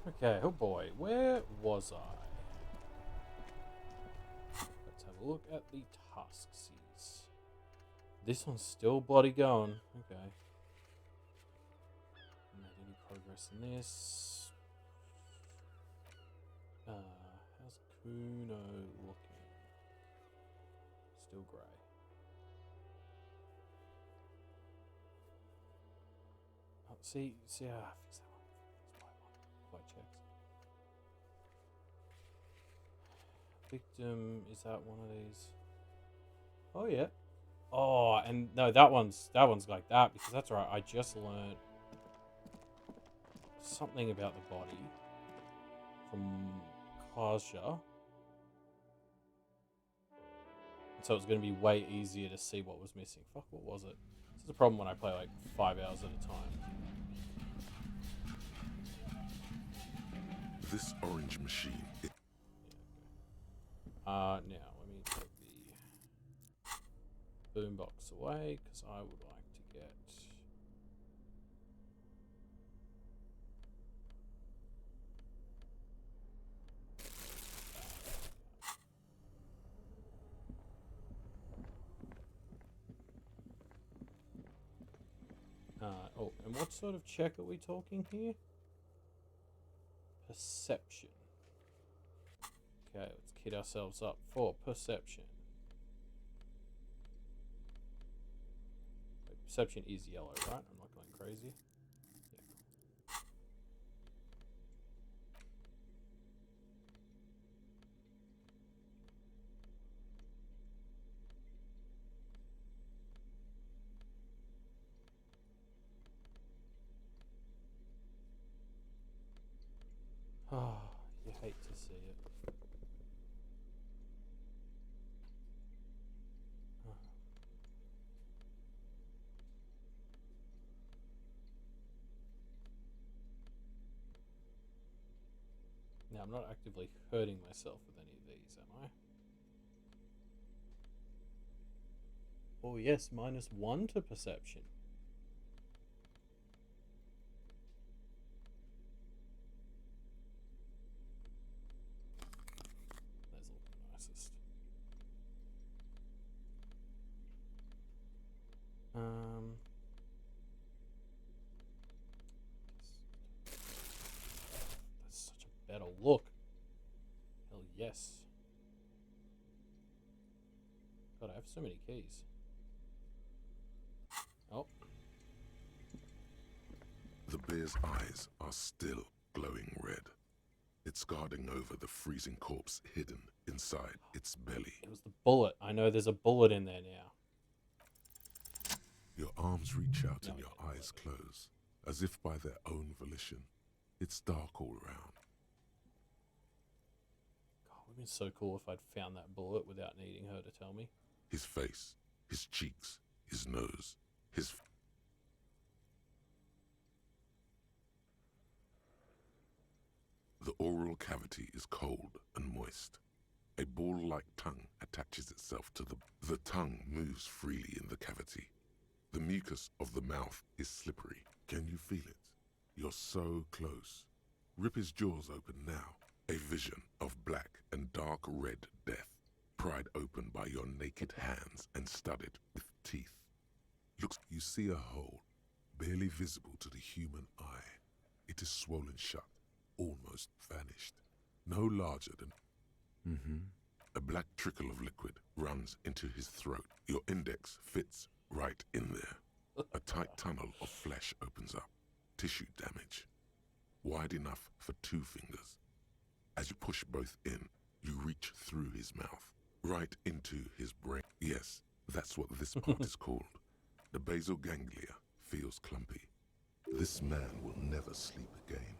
Okay, oh boy, where was I? Let's have a look at the tasks. This one's still bloody going. Okay. Made any progress in this? How's Kuno looking? Still grey. Oh, see, fix that one. White checks. Victim, is that one of these? Oh yeah. Oh, and no, that one's like that because that's right. I just learned something about the body from Kaja. So it's going to be way easier to see what was missing. Fuck, what was it? This is a problem when I play like 5 hours at a time. This orange machine. Yeah, okay. Now let me take the boombox away because I would like to get. Oh, and what sort of check are we talking here? Perception. Okay, let's kit ourselves up for perception. Wait, perception is yellow, right? I'm not going crazy. Oh, you hate to see it. Now, I'm not actively hurting myself with any of these, am I? Oh yes, -1 to perception. Those look the nicest. That's such a better look. Hell yes. God, I have so many keys. Oh. The bear's eyes are still glowing red. It's guarding over the freezing corpse hidden inside its belly. It was the bullet. I know there's a bullet in there now. Your arms reach out and your eyes close, as if by their own volition. It's dark all around. God, it would have been so cool if I'd found that bullet without needing her to tell me. His face, his cheeks, his nose, his... The oral cavity is cold and moist. A ball-like tongue attaches itself to the tongue moves freely in the cavity. The mucus of the mouth is slippery. Can you feel it? You're so close. Rip his jaws open now. A vision of black and dark red death, pried open by your naked hands and studded with teeth. Looks, you see a hole, barely visible to the human eye. It is swollen shut, almost vanished. No larger than... A black trickle of liquid runs into his throat. Your index fits right in there. A tight tunnel of flesh opens up. Tissue damage. Wide enough for 2 fingers. As you push both in, you reach through his mouth, right into his brain. Yes, that's what this part is called. The basal ganglia feels clumpy. This man will never sleep again.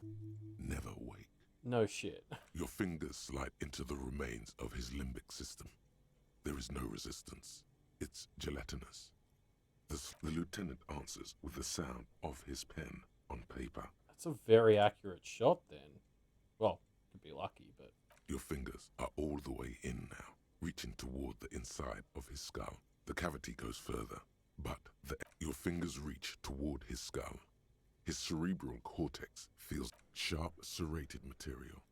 Never wake. No shit. Your fingers slide into the remains of his limbic system. There is no resistance. It's gelatinous. The lieutenant answers with the sound of his pen on paper. That's a very accurate shot then. Well, could be lucky, but... Your fingers are all the way in now, reaching toward the inside of his skull. The cavity goes further, but your fingers reach toward his skull. His cerebral cortex feels sharp, serrated material.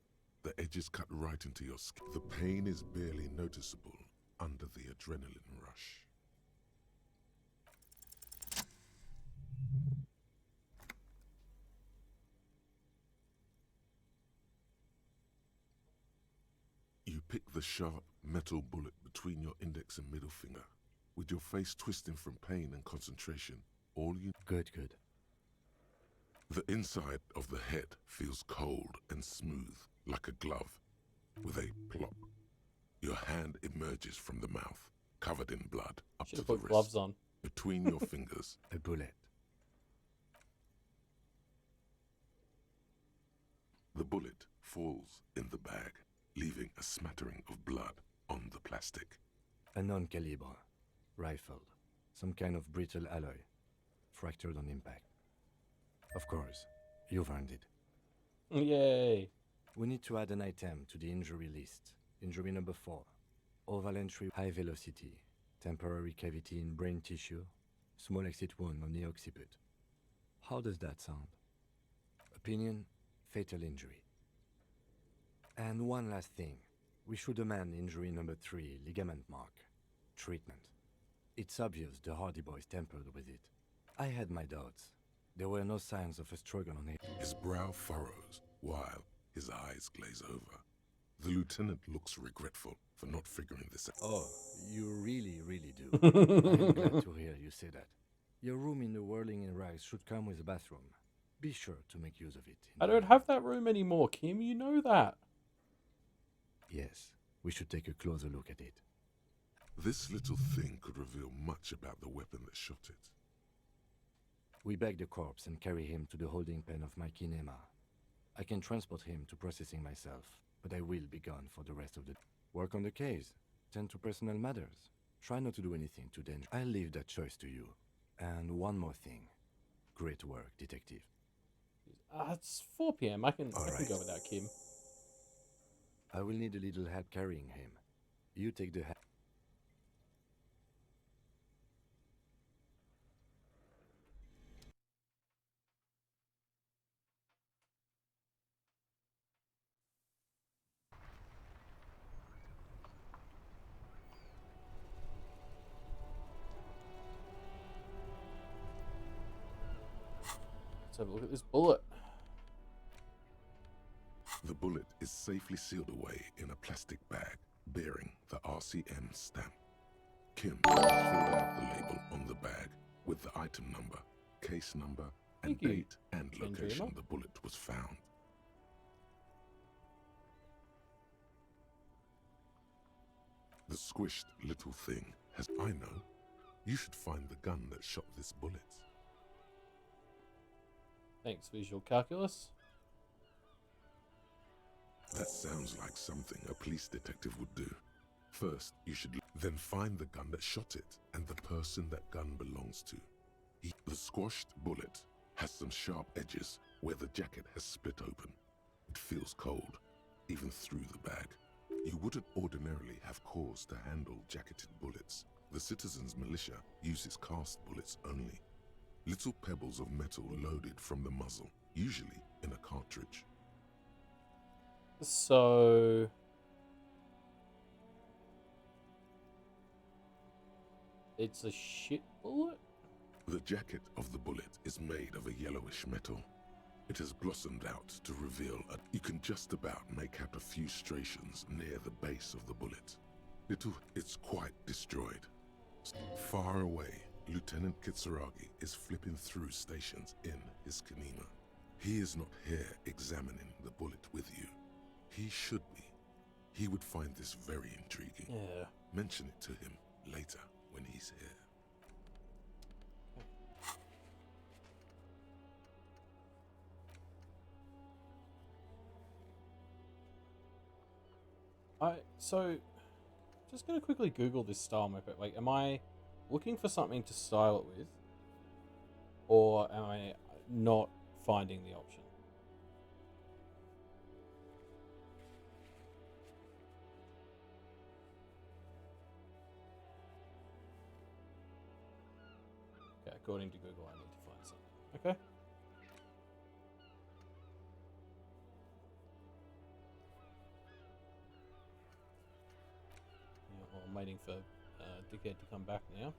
The edges cut right into your skin. The pain is barely noticeable under the adrenaline rush. You pick the sharp metal bullet between your index and middle finger. With your face twisting from pain and concentration, all you... Good. The inside of the head feels cold and smooth, like a glove. With a plop, your hand emerges from the mouth, covered in blood, up Should to have the put wrist. gloves on. Between your fingers, A bullet. the bullet falls in the bag, leaving a smattering of blood on the plastic. A non-calibre. Rifled. Some kind of brittle alloy. Fractured on impact. Of course, you've earned it. Yay. We need to add an item to the injury list. Injury number 4. Oval entry, high velocity. Temporary cavity in brain tissue. Small exit wound on the occiput. How does that sound? Opinion, fatal injury. And one last thing. We should amend injury number 3, ligament mark. Treatment. It's obvious the Hardy Boys tampered with it. I had my doubts. There were no signs of a struggle on it. His brow furrows, while his eyes glaze over. The lieutenant looks regretful for not figuring this out. Oh, you really do. I'm glad to hear you say that. Your room in the Whirling in Rags should come with a bathroom. Be sure to make use of it. I don't have that room anymore, Kim. You know that. Yes, we should take a closer look at it. This little thing could reveal much about the weapon that shot it. We bag the corpse and carry him to the holding pen of my kinema. I can transport him to processing myself, but I will be gone for the rest of the day. Work on the case. Tend to personal matters. Try not to do anything too dangerous. I'll leave that choice to you. And one more thing. Great work, detective. It's 4 p.m. I can go Alright. without Kim. I will need a little help carrying him. You take the Let's have a look at this bullet. The bullet is safely sealed away in a plastic bag bearing the RCM stamp. Kim pulled out the label on the bag with the item number, case number, and Thank you, date and location Kendrick. the bullet was found. The squished little thing has... I know. You should find the gun that shot this bullet. Thanks, visual calculus. That sounds like something a police detective would do. First, you should then find the gun that shot it and the person that gun belongs to. The squashed bullet has some sharp edges where the jacket has split open. It feels cold, even through the bag. You wouldn't ordinarily have cause to handle jacketed bullets. The citizens' militia uses cast bullets only. Little pebbles of metal loaded from the muzzle, usually in a cartridge. So... it's a shit bullet? The jacket of the bullet is made of a yellowish metal. It has blossomed out to reveal you can just about make out a few striations near the base of the bullet. It's quite destroyed. Far away, Lieutenant Kitsuragi is flipping through stations in his kinema. He is not here examining the bullet with you. He should be. He would find this very intriguing. Yeah. Mention it to him later when he's here. So, just gonna quickly Google this style moped. Like, am I looking for something to style it with? Or am I not finding the option? according to Google, I need to find something. Okay. Yeah, well, I'm waiting for Dickhead to come back now.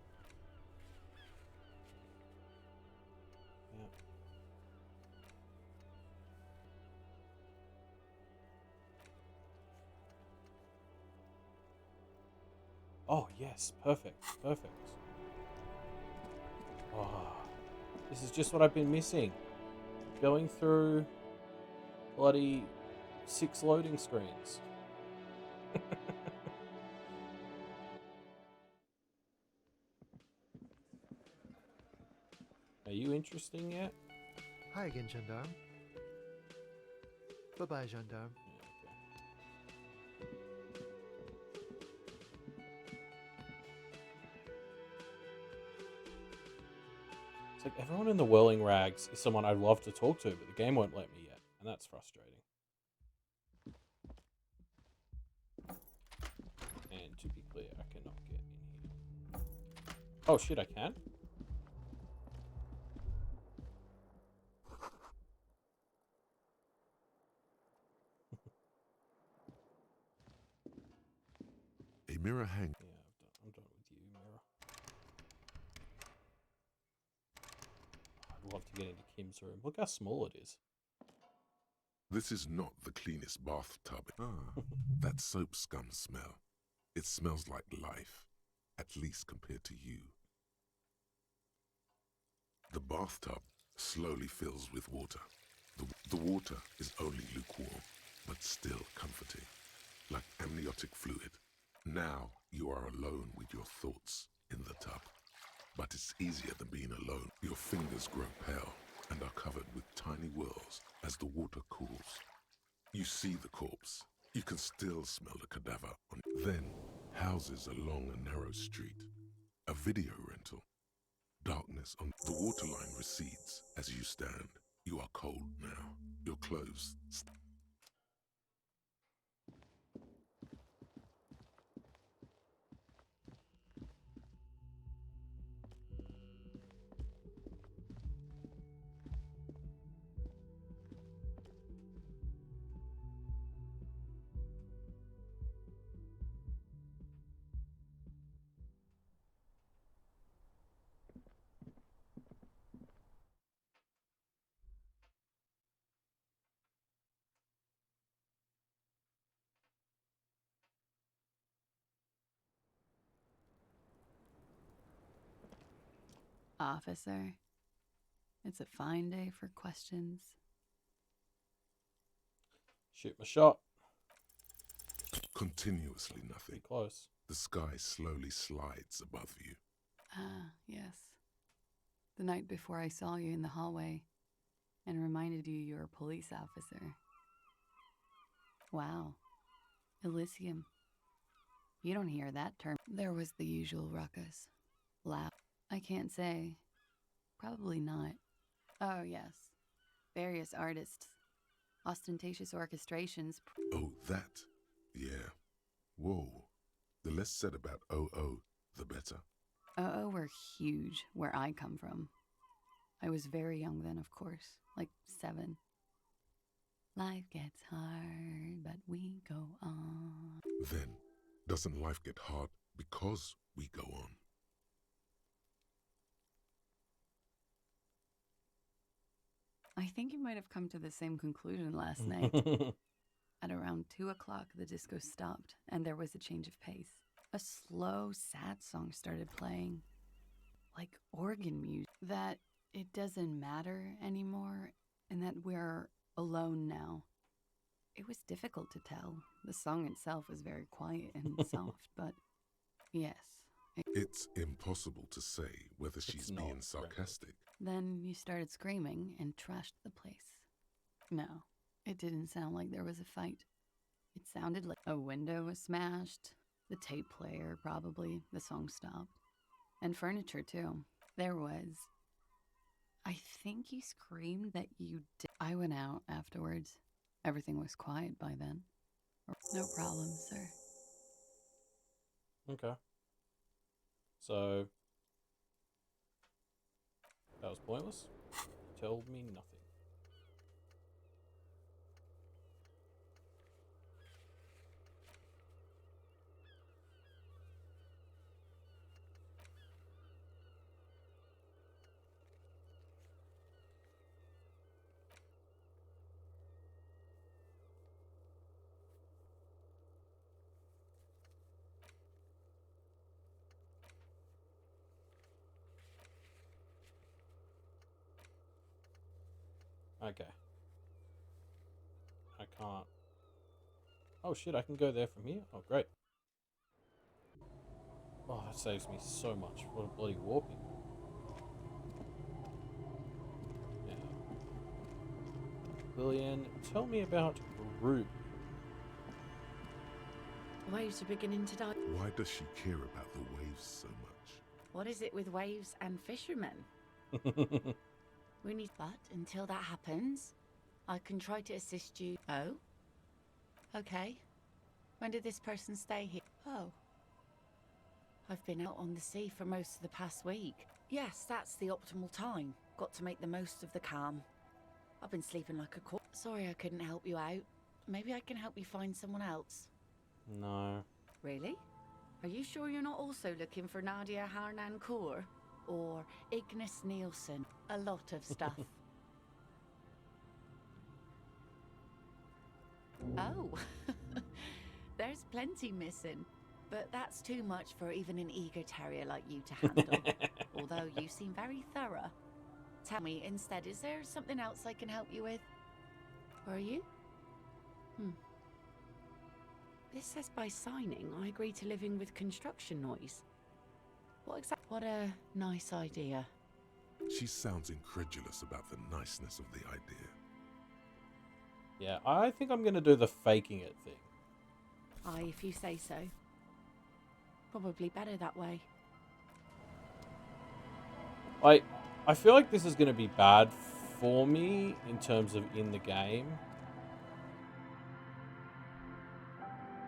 Yeah. Oh, yes. Perfect. Perfect. Oh, this is just what I've been missing. Going through bloody 6 loading screens. Are you interesting yet? Hi again, Gendarme. Bye-bye, Gendarme. Yeah, it's like everyone in the Whirling Rags is someone I'd love to talk to, but the game won't let me yet, and that's frustrating. And to be clear, I cannot get in here. Oh shit, I can? A mirror hangs. Yeah, I'm done with you, Mirror. I'd love to get into Kim's room. Look how small it is. This is not the cleanest bathtub. That soap scum smell. It smells like life, at least compared to you. The bathtub slowly fills with water. The water is only lukewarm, but still comforting, like amniotic fluid. Now you are alone with your thoughts in the tub. But it's easier than being alone. Your fingers grow pale and are covered with tiny whirls as the water cools. You see the corpse. You can still smell the cadaver. Then, houses along a narrow street. A video rental. Darkness on the waterline recedes as you stand. You are cold now. Your clothes. Officer, it's a fine day for questions. Shoot my shot. Continuously Pretty nothing. close. The sky slowly slides above you. Ah, yes. The night before I saw you in the hallway and reminded you were a police officer. Wow. Elysium. You don't hear that term. There was the usual ruckus. Loud. I can't say. Probably not. Oh, yes. Various artists. Ostentatious orchestrations. Oh, that? Yeah. Whoa. The less said about OO, the better. Oh, were huge where I come from. I was very young then, of course, like 7. Life gets hard, but we go on. Then, doesn't life get hard because we go on? I think you might have come to the same conclusion last night. At around 2 o'clock, the disco stopped, and there was a change of pace. A slow, sad song started playing, like organ music. That it doesn't matter anymore, and that we're alone now. It was difficult to tell. The song itself was very quiet and soft, but yes. It's impossible to say whether she's not, being sarcastic. Then you started screaming and trashed the place. No, it didn't sound like there was a fight. It sounded like a window was smashed, the tape player probably, the song stopped, and furniture too. There was. I think you screamed that you did. I went out afterwards. Everything was quiet by then. No problem, sir. Okay. So, That was pointless. Tell me nothing. Okay. I can't. Oh shit, I can go there from here? Oh, great. Oh, that saves me so much. What a bloody warping. Yeah. Lillian, tell me about Rube. Waves are beginning to die. Why does she care about the waves so much? What is it with waves and fishermen? We need. But until that happens, I can try to assist you. Oh? Okay. When did this person stay here? Oh. I've been out on the sea for most of the past week. Yes, that's the optimal time. Got to make the most of the calm. I've been sleeping like a corpse. Sorry I couldn't help you out. Maybe I can help you find someone else. No. Really? Are you sure you're not also looking for Nadia Harnancourt? Or Ignis Nielsen? A lot of stuff. Oh, there's plenty missing. But that's too much for even an eager terrier like you to handle. Although you seem very thorough. Tell me instead, is there something else I can help you with? Or are you? This says by signing, I agree to living with construction noise. What a nice idea. She sounds incredulous about the niceness of the idea. Yeah, I think I'm going to do the faking it thing. Aye, if you say so. Probably better that way. I feel like this is going to be bad for me in terms of in the game.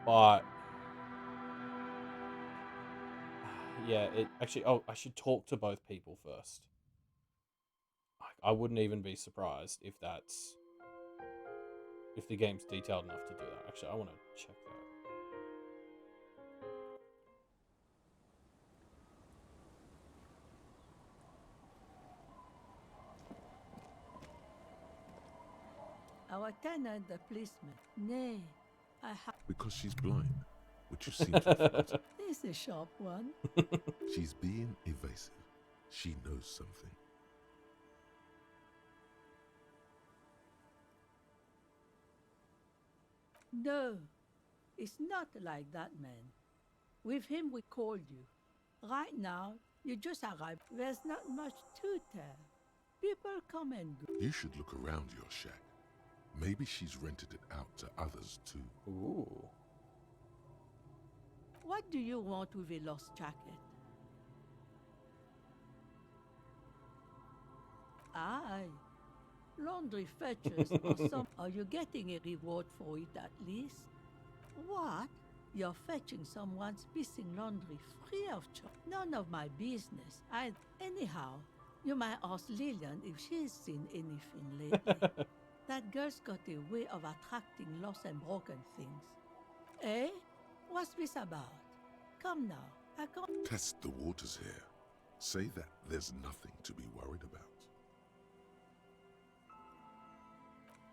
But yeah, it actually. Oh, I should talk to both people first. I wouldn't even be surprised if the game's detailed enough to do that. Actually, I want to check that. Our tenant, the policeman. Nay, I have. Because she's blind, which you seem to have forgotten. This is a sharp one. She's being evasive. She knows something. No, it's not like that, man. With him, we called you. Right now, you just arrived. There's not much to tell. People come and go. You should look around your shack. Maybe she's rented it out to others too. Ooh. What do you want with a lost jacket? Aye. Laundry fetchers or some. Are you getting a reward for it at least? What? You're fetching someone's missing laundry free of charge? None of my business. Anyhow, you might ask Lillian if she's seen anything lately. That girl's got a way of attracting lost and broken things. Eh? What's this about? Come now, I can't. Test the waters here. Say that there's nothing to be worried about.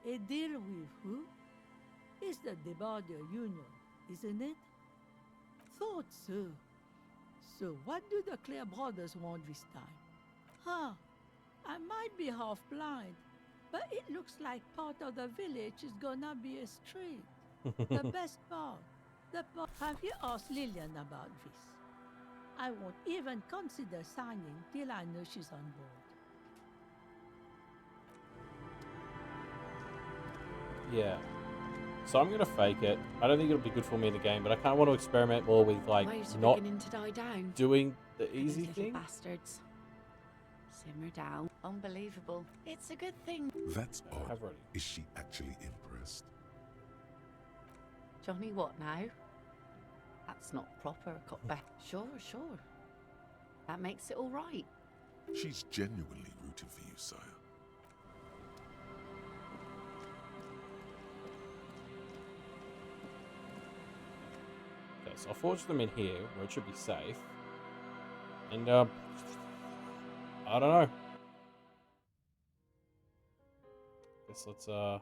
A deal with who? It's the Debardier Union, isn't it? Thought so. So what do the Clare brothers want this time? Huh, I might be half blind, but it looks like part of the village is gonna be a street. The best part. Have you asked Lillian about this? I won't even consider signing till I know she's on board. Yeah. So I'm gonna fake it. I don't think it'll be good for me in the game, but I kind of want to experiment more with Waves are not beginning to die down. doing the These easy little thing. bastards. Simmer down. Unbelievable. It's a good thing. That's I odd. have already. Is she actually impressed? Johnny, what now? That's not proper. Sure. That makes it all right. She's genuinely rooting for you, sire. Okay, so I'll forge them in here, where it should be safe. And, I don't know. Guess let's, right,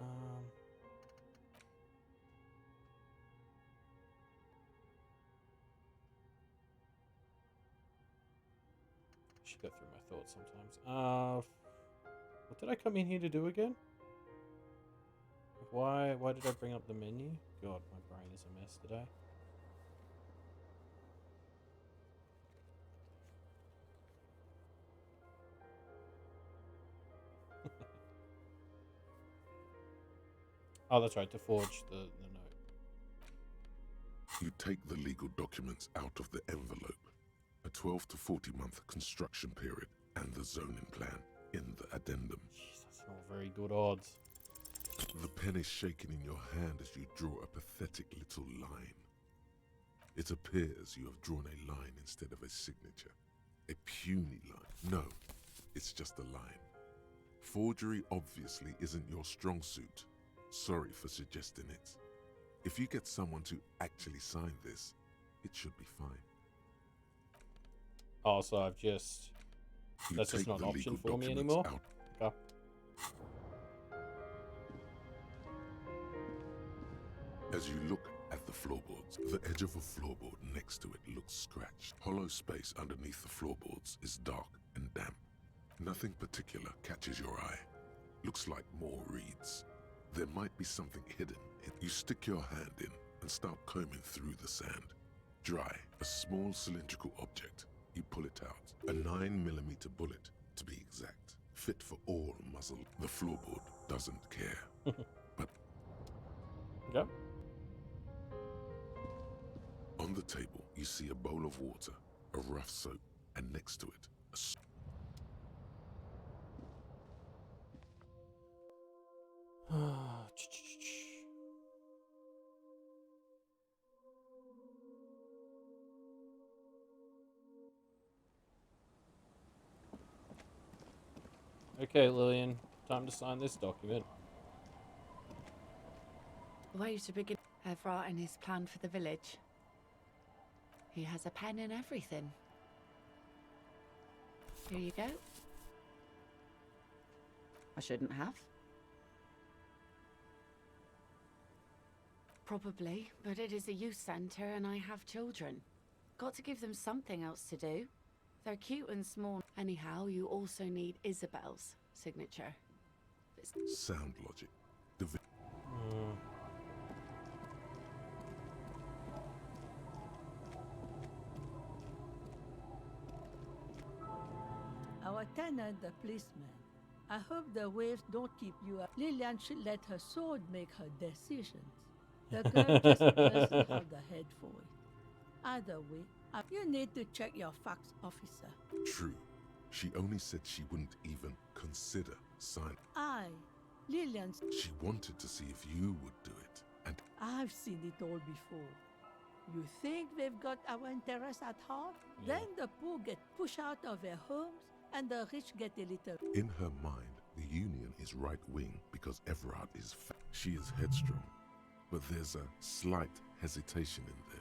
yeah. Should go through my thoughts sometimes. What did I come in here to do again? Why did I bring up the menu? God, my brain is a mess today. Oh, that's right, to forge the note. You take the legal documents out of the envelope. A 12 to 40 month construction period and the zoning plan in the addendum. Jeez, that's not very good odds. The pen is shaking in your hand as you draw a pathetic little line. It appears you have drawn a line instead of a signature. A puny line. No, it's just a line. Forgery obviously isn't your strong suit. Sorry for suggesting it. If you get someone to actually sign this, it should be fine. Oh, so I've just... You That's just take not the an option legal for me documents anymore? out. Okay. As you look at the floorboards, the edge of a floorboard next to it looks scratched. Hollow space underneath the floorboards is dark and damp. Nothing particular catches your eye. Looks like more reeds. There might be something hidden. You stick your hand in and start combing through the sand. Dry, a small cylindrical object. You pull it out. A 9mm bullet, to be exact. Fit for all muzzle. The floorboard doesn't care. But Yep. on the table, you see a bowl of water, a rough soap, and next to it, a Okay, Lillian, time to sign this document. Where to begin? I've written his plan for the village. He has a pen and everything. Here you go. I shouldn't have. Probably, but it is a youth centre and I have children. Got to give them something else to do. They're cute and small. Anyhow, you also need Isabel's signature. sound logic. Our tenant, the policeman. I hope the waves don't keep you up. Lillian should let her sword make her decisions. The girl just doesn't have the head for it. Either way, you need to check your facts, officer. True. She only said she wouldn't even consider signing. Lillian's. She wanted to see if you would do it. And I've seen it all before. You think they've got our interests at heart? Yeah. Then the poor get pushed out of their homes and the rich get a little. in her mind, the Union is right-wing because Everard is she is headstrong. But there's a slight hesitation in there.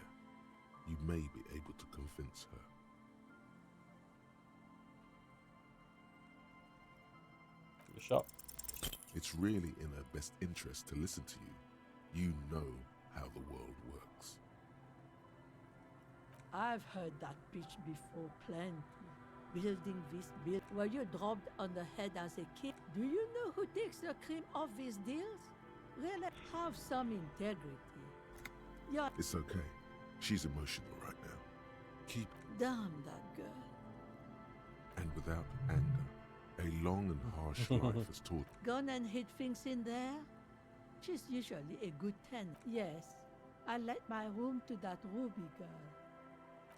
You may be able to convince her. The shop. It's really in her best interest to listen to you. You know how the world works. I've heard that pitch before plenty. Building this bill where you dropped on the head as a kid. Do you know who takes the cream of these deals? Really have some integrity. Yeah, It's okay. She's emotional right now. Keep damn that girl. and without anger. A long and harsh life has taught. Gone and hid things in there? She's usually a good tenant. Yes, I let my room to that Ruby girl.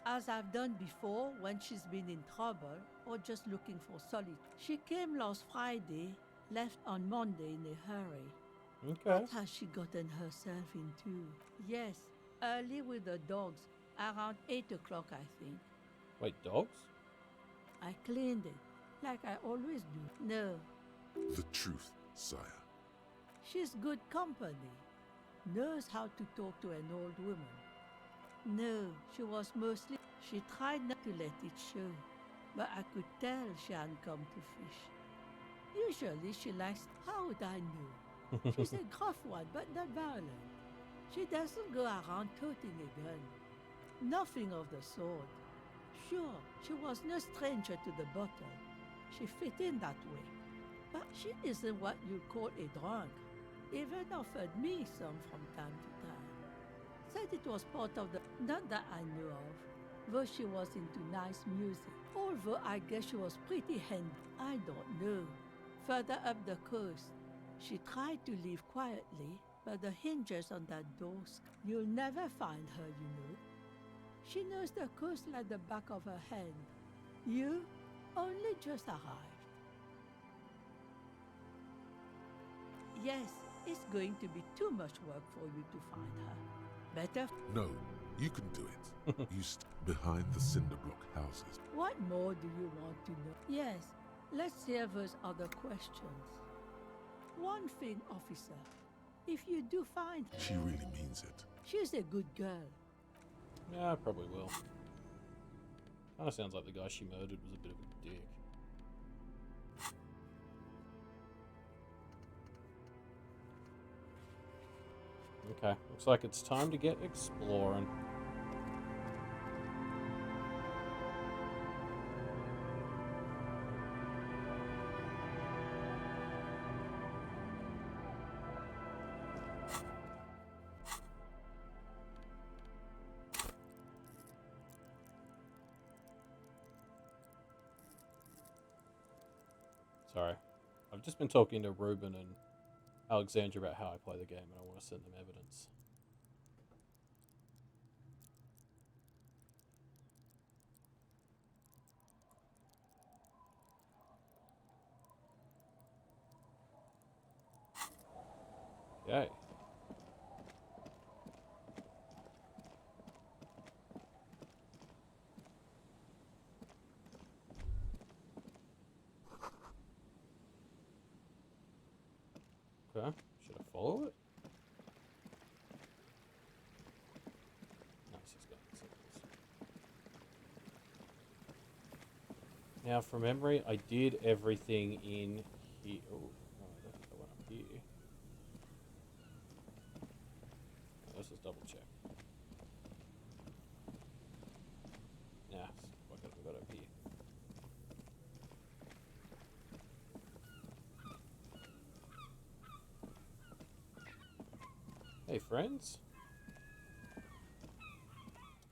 as I've done before when she's been in trouble or just looking for solitude. She came last Friday, left on Monday in a hurry. Okay. What has she gotten herself into? Yes, early with the dogs, around 8 o'clock, I think. Wait, dogs? I cleaned it, like I always do. No, The truth, sire. she's good company. Knows how to talk to an old woman. No, she was mostly. She tried not to let it show, but I could tell she hadn't come to fish. Usually she likes. How would I know? She's a gruff one, but not violent. She doesn't go around toting a gun. Nothing of the sort. Sure, she was no stranger to the bottle. She fit in that way. But she isn't what you'd call a drunk. Even offered me some from time to time. Said it was part of the. Not that I knew of, though she was into nice music. Although I guess she was pretty handy. I don't know. Further up the coast, she tried to leave quietly, but the hinges on that door. You'll never find her, you know. She knows the coast like the back of her hand. You only just arrived. Yes, it's going to be too much work for you to find her. Better. No, you can do it. You behind the cinder block houses. What more do you want to know? Yes, let's hear those other questions. One thing, officer. If you do find her, She really means it. she's a good girl. Yeah, I probably will. Kind of sounds like the guy she murdered was a bit of a dick. Okay, looks like it's time to get exploring. Sorry. I've just been talking to Ruben and Alexandra about how I play the game, and I want to send them evidence. Okay. Okay. Should I follow it? No, it's just got symbols. Now, from memory, I did everything in here. Oh, no, I don't think I went up here. Let's just double check. Nah, I got up here. Hey, friends.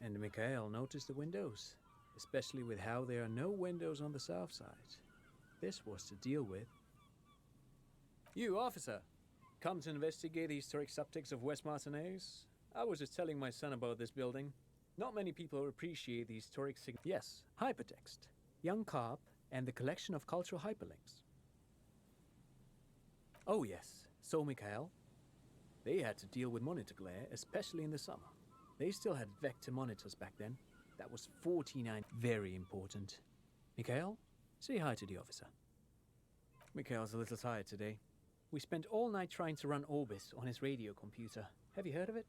And Mikhail noticed the windows, especially with how there are no windows on the south side. This was to deal with. You, officer, come to investigate the historic subtext of West Martinez? I was just telling my son about this building. Not many people appreciate the historic Yes, hypertext, young carp, and the collection of cultural hyperlinks. Oh yes, so Mikhail. They had to deal with monitor glare, especially in the summer. They still had vector monitors back then. That was 49. Very important. Mikhail, say hi to the officer. Mikhail's a little tired today. We spent all night trying to run Orbis on his radio computer. Have you heard of it?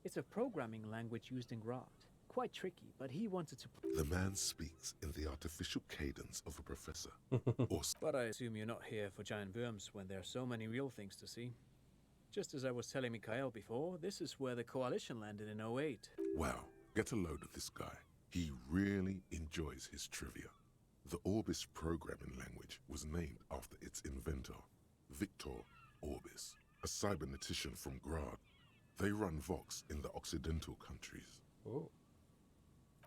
It's a programming language used in Grad. Quite tricky, but he wanted to... The man speaks in the artificial cadence of a professor. Or But I assume you're not here for giant worms when there are so many real things to see. Just as I was telling Mikhail before, this is where the coalition landed in '08. wow, get a load of this guy. He really enjoys his trivia. The Orbis programming language was named after its inventor, Victor Orbis, a cybernetician from Grad. They run Vox in the Occidental countries. Oh.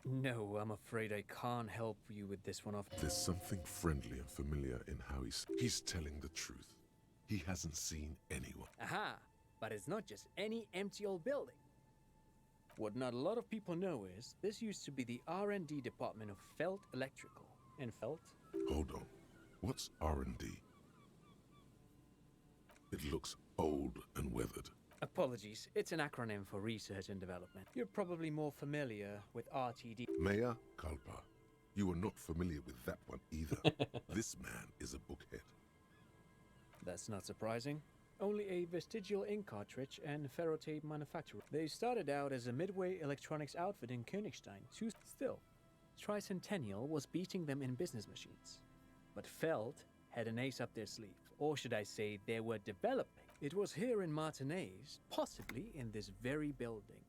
No, I'm afraid I can't help you with this one. There's something friendly and familiar in how he's telling the truth. He hasn't seen anyone. Aha! But it's not just any empty old building. What not a lot of people know is this used to be the R&D department of Felt Electrical. And Felt? Hold on. What's R&D? It looks old and weathered. Apologies, it's an acronym for Research and Development. You're probably more familiar with RTD. Mea culpa. You are not familiar with that one either. This man is a bookhead. That's not surprising. Only a vestigial ink cartridge and ferrotape manufacturer. They started out as a midway electronics outfit in Königstein. Still, Tricentennial was beating them in business machines. But Felt had an ace up their sleeve. Or should I say, they were developing. It was here in Martinez, possibly in this very building.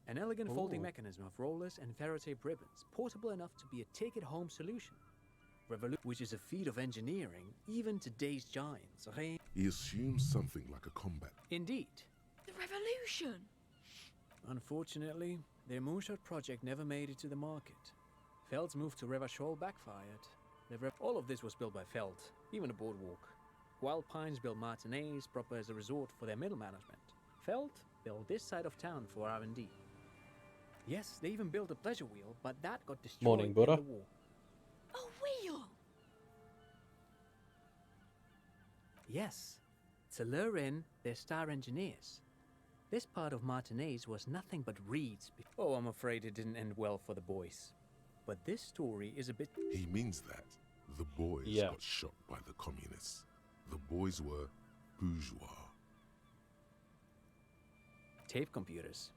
An elegant folding mechanism of rollers and ferrotape ribbons, portable enough to be a take-it-home solution. Which is a feat of engineering, even today's giants. He assumes something like a combat. Indeed. The revolution! Unfortunately, their moonshot project never made it to the market. Feld's move to Revachol backfired. All of this was built by Feld, even the boardwalk. Wild Pines built Martinez proper as a resort for their middle management. Feld built this side of town for R&D. Yes, they even built a pleasure wheel, but that got destroyed Morning, in Buddha. the war. A wheel! Yes, to lure in their star engineers. This part of Martinez was nothing but reeds. Oh, I'm afraid it didn't end well for the boys. But this story is a bit... He means that the boys got shot by the communists. The boys were bourgeois. Tape computers.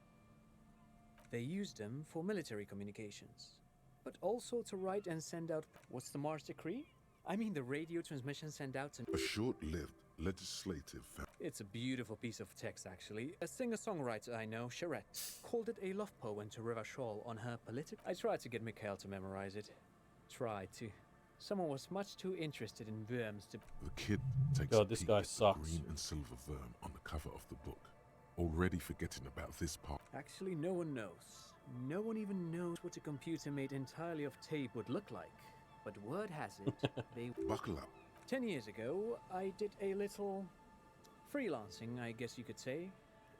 They used them for military communications, but also to write and send out... What's the Mars Decree? I mean the radio transmission sent out to... A short-lived legislative... It's a beautiful piece of text, actually. A singer-songwriter I know, Charette, called it a love poem to Revachol on her political... I tried to get Mikhail to memorize it. Tried to. Someone was much too interested in worms to... The kid takes God, a this peek guy at the sucks. green and silver worm on the cover of the book, already forgetting about this part. Actually, no one knows. No one even knows what a computer made entirely of tape would look like. But word has it, they... Buckle up. 10 years ago, I did a little freelancing, I guess you could say.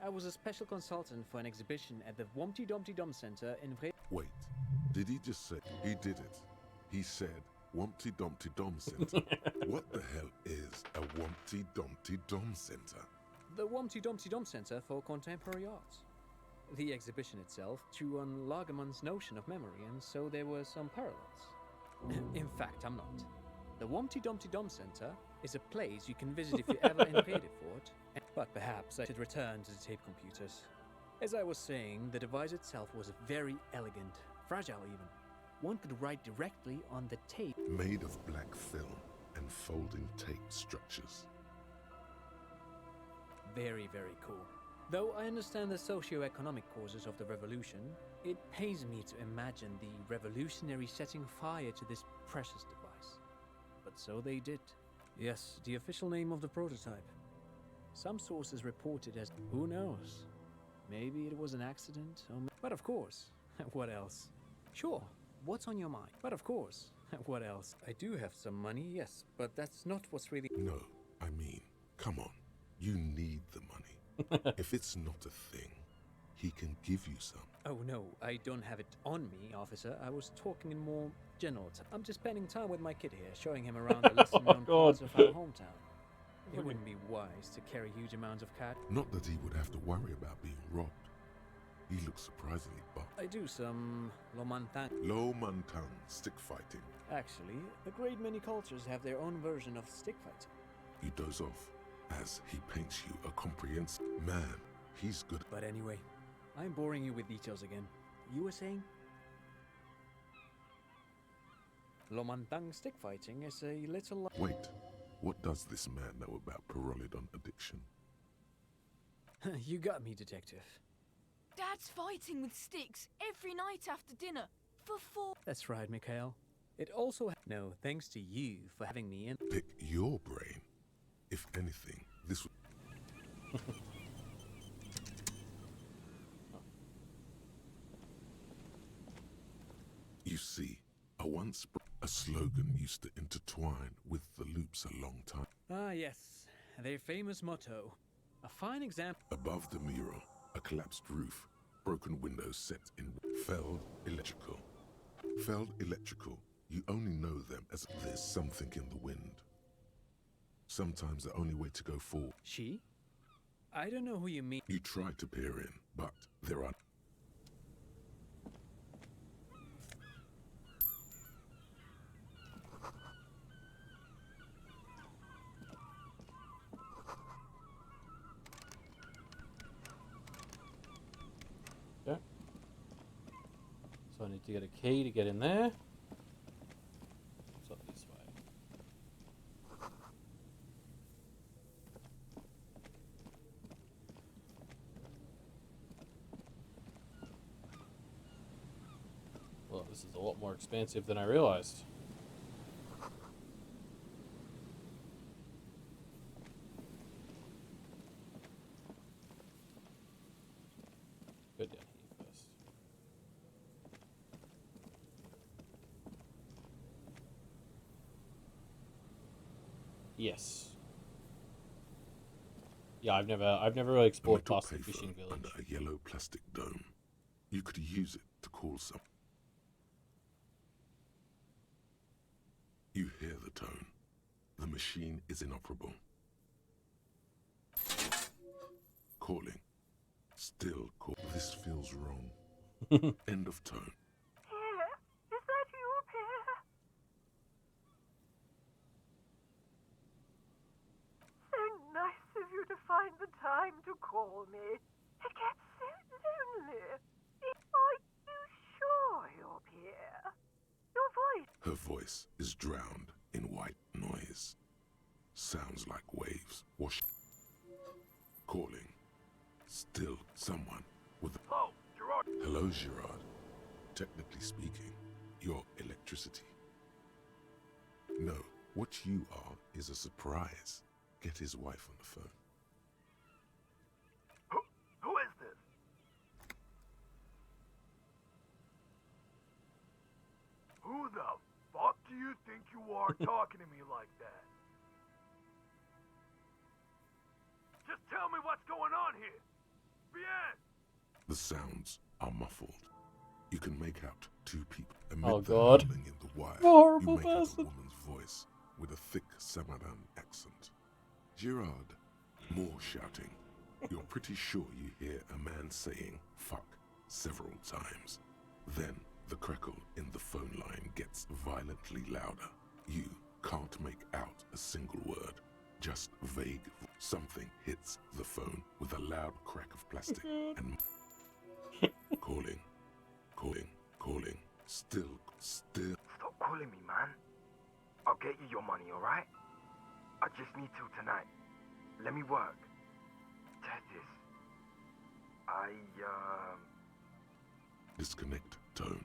I was a special consultant for an exhibition at the Wompty Dumpty Dum Center in Wait, did he just say... He did it. He said Wompty Dumpty Dum Center. What the hell is a Wompty Dumpty Dum Center? The Wompty Dumpty Dum Center for Contemporary Art. The exhibition itself drew on Lagerman's notion of memory, and so there were some parallels. In fact, I'm not. The Wompty Dumpty Dum Center is a place you can visit if you're ever in Redefort. But perhaps I should return to the tape computers. As I was saying, the device itself was very elegant, fragile even. One could write directly on the tape. Made of black film and folding tape structures. Very, very cool. Though I understand the socio-economic causes of the revolution, it pains me to imagine the revolutionary setting fire to this precious device. But so they did. Yes, the official name of the prototype. Some sources report it as, who knows? Maybe it was an accident, or... But of course, what else? Sure, what's on your mind? But of course, what else? I do have some money, yes, but that's not what's really... No, I mean, come on. You need the money. If it's not a thing, he can give you some. Oh no, I don't have it on me, officer. I was talking in more general terms. I'm just spending time with my kid here, showing him around the lesser-known parts of our hometown. It wouldn't be wise to carry huge amounts of cash. Not that he would have to worry about being robbed. He looks surprisingly buff. I do some Lomantang. Low Mantang stick fighting. Actually, a great many cultures have their own version of stick fighting. You doze off as he paints you a comprehensive man. He's good. But anyway, I'm boring you with details again. You were saying? Lomantang stick fighting is a little... Wait, what does this man know about Pyrrolidon addiction? You got me, detective. Dad's fighting with sticks every night after dinner for 4... That's right, Mikhail. It also... No, thanks to you for having me in. Pick your brain. If anything, this would... You see, a slogan used to intertwine with the loops a long time. Ah, yes. Their famous motto. A fine example. Above the mural, a collapsed roof, broken windows set in failed electrical. Failed electrical, you only know them as there's something in the wind. Sometimes the only way to go forward. She? I don't know who you mean. You try to peer in, but there are... Okay. So I need to get a key to get in there. So this way. Well, this is a lot more expansive than I realized. Go down here first. Yes. Yeah, I've never really A explored metal past the payphone fishing village. under a yellow plastic dome. You could use it to call some. You hear the tone. The machine is inoperable. Calling. Still call. This feels wrong. End of tone. Pierre, is that you, Pierre? So nice of you to find the time to call me. It gets so lonely. Are you sure you're Pierre? Your voice. Her voice is drowned in white noise. Sounds like waves wash. Calling. Still someone with. Oh, Gerard. Hello, Gerard. Technically speaking, you're electricity. No, what you are is a surprise. Get his wife on the phone. Who is this? Who the fuck do you think you are talking to me like that? Just tell me what's going on here. Bien. The sounds are muffled. You can make out two people. Amid Oh, the God. humming in the wire, A horrible you make out a person. woman's voice with a thick Samaran accent. Gerard, more shouting. You're pretty sure you hear a man saying fuck several times. Then the crackle in the phone line gets violently louder. You can't make out a single word. Just vague. Something hits the phone with a loud crack of plastic and calling, calling, calling. Still. Stop calling me, man. I'll get you your money, alright? I just need till tonight. Let me work. Test this. Disconnect tone.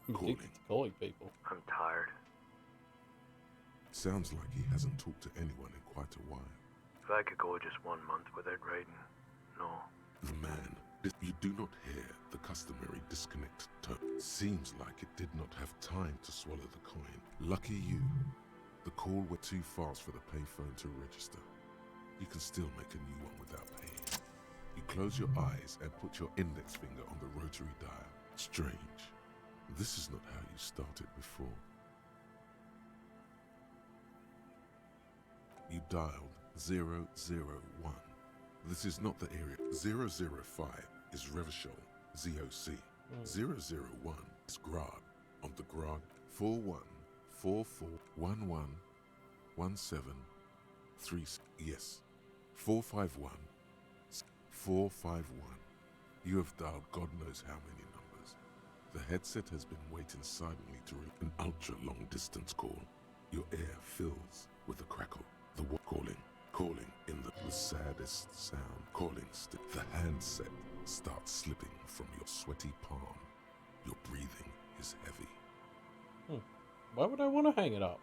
Addicted to calling people. I'm tired. Sounds like he hasn't talked to anyone in quite a while. If I could go just 1 month without writing, no. The man, you do not hear the customary disconnect tone. Seems like it did not have time to swallow the coin. Lucky you. The call went too fast for the payphone to register. You can still make a new one without paying. You close your eyes and put your index finger on the rotary dial. Strange. This is not how you started before. You dialed 001. This is not the area. 005 is Revachol, ZOC. 001 is Grad. On the Grad, 4144111736. Yes, 451. 451. You have dialed God knows how many numbers. The headset has been waiting silently to an ultra-long distance call. Your air fills with a crackle. The calling in the saddest sound. Calling still. The handset starts slipping from your sweaty palm. Your breathing is heavy. Why would I want to hang it up?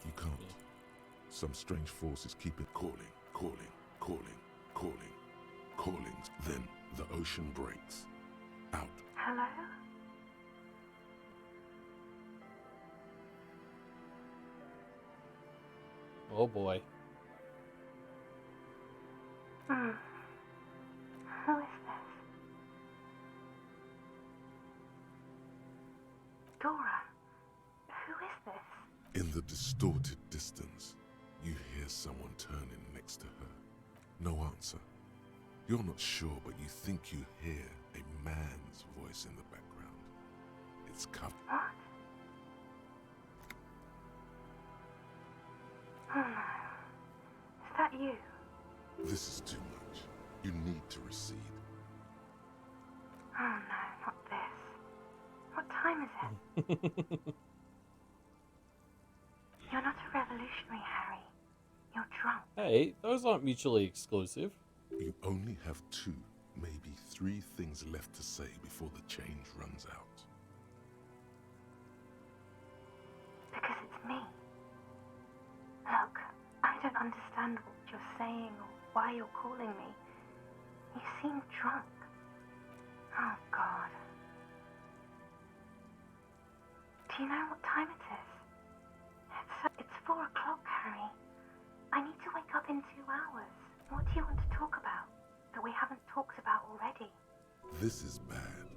You can't. Some strange forces keep it calling. Then the ocean breaks. Out. Hello? Oh boy. Dora. Who is this? In the distorted distance, you hear someone turning next to her. No answer. You're not sure, but you think you hear a man's voice in the background. It's covered. What? Oh no. Is that you? This is too much. You need to recede. Oh no, not this. What time is it? You're not a revolutionary, Harry. You're drunk. Hey, those aren't mutually exclusive. You only have 2, maybe 3 things left to say before the change runs out. Because it's me. Look, I don't understand what you're saying or why you're calling me. You seem drunk. Oh, God. Do you know what time it is? It's 4 o'clock, Harry. I need to wake up in 2 hours. What do you want to talk about that we haven't talked about already? This is bad.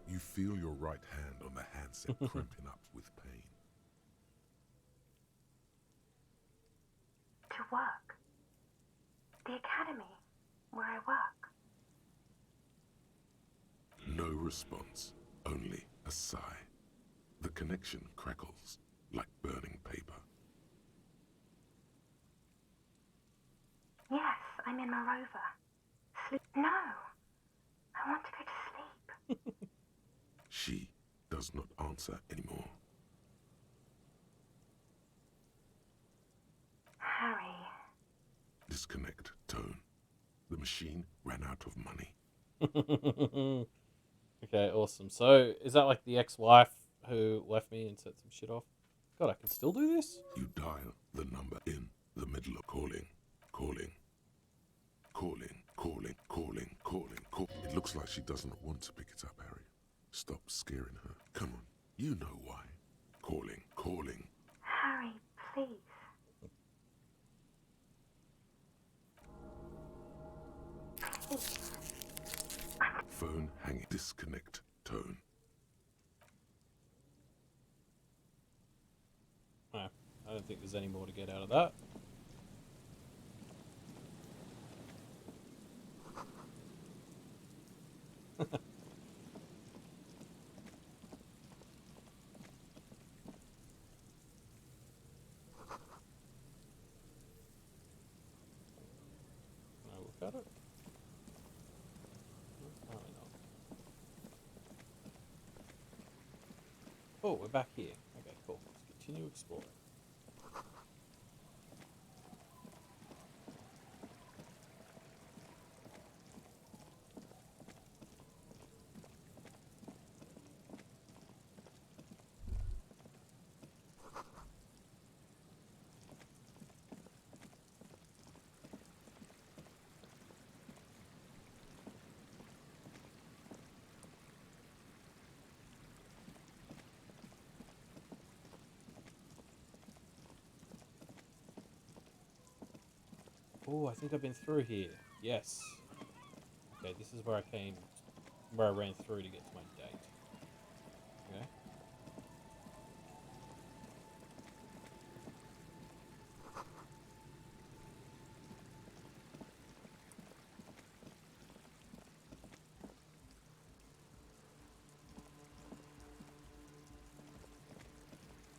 You feel your right hand on the handset cramping up with pain. To work. The academy, where I work. No response, only a sigh. The connection crackles like burning paper. Yes, I'm in my rover. Sleep? No. I want to go to sleep. She does not answer anymore. Harry. Disconnect tone. The machine ran out of money. Okay, awesome. So, is that like the ex-wife who left me and set some shit off? God, I can still do this? You dial the number in the middle of calling. It looks like she doesn't want to pick it up, Harry. Stop scaring her. Come on, you know why. Calling. Harry, please. Phone hanging. Disconnect tone. No, I don't think there's any more to get out of that. Can I look at it? No, apparently not. Oh, we're back here. Okay, cool. Let's continue exploring. Oh, I think I've been through here. Yes. Okay, this is where I ran through to get to my date. Okay.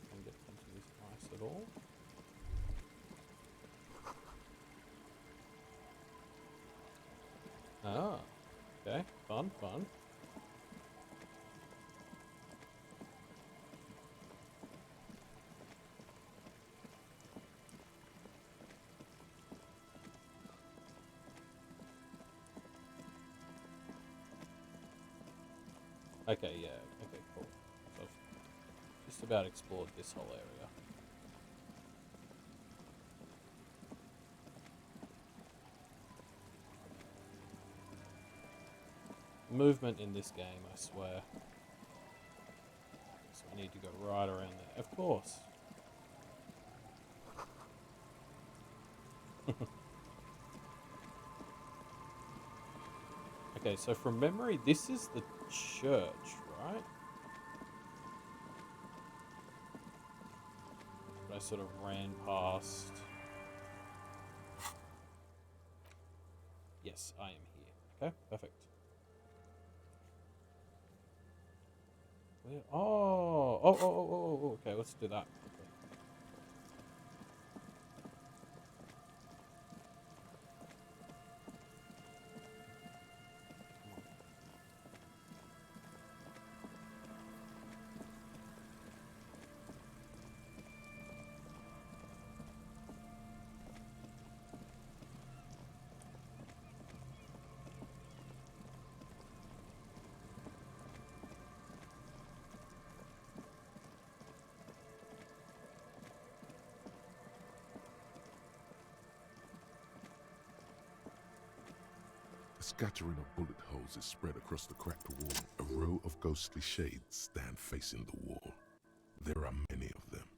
Can't get into this ice at all. Ah, okay, fun. Okay, yeah, okay, cool. So I've just about explored this whole area. Movement in this game, I swear. So I need to go right around there. Of course. Okay, so from memory, this is the church, right? sort of ran past. Yes, I am here. Okay, perfect. Where? Oh, okay, let's do that. Okay. A scattering of bullet holes is spread across the cracked wall. A row of ghostly shades stand facing the wall. There are many of them.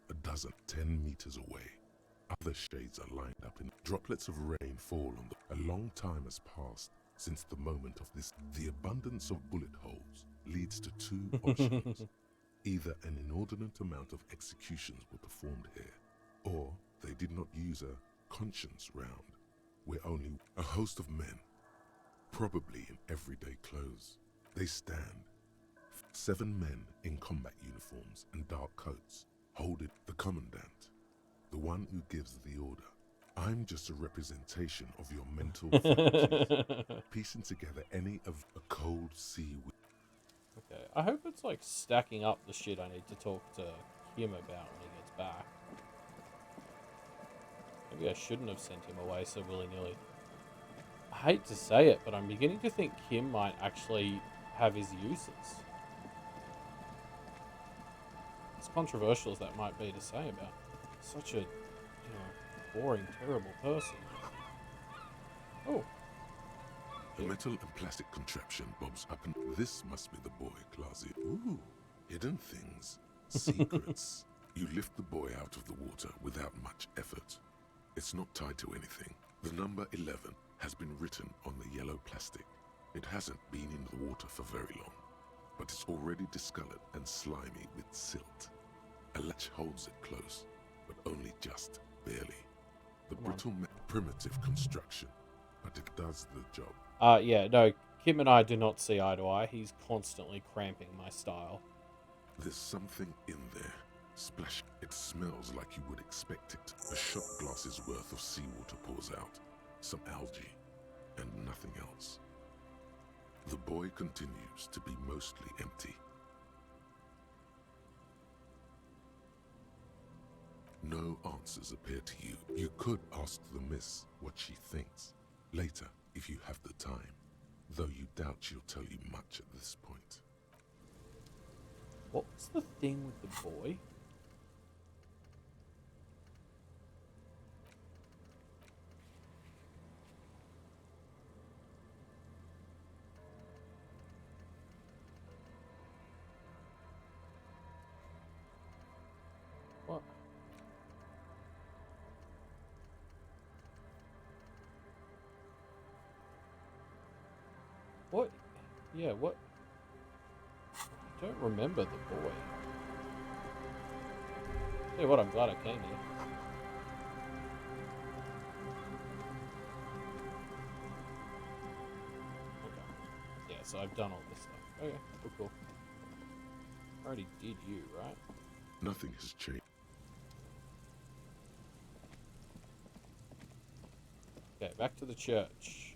A dozen, 10 meters away. Other shades are lined up in droplets of rain fall on them. A long time has passed since the moment of this. The abundance of bullet holes leads to two options. Either an inordinate amount of executions were performed here, or they did not use a conscience round, where only a host of men, probably in everyday clothes. They stand. 7 men in combat uniforms and dark coats, holding the commandant, the one who gives the order. I'm just a representation of your mental faculties, piecing together any of a cold sea. Okay, I hope it's like stacking up the shit I need to talk to Kim about when he gets back. Maybe I shouldn't have sent him away so willy-nilly. I hate to say it, but I'm beginning to think Kim might actually have his uses. As controversial as that might be to say about such a, boring, terrible person. Oh. A metal and plastic contraption bobs up and this must be the boy, Clausy. Ooh, hidden things, secrets. You lift the boy out of the water without much effort. It's not tied to anything. The number 11 has been written on the yellow plastic. It hasn't been in the water for very long, but it's already discolored and slimy with silt. A latch holds it close, but only just barely. The brittle primitive construction, but it does the job. Yeah, no, Kim and I do not see eye to eye. He's constantly cramping my style. There's something in there. Splash. It smells like you would expect it. A shot glass's worth of seawater pours out. Some algae, and nothing else. The boy continues to be mostly empty. No answers appear to you. You could ask the miss what she thinks. Later, if you have the time. Though you doubt she'll tell you much at this point. What's the thing with the boy? What? What? Yeah, what? I don't remember the boy. Tell you what, I'm glad I came here. Okay. Yeah, so I've done all this stuff. Okay, cool. I already did you, right? Nothing has changed. Okay, back to the church.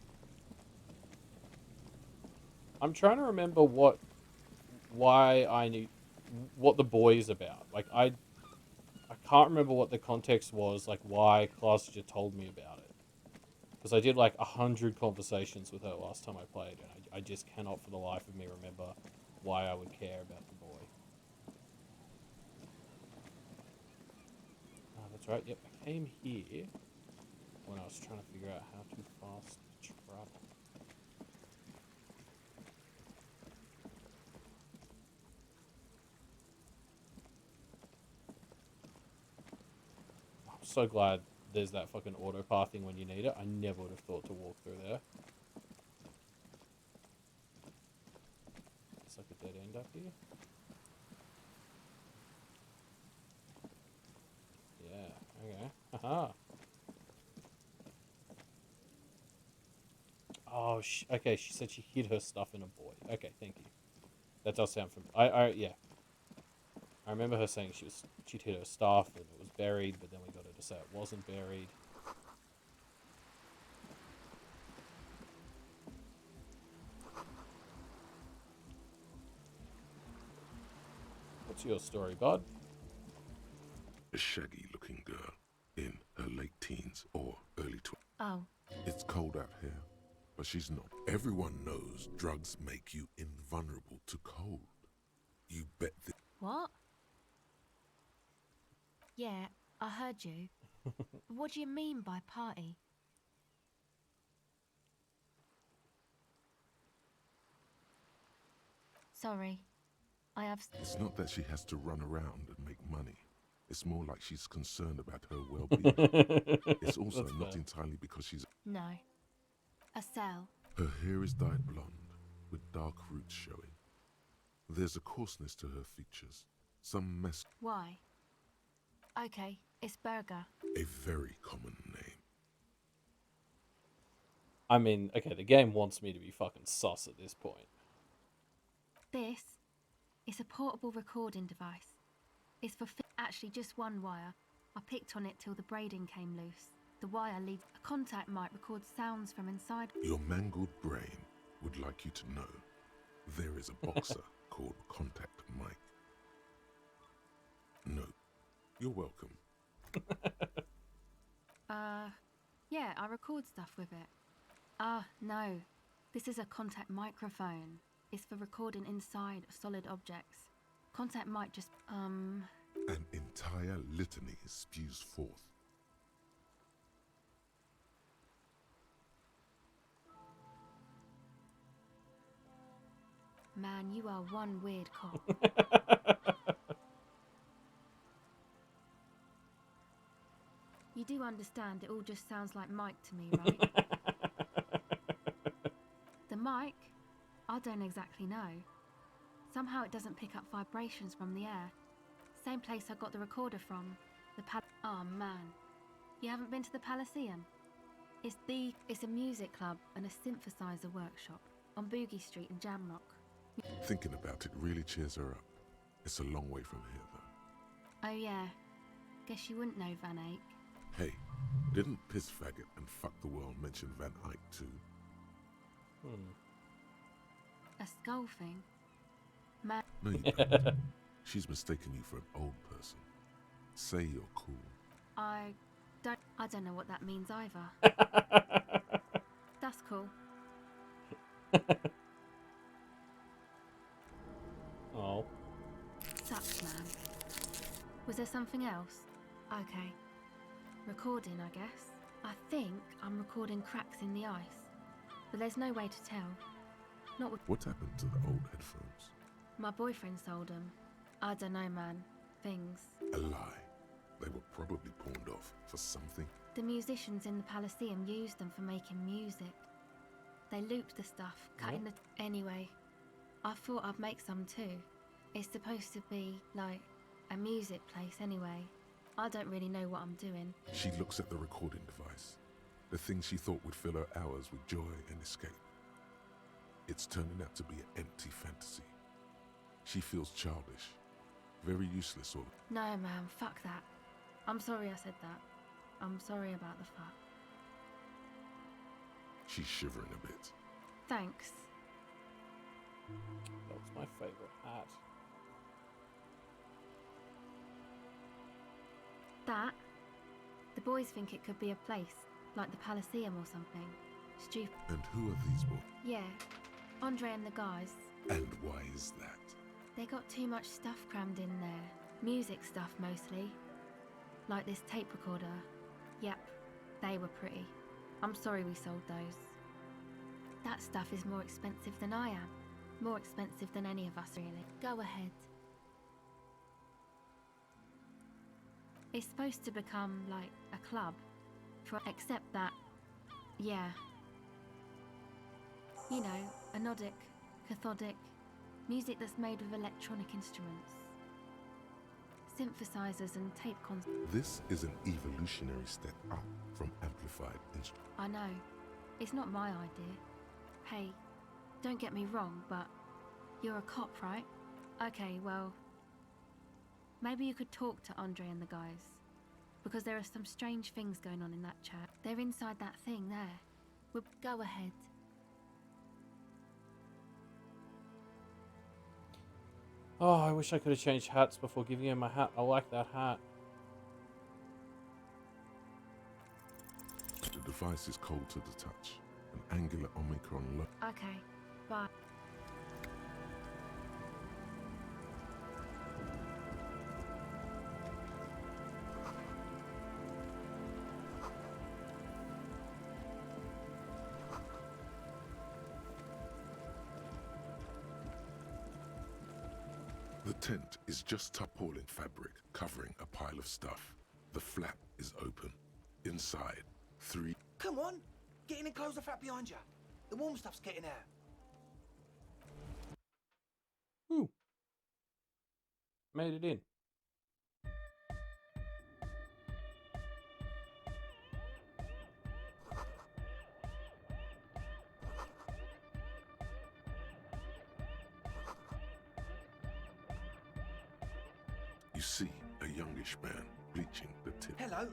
I'm trying to remember why I knew what the boy is about. Like I can't remember what the context was. Like why Klaus just told me about it. Because I did like 100 conversations with her last time I played, and I just cannot for the life of me remember why I would care about the boy. Ah, that's right. Yep, I came here when I was trying to figure out how to fast travel. I'm so glad there's that fucking auto pathing when you need it. I never would have thought to walk through there. It's like a dead end up here. okay. She said she hid her stuff in a boy. Okay, thank you. That does sound familiar. Yeah. I remember her saying she'd hid her stuff and it was buried, but then we got her to say it wasn't buried. What's your story, bud? A shaggy-looking girl in her late teens or early 20s. Oh. It's cold out here, but she's not. Everyone knows drugs make you invulnerable to cold. You bet that. What? Yeah, I heard you. What do you mean by party? Sorry, I have. It's not that she has to run around and make money. It's more like she's concerned about her well-being. It's also That's not fair. entirely because she's. No. A cell. Her hair is dyed blonde, with dark roots showing. There's a coarseness to her features. Some mess. Why? Okay, it's Burger. A very common name. I mean, okay, the game wants me to be fucking sus at this point. This is a portable recording device. It's for actually just one wire. I picked on it till the braiding came loose. The wire leads a contact mic records sounds from inside. Your mangled brain would like you to know there is a boxer called Contact Mike. No, you're welcome. Yeah, I record stuff with it. No. This is a contact microphone. It's for recording inside solid objects. Contact mic just, An entire litany spews forth. Man, you are one weird cop. You do understand it all just sounds like Mike to me, right? The mic? I don't exactly know. Somehow it doesn't pick up vibrations from the air. Same place I got the recorder from. Oh man. You haven't been to the Elysium? It's a music club and a synthesizer workshop on Boogie Street in Jamrock. Thinking about it really cheers her up. It's a long way from here, though. Oh yeah. Guess you wouldn't know Van Eyck. Hey, didn't Piss Faggot and Fuck the World mention Van Eyck too? A skull thing? Man. No, you don't. She's mistaken you for an old person. Say you're cool. I don't know what that means either. That's cool. Oh. Sucks, man. Was there something else? Okay. Recording, I guess. I think I'm recording cracks in the ice. But there's no way to tell. Not with What happened to the old headphones? my boyfriend sold them. I don't know, man. Things. A lie. They were probably pawned off for something. The musicians in the Elysium used them for making music. They looped the stuff, cutting the... Anyway, I thought I'd make some too. It's supposed to be, like, a music place anyway. I don't really know what I'm doing. She looks at the recording device. The thing she thought would fill her hours with joy and escape. It's turning out to be an empty fantasy. She feels childish. Very useless or... No, man, fuck that. I'm sorry I said that. I'm sorry about the fuck. She's shivering a bit. Thanks. That was my favorite hat. That? The boys think it could be a place, like the Elysium or something. Stupid. And who are these boys? Yeah, Andre and the guys. And why is that? They got too much stuff crammed in there. Music stuff mostly. Like this tape recorder. Yep, they were pretty. I'm sorry we sold those. That stuff is more expensive than I am. More expensive than any of us, really. Go ahead. It's supposed to become like a club. Except that, yeah. You know, anodic, cathodic, music that's made with electronic instruments. Synthesizers and tape consoles. This is an evolutionary step up from amplified instruments. I know. It's not my idea. Hey, don't get me wrong, but you're a cop, right? Okay, well, maybe you could talk to Andre and the guys. Because there are some strange things going on in that church. They're inside that thing there. Well, go ahead. Oh, I wish I could have changed hats before giving him my hat. I like that hat. The device is cold to the touch. An angular Omicron low. Okay, bye. The tent is just tarpaulin fabric covering a pile of stuff. The flap is open. Inside, 3. Come on! Get in and close the flap behind you. The warm stuff's getting out. Ooh. Made it in. You see a youngish man bleaching the tip. Hello,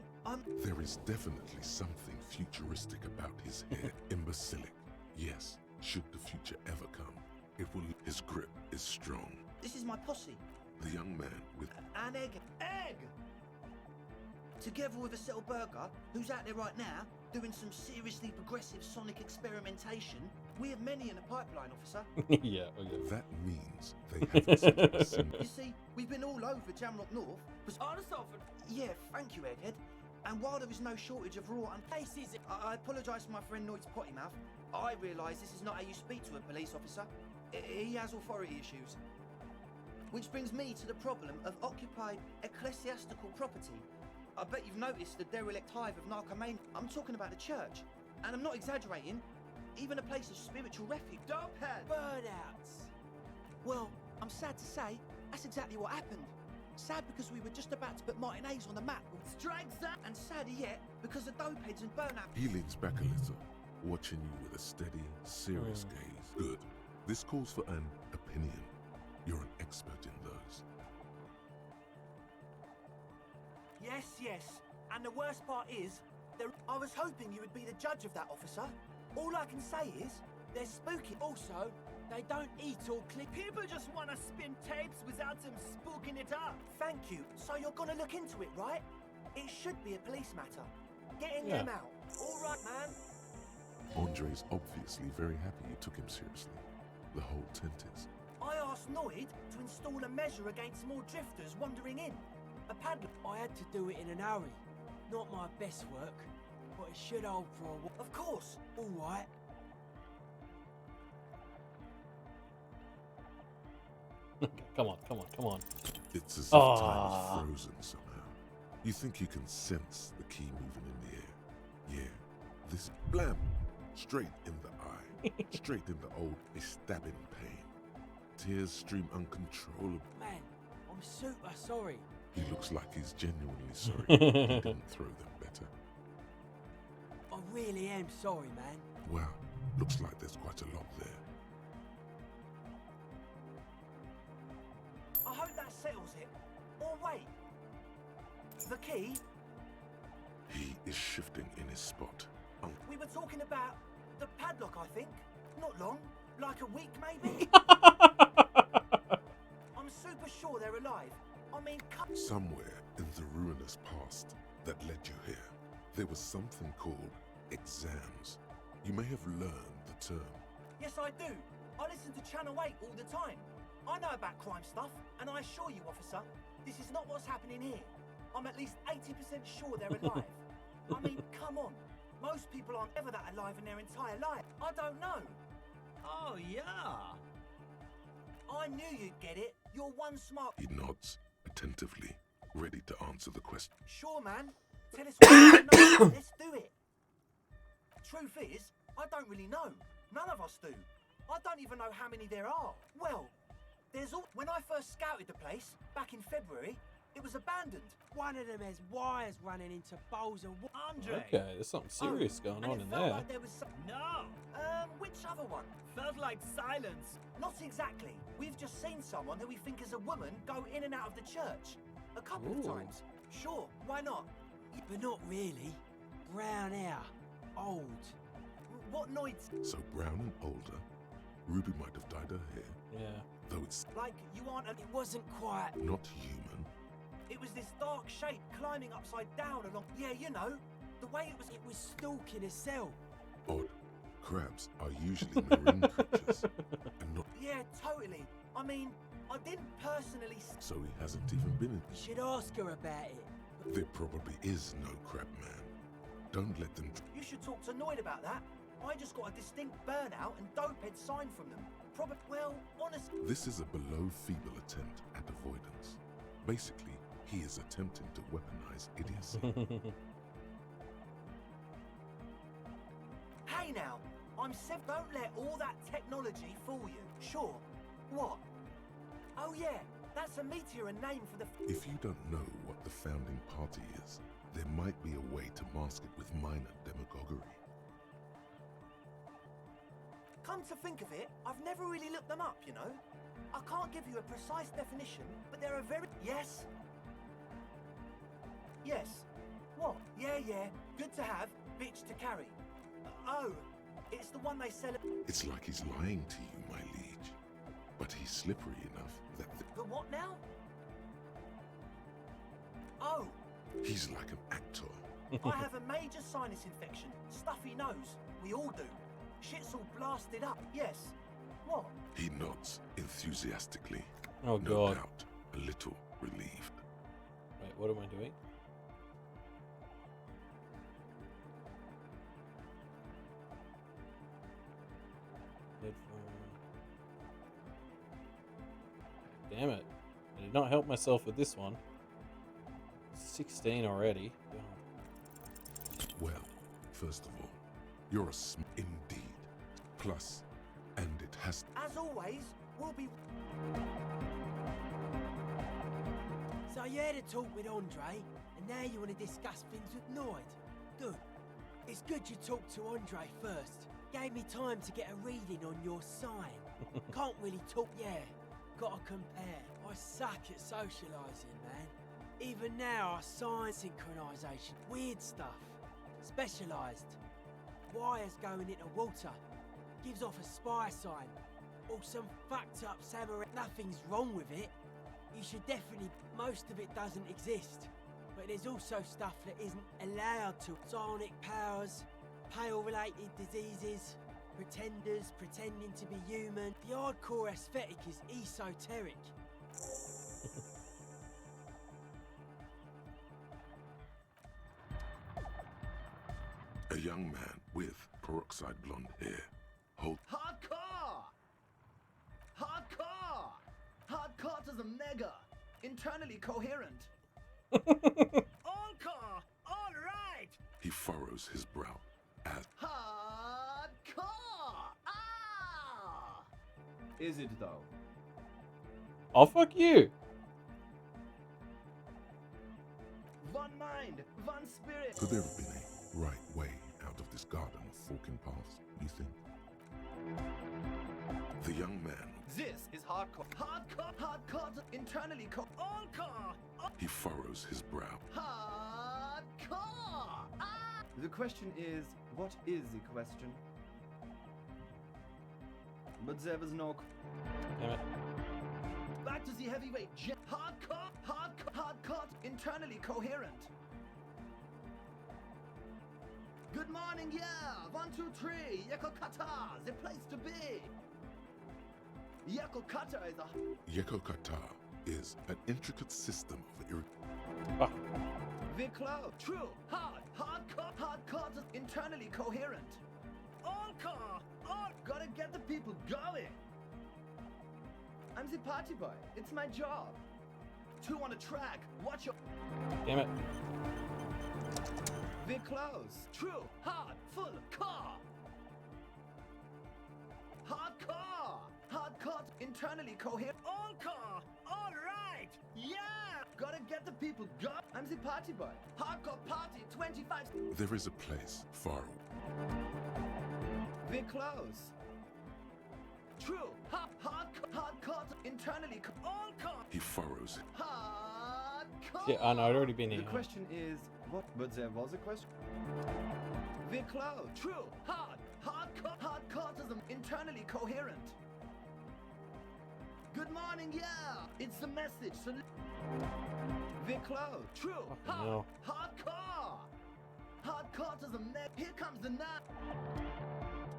There is definitely something futuristic about his hair. Imbecilic. Yes, should the future ever come, it will. His grip is strong. This is my posse. The young man with An egg. Egg! Together with a settled burger, who's out there right now, doing some seriously progressive sonic experimentation. We have many in the pipeline, officer. Yeah, okay. That means they haven't seen. You see, we've been all over Jamrock North. Yeah, thank you, Egghead. And while there is no shortage of raw and places, I apologise for my friend Noid's potty mouth. I realise this is not how you speak to a police officer. He has authority issues. Which brings me to the problem of occupied ecclesiastical property. I bet you've noticed the derelict hive of narcomania. I'm talking about the church. And I'm not exaggerating. Even a place of spiritual refuge. Dopehead! Burnouts! Well, I'm sad to say, that's exactly what happened. Sad because we were just about to put Martinez on the map. Strikes that! And sadder yet, because of dopeheads and burnout. He leans back a little, watching you with a steady, serious gaze. Good. This calls for an opinion. You're an expert in those. Yes. And the worst part is, I was hoping you would be the judge of that, officer. All I can say is, they're spooky. Also, they don't eat or click. People just want to spin tapes without them spooking it up. Thank you. So you're gonna look into it, right? It should be a police matter. Getting them out. All right, man. Andre's obviously very happy you took him seriously. The whole tent is. I asked Noid to install a measure against more drifters wandering in. A padlock. I had to do it in an hurry. Not my best work, but it should hold for a while. Of course. All right. Come on. It's as if time is frozen somehow. You think you can sense the key moving in the air. Yeah. This blam! Straight in the eye. Straight in the old, a stabbing pain. Tears stream uncontrollably. Man, I'm super sorry. He looks like he's genuinely sorry. He didn't throw them better. I really am sorry, man. Well, looks like there's quite a lot there. I hope that settles it. Or wait. The key? He is shifting in his spot. We were talking about the padlock, I think. Not long. Like a week, maybe? I'm super sure they're alive. I mean, Somewhere in the ruinous past that led you here, there was something called exams. You may have learned the term. Yes, I do. I listen to Channel 8 all the time. I know about crime stuff, and I assure you, officer, this is not what's happening here. I'm at least 80% sure they're alive. I mean, come on. Most people aren't ever that alive in their entire life. I don't know. Oh, yeah. I knew you'd get it. You're one smart... He nods attentively, ready to answer the question. Sure, man. Tell us what you know. Let's do it. Truth is, I don't really know. None of us do. I don't even know how many there are. Well, there's all... When I first scouted the place, back in February, It was abandoned. One of them has wires running into bowls of Andre! Okay, there's something serious going on in there. Like there was some... No! Which other one? Felt like silence. Not exactly. We've just seen someone who we think is a woman go in and out of the church. A couple of Ooh. times. Sure, why not? But not really. Brown hair. Old. What noise? So brown and older, Ruby might have dyed her hair, Yeah. though it's Like, you aren't... It wasn't quite... not human. It was this dark shape climbing upside down along... Yeah, you know. The way it was... It was stalking a cell. Odd. Crabs are usually marine creatures, and not Yeah, totally. I mean, I didn't personally... so he hasn't even been in. You should ask her about it. There probably is no crab man. Don't let them. You should talk to Noid about that. I just got a distinct burnout and dopehead sign from them. Probably... Well, honestly... This is a below feeble attempt at avoidance. Basically, he is attempting to weaponize idiocy. Hey now, don't let all that technology fool you. Sure. What? Oh yeah, that's a meteor and name for the... If you don't know what the founding party is, there might be a way to mask it with minor demagoguery. Come to think of it, I've never really looked them up, you know? I can't give you a precise definition, but they're a very... Yes? Yes. What? Yeah, good to have, bitch to carry. Oh, it's the one they sell... It's like he's lying to you, my liege. But he's slippery enough that The what now? Oh, he's like an actor. I have a major sinus infection. Stuffy nose. We all do. Shit's all blasted up. Yes. What? He nods enthusiastically. Oh, No God. doubt, a little relieved. Wait, what am I doing? Damn it. I did not help myself with this one. 16 already. Well, first of all, you're a indeed. Plus, and it has... As always, we'll be... So you had a talk with Andre, and now you want to discuss things with Noid. Good. It's good you talked to Andre first. Gave me time to get a reading on your sign. Can't really talk, yeah. Gotta compare. I suck at socialising, man. Even now, our sign synchronisation. Weird stuff. Specialised. Wires going into water. Gives off a spy sign. Or some fucked up samurai. Nothing's wrong with it. You should definitely... Most of it doesn't exist. But there's also stuff that isn't allowed to. Psionic powers, pale-related diseases, pretenders pretending to be human. The hardcore aesthetic is esoteric. A young man with peroxide blonde hair. Hold... Hardcore! Hardcore! Hardcore is a mega, internally coherent. All car! All right! He furrows his brow as... Hardcore! Ah! Is it though? Oh, fuck you! One mind, one spirit. Could there have been a right way out of this garden of forking paths, you think? The young man... This is hardcore. Hardcore, internally all car. He furrows his brow. Hardcore! Ah! The question is, what is the question? But there was no... Damn it. Back to the heavyweight. Hardcore, internally coherent. Good morning, yeah. 1, 2, 3. Yakokata, the place to be. Yakokata is a... Yekokata is an intricate system of... We're close. True. Hardcore, internally coherent. All car. All... Gotta get the people going. I'm the party boy. It's my job. 2 on a track. Watch your... Damn it. We're close. True. Hard. Full. Car. Hardcore, internally coherent. All car. All right. Yeah. Gotta get Let the people go. I'm the party boy. Hardcore party 25. There is a place far away. We're close. True. Hardcore. Internally. All core. He furrows. Hardcore. Yeah, I know, I'd already been The here. question is what? But there was a question. We're close. True. Hardcore. Internally coherent. Good morning, yeah. It's the message. So we're close. True. hell. Hardcore. Hardcore. Here comes the night.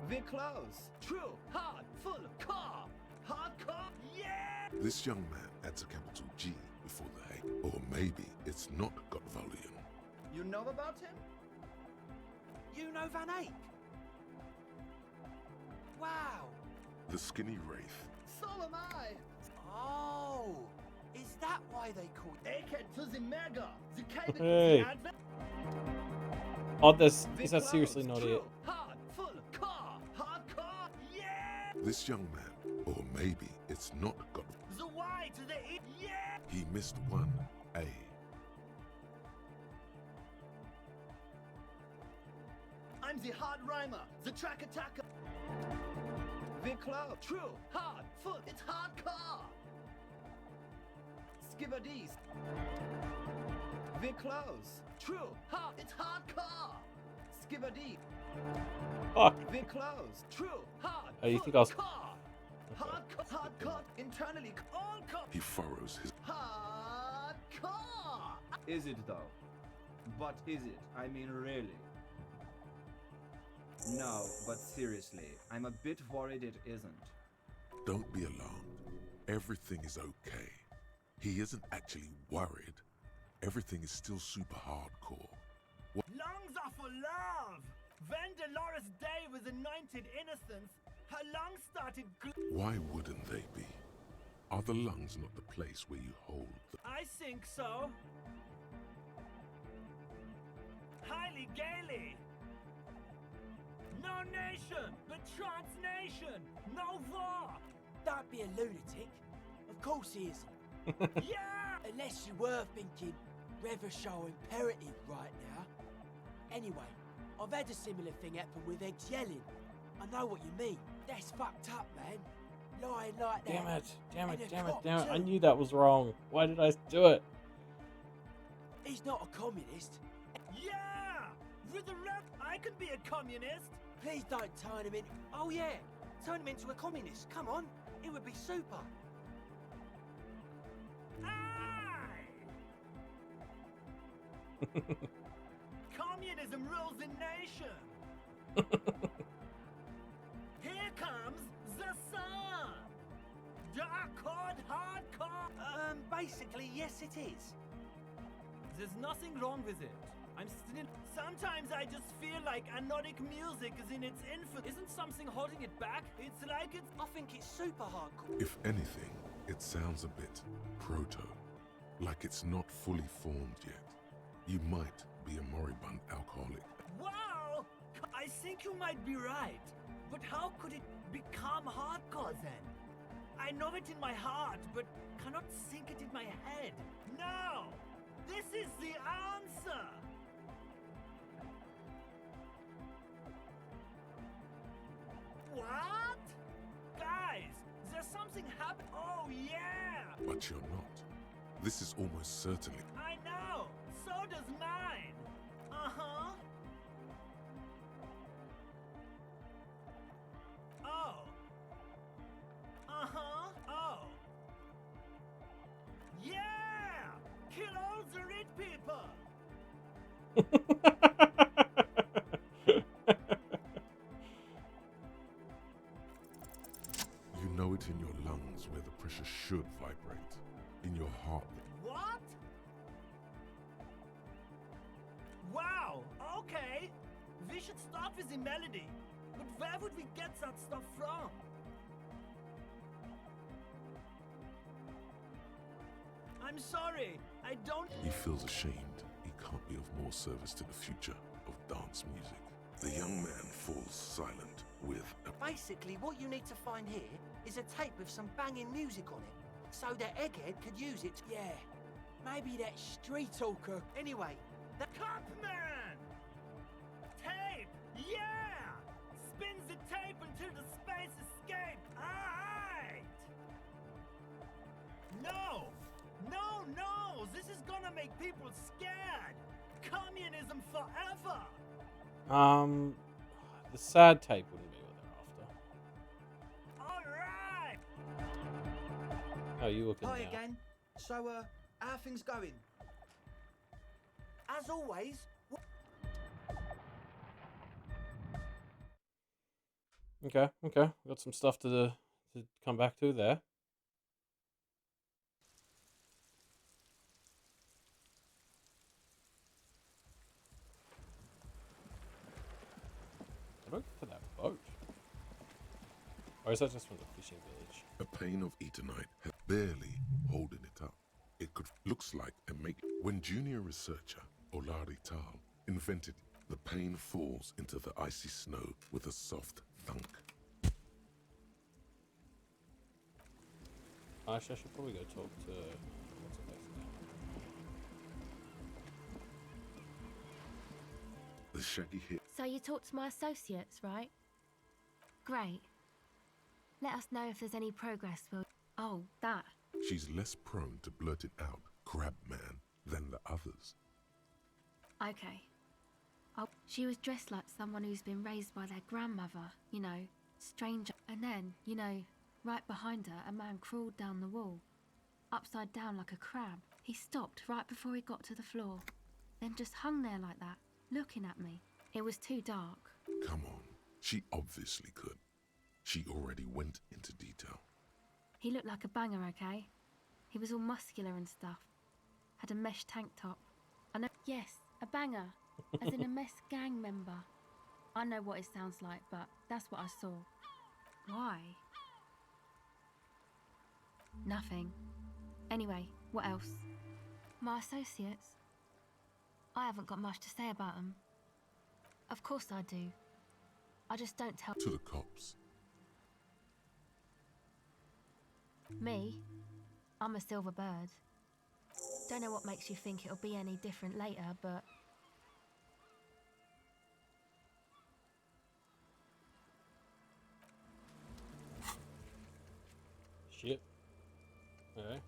We're close. True. Full car. Hardcore. Yeah. This young man adds a capital G before the H. Or maybe it's not got volume. You know about him? You know Van Eyck? Wow. The skinny wraith. So am I. Oh, is that why they call Egghead to the mega. The cable Hey. the advent. Oh, is that seriously not it? Hard, full, car, hardcore, yeah! This young man, or maybe it's not got. The Y to the E, yeah! He missed one A. I'm the hard rhymer, the track attacker. We're close. True, hard, full, it's hardcore. Skibberdees. We're close. True, hard, it's hardcore. Skibberdee. Fuck. We're close. True, hard. Oh, you think I was... Hardcore, internally, all core. He furrows his. Hardcore. Is it though? But is it? I mean, really? No, but seriously, I'm a bit worried it isn't. Don't be alarmed. Everything is okay. He isn't actually worried. Everything is still super hardcore. Lungs are for love. When Dolores Day was anointed innocence, her lungs started Why wouldn't they be? Are the lungs not the place where you hold the... I think so. Highly gaily. No nation, but transnation. No war. Don't be a lunatic. Of course he isn't. Yeah! Unless you were thinking Revershaw imperative right now. Anyway, I've had a similar thing happen with eggs yelling. I know what you mean. That's fucked up, man. Lying like that. Damn it. And a cop I too. knew that was wrong. Why did I do it? He's not a communist. Yeah! With the rep, I could be a communist. Please don't turn him in. Oh yeah, turn him into a communist. Come on, it would be super. Aye! Communism rules the nation. Here comes the sun. Dark hardcore. Basically, yes it is. There's nothing wrong with it. I'm still. Sometimes I just feel like anodic music is in its infant. Isn't something holding it back? It's like it's. I think it's super hardcore. If anything, it sounds a bit proto. Like it's not fully formed yet. You might be a moribund alcoholic. Wow! I think you might be right. But how could it become hardcore then? I know it in my heart, but cannot think it in my head. No! This is the answer! What? Guys, there's something happening. Oh, yeah! But you're not. This is almost certainly. I know! So does mine! Uh-huh. Oh. Uh-huh. Oh. Yeah! Kill all the rich people! You know it in your lungs where the pressure should vibrate. In your heart. What? Wow, okay. We should start with the melody. But where would we get that stuff from? I'm sorry, I don't... He feels ashamed. He can't be of more service to the future of dance music. The young man falls silent with a... Basically, what you need to find here is a tape with some banging music on it, so that Egghead could use it. Yeah, Maybe that street talker. Anyway, the Copman! Tape! Yeah! Spins the tape until the space escape! Alright! No! No, no! This is gonna make people scared! Communism forever! The sad tape wouldn't be what they're after. Alright! Oh, you looking Hi now. again. So, how are things going? as always, Okay. Got some stuff to come back to there. I don't get to that boat. Or is that just from the fishing village? A pane of Eternite had barely holding it up. It looks like a make. When junior researcher Olari Tal invented, the pane falls into the icy snow with a soft thunk. Actually, I should probably go talk to what's her face now. The shaggy hit. So you talked to my associates, right? Great. Let us know if there's any progress, will. Oh, that. She's less prone to blurt it out, crab man, than the others. Okay. Oh, she was dressed like someone who's been raised by their grandmother, you know, stranger. And then, you know, right behind her, a man crawled down the wall, upside down like a crab. He stopped right before he got to the floor, then just hung there like that, looking at me. It was too dark. Come on, she obviously could. She already went into detail. He looked like a banger, okay? He was all muscular and stuff. Had a mesh tank top. I know. Yes, a banger. As in a mess gang member. I know what it sounds like, but that's what I saw. Why? Nothing. Anyway, what else? My associates. I haven't got much to say about them. Of course I do. I just don't tell. To the cops. Me? I'm a silver bird. Don't know what makes you think it'll be any different later, but... Shit. Okay.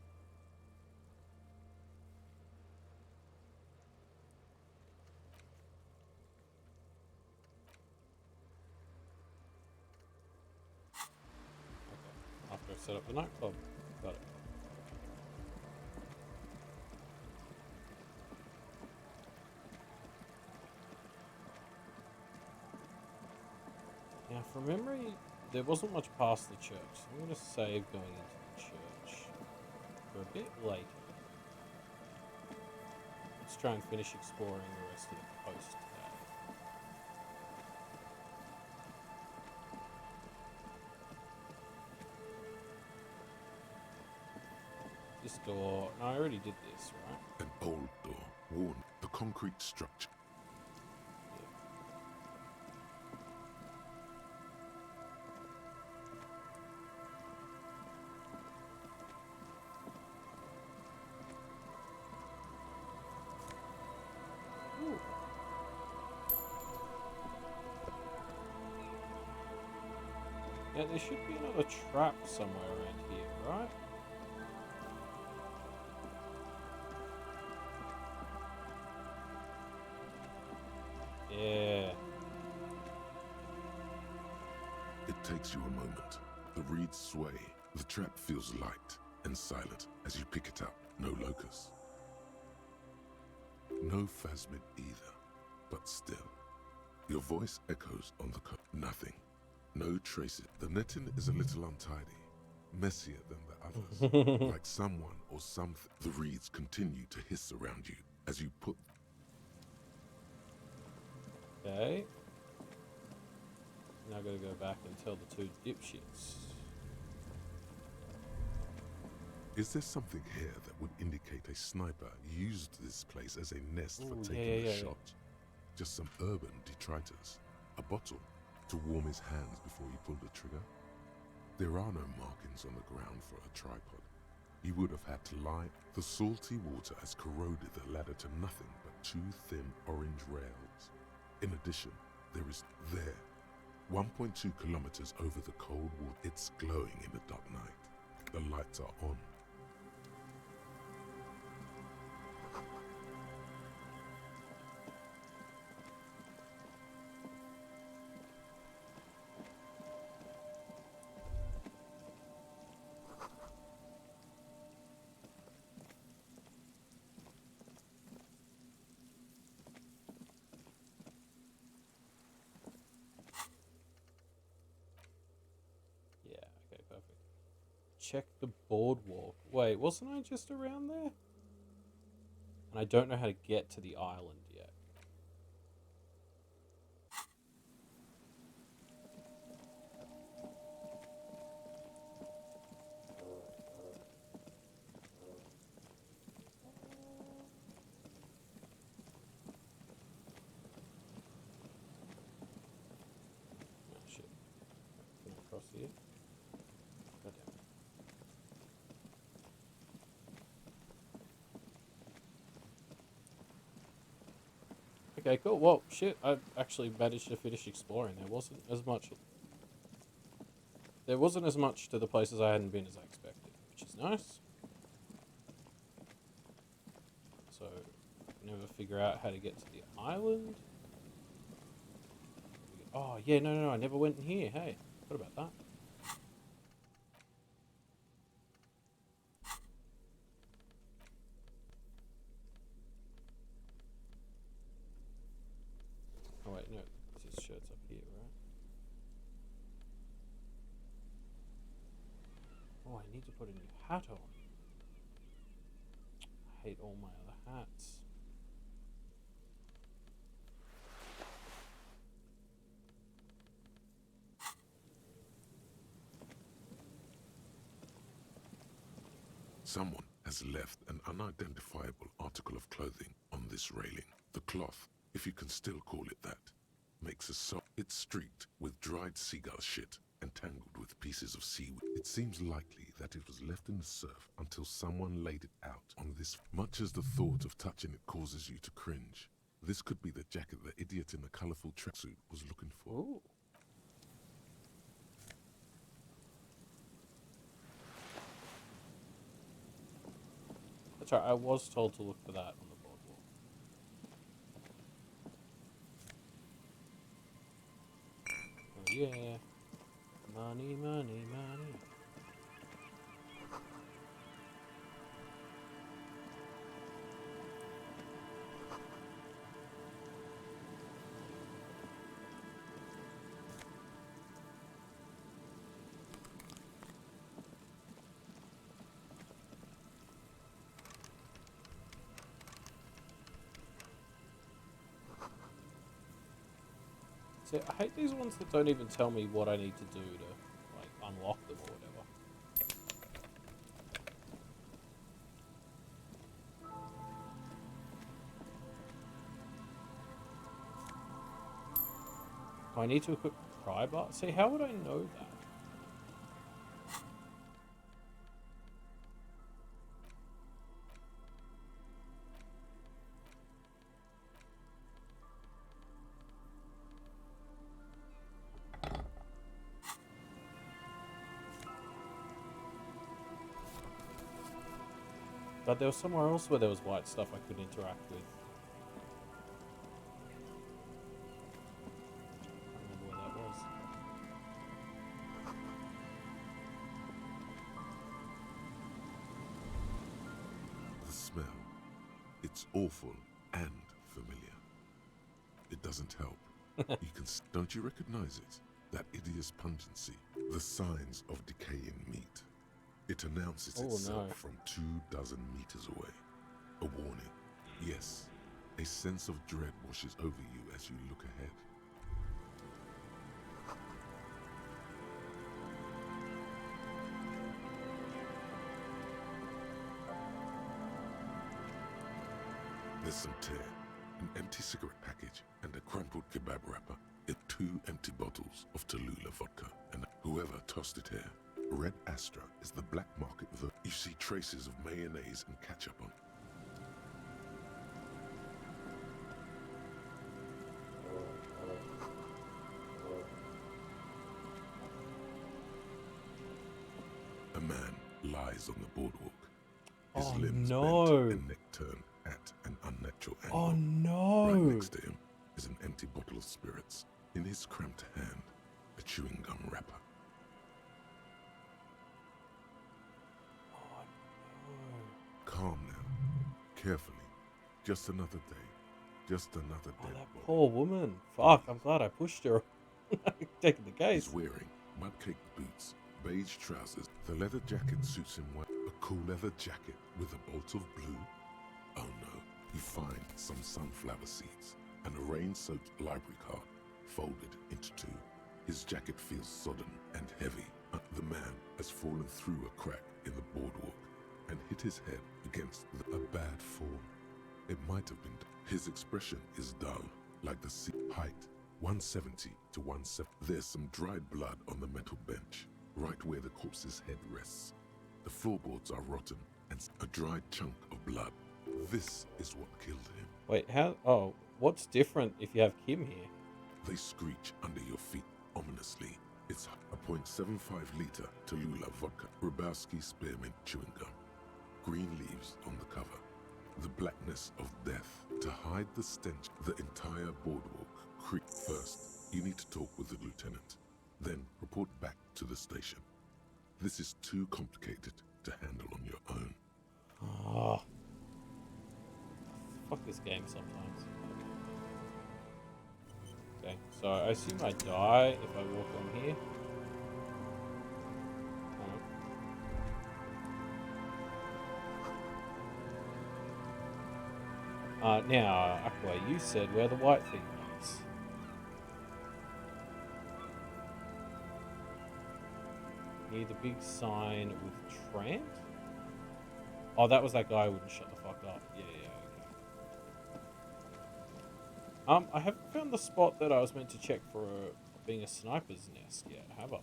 After I set up the nightclub. Got it. Now, from memory, there wasn't much past the church, so I'm going to save going into the church for a bit later. Let's try and finish exploring the rest of the coast today. This door... No, I already did this, right? An old door, worn, the concrete structure. Ooh. Yeah, there should be another trap somewhere around here, right? Yeah. It takes you a moment. The reeds sway. The trap feels light and silent as you pick it up. No locust. No phasmid either. But still. Your voice echoes on the nothing. No traces. The netting is a little untidy. Messier than the others. Like someone or something. The reeds continue to hiss around you as you put... Okay. Now I gotta go back and tell the two dipshits. Is there something here that would indicate a sniper used this place as a nest for Ooh, taking yeah. a shot? Just some urban detritus. A bottle to warm his hands before he pulled the trigger. There are no markings on the ground for a tripod. He would have had to lie. The salty water has corroded the ladder to nothing but 2 thin orange rails. In addition, there is there, 1.2 kilometers over the cold water. It's glowing in the dark night. The lights are on. Yeah, okay, perfect. Check the boardwalk. Wait, wasn't I just around there? And I don't know how to get to the island yet. Oh shit. Can I cross here? God damn it. Okay, cool. Well, shit, I actually managed to finish exploring. There wasn't as much to the places I hadn't been as I expected, which is nice. So, never figure out how to get to the island. Oh, yeah, no, I never went in here. Hey, what about that? Oh, wait, no, this shirt's up here, right? Oh, I need to put a new hat on. I hate all my other hats. Someone has left an unidentifiable article of clothing on this railing. The cloth, if you can still call it that, makes a it's streaked with dried seagull shit and tangled with pieces of seaweed. It seems likely that it was left in the surf until someone laid it out on this. Much as the thought of touching it causes you to cringe, this could be the jacket the idiot in the colourful tracksuit was looking for. Ooh. That's right, I was told to look for that on the boardwalk. Oh yeah. Money, money, money. See, I hate these ones that don't even tell me what I need to do to, like, unlock them or whatever. Oh, I need to equip pry bar? See, how would I know that? But there was somewhere else where there was white stuff I could interact with. I don't remember where that was. The smell. It's awful and familiar. It doesn't help. Don't you recognize it? That hideous pungency. The signs of decaying meat. It announces itself from 24 meters away. A warning. Yes, a sense of dread washes over you as you look ahead. There's some tear, an empty cigarette package, and a crumpled kebab wrapper. 2 empty bottles of Tallulah vodka, and whoever tossed it here Red Astra is the black market. You see traces of mayonnaise and ketchup on. A man lies on the boardwalk. His limbs bent and neck turned at an unnatural angle. Oh no! Right next to him is an empty bottle of spirits. In his cramped hand, a chewing gum wrapper. Oh no. Calm now. Carefully. Just another day. Just another day. Oh, that poor woman. Fuck, I'm glad I pushed her. Taking the case. He's wearing mud-caked boots, beige trousers. The leather jacket suits him well. A cool leather jacket with a bolt of blue. Oh no. You find some sunflower seeds and a rain-soaked library card folded into two. His jacket feels sodden and heavy. The man has fallen through a crack in the boardwalk and hit his head against a bad fall. It might have been. His expression is dull, like the sea. Height 170 to 170. There's some dried blood on the metal bench, right where the corpse's head rests. The floorboards are rotten and a dried chunk of blood. This is what killed him. Wait, how? Oh, what's different if you have Kim here? They screech under your feet ominously. It's a 0.75 liter Tallulah vodka, Grabowski spearmint chewing gum, green leaves on the cover, the blackness of death. To hide the stench, the entire boardwalk creaked. First, you need to talk with the lieutenant, then report back to the station. This is too complicated to handle on your own. Ah, fuck this game sometimes. Okay, so I assume I die if I walk on here. Now, Aqua, you said where the white thing was. Near the big sign with Trant? Oh, that was that guy who wouldn't shut the fuck up. Yeah, okay. I haven't found the spot that I was meant to check for being a sniper's nest yet, have I?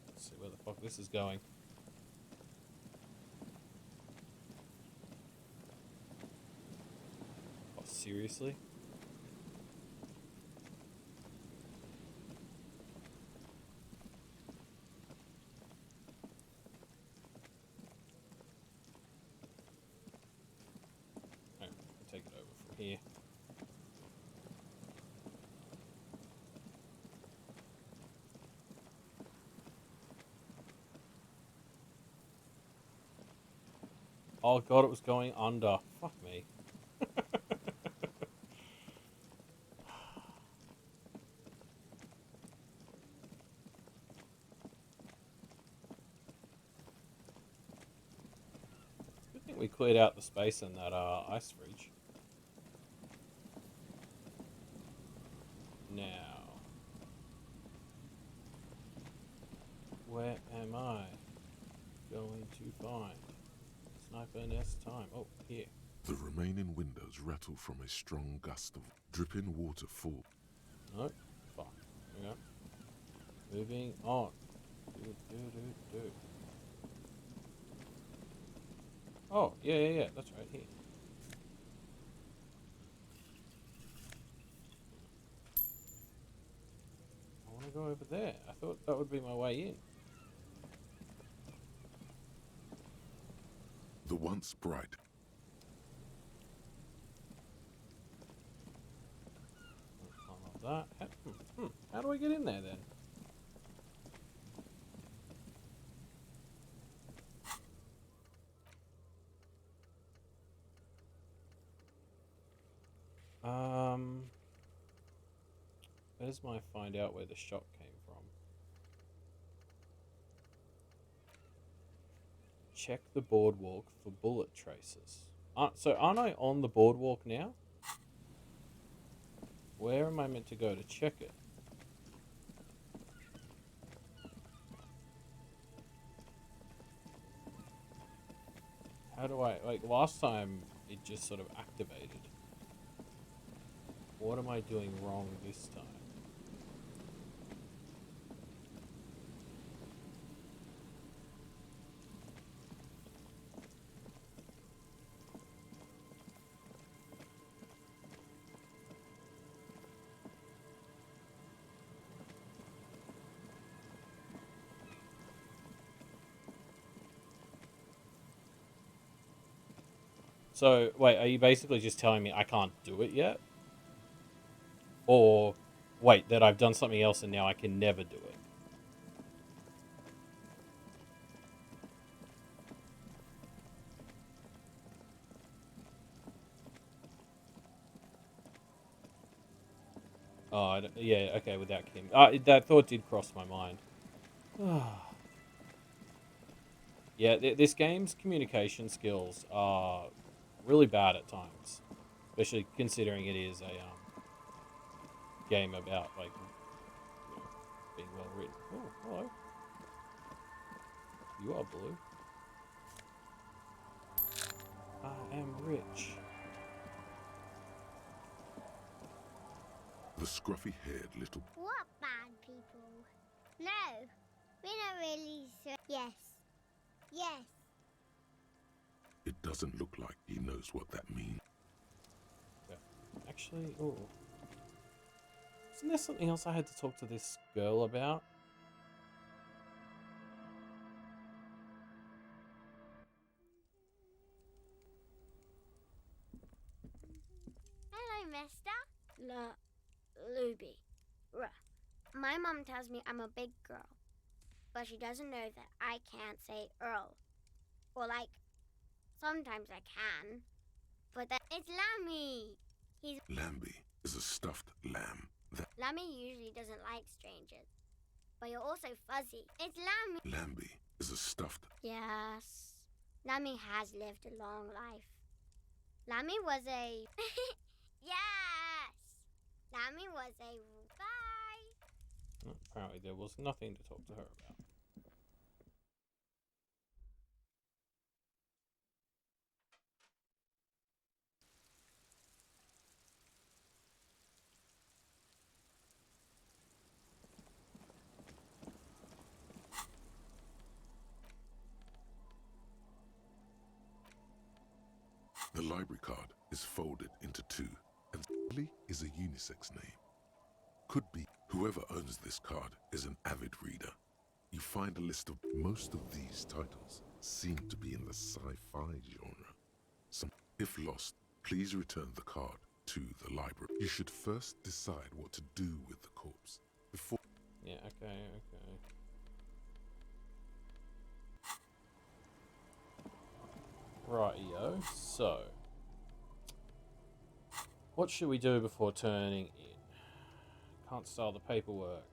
Let's see where the fuck this is going. Oh, seriously? Take it over from here. Oh god, it was going under. Fuck me. Good thing we cleared out the space in that ice fridge. Now, where am I going to find sniper nest time? Oh, here. The remaining windows rattle from a strong gust of dripping water fall. No, fuck. Yeah. Moving on. Do. Oh, yeah, that's right here. I want to go over there. I thought that would be my way in. The once bright. I love that. How do I get in there then? Where's my find out where the shot came from? Check the boardwalk for bullet traces. So aren't I on the boardwalk now? Where am I meant to go to check it? How do I, like last time it just sort of activated. What am I doing wrong this time? So, wait, are you basically just telling me I can't do it yet? Or, wait, that I've done something else and now I can never do it? Oh, yeah, okay, without Kim. That thought did cross my mind. Yeah, this game's communication skills are really bad at times. Especially considering it is a game about, like, you know, being well written. Oh, hello. You are blue. I am rich. The scruffy-haired little... What bad people? No, we're not really sure. Yes. Yes. It doesn't look like he knows what that means. Yeah. Actually, oh. Isn't there something else I had to talk to this girl about? Hello, mister. Luby. My mom tells me I'm a big girl, but she doesn't know that I can't say Earl. Or like, sometimes I can, but that it's Lammy. Lambie is a stuffed lamb that... Lammy usually doesn't like strangers, but you're also fuzzy. It's Lammy. Lambie is a stuffed... Yes. Lammy has lived a long life. Lammy was a... Yes! Lammy was a... Bye! Apparently there was nothing to talk to her about. The library card is folded into two, and Lee is a unisex name. Could be whoever owns this card is an avid reader. You find a list of most of these titles seem to be in the sci-fi genre. If lost, please return the card to the library. You should first decide what to do with the corpse before... Yeah, okay. Rightio, so... What should we do before turning in? Can't style the paperwork.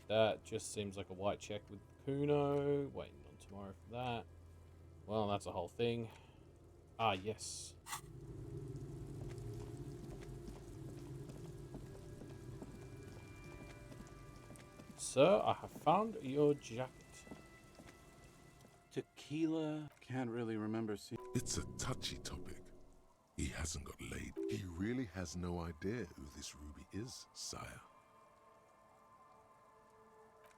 That just seems like a white check with Kuno. Waiting on tomorrow for that. Well, that's a whole thing. Ah, yes. Sir, I have found your jacket. Tequila? Can't really remember seeing... It's a touchy topic. He hasn't got laid. He really has no idea who this Ruby is, sire.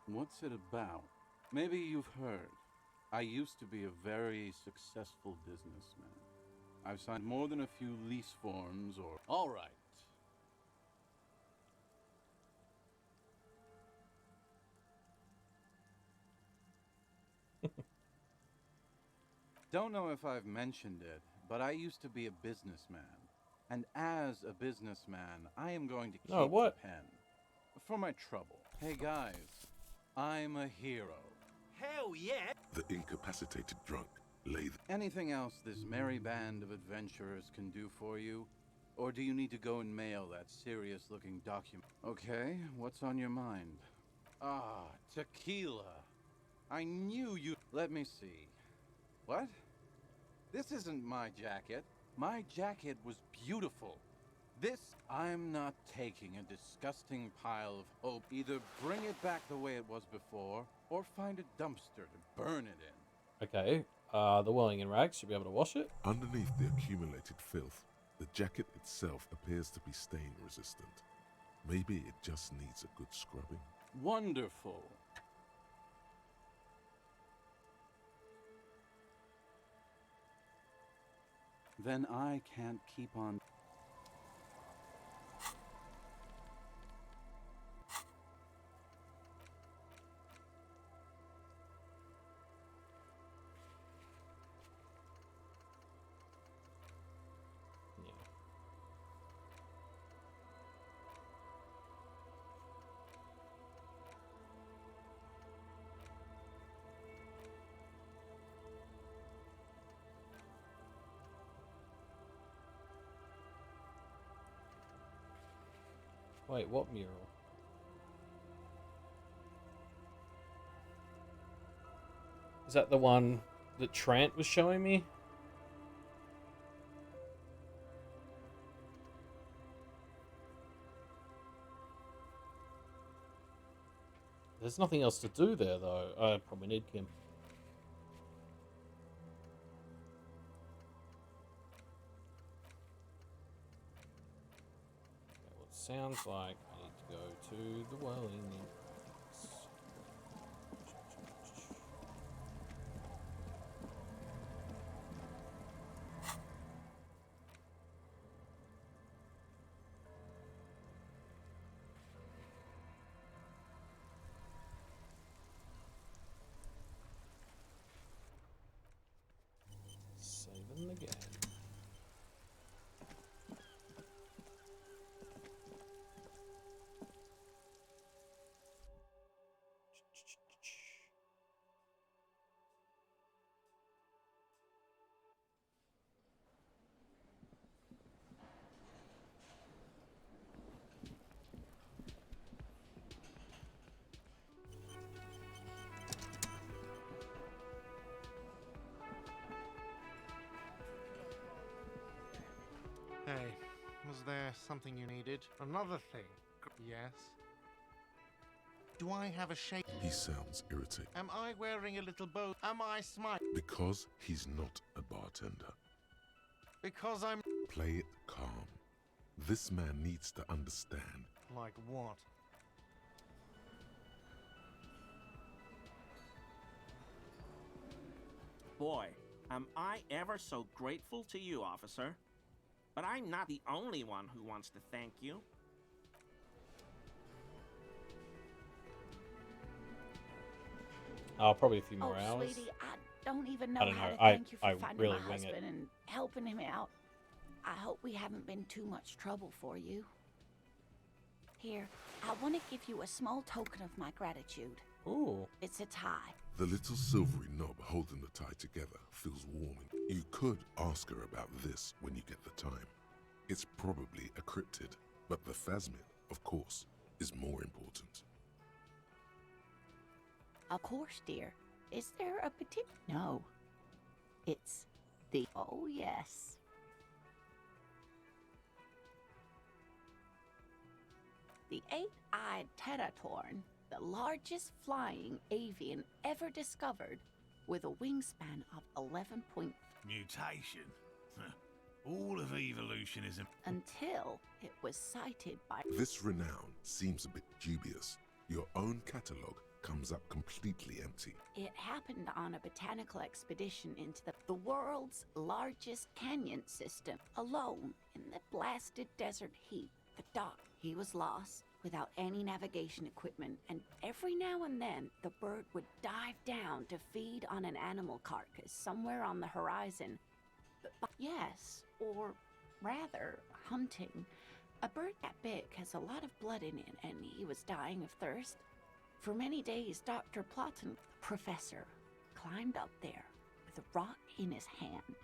What's it about? Maybe you've heard. I used to be a very successful businessman. I've signed more than a few lease forms or... All right. Don't know if I've mentioned it, but I used to be a businessman. And as a businessman, I am going to keep the pen. For my trouble. Hey guys, I'm a hero. Hell yeah! The incapacitated drunk lay... Anything else this merry band of adventurers can do for you? Or do you need to go and mail that serious-looking document? Okay, what's on your mind? Ah, tequila. I knew you... Let me see. What? This isn't my jacket. My jacket was beautiful. This... I'm not taking a disgusting pile of hope. Either bring it back the way it was before, or find a dumpster to burn it in. Okay, the Welling in rags should be able to wash it. Underneath the accumulated filth, The jacket itself appears to be stain resistant. Maybe it just needs a good scrubbing. Wonderful. Then I can't keep on. Wait, what mural? Is that the one that Trant was showing me? There's nothing else to do there, though. I probably need Kim. Okay, well, it sounds like I need to go to the well in the... Saving the game. Hey, was there something you needed? Another thing? Yes? Do I have a shape? He sounds irritated. Am I wearing a little bow? Am I smiling? Because he's not a bartender. Because I'm... Play it calm. This man needs to understand. Like what? Boy, am I ever so grateful to you, officer. But I'm not the only one who wants to thank you. Probably a few more hours. Sweetie, I don't even know I don't how know. to thank you for I finding really my wing it. husband and helping him out. I hope we haven't been too much trouble for you. Here, I want to give you a small token of my gratitude. Ooh. It's a tie. The little silvery knob holding the tie together feels warming. You could ask her about this when you get the time. It's probably a cryptid, but the phasmid, of course, is more important. Of course, dear. Is there a particular... No. It's the... Oh, yes. The eight-eyed Teratorn, the largest flying avian ever discovered, with a wingspan of 11 point... Mutation. All of evolution is... Until it was sighted by... This renown seems a bit dubious. Your own catalogue comes up completely empty. It happened on a botanical expedition into the world's largest canyon system, alone in the blasted desert heat. The doc, he was lost, without any navigation equipment, and every now and then the bird would dive down to feed on an animal carcass somewhere on the horizon. But yes, or rather, hunting. A bird that big has a lot of blood in it, and he was dying of thirst. For many days, Dr. Plotton, professor, climbed up there with a rock in his hand.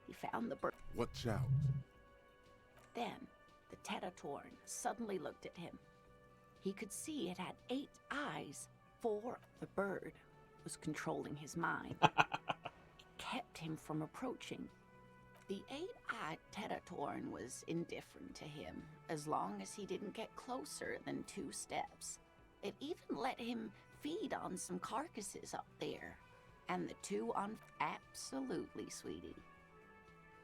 He found the bird. Watch out. Then, the Teratorn suddenly looked at him. He could see it had 8 eyes, for the bird was controlling his mind. It kept him from approaching. The 8-eyed Teratorn was indifferent to him, as long as he didn't get closer than 2 steps. It even let him feed on some carcasses up there. And the 2 on... Absolutely, sweetie.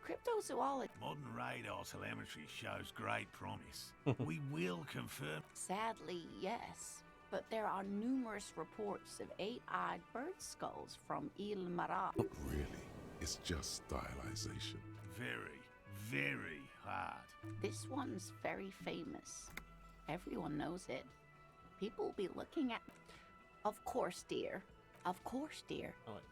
cryptozoology. Modern radar telemetry shows great promise. We will confirm. Sadly, yes. But there are numerous reports of 8-eyed bird skulls from Il Mara. Not really. It's just stylization. Very, very hard. This one's very famous. Everyone knows it. People will be looking at... Of course, dear. Of course, dear. Oh, wait.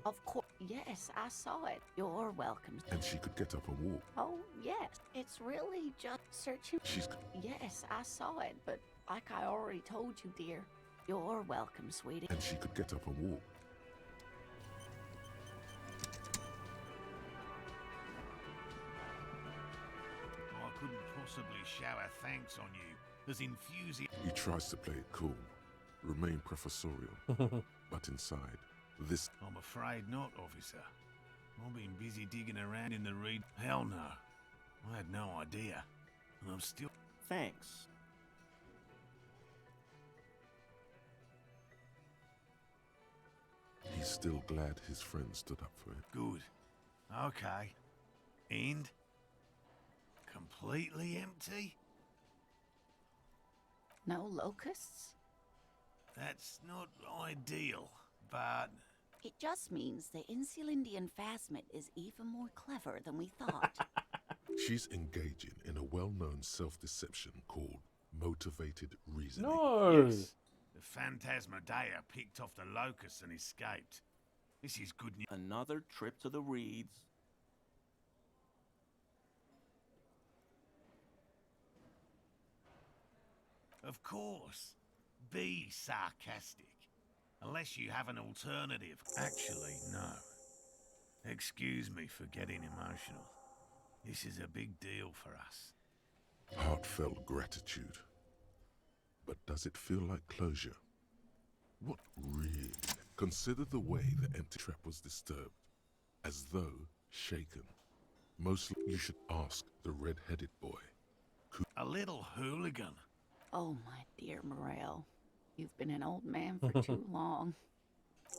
Of course. Yes, I saw it. You're welcome. And she could get up and walk. Oh, yes. It's really just searching. Yes, I saw it, but like I already told you, dear, you're welcome, sweetie. And she could get up and walk. I couldn't possibly shower thanks on you. As infusing. He tries to play it cool, remain professorial, but inside, this... I'm afraid not, officer. I've been busy digging around in the reed. Hell no. I had no idea. And I'm still... Thanks. He's still glad his friend stood up for him. Good. Okay. End? Completely empty? No locusts? That's not ideal, but... It just means the Insulindian phasmid is even more clever than we thought. She's engaging in a well-known self-deception called motivated reasoning. No! Yes. The Phantasmadeia picked off the locusts and escaped. This is good news. Another trip to the reeds. Of course. Be sarcastic. Unless you have an alternative. Actually, no. Excuse me for getting emotional. This is a big deal for us. Heartfelt gratitude. But does it feel like closure? What really? Consider the way the empty trap was disturbed. As though shaken. Mostly you should ask the red-headed boy. A little hooligan. Oh, my dear Morel. You've been an old man for too long.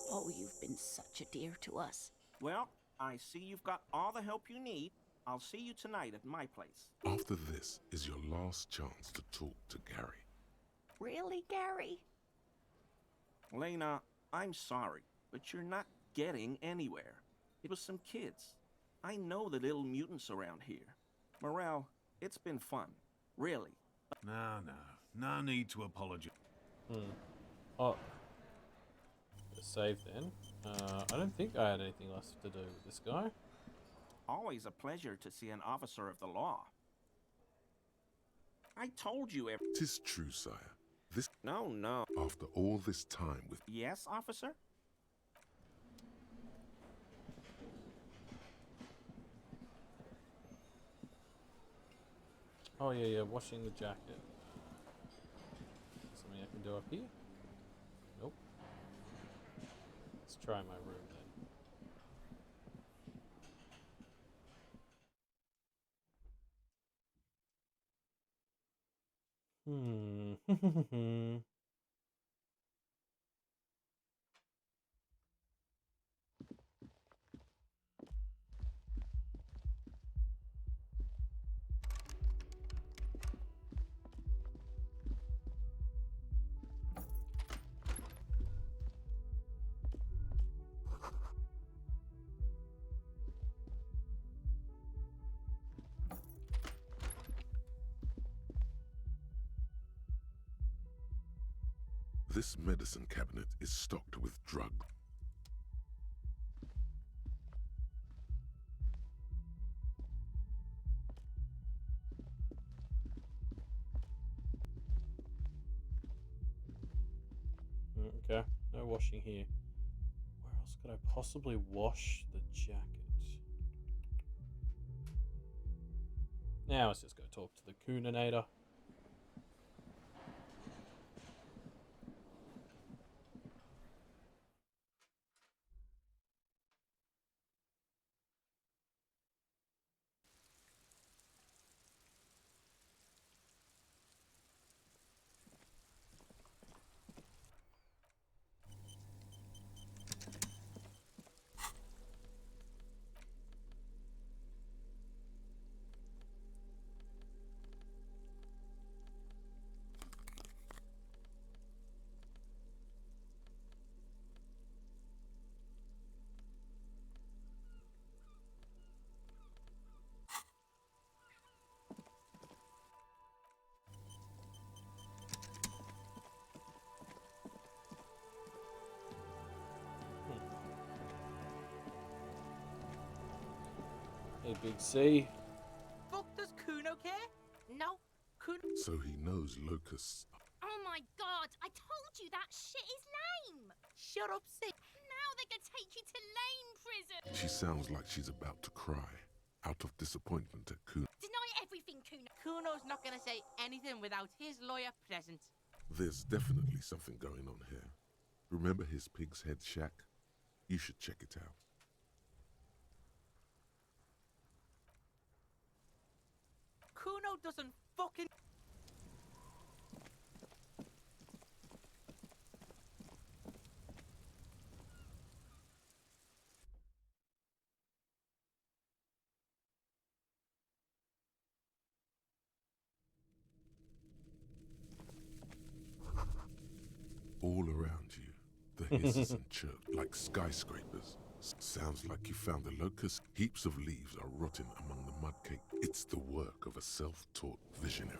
Oh, you've been such a dear to us. Well, I see you've got all the help you need. I'll see you tonight at my place. After this is your last chance to talk to Gary. Really, Gary? Lena, I'm sorry, but you're not getting anywhere. It was some kids. I know the little mutants around here. Morel, it's been fun. Really. No need to apologize. Oh. Save then. I don't think I had anything else to do with this guy. Always a pleasure to see an officer of the law. I told you every... 'Tis true, sire. This... No. After all this time with... Yes, officer? Oh, yeah, washing the jacket. Something I can do up here? Nope. Let's try my room then. This medicine cabinet is stocked with drugs. Okay, no washing here. Where else could I possibly wash the jacket? Now let's just go talk to the Cooninator. Big C. Fuck does Kuno care? No, Kuno. So he knows locusts. Oh my god, I told you that shit is lame! Shut up, Sid. Now they're gonna take you to lame prison! She sounds like she's about to cry, out of disappointment at Kuno. Deny everything, Kuno! Kuno's not gonna say anything without his lawyer present. There's definitely something going on here. Remember his pig's head shack? You should check it out. Kuno doesn't fucking... All around you, the hisses and chirp like skyscrapers. Sounds like you found the locust. Heaps of leaves are rotting among the mud cake. It's the work of a self-taught visionary.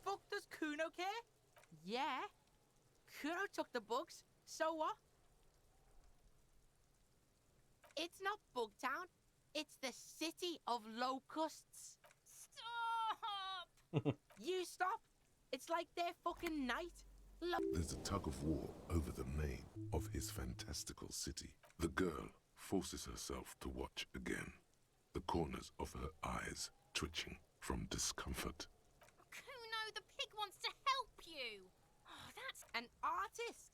Fuck does Kuno care? Yeah. Kuno took the books, so what? It's not Bugtown. It's the city of locusts. Stop! You stop. It's like their fucking night. There's a tug of war over the name of his fantastical city. The girl forces herself to watch again, the corners of her eyes twitching from discomfort. Kuno, the pig wants to help you! Oh, that's an artist.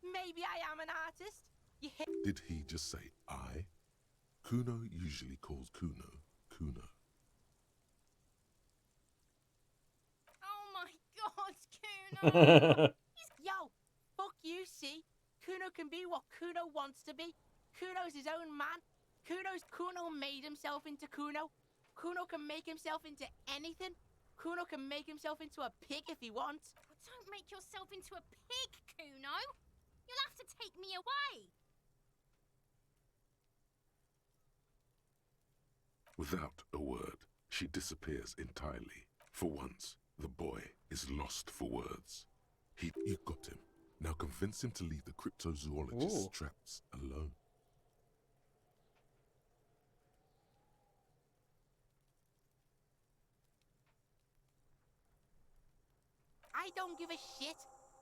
Maybe I am an artist. You hit... Did he just say I? Kuno usually calls Kuno, Kuno. Oh my god, Kuno! Yo, fuck you, see? Kuno can be what Kuno wants to be. Kuno's his own man. Kuno made himself into Kuno. Kuno can make himself into anything. Kuno can make himself into a pig if he wants. Oh, don't make yourself into a pig, Kuno! You'll have to take me away! Without a word, she disappears entirely. For once, the boy is lost for words. You got him. Now convince him to leave the cryptozoologist's traps alone. I don't give a shit.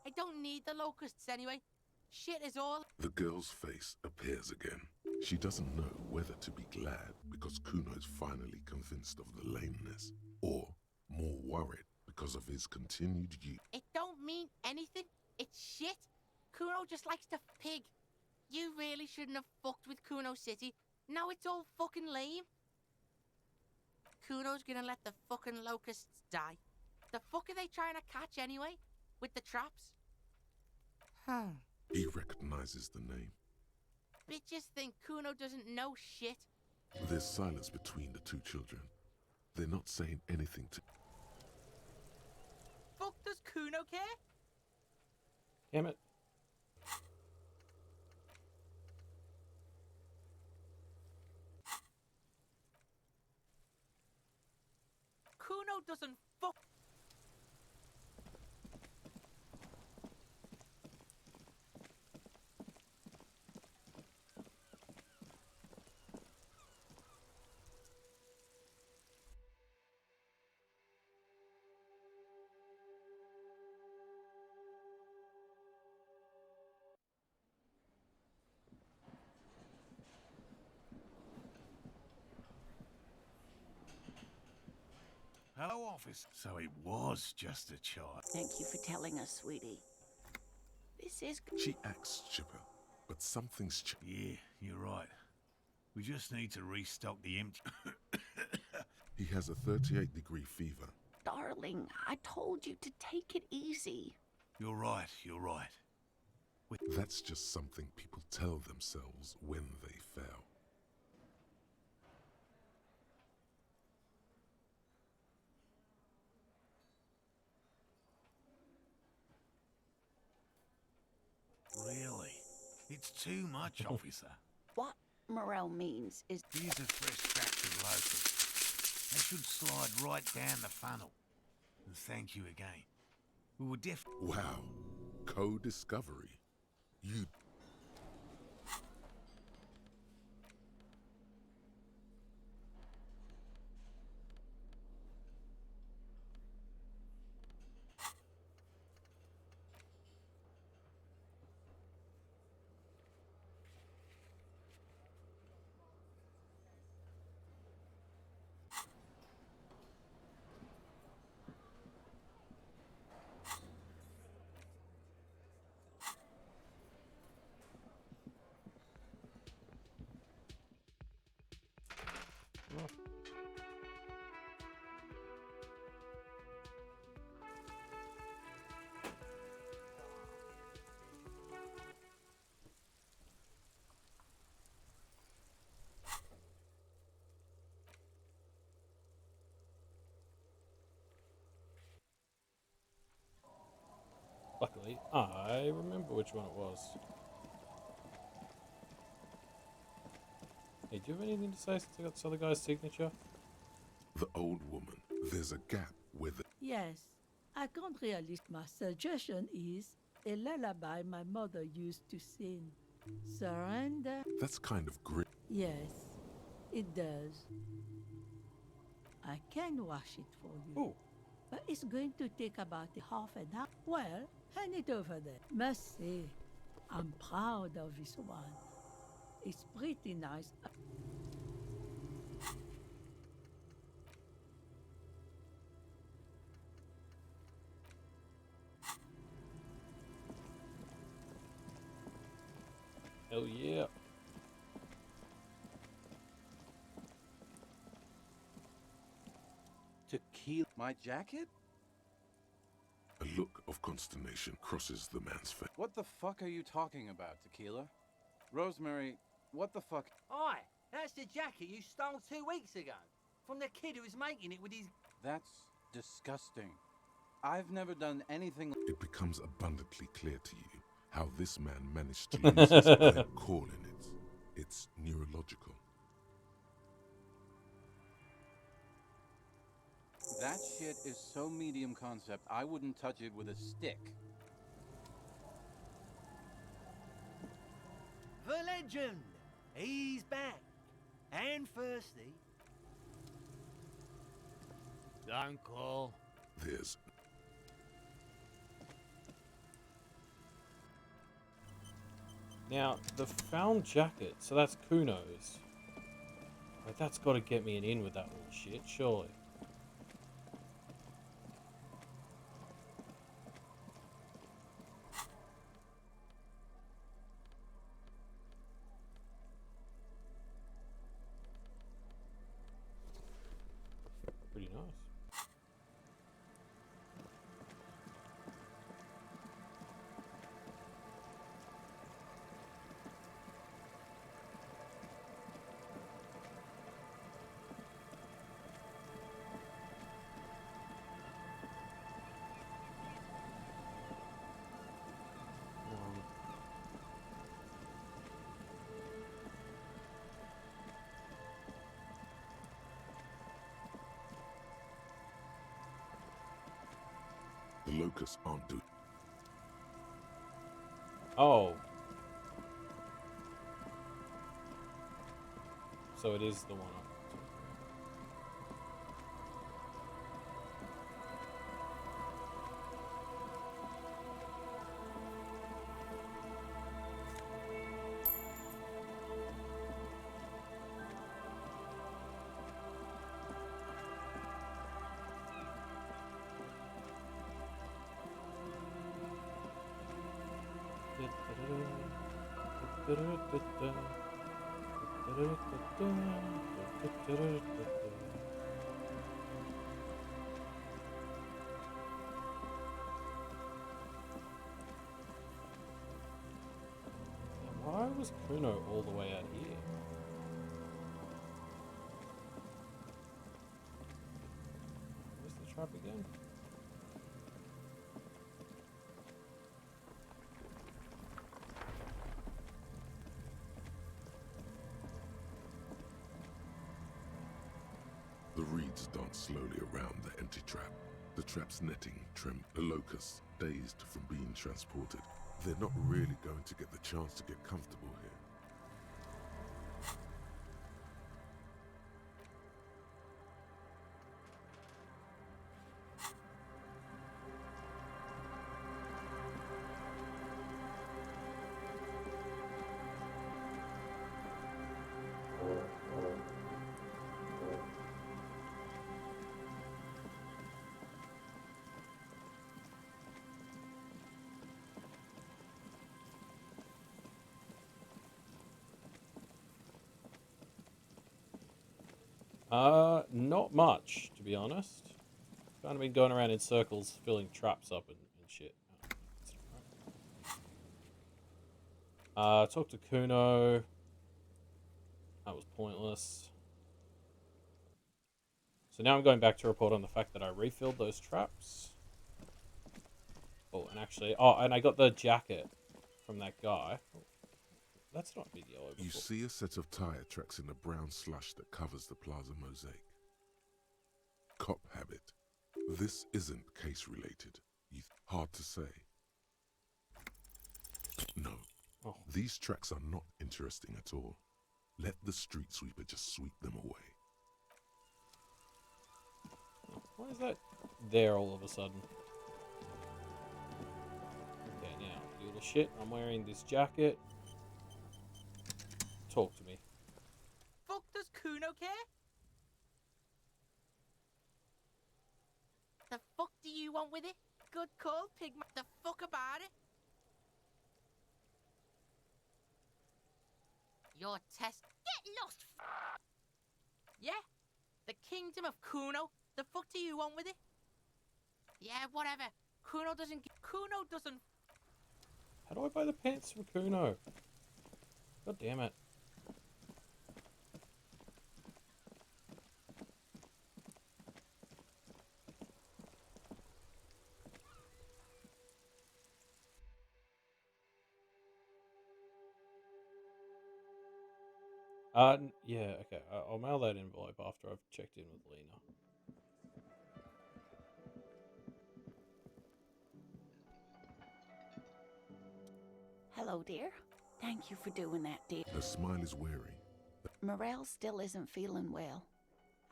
I don't need the locusts anyway. Shit is all. The girl's face appears again. She doesn't know whether to be glad because Kuno is finally convinced of the lameness, or more worried because of his continued use. It don't mean anything. It's shit. Kuno just likes to pig. You really shouldn't have fucked with Kuno City. Now it's all fucking lame. Kuno's gonna let the fucking locusts die. The fuck are they trying to catch anyway? With the traps? He recognizes the name. Bitches think Kuno doesn't know shit. There's silence between the two children. They're not saying anything to... Fuck does Kuno care? Damn it. Kuno doesn't fuck... Hello, officer. So it was just a child. Thank you for telling us, sweetie. This is... She acts chipper, but something's... Yeah, you're right. We just need to restock the empty... He has a 38-degree fever. Darling, I told you to take it easy. You're right, you're right. That's just something people tell themselves when they fail. really. It's too much, officer. What Morel means is... Here's a fresh batch of locusts. They should slide right down the funnel. And thank you again. We were Wow. Co-discovery. You... Luckily, I remember which one it was. Hey, do you have anything to say since I got this other guy's signature? The old woman. There's a gap where the... Yes, I can't really. My suggestion is a lullaby my mother used to sing. Surrender. That's kind of grim. Yes, it does. I can wash it for you. Ooh. But it's going to take about half an hour. Well, hand it over there. Must say, I'm proud of this one. It's pretty nice. Hell yeah. Tequila. My jacket? A look of consternation crosses the man's face. What the fuck are you talking about, Tequila? Rosemary, what the fuck? Oi, that's the jacket you stole 2 weeks ago. From the kid who was making it with his... That's disgusting. I've never done anything... It becomes abundantly clear to you how this man managed to use his own call in it. It's neurological. That shit is so medium concept, I wouldn't touch it with a stick. The legend! He's back. And thirsty. Don't call. There's... Now, the found jacket, so that's Kuno's. Like, that's got to get me an in with that little shit, surely. Pretty nice. The locusts aren't doing... Oh. So it is the one up. Why was Kuno all the way out here? Where's the trap again? reeds dance slowly around the empty trap. The trap's netting trembles. The locusts, dazed from being transported. They're not really going to get the chance to get comfortable here. Not much, to be honest. Kind of been going around in circles, filling traps up and shit. Talked to Kuno. That was pointless. So now I'm going back to report on the fact that I refilled those traps. Oh, and actually, and I got the jacket from that guy. Oh, that's not been yellow before. You see a set of tire tracks in the brown slush that covers the plaza mosaic. Cop habit. This isn't case related. Hard to say. No. Oh. These tracks are not interesting at all. Let the street sweeper just sweep them away. Why is that there all of a sudden? Okay, now, you little shit, I'm wearing this jacket. Talk to me. Fuck does Kuno care? The fuck do you want with it? Good call, Pigman. The fuck about it? Your test. Get lost! Yeah? The kingdom of Kuno? The fuck do you want with it? Yeah, whatever. Kuno doesn't. How do I buy the pants from Kuno? God damn it. Yeah, okay. I'll mail that envelope after I've checked in with Lena. Hello, dear. Thank you for doing that, dear. Her smile is weary. Morel still isn't feeling well.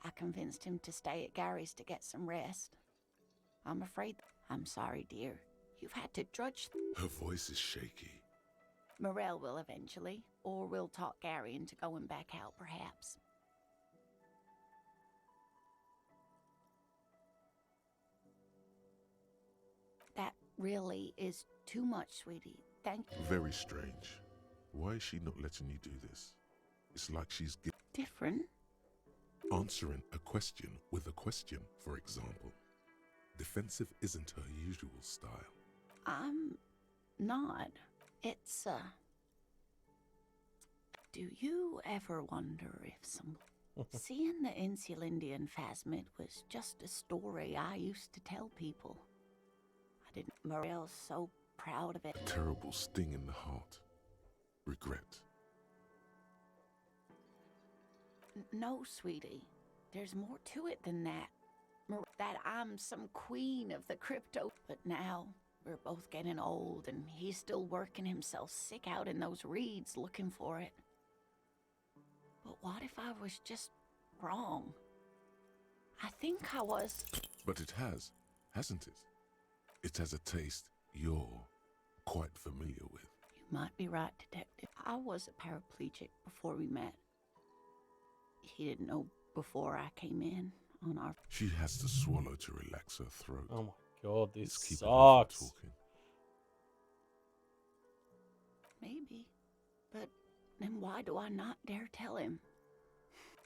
I convinced him to stay at Gary's to get some rest. I'm afraid. I'm sorry, dear. You've had to drudge. Her voice is shaky. Morel will eventually, or we'll talk Gary into going back out, perhaps. That really is too much, sweetie. Thank you. Very strange. Why is she not letting you do this? It's like she's different. Answering a question with a question, for example. Defensive isn't her usual style. I'm not. It's, do you ever wonder if seeing the Insulindian phasmid was just a story I used to tell people? I didn't. Morel's so proud of it. A terrible sting in the heart. Regret. No, sweetie. There's more to it than that. That I'm some queen of the crypto. But now, we're both getting old, and he's still working himself sick out in those reeds looking for it. But what if I was just wrong? I think I was. But it has, hasn't it? It has a taste you're quite familiar with. You might be right, Detective. I was a paraplegic before we met. He didn't know before I came in on our... She has to swallow to relax her throat. Oh my god, this It's sucks. Maybe. But then why do I not dare tell him?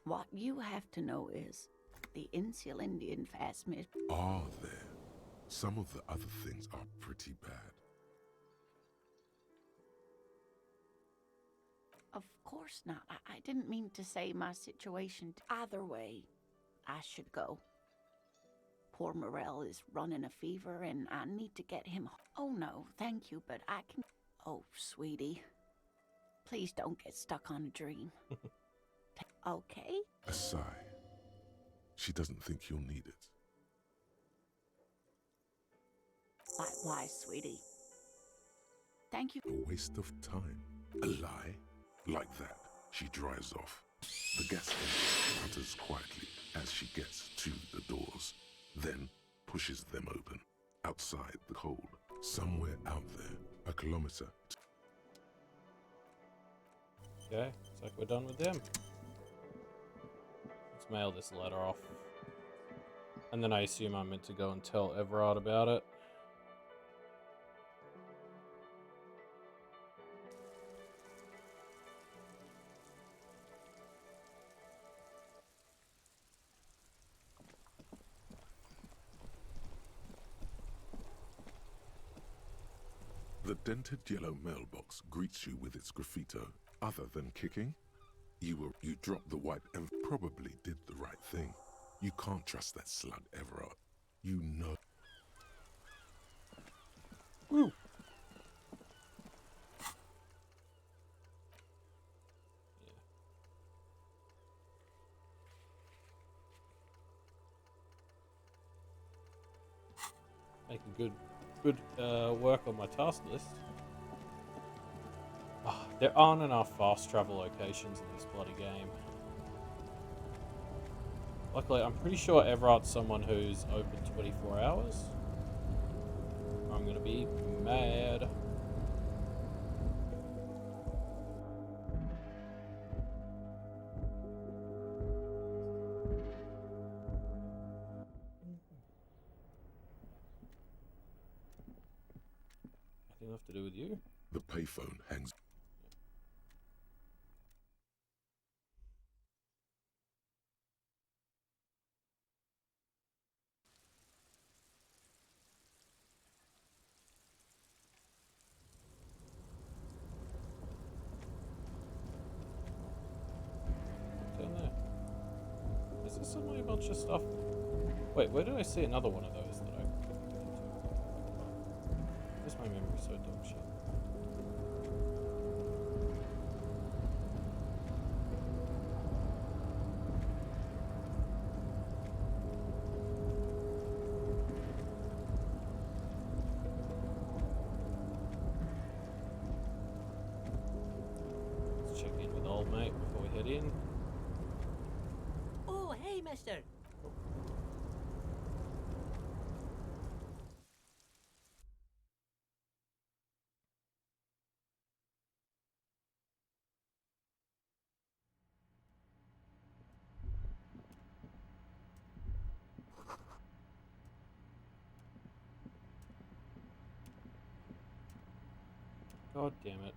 What you have to know is the Insulindian phasmid... Are there? Some of the other things are pretty bad. Of course not. I didn't mean to say my situation. Either way, I should go. Poor Morel is running a fever and I need to get him... Oh no, thank you, but I can... Oh, sweetie. Please don't get stuck on a dream. Okay? A sigh. She doesn't think you'll need it. Why, sweetie? Thank you. A waste of time. A lie? Like that, she drives off. The gas engine putters quietly as she gets to the doors, then pushes them open. Outside the cold, somewhere out there, a kilometer. Okay, looks like we're done with them. Let's mail this letter off. And then I assume I'm meant to go and tell Everard about it. The dented yellow mailbox greets you with its graffito. Other than kicking, you dropped the white and probably did the right thing. You can't trust that slut, Everard. You know. Woo! Making good work on my task list. Oh, there aren't enough fast travel locations in this bloody game. Luckily, I'm pretty sure Everard's someone who's open 24 hours. I'm gonna be mad. Nothing left to do with you. The payphone hangs. Down there. Is there suddenly a bunch of stuff? Wait, where did I see another one of those that I clicked into? Where's my memory so dumb shit? Let's check in with old mate before we head in. Oh, hey, mister. God damn it.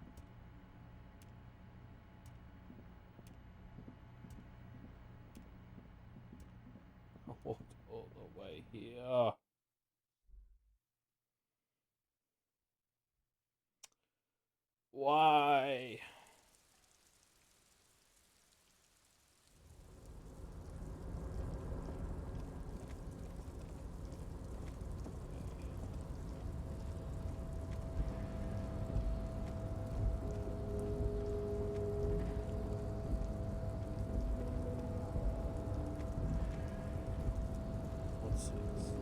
I walked all the way here. Why? What's this?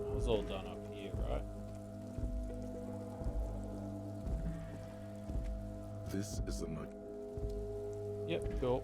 I was all done up here, right? This is the night. Yep, cool.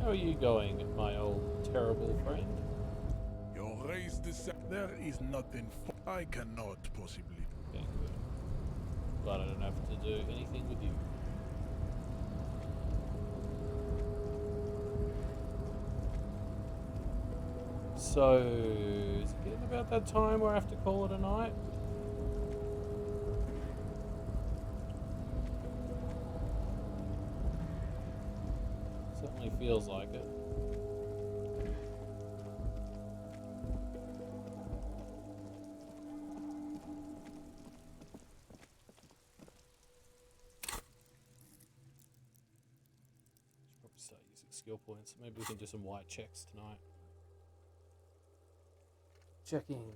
How are you going, my old terrible friend? Your race there is nothing I cannot possibly. Okay, good. Glad I don't have to do anything with you. So, is it getting about that time where I have to call it a night? Certainly feels like it. Should probably start using skill points. Maybe we can do some white checks tonight. Checking.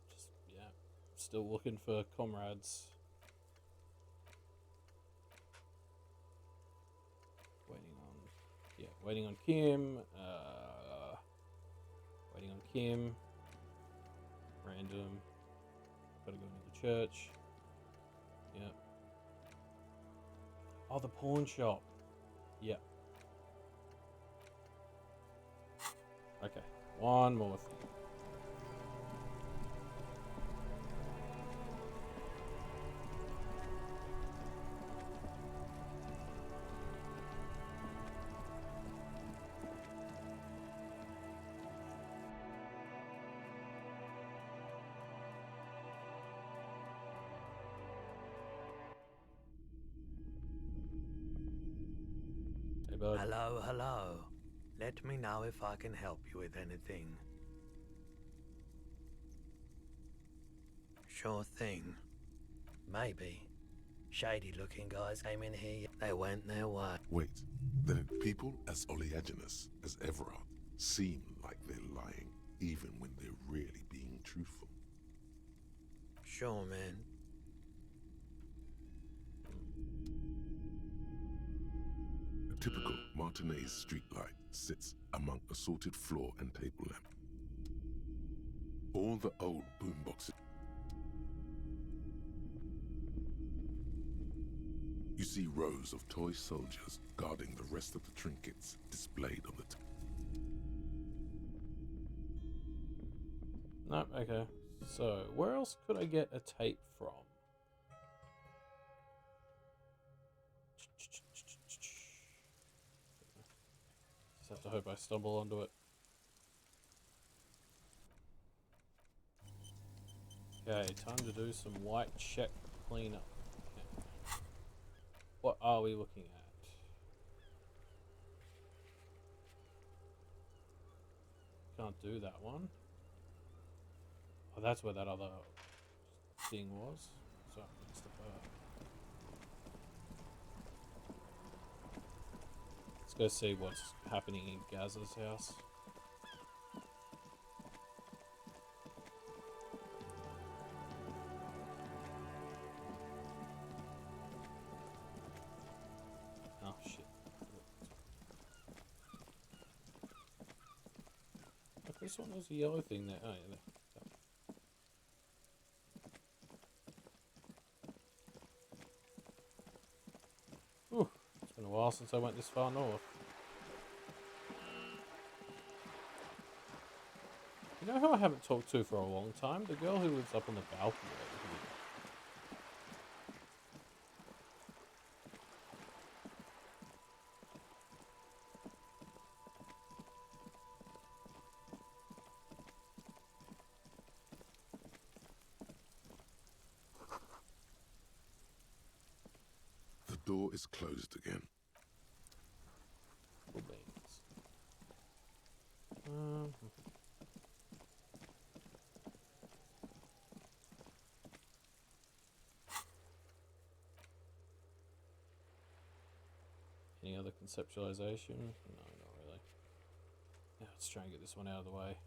Just, yeah. Still looking for comrades. Waiting on Kim. Waiting on Kim. Random. Gotta go into the church. Yep. Oh, the pawn shop. Yep. Okay. One more thing. Bud. Hello, hello. Let me know if I can help you with anything. Sure thing. Maybe. Shady looking guys came in here, they went their way. Wait, then people as oleaginous as Everard seem like they're lying, even when they're really being truthful. Sure, man. A typical Martinez streetlight sits among assorted floor and table lamp. All the old boomboxes. You see rows of toy soldiers guarding the rest of the trinkets displayed on the Nope, okay. So, where else could I get a tape from? Just have to hope I stumble onto it. Okay, time to do some white check cleanup. Okay. What are we looking at? Can't do that one. Oh, that's where that other thing was. So I mixed up that. Let's go see what's happening in Gaz's house. Oh shit. I could have sworn there was a yellow thing there. Oh yeah, there. Ooh, it's been a while since I went this far north. You know who I haven't talked to for a long time? The girl who lives up on the balcony over here. The door is closed again. Cool beans. Any other conceptualization? No, not really. Yeah, let's try and get this one out of the way.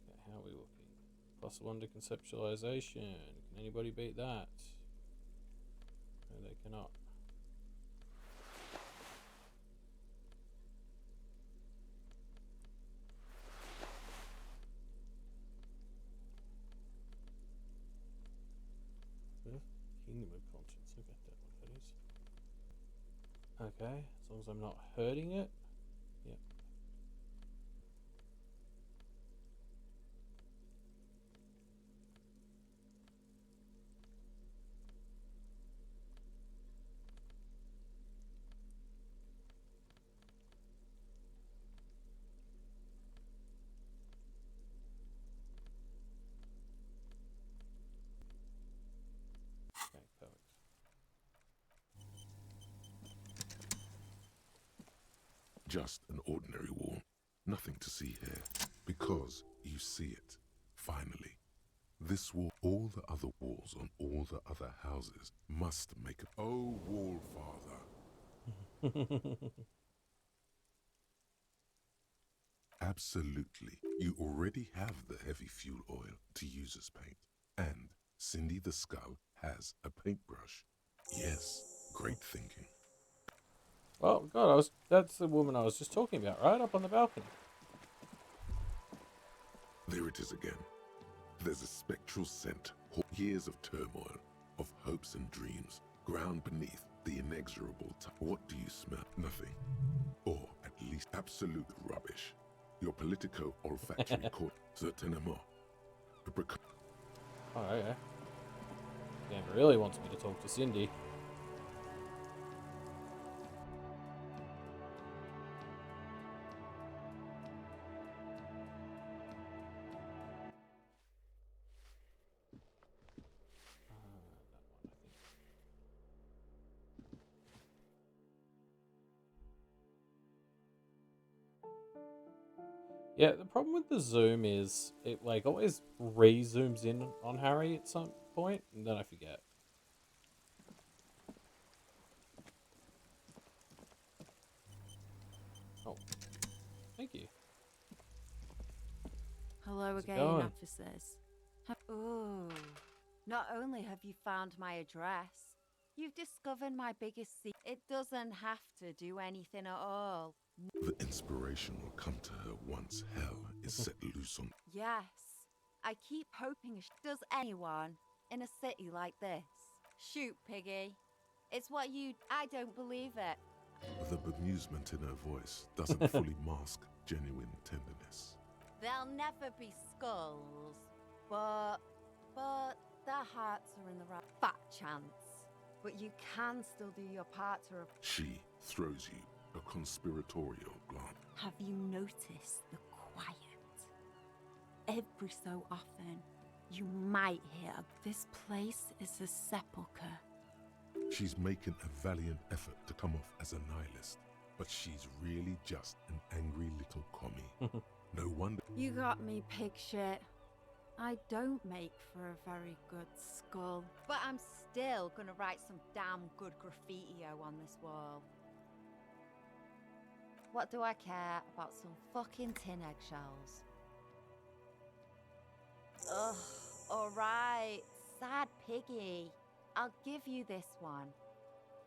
Okay, how are we looking? +1 to conceptualization. Can anybody beat that? No, they cannot. Kingdom of Conscience. Look at that one, buddy. Okay, as long as I'm not hurting it. Yep. Okay, perfect. Just an ordinary wall. Nothing to see here. Because you see it. Finally. This wall, all the other walls on all the other houses must make a... Oh, wall father. Absolutely. You already have the heavy fuel oil to use as paint. And Cindy the Skull has a paintbrush. Yes, great thinking. Oh god, that's the woman I was just talking about, right? Up on the balcony. There it is again. There's a spectral scent, years of turmoil, of hopes and dreams, ground beneath the inexorable What do you smell? Nothing. Or at least absolute rubbish. Your politico-olfactory court, certainement. Oh, okay. Dan really wants me to talk to Cindy. Yeah, the problem with the zoom is it like always re-zooms in on Harry at some point, and then I forget. Oh, thank you. Hello How's it again, going? officers. Oh, not only have you found my address, you've discovered my biggest secret. It doesn't have to do anything at all. The inspiration will come to her once hell is set loose on... Yes, I keep hoping. Does anyone in a city like this? Shoot, Piggy. It's what you... I don't believe it. The bemusement in her voice doesn't fully mask genuine tenderness. There'll never be skulls, but their hearts are in the right... Fat chance. But you can still do your part to... She throws you a conspiratorial glance. Have you noticed the quiet? Every so often, you might hear, this place is a sepulchre. She's making a valiant effort to come off as a nihilist, but she's really just an angry little commie. No wonder. You got me, pig shit. I don't make for a very good skull, but I'm still gonna write some damn good graffiti-o on this wall. What do I care about some fucking tin eggshells? Ugh, alright, sad piggy. I'll give you this one.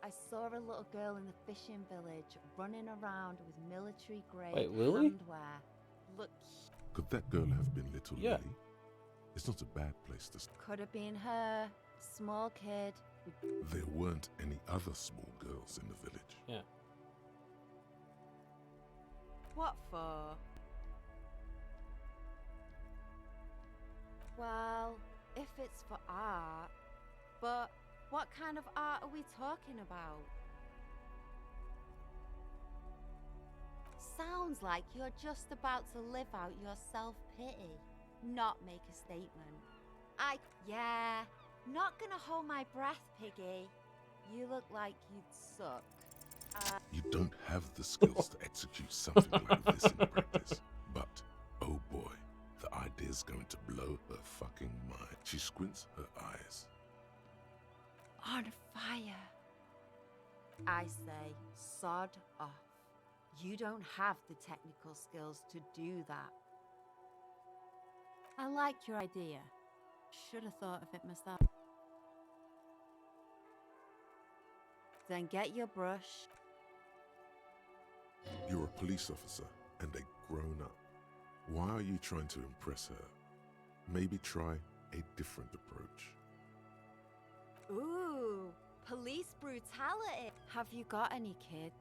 I saw a little girl in the fishing village running around with military-grade handwear. Look. Could that girl have been little Lily? It's not a bad place to start. Could have been her. Small kid. There weren't any other small girls in the village. Yeah. What for? Well, if it's for art, but what kind of art are we talking about? Sounds like you're just about to live out your self-pity, not make a statement. Yeah, not gonna hold my breath, Piggy. You look like you'd suck. You don't have the skills to execute something like this in practice. But, oh boy, the idea's going to blow her fucking mind. She squints her eyes. On fire. I say, sod off. You don't have the technical skills to do that. I like your idea. Should have thought of it myself. Then get your brush. You're a police officer and a grown-up. Why are you trying to impress her? Maybe try a different approach. Ooh, police brutality. Have you got any kids?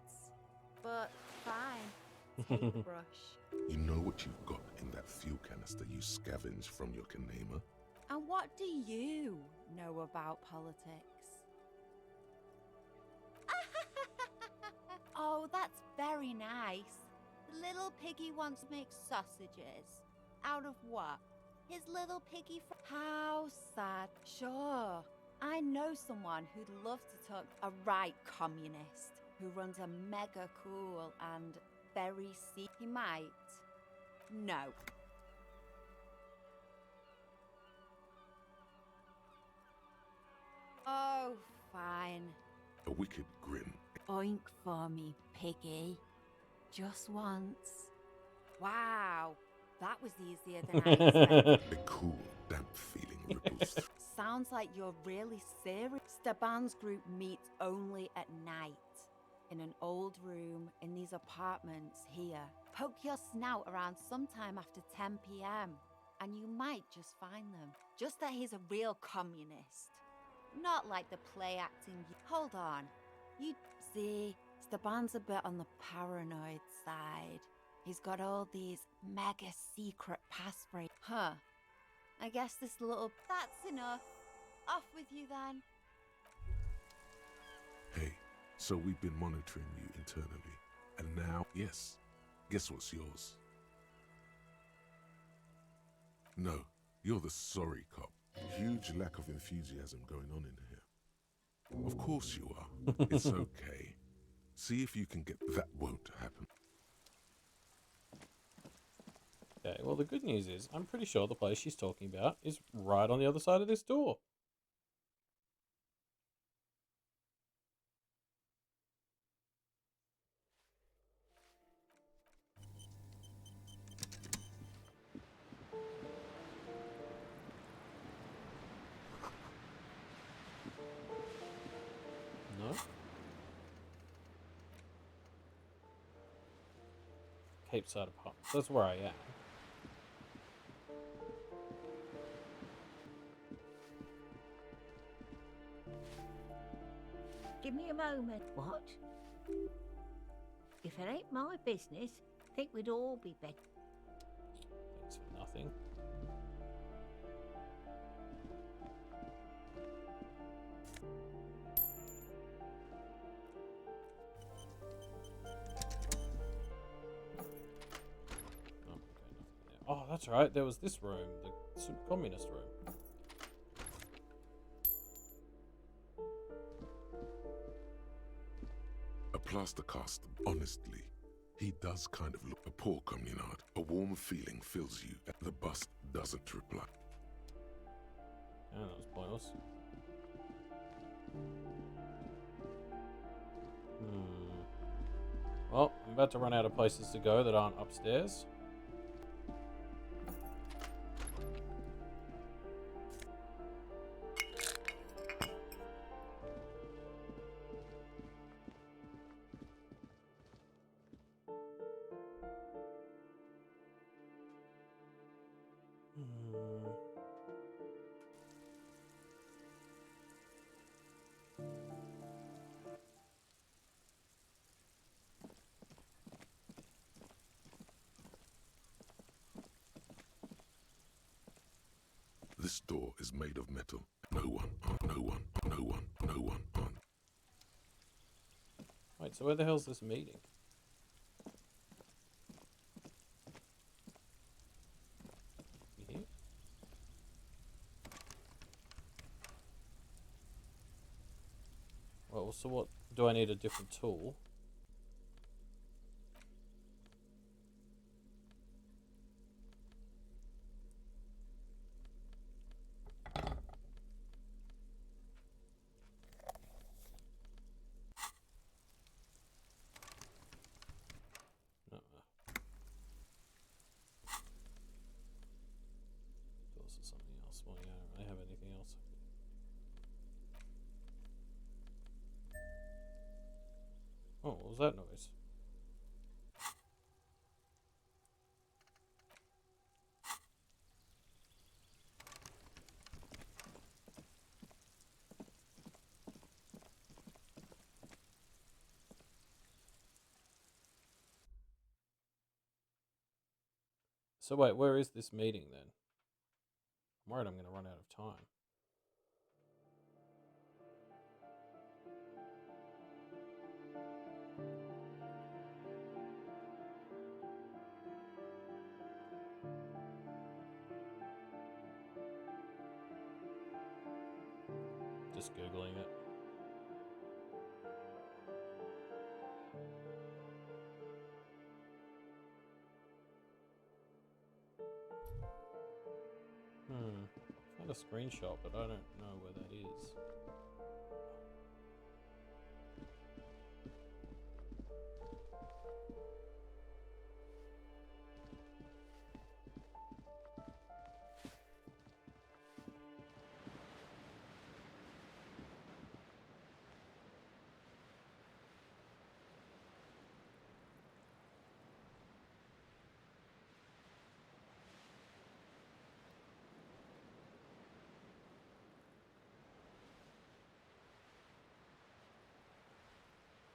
But fine, take the brush. You know what you've got in that fuel canister you scavenged from your Kanema? And what do you know about politics? Oh, that's very nice. The little piggy wants to make sausages. Out of what? His little piggy How sad. Sure, I know someone who'd love to talk a right communist who runs a mega cool and very He might. No. Oh, fine. A wicked grin. Oink for me, piggy. Just once. Wow, that was easier than I expected. A cool, damp feeling ripples through. Sounds like you're really serious. Staban's group meets only at night. In an old room in these apartments here. Poke your snout around sometime after 10 p.m. and you might just find them. Just that he's a real communist. Not like the play acting. Hold on. You see, Staban's a bit on the paranoid side. He's got all these mega secret passphrases. Huh. I guess this little... That's enough. Off with you then. Hey, so we've been monitoring you internally. And now, yes, guess what's yours? No, you're the sorry cop. Huge lack of enthusiasm going on in here. Of course you are. It's okay. See if you can get... That won't happen. Okay, well the good news is, I'm pretty sure the place she's talking about is right on the other side of this door. No? Cape Side Apartments. That's where I am. Give me a moment. What? If it ain't my business, think we'd all be better. Thanks for nothing. Oh, that's right. There was this room, the communist room. A plaster cast, honestly. He does kind of look a poor communard. A warm feeling fills you. The bust doesn't reply. Yeah, that was pointless. Well, I'm about to run out of places to go that aren't upstairs. This door is made of metal. No one, no one, no one, no one on. Wait, so where the hell's this meeting? You here? Well, so what? Do I need a different tool? Well, yeah, I don't really have anything else. Oh, what was that noise? So wait, where is this meeting then? I'm worried I'm going to run out of time. Just Googling it. Found a screenshot, but I don't know where that is.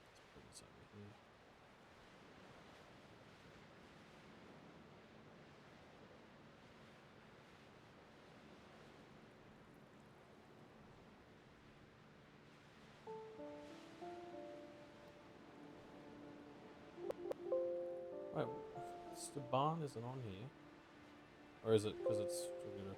Let's put this over here. Wait, the barn isn't on here. Or is it because it's tribunal?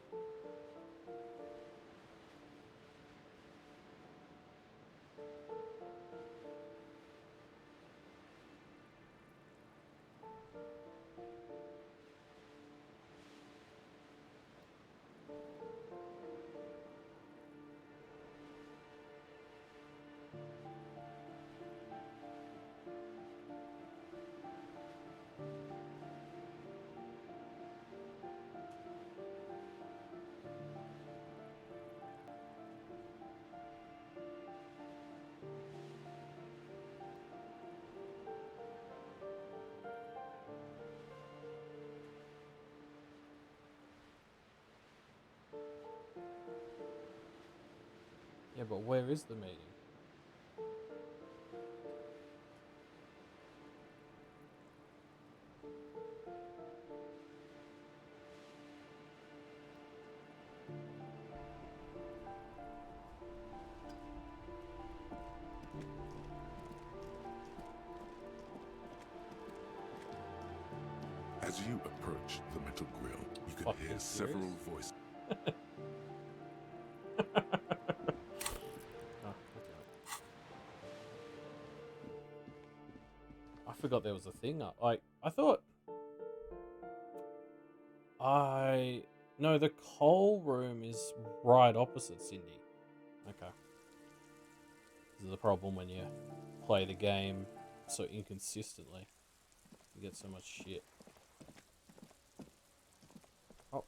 Yeah, but where is the meeting? As you approach the metal grill, you can hear several voices. I forgot there was a thing up. I thought... No, the coal room is right opposite Cindy. Okay. This is the problem when you play the game so inconsistently. You get so much shit. Oh.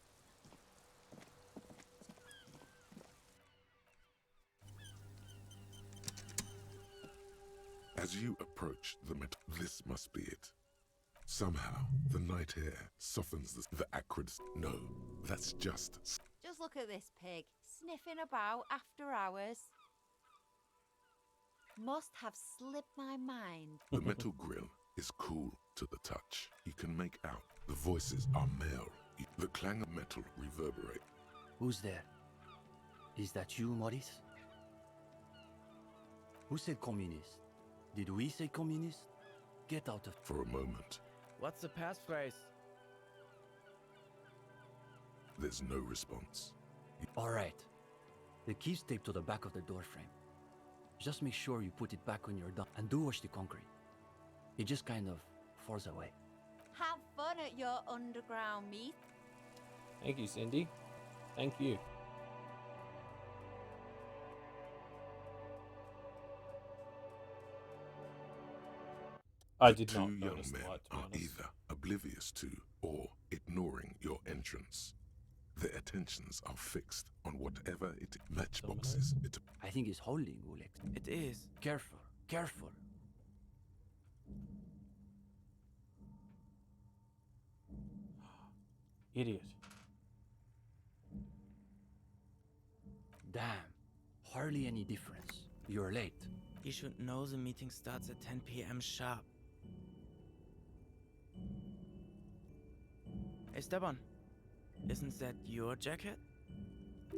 As you approach the metal, this must be it. Somehow, the night air softens the acrid... No, that's just... Just look at this pig, sniffing about after hours. Must have slipped my mind. The metal grill is cool to the touch. You can make out the voices are male. The clang of metal reverberate. Who's there? Is that you, Maurice? Who said communist? Did we say communist? Get out of... For a moment, What's the passphrase? there's no response. All right. The key's taped to the back of the door frame. Just make sure you put it back when you're done and do wash the concrete. It just kind of falls away. Have fun at your underground meet. Thank you, Cindy. Thank you. I did not notice the light, to be honest. Either oblivious to or ignoring your entrance. Their attentions are fixed on whatever it matchboxes. I think it's holding, Ulek. It is. Careful, careful. Idiot. Damn, hardly any difference. You're late. You should know the meeting starts at 10 p.m. sharp. Esteban, isn't that your jacket?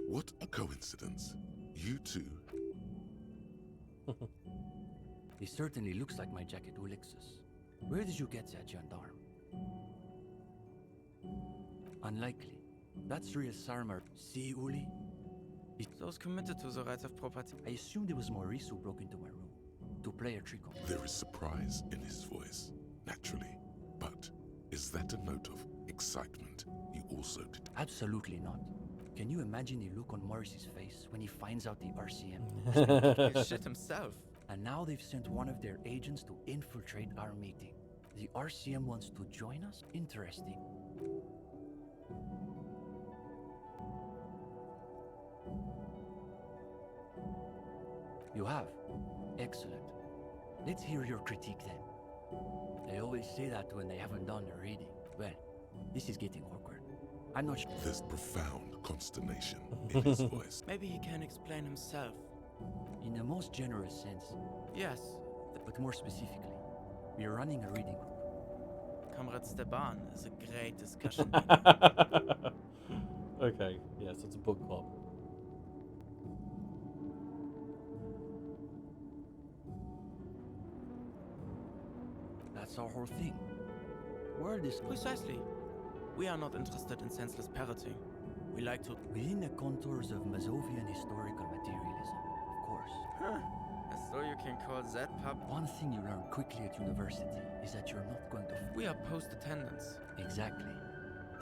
What a coincidence. You two. It certainly looks like my jacket, Ulixus. Where did you get that, gendarme? Unlikely. That's real Sarmer. See, Uli? Those committed to the rights of property. I assumed it was Maurice who broke into my room to play a trick on me. There is surprise in his voice, naturally. But is that a note of excitement you also did? Absolutely not. Can you imagine the look on Maurice's face when he finds out the RCM? He shit himself. And now they've sent one of their agents to infiltrate our meeting. The RCM wants to join us? Interesting. You have? Excellent. Let's hear your critique then. They always say that when they haven't done their reading. Well, this is getting awkward. I'm not sure. There's profound consternation in his voice. Maybe he can explain himself. In the most generous sense. Yes. But more specifically, we are running a reading group. Comrade Steban is a great discussion. Okay, yes, it's a book club. That's our whole thing. Word is Precisely. We are not interested in senseless parroting. We like to... Within the contours of Mazovian historical materialism, of course. Huh. As though you can call that pub... One thing you learn quickly at university is that you're not going to... We are post-attendance. Exactly.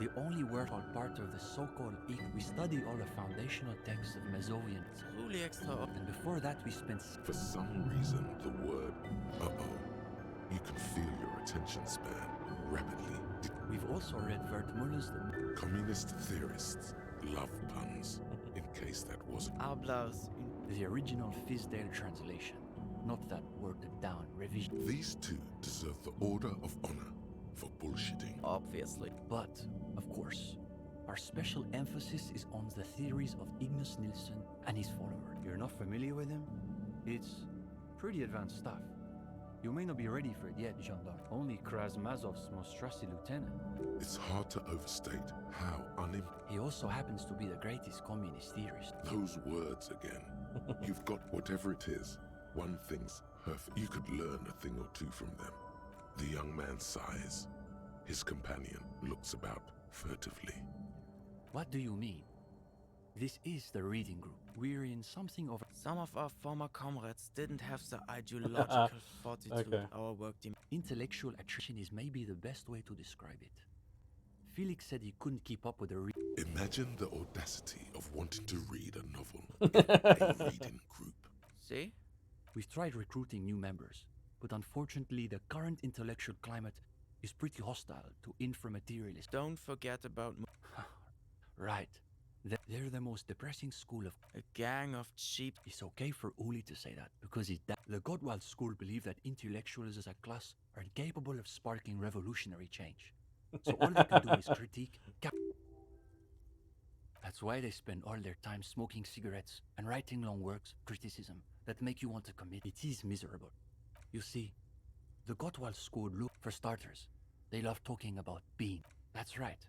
The only worthwhile part of the so-called we study all the foundational texts of Mazovian. Truly extraordinary. And before that we spent... For some reason, the word uh-oh. You can feel your attention span rapidly. We've also read Wertmüller's Communist theorists love puns, in case that wasn't. Hablas. The original Fizdale translation, not that worded down revision. These two deserve the Order of Honor for bullshitting. Obviously. But, of course, our special emphasis is on the theories of Ignace Nilsson and his follower. You're not familiar with him? It's pretty advanced stuff. You may not be ready for it yet, gendarme. Only Krasmazov's most trusted lieutenant. It's hard to overstate how He also happens to be the greatest communist theorist. Those words again. You've got whatever it is. One thing's perfect. You could learn a thing or two from them. The young man sighs. His companion looks about furtively. What do you mean? This is the reading group. We're in something of... Some of our former comrades didn't have the ideological fortitude our work demands. Intellectual attrition is maybe the best way to describe it. Felix said he couldn't keep up with the Imagine the audacity of wanting to read a novel in a reading group. See? We've tried recruiting new members, but unfortunately the current intellectual climate is pretty hostile to inframaterialists. Don't forget about... Right. They're the most depressing school of... A gang of cheap... It's okay for Uli to say that, because the Godwald school believe that intellectuals as a class are incapable of sparking revolutionary change. So all they can do is critique... That's why they spend all their time smoking cigarettes and writing long works of criticism that make you want to commit. It is miserable. You see, the Gottwald school look, for starters, they love talking about being. That's right.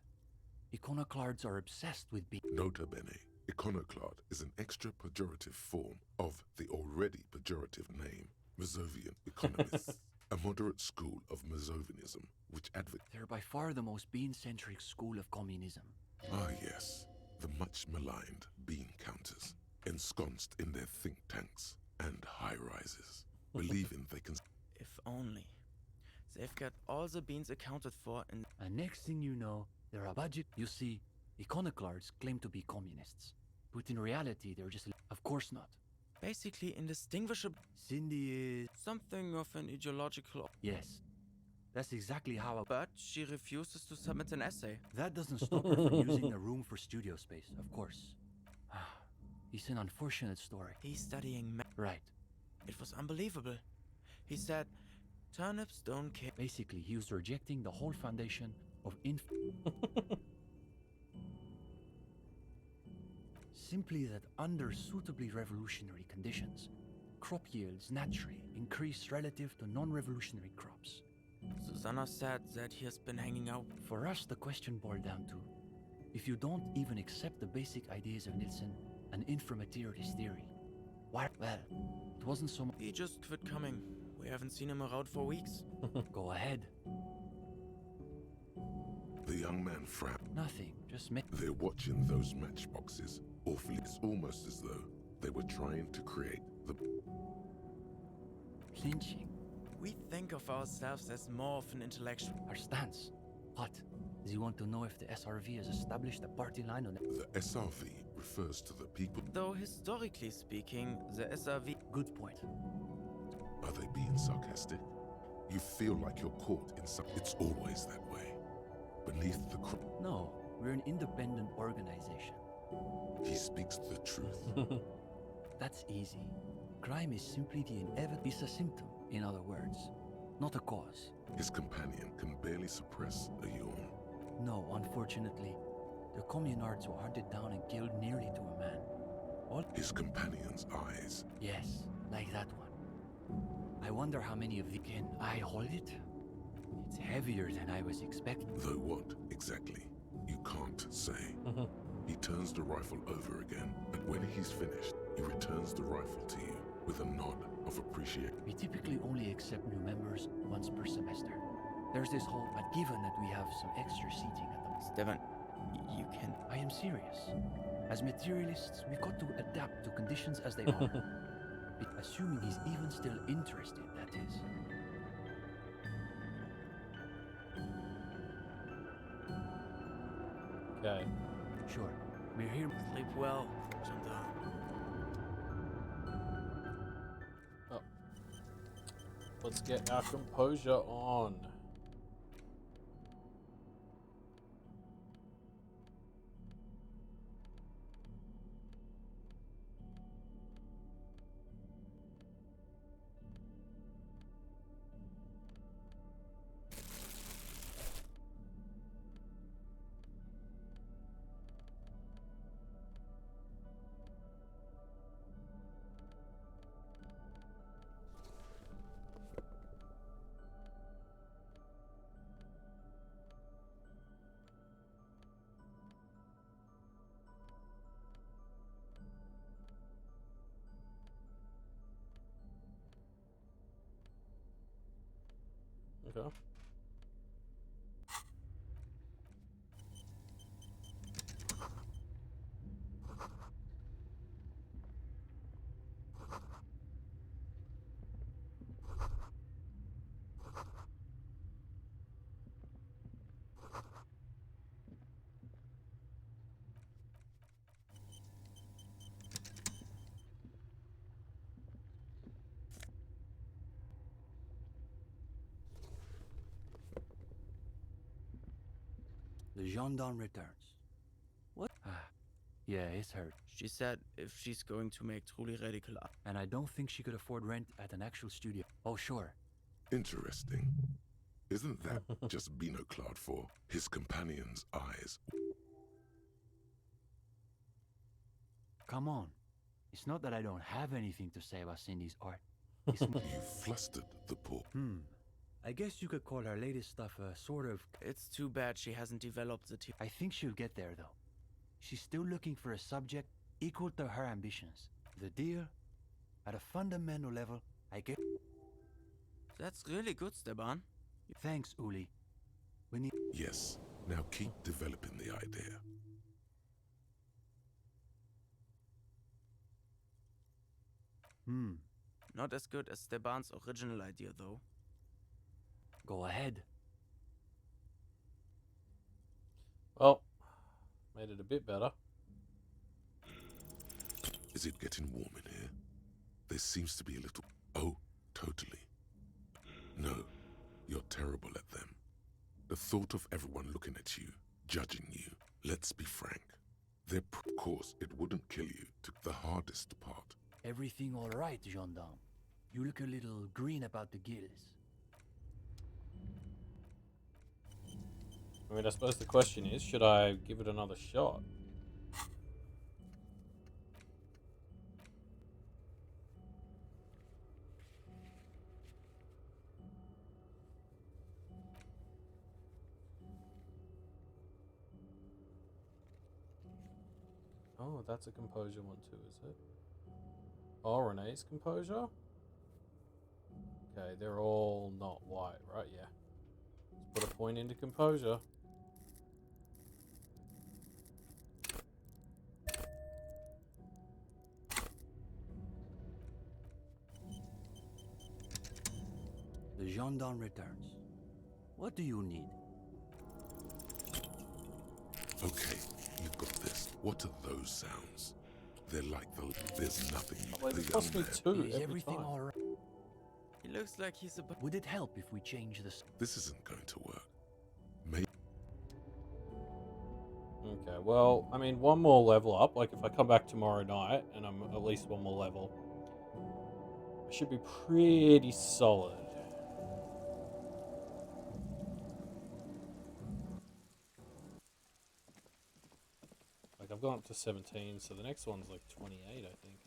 Iconoclasts are obsessed with being. Nota bene, iconoclast is an extra pejorative form of the already pejorative name, Mazovian economists, a moderate school of Mazovianism, which advocates... They're by far the most bean-centric school of communism. Ah yes, the much maligned bean counters, ensconced in their think tanks and high-rises, believing they can... If only. They've got all the beans accounted for and... And next thing you know, they're a budget. You see, iconoclasts claim to be communists, but in reality they're just... Of course not. Basically indistinguishable. Cindy is... Something of an ideological... Yes. That's exactly how... But she refuses to submit an essay. That doesn't stop her from using the room for studio space, of course. It's an unfortunate story. He's studying Right. It was unbelievable. He said, turnips don't care. Basically, he was rejecting the whole foundation of Simply that under suitably revolutionary conditions, crop yields naturally increase relative to non-revolutionary crops. Sana said that he has been hanging out. For us, the question boiled down to, if you don't even accept the basic ideas of Nielsen and inframaterialist theory, why? Well, it wasn't so much. He just quit coming. We haven't seen him around for weeks. Go ahead. The young man frowned. Nothing, just me. They're watching those matchboxes awfully. It's almost as though they were trying to create the Clinching. We think of ourselves as more of an intellectual. Our stance. What? Do you want to know if the SRV has established a party line on it? The SRV refers to the people. Though historically speaking, the SRV. Good point. Are they being sarcastic? You feel like you're caught in some. It's always that way. Beneath the. No, we're an independent organization. He speaks the truth. That's easy. Crime is simply the inevitable. It's a symptom, in other words, not a cause. His companion can barely suppress a yawn. No, unfortunately, the communards were hunted down and killed nearly to a man. All his companion's eyes. Yes, like that one. I wonder how many of the. Can I hold it? It's heavier than I was expecting. Though what, exactly? You can't say. He turns the rifle over again, and when he's finished, he returns the rifle to you with a nod of appreciation. We typically only accept new members once per semester. There's this whole, but given that we have some extra seating at the... Stefan, you can... I am serious. As materialists, we've got to adapt to conditions as they are. Assuming he's even still interested, that is. Okay. Sure. We're here. Sleep well, Gendarme. Oh. Let's get our composure on. Okay. The gendarme returns. What? Yeah, it's her. She said if she's going to make truly radical art. And I don't think she could afford rent at an actual studio. Oh, sure. Interesting. Isn't that just binoclard for his companion's eyes? Come on. It's not that I don't have anything to say about Cindy's art. It's You flustered the poor. I guess you could call her latest stuff a sort of... It's too bad she hasn't developed the I think she'll get there, though. She's still looking for a subject equal to her ambitions. The deal, at a fundamental level, I get... That's really good, Steban. Thanks, Uli. We need... Yes. Now keep developing the idea. Not as good as Steban's original idea, though. Go ahead. Well, made it a bit better. Is it getting warm in here? There seems to be a little... Oh, totally. No, you're terrible at them. The thought of everyone looking at you, judging you, let's be frank. Of course, it wouldn't kill you, took the hardest part. Everything all right, gendarme? You look a little green about the gills. I mean, I suppose the question is, should I give it another shot? Oh, that's a composure one too, is it? Oh, Renee's composure? Okay, they're all not white, right? Yeah. Let's put a point into composure. The gendarme returns. What do you need? Okay, you've got this. What are those sounds? They're like there's nothing. Oh, it cost me 2 every time. All right? He looks like he's about. Would it help if we change the... This isn't going to work. Maybe. Okay, well, I mean, one more level up. Like, if I come back tomorrow night and I'm at least one more level, I should be pretty solid. Like, I've gone up to 17, so the next one's like 28, I think.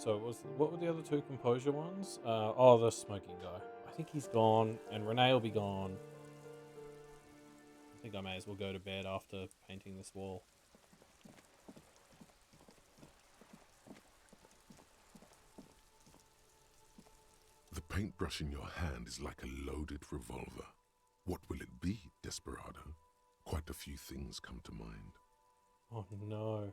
So what were the other 2 composure ones? Oh, the smoking guy. I think he's gone, and Renee will be gone. I think I may as well go to bed after painting this wall. The paintbrush in your hand is like a loaded revolver. What will it be, Desperado? Quite a few things come to mind. Oh no.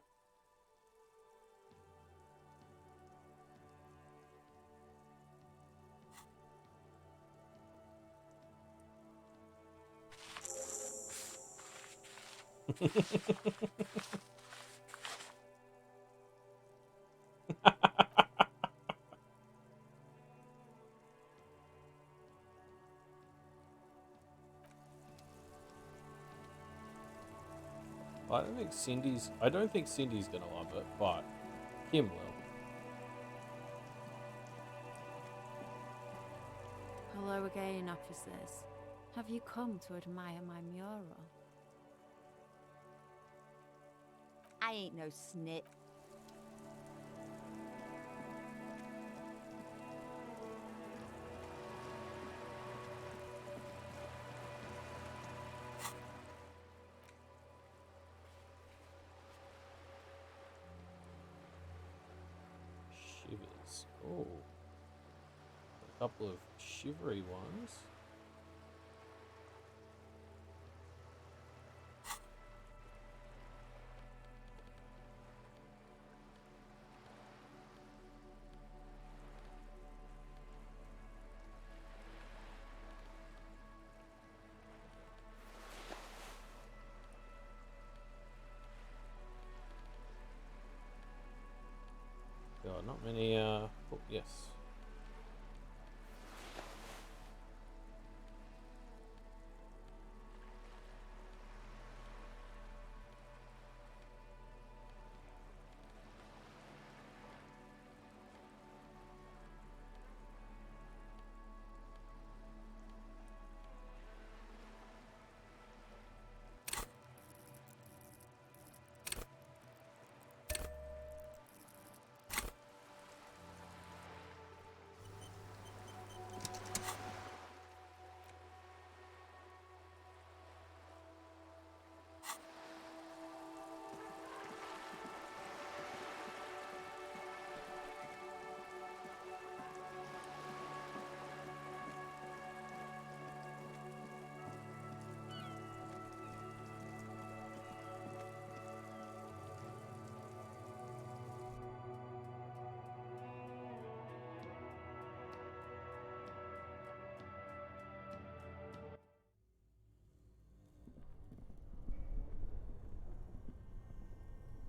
I don't think Cindy's gonna love it, but Kim will. Hello again, officers. Have you come to admire my mural? I ain't no snit. Shivers. Oh. A couple of shivery ones. God, not many, oh, yes.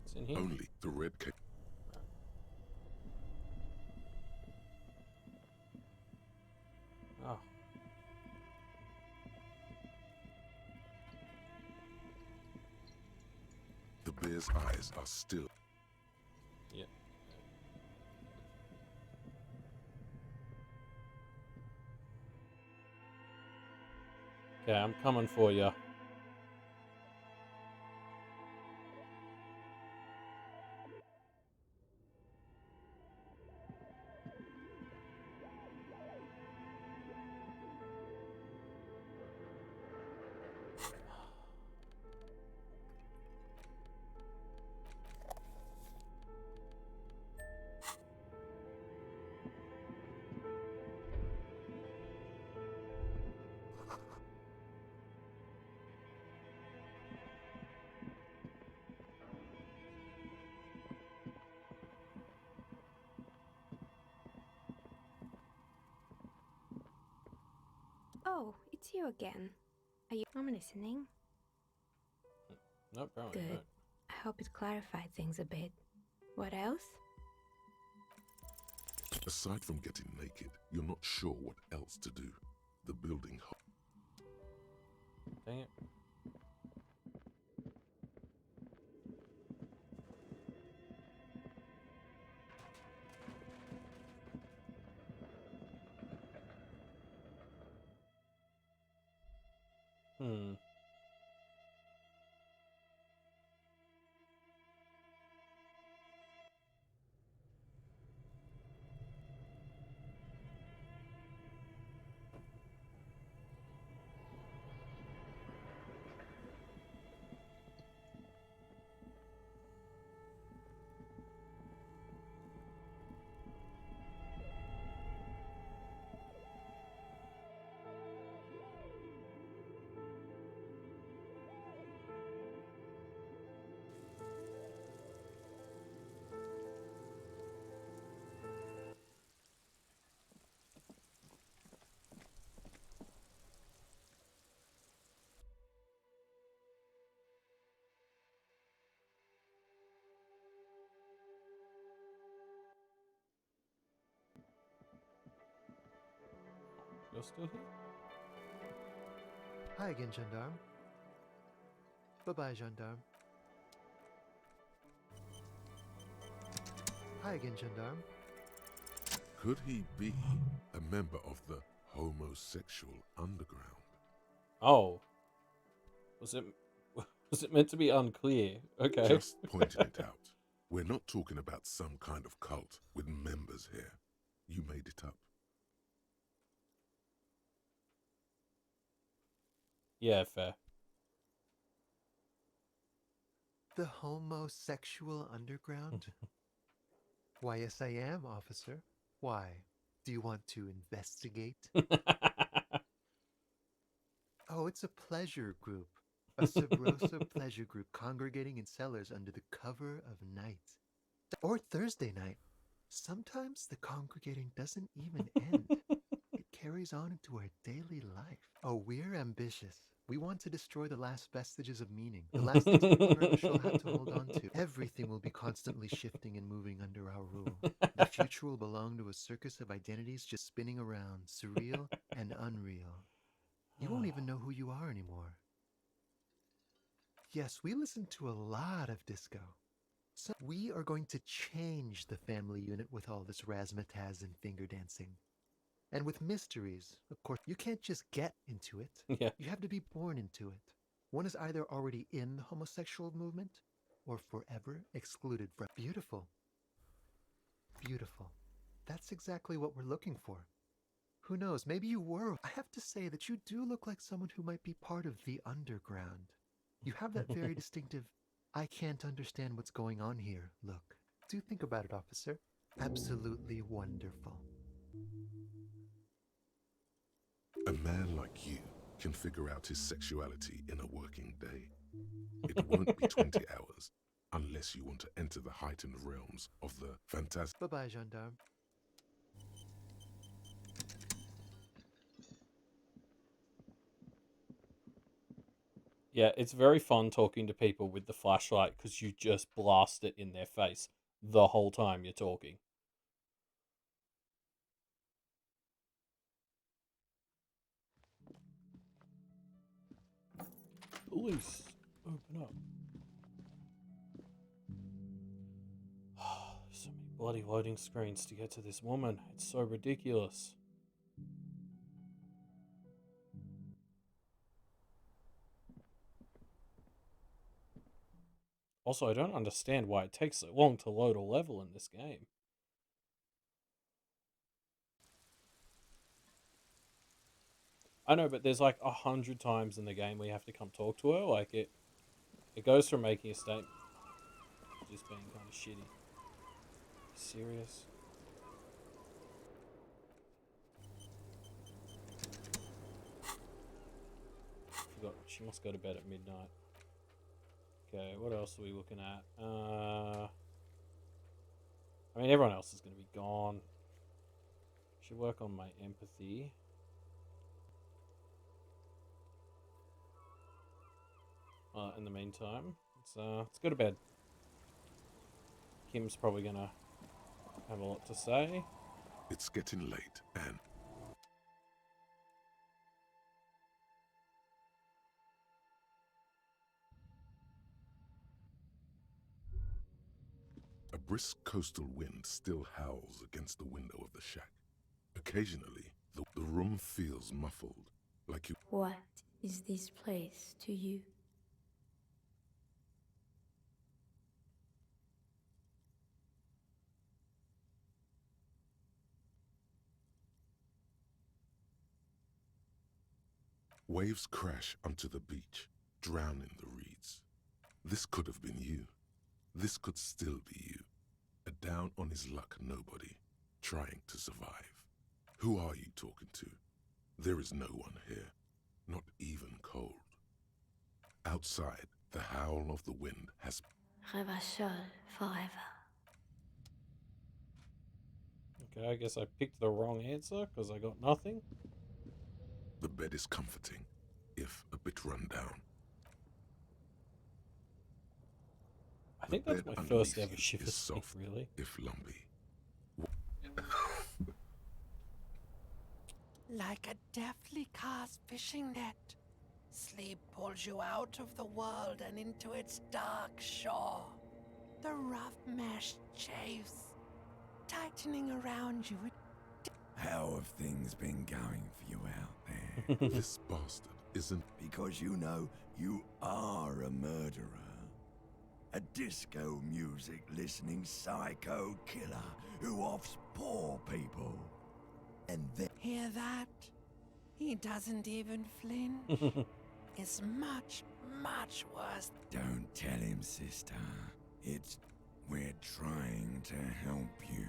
It's in here. Only the red cake. Oh. The bear's eyes are still. Yeah. Okay, I'm coming for you. Oh, it's you again. Are you? I'm listening. No, apparently Good. not. I hope it clarified things a bit. What else? Aside from getting naked, you're not sure what else to do. The building. Dang it. Hmm. You're still here? Hi again, gendarme. Bye-bye, gendarme. Hi again, gendarme. Could he be a member of the homosexual underground? Oh. Was it meant to be unclear? Okay. Just pointing it out. We're not talking about some kind of cult with members here. You made it up. Yeah, fair. The homosexual underground? Why, yes, I am, officer. Why? Do you want to investigate? Oh, it's a pleasure group. A Sabrosa pleasure group congregating in cellars under the cover of night. Or Thursday night. Sometimes the congregating doesn't even end. It carries on into our daily life. Oh, we're ambitious. We want to destroy the last vestiges of meaning, the last things people in our shall have to hold on to. Everything will be constantly shifting and moving under our rule. The future will belong to a circus of identities just spinning around, surreal and unreal. You won't even know who you are anymore. Yes, we listen to a lot of disco. So we are going to change the family unit with all this razzmatazz and finger dancing. And with mysteries, of course, you can't just get into it. Yeah. You have to be born into it. One is either already in the homosexual movement or forever excluded from. Beautiful. Beautiful. That's exactly what we're looking for. Who knows, maybe you were. I have to say that you do look like someone who might be part of the underground. You have that very distinctive, I can't understand what's going on here look. Do think about it, officer. Absolutely wonderful. A man like you can figure out his sexuality in a working day. It won't be 20 hours unless you want to enter the heightened realms of the fantastic. Bye-bye, gendarme. Yeah, it's very fun talking to people with the flashlight because you just blast it in their face the whole time you're talking. Police, open up. So many bloody loading screens to get to this woman. It's so ridiculous. Also, I don't understand why it takes so long to load a level in this game. I know, but there's like 100 times in the game where you have to come talk to her. Like it goes from making a statement to just being kind of shitty. Serious? Forgot she must go to bed at midnight. Okay, what else are we looking at? I mean, everyone else is going to be gone. Should work on my empathy. In the meantime, let's go to bed. Kim's probably gonna have a lot to say. It's getting late, and a brisk coastal wind still howls against the window of the shack. Occasionally, the room feels muffled, like you... What is this place to you? Waves crash onto the beach, drowning the reeds. This could have been you. This could still be you. A down on his luck nobody, trying to survive. Who are you talking to? There is no one here, not even cold. Outside, the howl of the wind has... Revachol forever. Okay, I guess I picked the wrong answer because I got nothing. The bed is comforting, if a bit run down. I think that's my first ever shiver sleep, really. If lumpy. Like a deftly cast fishing net, sleep pulls you out of the world and into its dark shore. The rough mesh chafes, tightening around you. How have things been going for you out there? This bastard isn't... Because you know you are a murderer. A disco music listening psycho killer who offs poor people. And then... Hear that? He doesn't even flinch. It's much, much worse. Don't tell him, sister. We're trying to help you.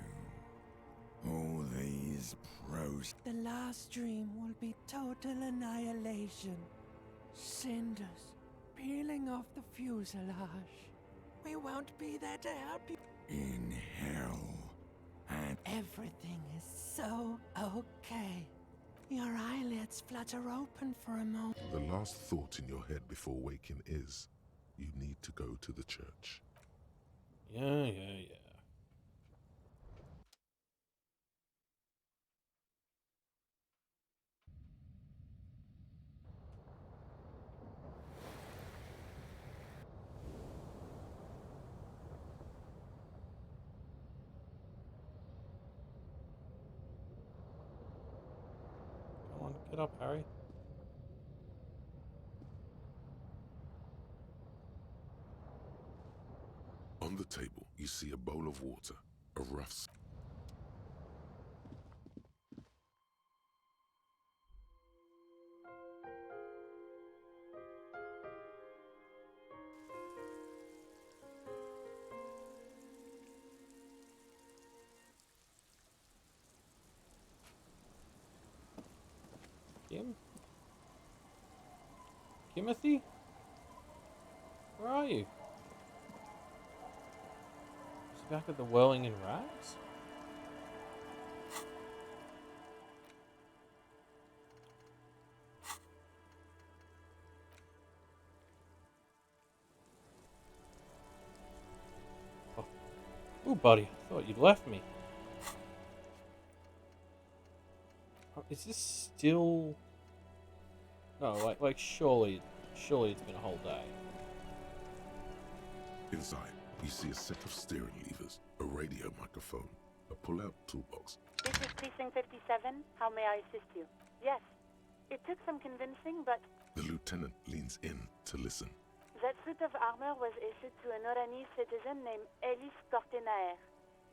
All these pros... The last dream will be total annihilation. Cinders peeling off the fuselage. We won't be there to help you. In hell. And everything is so okay. Your eyelids flutter open for a moment. The last thought in your head before waking is, you need to go to the church. Yeah. Come on, get up, Harry. On the table, you see a bowl of water, a rough... Timothy? Where are you? Is he back at the Whirling in Rags? Oh, buddy, I thought you'd left me. Oh, is this still... No, like surely it's been a whole day. Inside, you see a set of steering levers, a radio microphone, a pull-out toolbox. This is Precinct 57. How may I assist you? Yes, it took some convincing, but... The lieutenant leans in to listen. That suit of armor was issued to an Oranese citizen named Ellis Cortenaer.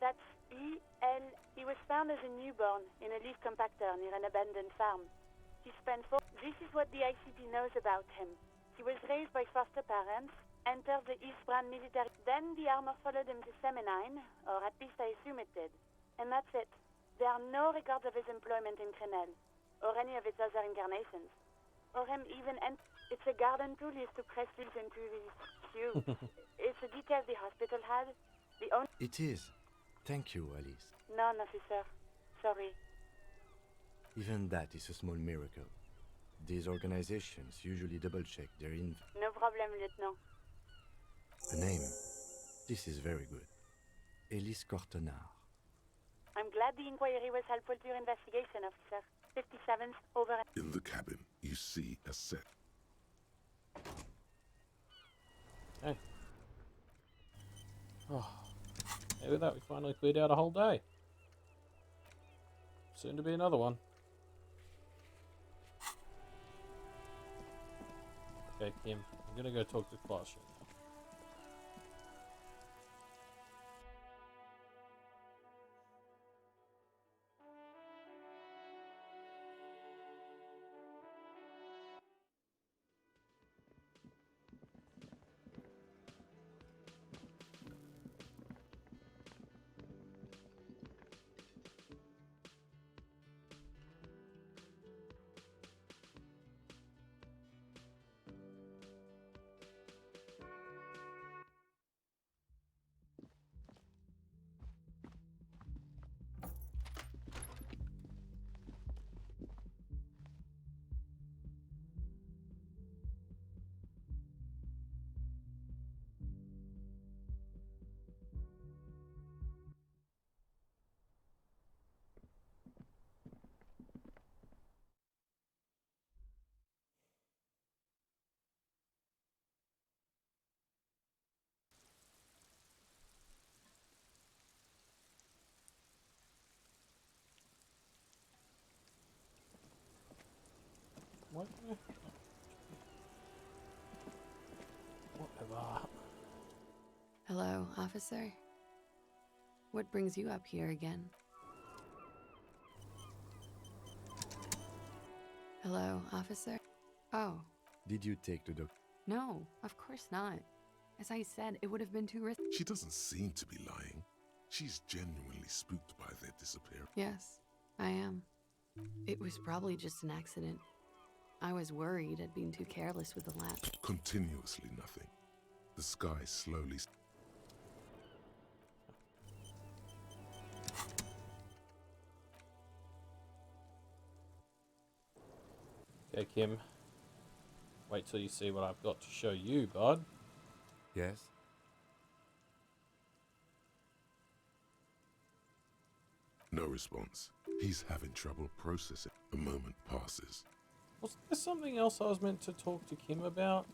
That's E-L. He was found as a newborn in a leaf compactor near an abandoned farm. He spent This is what the ICP knows about him. He was raised by foster parents, entered the Eastbrand military. Then the armor followed him to Semenine, or at least I assume it did. And that's it. There are no records of his employment in Crenel, or any of its other incarnations. Or him even It's a garden tool used to press leaves into these cubes. It's a detail the hospital had. The only... It is. Thank you, Alice. None, officer. Sorry. Even that is a small miracle. These organizations usually double-check their No problem, Lieutenant. A name. This is very good. Ellis Cortenard. I'm glad the inquiry was helpful to your investigation, officer. 57th, over. In the cabin, you see a set. Hey. Oh. Hey, with that, we finally cleared out a whole day. Soon to be another one. Okay, Kim, I'm gonna go talk to Klaus. What? Whatever. Hello, officer. What brings you up here again? Hello, officer. Oh. Did you take the dog? No, of course not. As I said, it would have been too risky. She doesn't seem to be lying. She's genuinely spooked by their disappearance. Yes, I am. It was probably just an accident. I was worried I'd been too careless with the latch. Continuously nothing. The sky slowly... Okay, Kim. Wait till you see what I've got to show you, bud. Yes? No response. He's having trouble processing. A moment passes. Was there something else I was meant to talk to Kim about?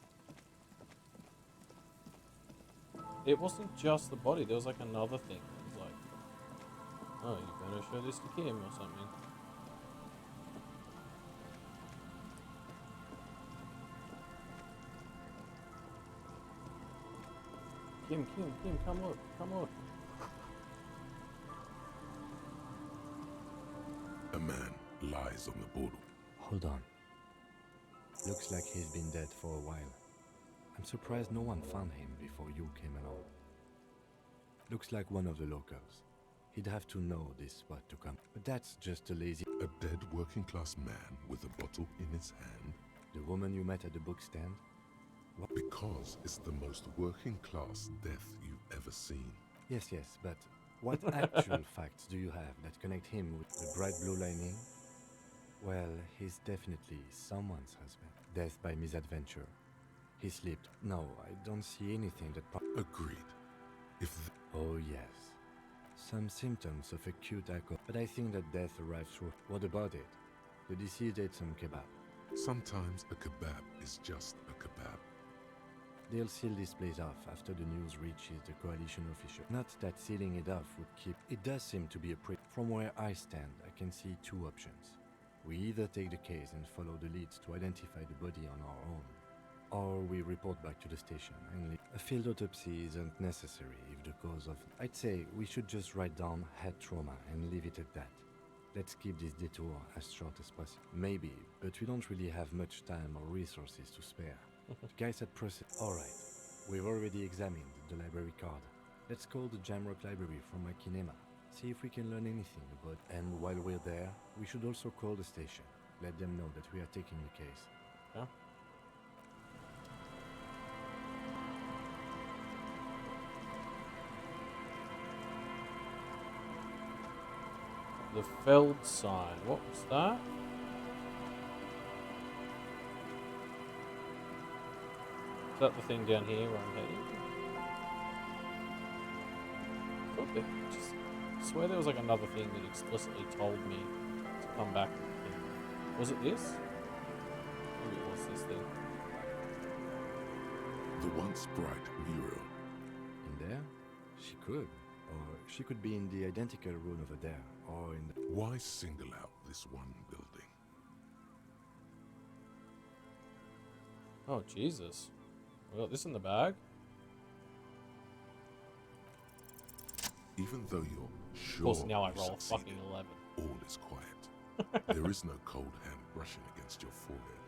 It wasn't just the body. There was like another thing. It was like, oh, you better show this to Kim or something. Kim, come look, come look. A man lies on the border. Hold on. Looks like he's been dead for a while. I'm surprised no one found him before you came along. Looks like one of the locals. He'd have to know this spot to come. But that's just a lazy... A dead working-class man with a bottle in his hand. The woman you met at the book stand? What? Because it's the most working-class death you've ever seen. Yes, but what actual facts do you have that connect him with the bright blue lining? Well, he's definitely someone's husband. Death by misadventure. He slipped. No, I don't see anything that... Agreed. Oh, yes. Some symptoms of acute alcohol. But I think that death arrived through... What about it? The deceased ate some kebab. Sometimes a kebab is just a kebab. They'll seal this place off after the news reaches the coalition official. Not that sealing it off would keep... It does seem to be a From where I stand, I can see two options. We either take the case and follow the leads to identify the body on our own, Or we report back to the station and leave. A field autopsy isn't necessary if the cause of... I'd say we should just write down head trauma and leave it at that. Let's keep this detour as short as possible. Maybe, but we don't really have much time or resources to spare. The guys at process... Alright, we've already examined the library card. Let's call the Jamrock Library from my kinema. See if we can learn anything about... And while we're there, we should also call the station. Let them know that we are taking the case. Yeah. The Feld sign. What was that? Is that the thing down here where I'm heading? I thought there just... I swear there was like another thing that explicitly told me to come back to the thing. Was it this? Maybe it was this thing. The once bright mural. In there? She could. Or she could be in the identical room over there. Or in the... Why single out this one building? Oh, Jesus. We got this in the bag? Even though you're sure Of course, now I you've roll a succeeded, fucking 11. all is quiet. There is no cold hand brushing against your forehead.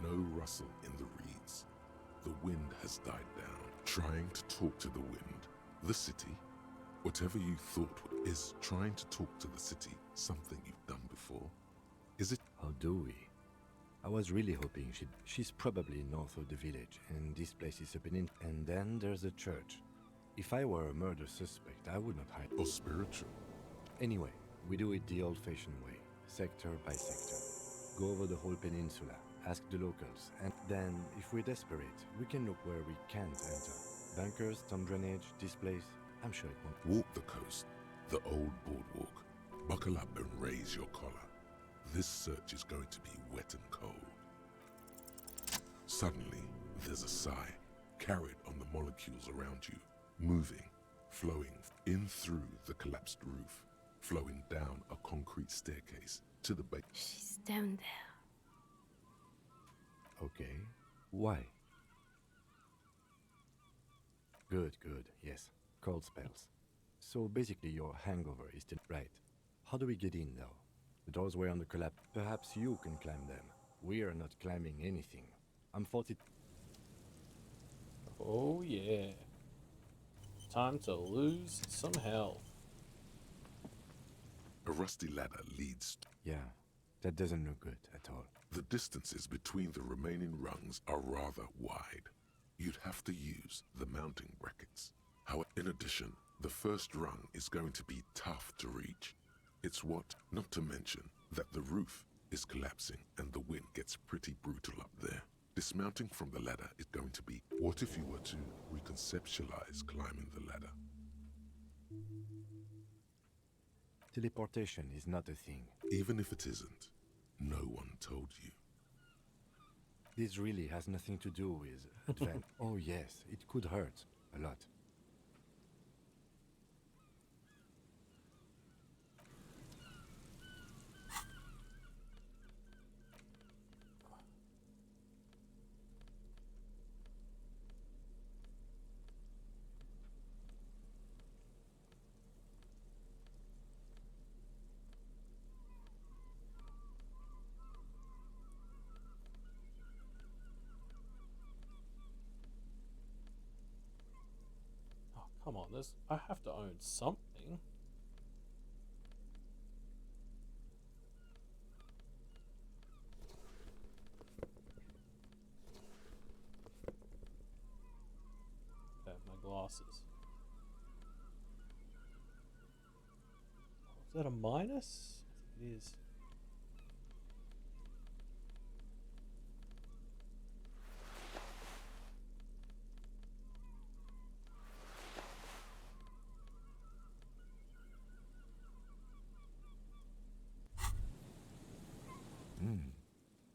No rustle in the reeds. The wind has died down. Trying to talk to the wind. The city. Whatever you thought is trying to talk to the city something you've done before. Is it? How do we? I was really hoping she's probably north of the village, and this place is up in... And then there's a church. If I were a murder suspect, I would not hide. Or spiritual. Anyway, we do it the old-fashioned way, sector by sector. Go over the whole peninsula, ask the locals, and then, if we're desperate, we can look where we can't enter. Bunkers, storm drainage, this place, I'm sure it won't. Walk the coast, the old boardwalk. Buckle up and raise your collar. This search is going to be wet and cold. Suddenly, there's a sigh, carried on the molecules around you, moving, flowing in through the collapsed roof, flowing down a concrete staircase to the base. She's down there. Okay. Why? Good, yes. Cold spells. So basically your hangover is still right. How do we get in though? The doors were on the collapse. Perhaps you can climb them. We are not climbing anything. I'm 40... Oh yeah. Time to lose some health. A rusty ladder leads. Yeah, that doesn't look good at all. The distances between the remaining rungs are rather wide. You'd have to use the mounting brackets. However, in addition, the first rung is going to be tough to reach. It's what, not to mention, that the roof is collapsing and the wind gets pretty brutal up there. Dismounting from the ladder is going to be... What if you were to reconceptualize climbing the ladder? Teleportation is not a thing. Even if it isn't, no one told you. This really has nothing to do with advent. Oh yes, it could hurt. A lot. Come on, this I have to own something. Okay, my glasses. Is that a minus? I think it is.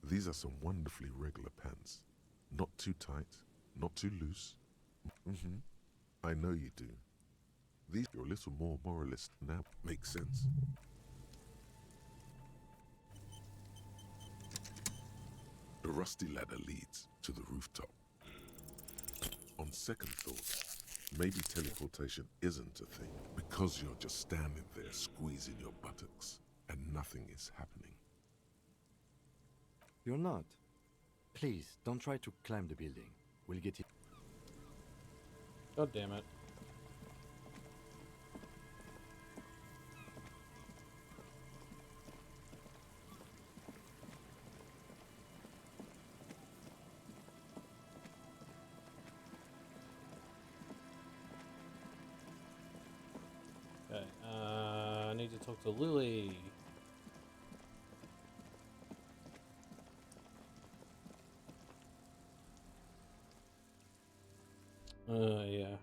These are some wonderfully regular pants. Not too tight, not too loose. I know you do. These are a little more moralist now. Makes sense. The rusty ladder leads to the rooftop. On second thought, maybe teleportation isn't a thing because you're just standing there squeezing your buttocks and nothing is happening. You're not. Please, don't try to climb the building. We'll get it. God damn it. Okay, I need to talk to Lily. Yeah.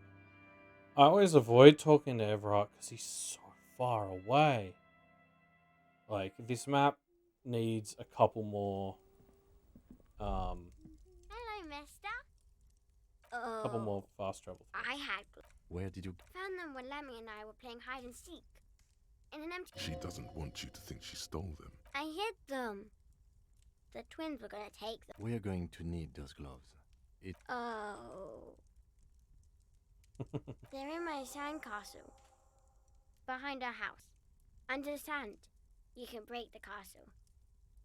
I always avoid talking to Everett because he's so far away. Like, this map needs a couple more, Hello, mister. couple more fast travel. I had Where did you... found them when Lemmy and I were playing hide and seek. In an empty... She doesn't want you to think she stole them. I hid them. The twins were gonna take them. We're going to need those gloves. Oh. They're in my sandcastle. Behind our house. Under the sand. You can break the castle.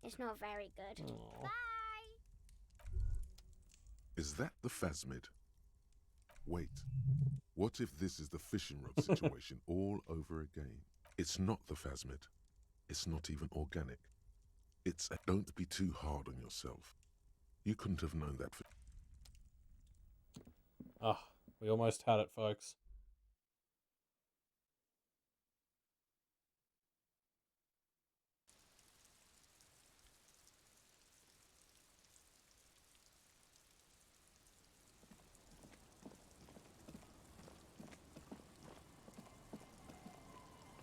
It's not very good. Aww. Bye! Is that the phasmid? Wait, what if this is the fishing rod situation all over again? It's not the phasmid. It's not even organic. It's a... Don't be too hard on yourself. You couldn't have known that for... Ah, we almost had it, folks.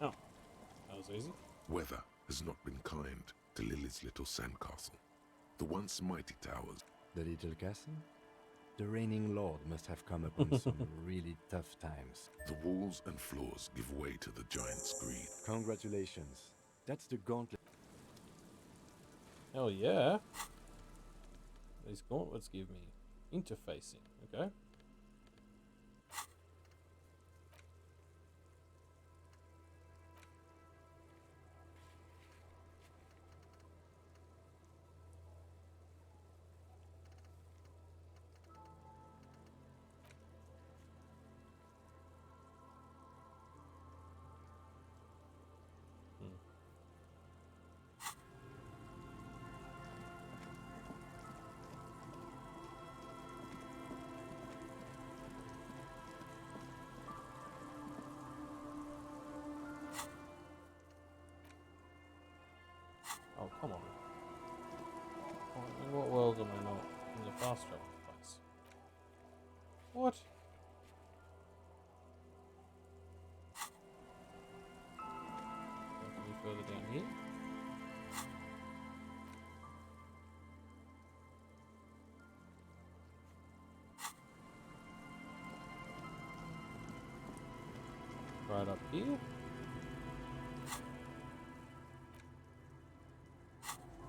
Oh, that was easy. Weather has not been kind to Lily's little sandcastle. The once mighty towers. The little castle? The reigning lord must have come upon some really tough times. The walls and floors give way to the giant's greed. Congratulations. That's the gauntlet. Hell yeah. These gauntlets give me interfacing, okay? Oh, come on. In what world am I not in the fast travel place? What? Any further down here? Right up here?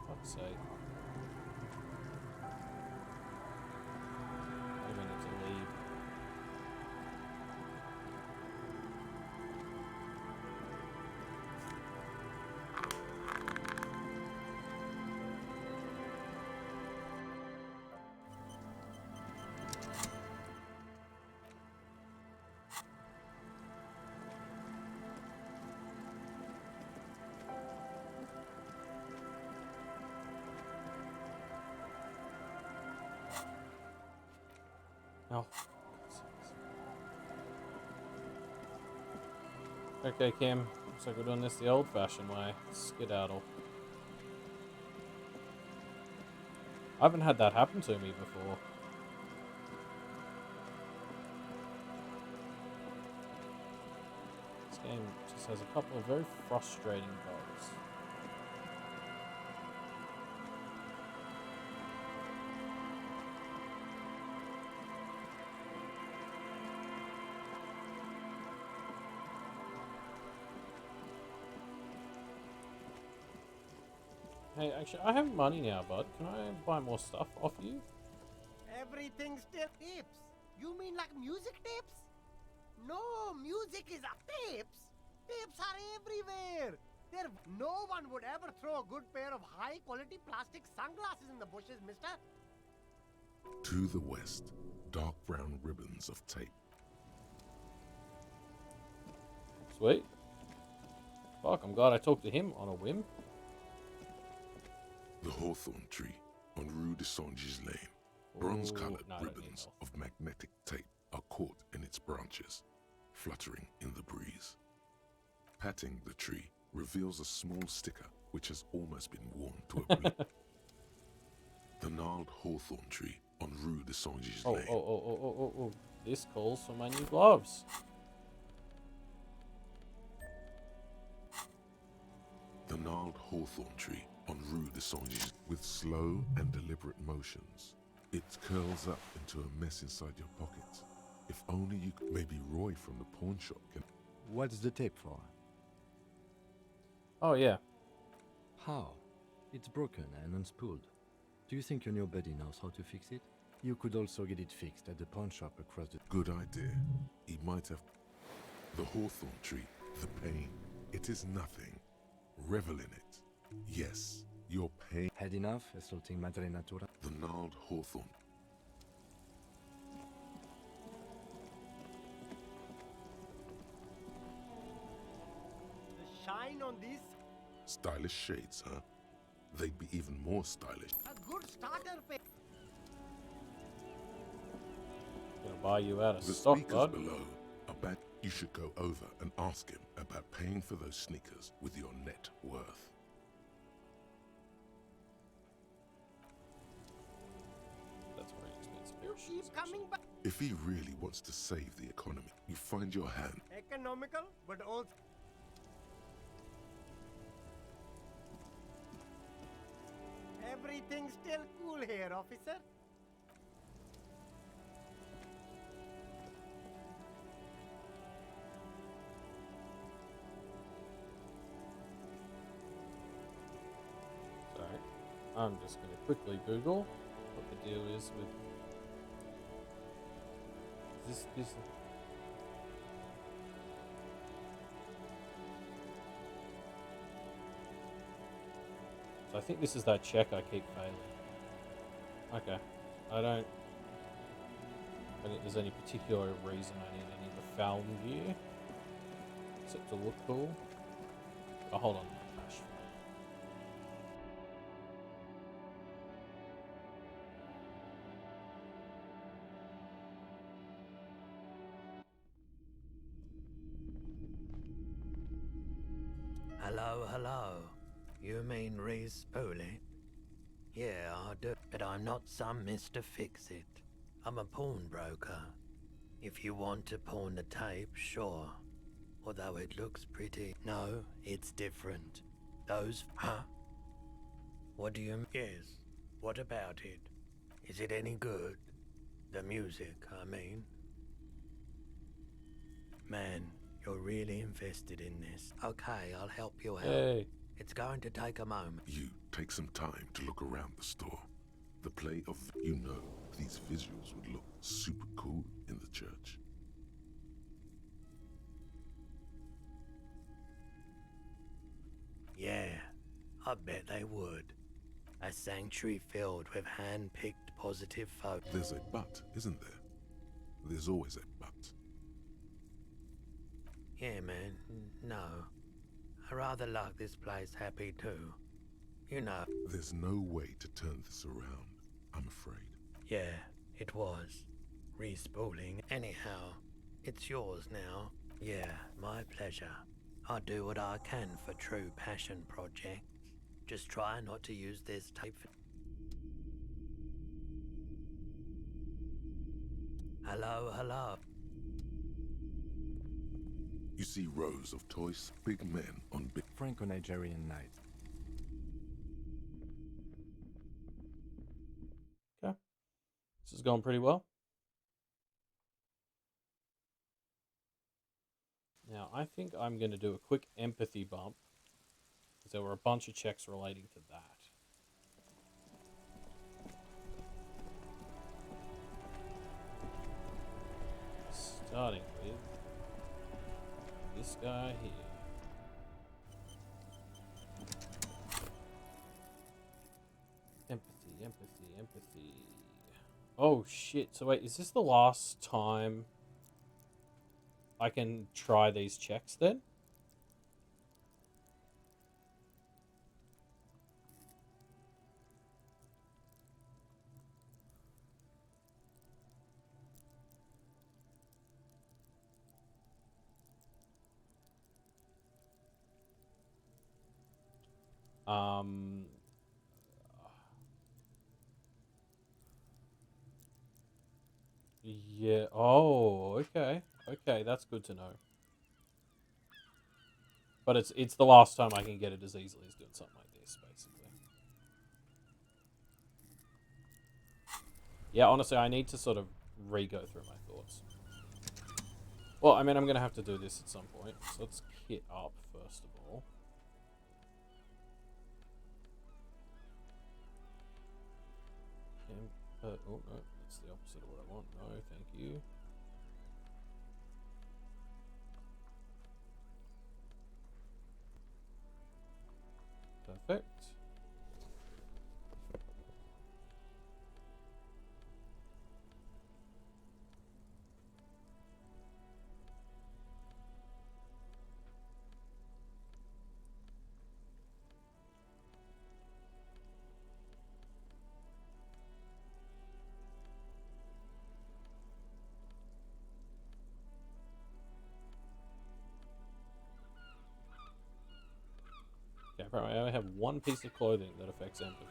Fuck's sake. Maybe I need to leave. Oh. Okay, Kim. Looks like we're doing this the old-fashioned way. Skedaddle. I haven't had that happen to me before. This game just has a couple of very frustrating bugs. Hey, actually, I have money now, bud. Can I buy more stuff off you? Everything still dips. You mean like music tapes? No, music is a tapes. Tapes are everywhere. No one would ever throw a good pair of high-quality plastic sunglasses in the bushes, mister. To the west, dark brown ribbons of tape. Sweet. Fuck, I'm glad I talked to him on a whim. The hawthorn tree on Rue de Saint-Gilles Lane. Bronze-colored ribbons of magnetic tape are caught in its branches, fluttering in the breeze. Patting the tree reveals a small sticker which has almost been worn to a blip. The gnarled hawthorn tree on Rue de Saint-Gilles Lane. Oh. This calls for my new gloves. The gnarled hawthorn tree on Rue de Saint-Gilles. With slow and deliberate motions, it curls up into a mess inside your pocket. If only you could. Maybe Roy from the pawn shop can. What's the tape for? Oh, yeah. How? It's broken and unspooled. Do you think your new buddy knows how to fix it? You could also get it fixed at the pawn shop across the... Good idea. He might have... The hawthorn tree, the pain. It is nothing. Revel in it. Yes, your pain... Had enough assaulting Madre Natura? The gnarled hawthorn. The shine on these... Stylish shades, huh? They'd be even more stylish. A good starter pair. Gonna buy you out of The stock, speakers bud. below are bad. You should go over and ask him about paying for those sneakers with your net worth. That's very expensive. You keep coming back. If he really wants to save the economy, you find your hand. Economical, but also... Everything's still cool here, officer. Sorry. I'm just going to quickly Google what the deal is with... This... So I think this is that check I keep failing. Okay. I don't think there's any particular reason I need any of the Falm gear. Except to look cool. Oh, hold on. Gosh. Hello. You mean Reese Pooley? Yeah, I do. But I'm not some Mr. Fix-It. I'm a pawnbroker. If you want to pawn the tape, sure. Although it looks pretty. No, it's different. Those... Huh? What do you... Yes. What about it? Is it any good? The music, I mean. Man, you're really invested in this. Okay, I'll help you out. Hey. It's going to take a moment. You take some time to look around the store. The play of... You know, these visuals would look super cool in the church. Yeah, I bet they would. A sanctuary filled with hand-picked positive photos. There's a but, isn't there? There's always a but. Yeah, man, no. I rather like this place happy too. You know. There's no way to turn this around, I'm afraid. Yeah, it was. Respooling. Anyhow, it's yours now. Yeah, my pleasure. I'll do what I can for true passion projects. Just try not to use this tape for... Hello. You see rows of toys, big men on big... Franco-Nigerian night. Okay. This is going pretty well. Now, I think I'm going to do a quick empathy bump, because there were a bunch of checks relating to that. Starting with this guy here. Empathy, empathy, empathy. Oh shit, so wait, is this the last time I can try these checks then? Yeah. Oh, okay. Okay, that's good to know. But it's the last time I can get it as easily as doing something like this, basically. Yeah, honestly, I need to sort of re-go through my thoughts. Well, I mean, I'm going to have to do this at some point. So let's kit up, first of all. Oh, no. That's the opposite of what I want. No, thank you. Perfect. Okay, apparently I only have one piece of clothing that affects empathy.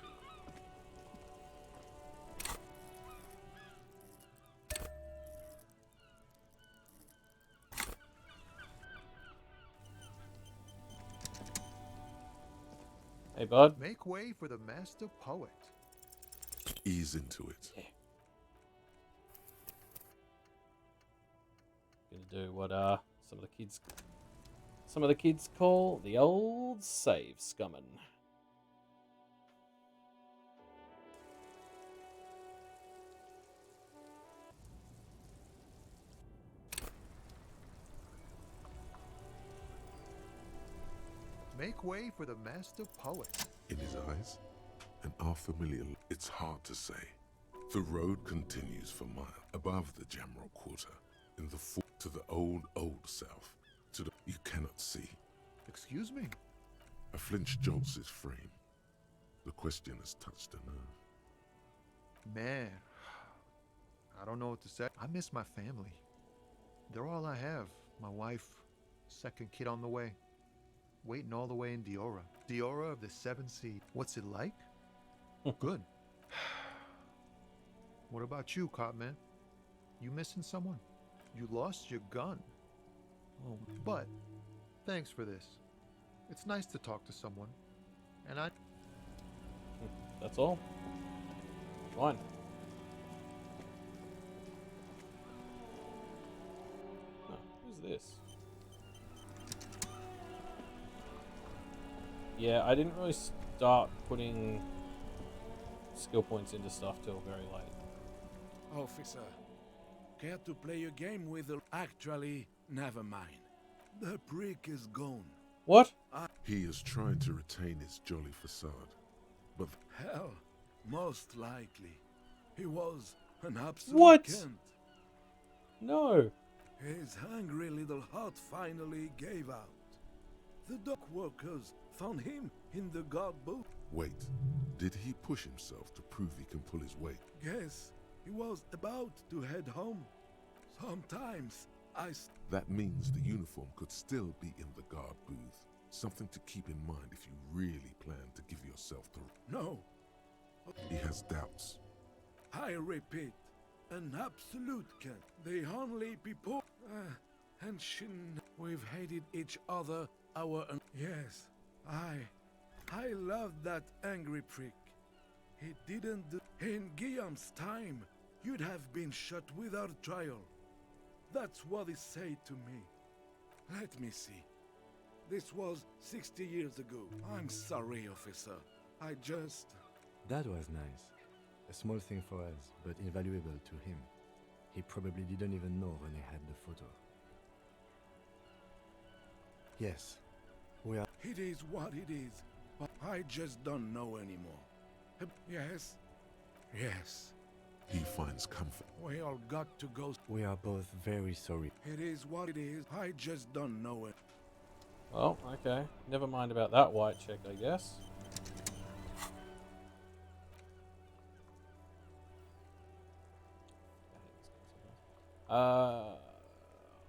Hey, bud. Make way for the master poet. Ease into it. Yeah. Gonna do what some of the kids call the old save scumming. Make way for the master poet. In his eyes, an unfamiliar. It's hard to say. The road continues for miles above the Jamrock Quarter, in the to the old south. To the you cannot see. Excuse me. A flinch jolts his frame. The question has touched a nerve. Man, I don't know what to say. I miss my family. They're all I have. My wife, second kid on the way. Waiting all the way in Diora. Diora of the Seven Seas. What's it like? Good. What about you, Copman? You missing someone? You lost your gun. Oh, but thanks for this. It's nice to talk to someone. And I... That's all. Fine. Oh, who's this? Yeah, I didn't really start putting skill points into stuff till very late. Officer, care to play a game with the... Actually, never mind. The prick is gone. What? He is trying to retain his jolly facade, but... Hell, most likely. He was an absolute What? cunt. No. His hungry little heart finally gave out. The dock workers found him in the guard booth. Wait, did he push himself to prove he can pull his weight? Guess he was about to head home. Sometimes That means the uniform could still be in the guard booth. Something to keep in mind if you really plan to give yourself the... No. He has doubts. I repeat, an absolute cunt. The only people... and we've hated each other Yes, I loved that angry prick. He didn't do... In Guillaume's time, you'd have been shot without trial. That's what he said to me. Let me see. This was 60 years ago. I'm sorry, officer. I just... That was nice. A small thing for us, but invaluable to him. He probably didn't even know René had the photo. Yes, we are. It is what it is, but I just don't know anymore. Yes? Yes. He finds comfort. We all got to go. We are both very sorry. It is what it is. I just don't know it. Well, okay. Never mind about that white check, I guess.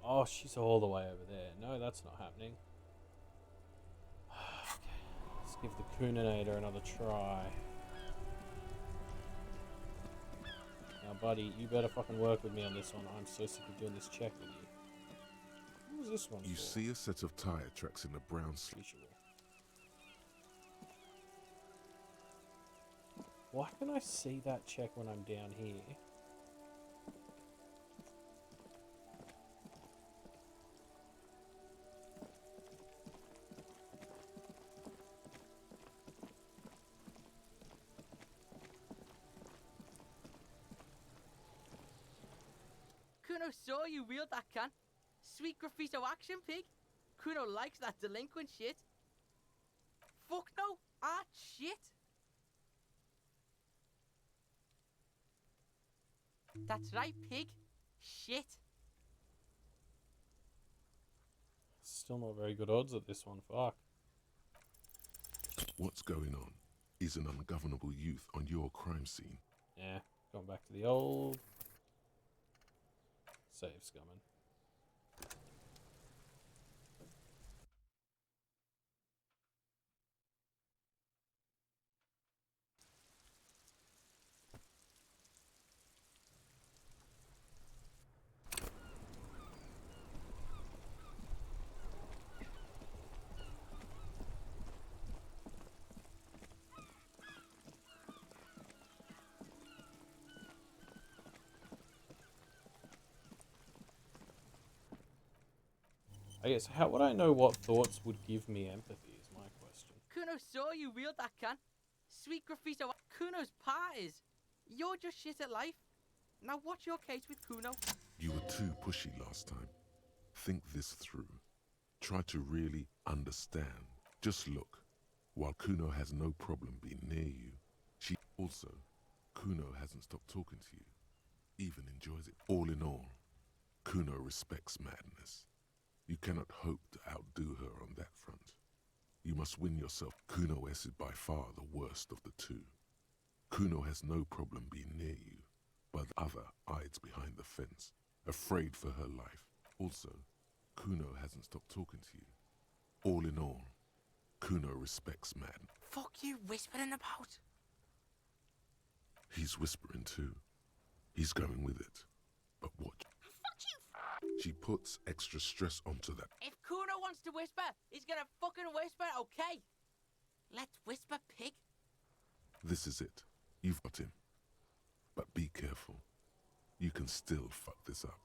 Oh, she's all the way over there. No, that's not happening. Okay, let's give the Cooninator another try. Now, buddy, you better fucking work with me on this one. I'm so sick of doing this check with you. What was this one You for? see a set of tire tracks in the brown Visual. Why can I see that check when I'm down here? Kuno saw you wield that can. Sweet graffito action, pig. Kuno likes that delinquent shit. Fuck no, art shit. That's right, pig. Shit. Still not very good odds at this one, fuck. What's going on? Is an ungovernable youth on your crime scene? Yeah, going back to the old save scumming. I guess, how would I know what thoughts would give me empathy is my question. Kuno saw you wield that can. Sweet graffito. Kuno's parties. You're just shit at life. Now what's your case with Kuno? You were too pushy last time. Think this through. Try to really understand. Just look. While Kuno has no problem being near you, she also, Kuno hasn't stopped talking to you. Even enjoys it. All in all, Kuno respects madness. You cannot hope to outdo her on that front. You must win yourself. Kuno S is by far the worst of the two. Kuno has no problem being near you, but the other hides behind the fence, afraid for her life. Also, Kuno hasn't stopped talking to you. All in all, Kuno respects madness. Fuck you whispering about? He's whispering too. He's going with it. But watch. Fuck you! She puts extra stress onto that. If Kuno wants to whisper, he's gonna fucking whisper, okay? Let's whisper, pig. This is it. You've got him. But be careful. You can still fuck this up.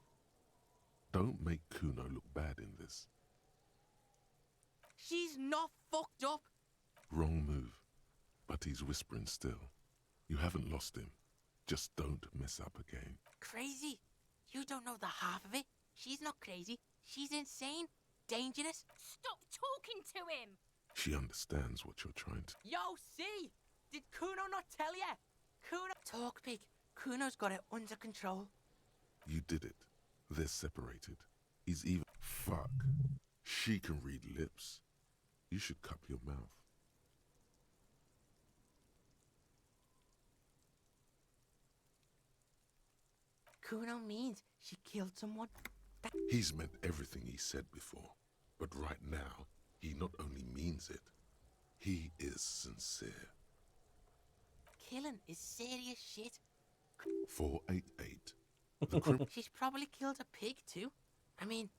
Don't make Kuno look bad in this. She's not fucked up. Wrong move. But he's whispering still. You haven't lost him. Just don't mess up again. Crazy? You don't know the half of it. She's not crazy. She's insane. Dangerous. Stop talking to him! She understands what you're trying to... Yo, see? Did Kuno not tell ya? Kuno... Talk, pig. Kuno's got it under control. You did it. They're separated. He's even... Fuck. She can read lips. You should cup your mouth. Kuno means she killed someone. He's meant everything he said before. But right now, he not only means it, he is sincere. Killing is serious shit. 488. The criminal... She's probably killed a pig too. I mean,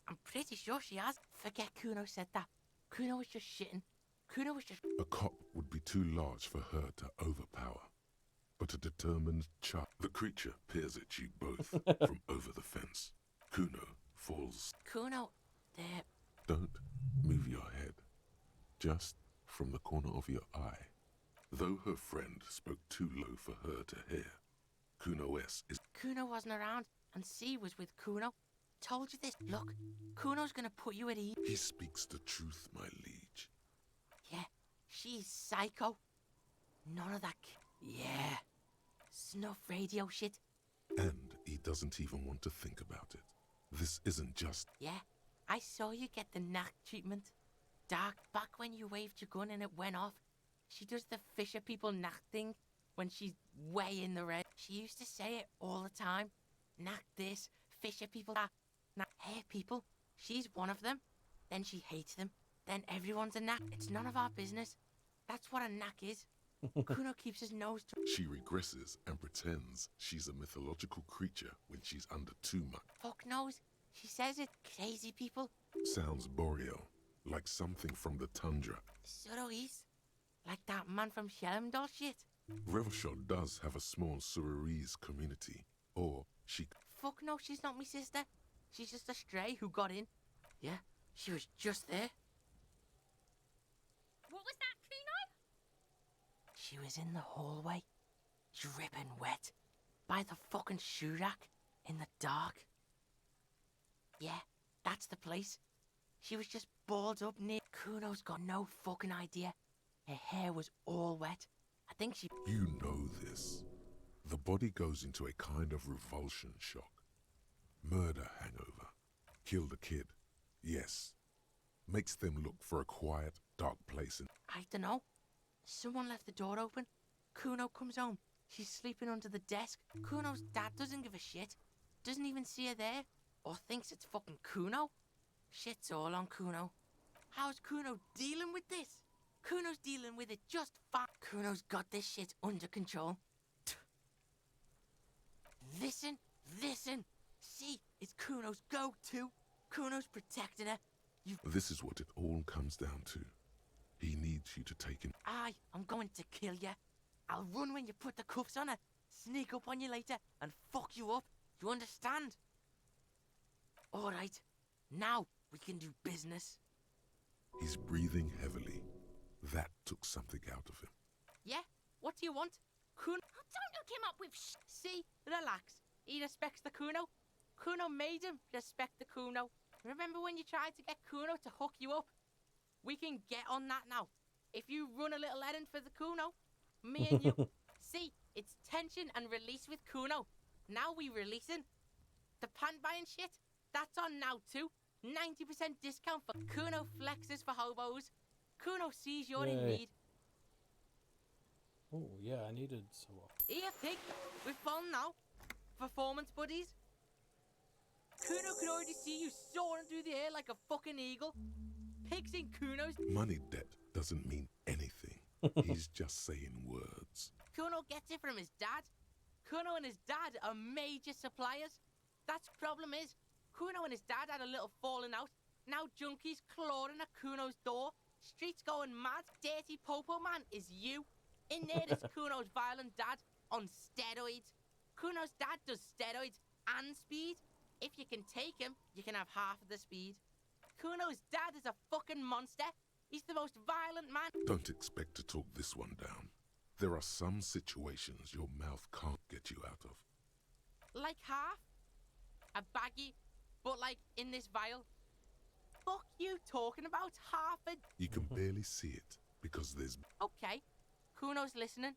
I'm pretty sure she has. Forget Kuno said that. Kuno was just shitting. Kuno was just... A cop would be too large for her to overpower. But a determined child... The creature peers at you both from over the fence. Kuno falls... Kuno, there... Don't move your head. Just from the corner of your eye. Though her friend spoke too low for her to hear, Kuno S is... Kuno wasn't around. and C was with Kuno. Told you this. Look, Kuno's gonna put you at ease. He speaks the truth, my liege. Yeah, she's psycho. None of that. Yeah, snuff radio shit. And he doesn't even want to think about it. This isn't just... Yeah, I saw you get the knack treatment. Dark, back when you waved your gun and it went off. She does the Fisher people knack thing when she's way in the red. She used to say it all the time. Knack this, Fisher people that. Knack hair people. She's one of them. Then she hates them. Then everyone's a knack. It's none of our business. That's what a knack is. Kuno keeps his nose to... She regresses and pretends she's a mythological creature when she's under too much. Fuck knows. She says it. Crazy people. Sounds boreal, like something from the tundra. So is. Like that man from Shelmdall shit. Revelshot does have a small Suarese community, or she... Fuck no, she's not my sister. She's just a stray who got in. Yeah, she was just there. What was that, Kuno? She was in the hallway, dripping wet, by the fucking shoe rack, in the dark. Yeah, that's the place. She was just balled up near... Kuno's got no fucking idea. Her hair was all wet. I think she... You know this. The body goes into a kind of revulsion shock. Murder hangover. Kill the kid. Yes. Makes them look for a quiet, dark place and... I dunno. Someone left the door open. Kuno comes home. She's sleeping under the desk. Kuno's dad doesn't give a shit. Doesn't even see her there. Or thinks it's fucking Kuno. Shit's all on Kuno. How's Kuno dealing with this? Kuno's dealing with it just fine. Kuno's got this shit under control. Listen. See, it's Kuno's go-to. Kuno's protecting her. This is what it all comes down to. He needs you to take him. I'm going to kill you. I'll run when you put the cuffs on her. Sneak up on you later and fuck you up. You understand? Alright, now we can do business. He's breathing heavily. That took something out of him. Yeah? What do you want? Kuno... Don't hook him up with See? Relax. He respects the Kuno. Kuno made him respect the Kuno. Remember when you tried to get Kuno to hook you up? We can get on that now. If you run a little errand for the Kuno, me and you. See, it's tension and release with Kuno. Now we releasing. The pan buying shit, that's on now too. 90% discount for Kuno flexes for hobos. Kuno sees you're in need. Oh, yeah, I needed some. Here, pig. We're fun now. Performance buddies. Kuno can already see you soaring through the air like a fucking eagle. Pigs in Kuno's... Money debt doesn't mean anything. He's just saying words. Kuno gets it from his dad. Kuno and his dad are major suppliers. That's problem is, Kuno and his dad had a little falling out. Now junkies clawing at Kuno's door. Streets going mad. Dirty Popo man is you. In there is Kuno's violent dad on steroids. Kuno's dad does steroids and speed. If you can take him, you can have half of the speed. Kuno's dad is a fucking monster. He's the most violent man. Don't expect to talk this one down. There are some situations your mouth can't get you out of. Like half? A baggie, but like in this vial. Fuck you talking about half a... You can barely see it because there's... Okay, Kuno's listening.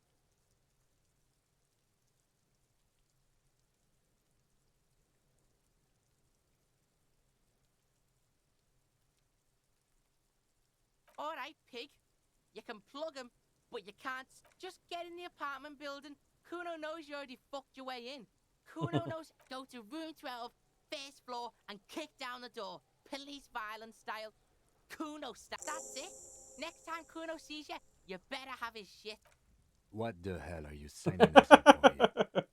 Alright, pig. You can plug him, but you can't. Just get in the apartment building. Kuno knows you already fucked your way in. Kuno knows go to room 12, first floor, and kick down the door. Police violence style. Kuno style. That's it. Next time Kuno sees you, you better have his shit. What the hell are you signing us up for here?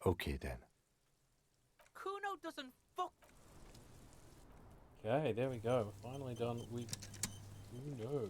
Okay then. Kuno doesn't fuck. Okay, there we go. We're finally done with Kuno.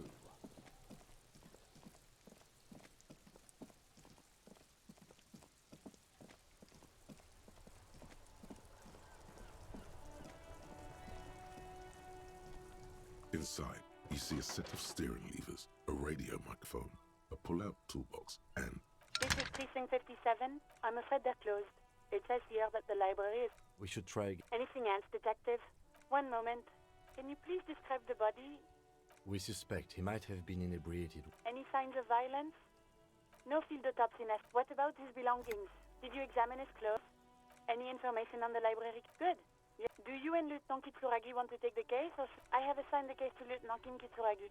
Inside, you see a set of steering levers, a radio microphone, a pull-out toolbox, and... This is Precinct 57. I'm afraid they're closed. It says here that the library is... We should try again. Anything else, Detective? One moment. Can you please describe the body? We suspect he might have been inebriated. Any signs of violence? No field autopsy nest. What about his belongings? Did you examine his clothes? Any information on the library? Good. Yeah. Do you and Lieutenant Kitsuragi want to take the case, or I have assigned the case to Lieutenant Kim Kitsuragi.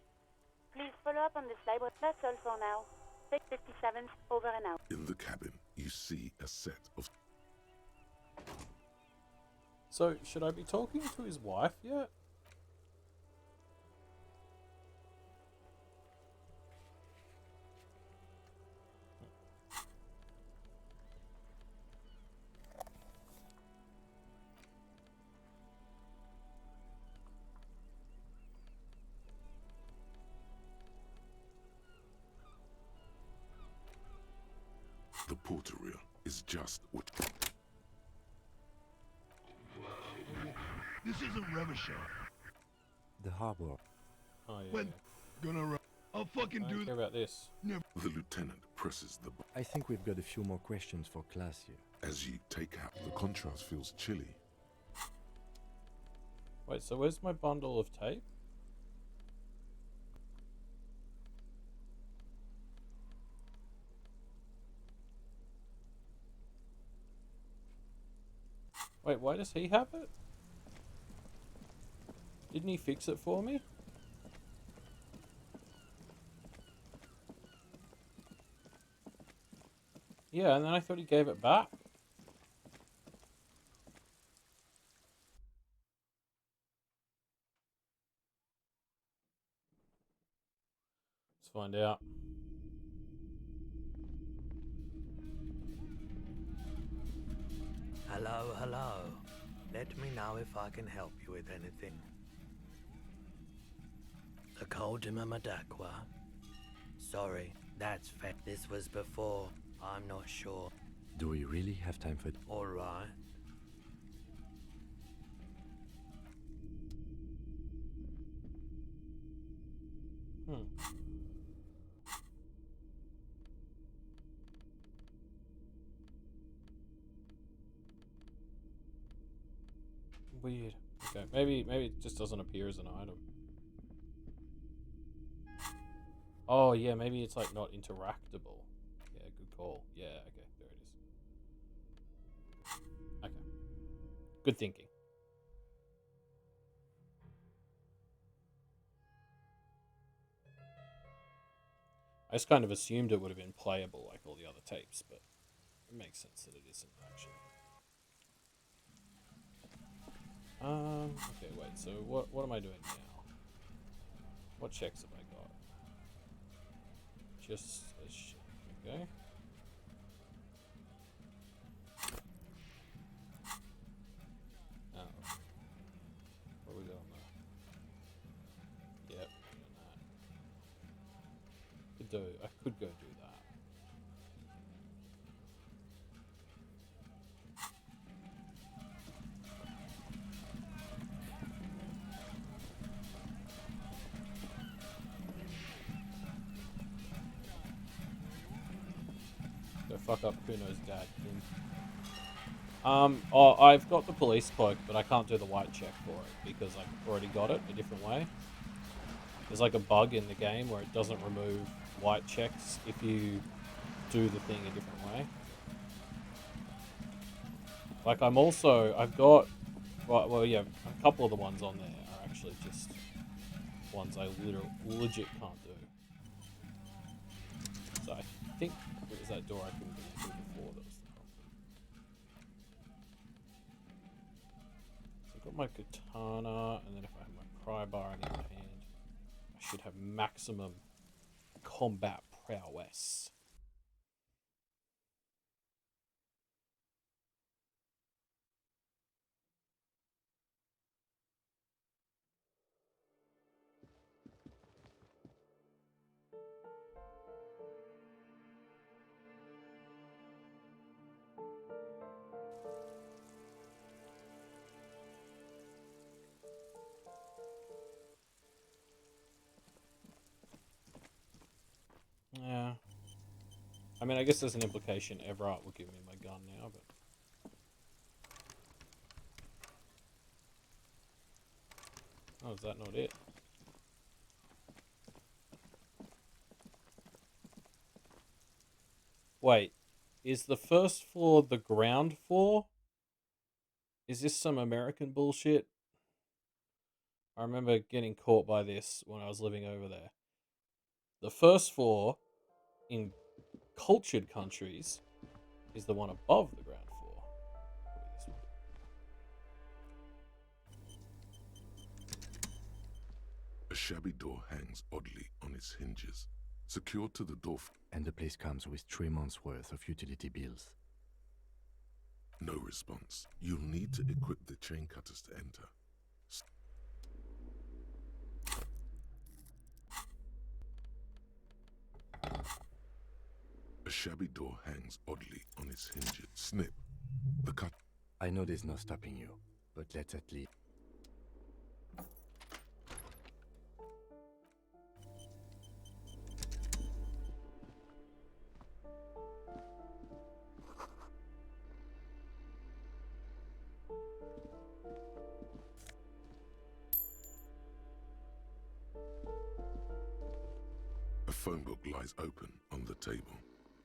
Please follow up on this library. That's all for now. Take 57, over and out. In the cabin, you see a set of... So, should I be talking to his wife yet? The portal is just what... This isn't Revachol. The harbor. Oh, yeah. When gonna I'll fucking I do don't care about this. Never. The lieutenant presses the... I think we've got a few more questions for class here. As you take out, the contrast feels chilly. Wait, so where's my bundle of tape? Wait, why does he have it? Didn't he fix it for me? Yeah, and then I thought he gave it back. Let's find out. Hello, hello. Let me know if I can help you with anything. The Coldham Madakwa. Sorry, that's fair. This was before. I'm not sure. Do we really have time for... Alright. Weird. Okay, maybe it just doesn't appear as an item. Oh yeah, maybe it's like not interactable. Yeah, good call. Yeah, okay, there it is. Okay. Good thinking. I just kind of assumed it would have been playable like all the other tapes, but it makes sense that it isn't actually. Okay, wait, so what am I doing now? What checks have I got? Just okay. Oh. What we got on there? Yep, doing that. I could go do that. Go fuck up Kuno's dad, Kim. Oh, I've got the police cloak, but I can't do the white check for it because I've already got it a different way. There's like a bug in the game where it doesn't remove white checks if you do the thing a different way. Like I've got, well yeah, a couple of the ones on there are actually just ones I legit can't do. So I think it was that door I couldn't get into before that was the problem. So I've got my katana, and then if I have my pry bar in the other hand, I should have maximum combat prowess. Yeah. mean, I guess there's an implication Everett will give me my gun now, but... Oh, is that not it? Wait, is the first floor the ground floor? Is this some American bullshit? I remember getting caught by this when I was living over there. The first floor in cultured countries is the one above the ground floor. Probably this one. A shabby door hangs oddly on its hinges, secured to the door. And the place comes with 3 months' worth of utility bills. No response. You'll need to equip the chain cutters to enter. A shabby door hangs oddly on its hinges. Snip. The cut. I know there's no stopping you, but let's at least... A phone book lies open on the table,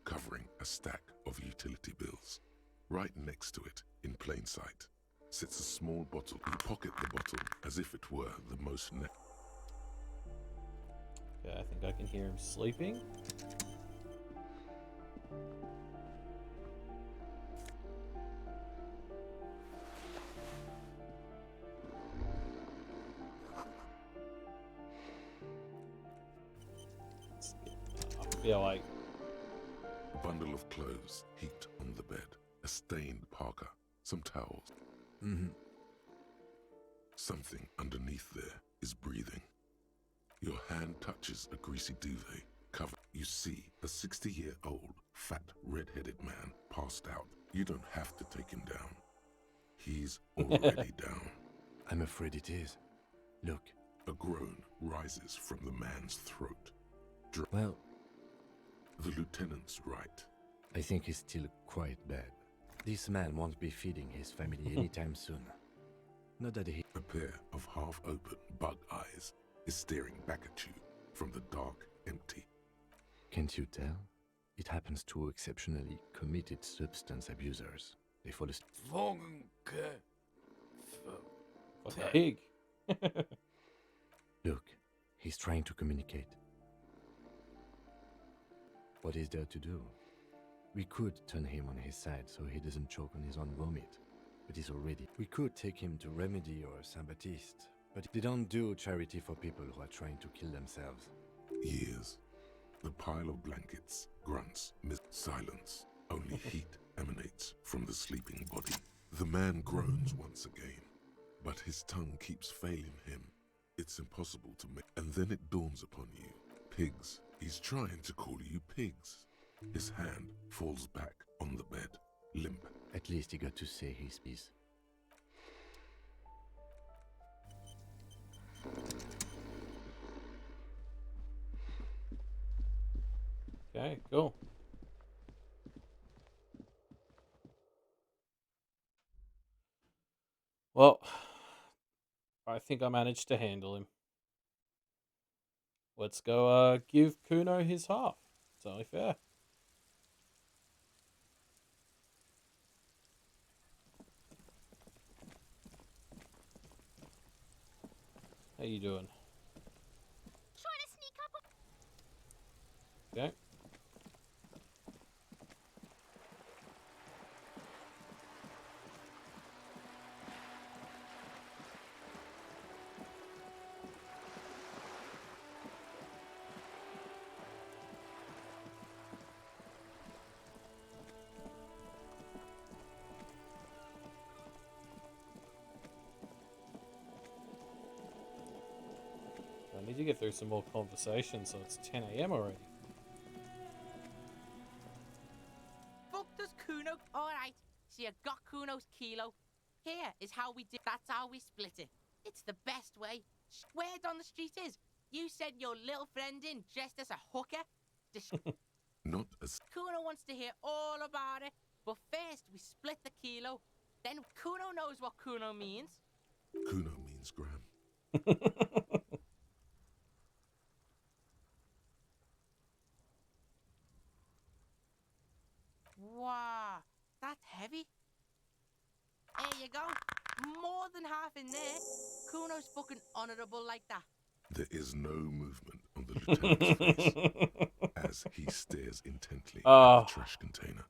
covering a stack of utility bills. Right next to it, in plain sight, sits a small bottle. You pocket the bottle as if it were the most Okay, I think I can hear him sleeping. I feel like a bundle of clothes heaped on the bed, a stained parka, some towels. Something underneath there is breathing. Your hand touches a greasy duvet cover. You see a 60-year-old, fat, red-headed man passed out. You don't have to take him down. He's already down. I'm afraid it is. Look. A groan rises from the man's throat. Well... The lieutenant's right. I think he's still quite bad. This man won't be feeding his family anytime soon. Not that he... A pair of half-open bug eyes is staring back at you from the dark, empty. Can't you tell? It happens to exceptionally committed substance abusers. They fall asleep. What a pig. Look, he's trying to communicate. What is there to do? We could turn him on his side so he doesn't choke on his own vomit. But he's already... We could take him to Remedy or Saint-Baptiste. But they don't do charity for people who are trying to kill themselves. Years. The pile of blankets, grunts, silence. Only heat emanates from the sleeping body. The man groans once again, but his tongue keeps failing him. It's impossible to make... And then it dawns upon you. Pigs. He's trying to call you pigs. His hand falls back on the bed, limp. At least he got to say his piece. Okay, cool. Well, I think I managed to handle him. Let's go give Kuno his half. It's only fair. How you doing? Trying to sneak up. Okay. I need to get through some more conversation, so it's 10 AM already. Fuck does Kuno? Alright, so you got Kuno's kilo. Here is how we do. That's how we split it. It's the best way. Word on the street is, you sent your little friend in dressed as a hooker. Not as Kuno wants to hear all about it, but first we split the kilo. Then Kuno knows what Kuno means. Kuno means gram. Wow, that's heavy. There you go. More than half in there. Kuno's fucking honourable like that. There is no movement on the lieutenant's face as he stares intently at the trash container.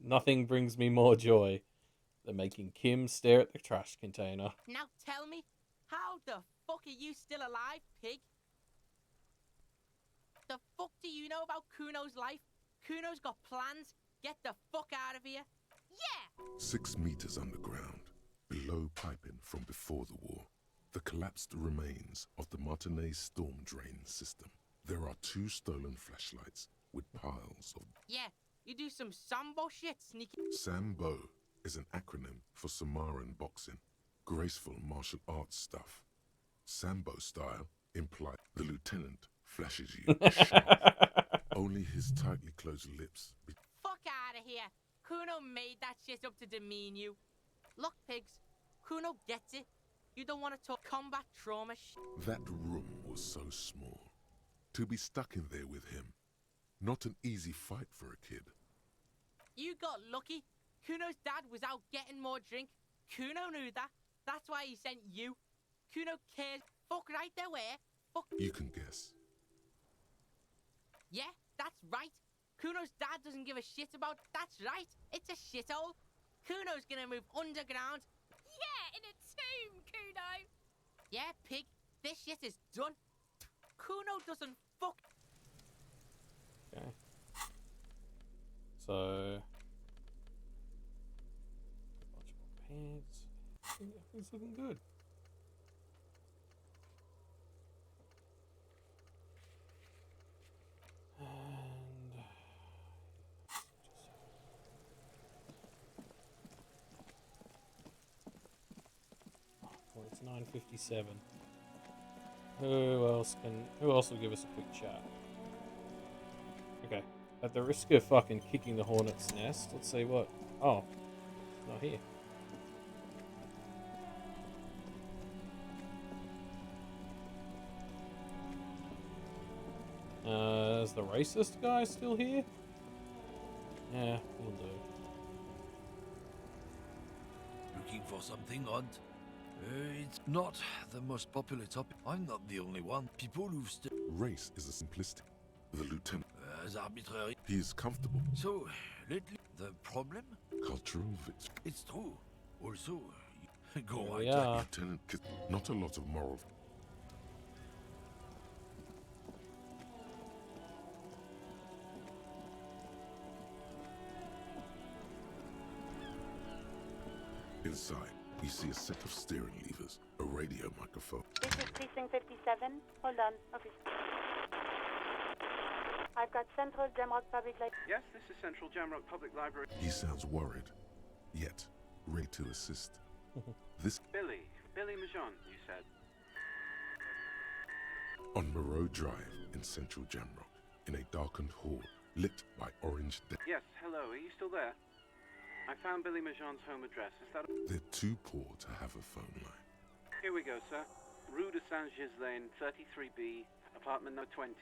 Nothing brings me more joy than making Kim stare at the trash container. Now tell me, how the fuck are you still alive, pig? The fuck do you know about Kuno's life? Kuno's got plans. Get the fuck out of here. Yeah! 6 meters underground, below piping from before the war, the collapsed remains of the Martinez storm drain system. There are 2 stolen flashlights with piles of... Yeah, you do some Sambo shit, sneaky... Sambo is an acronym for Samaran boxing, graceful martial arts stuff. Sambo style implies the lieutenant flashes you sharp. Only his tightly closed lips... Fuck out of here. Kuno made that shit up to demean you. Look, pigs, Kuno gets it. You don't want to talk combat trauma shit. That room was so small. To be stuck in there with him, not an easy fight for a kid. You got lucky. Kuno's dad was out getting more drink. Kuno knew that. That's why he sent you. Kuno cares. Fuck right there where. Fuck. You can guess. Yeah, that's right. Kuno's dad doesn't give a shit about... That's right. It's a shithole. Kuno's gonna move underground. Yeah, in a tomb, Kuno. Yeah, pig. This shit is done. Kuno doesn't fuck... Okay. So... a bunch more pants. Everything's looking good. Well, it's 9:57. Who else will give us a quick chat? Okay. At the risk of fucking kicking the hornet's nest, let's see what... Oh. It's not here. Is the racist guy still here? Yeah, we'll do. Looking for something odd? It's not the most popular topic. I'm not the only one. People who've Race is a simplistic. The lieutenant. As arbitrary. He is comfortable. So, lately, the problem? Cultural victory. It's true. Also, go Here right we ahead. are. Lieutenant, not a lot of moral. Inside, you see a set of steering levers, a radio microphone. This is Precinct 57. Hold on, officer. I've got Central Jamrock Public Library. Yes, this is Central Jamrock Public Library. He sounds worried, yet ready to assist. This Billy Majon, you said. on Moreau Drive in Central Jamrock, in a darkened hall lit by orange. Yes, hello, are you still there? I found Billy Majon's home address. Is that... They're too poor to have a phone line. Here we go, sir. Rue de Saint-Gislain, 33B, apartment number 20.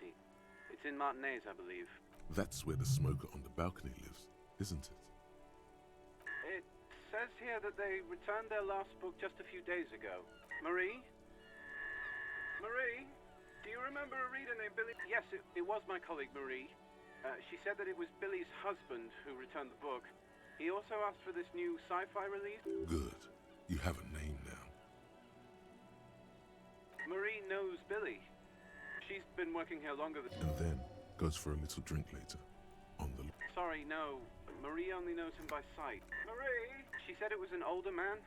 It's in Martinez, I believe. That's where the smoker on the balcony lives, isn't it? It says here that they returned their last book just a few days ago. Marie? Marie? Do you remember a reader named Billy? Yes, it was my colleague, Marie. She said that it was Billy's husband who returned the book. He also asked for this new sci-fi release. Good. You have a name now. Marie knows Billy. She's been working here longer than... And then goes for a little drink later. On the... Sorry, no. Marie only knows him by sight. Marie? She said it was an older man,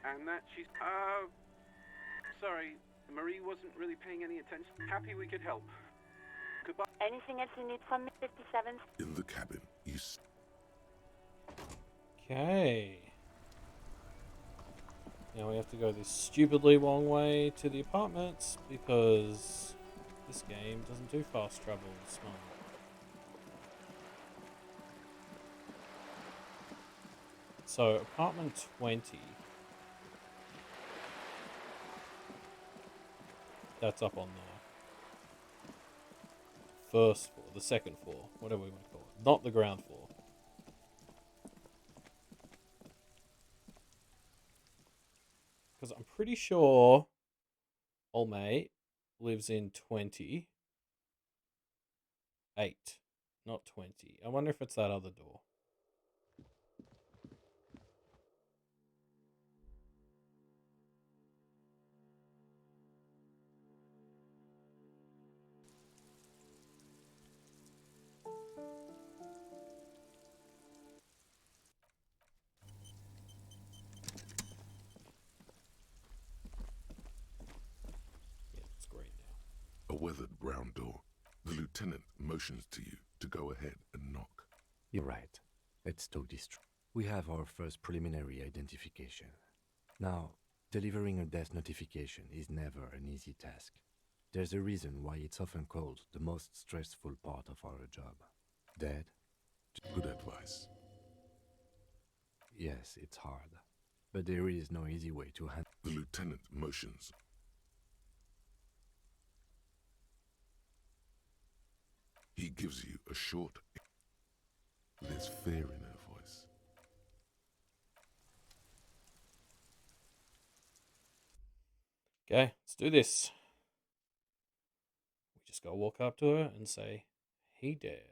and that she's... Sorry, Marie wasn't really paying any attention. Happy we could help. Goodbye. Anything else you need from me, 57? In the cabin, you... Okay. Now we have to go this stupidly long way to the apartments because This game doesn't do fast travel, smart. So, apartment 20. That's up on the first floor, the second floor, whatever we want to call it. Not the ground floor. Because I'm pretty sure old mate lives in 28, not 20. I wonder if it's that other door. Yeah, it's great now. A weathered brown door. The lieutenant motions to you to go ahead and knock. You're right. Let's talk this through. We have our first preliminary identification. Now, delivering a death notification is never an easy task. There's a reason why it's often called the most stressful part of our job. Dead? Good advice. Yes, it's hard. But there is no easy way to handle. The lieutenant motions. He gives you a short... There's fear in her voice. Okay, let's do this. We just gotta walk up to her and say, "He dead."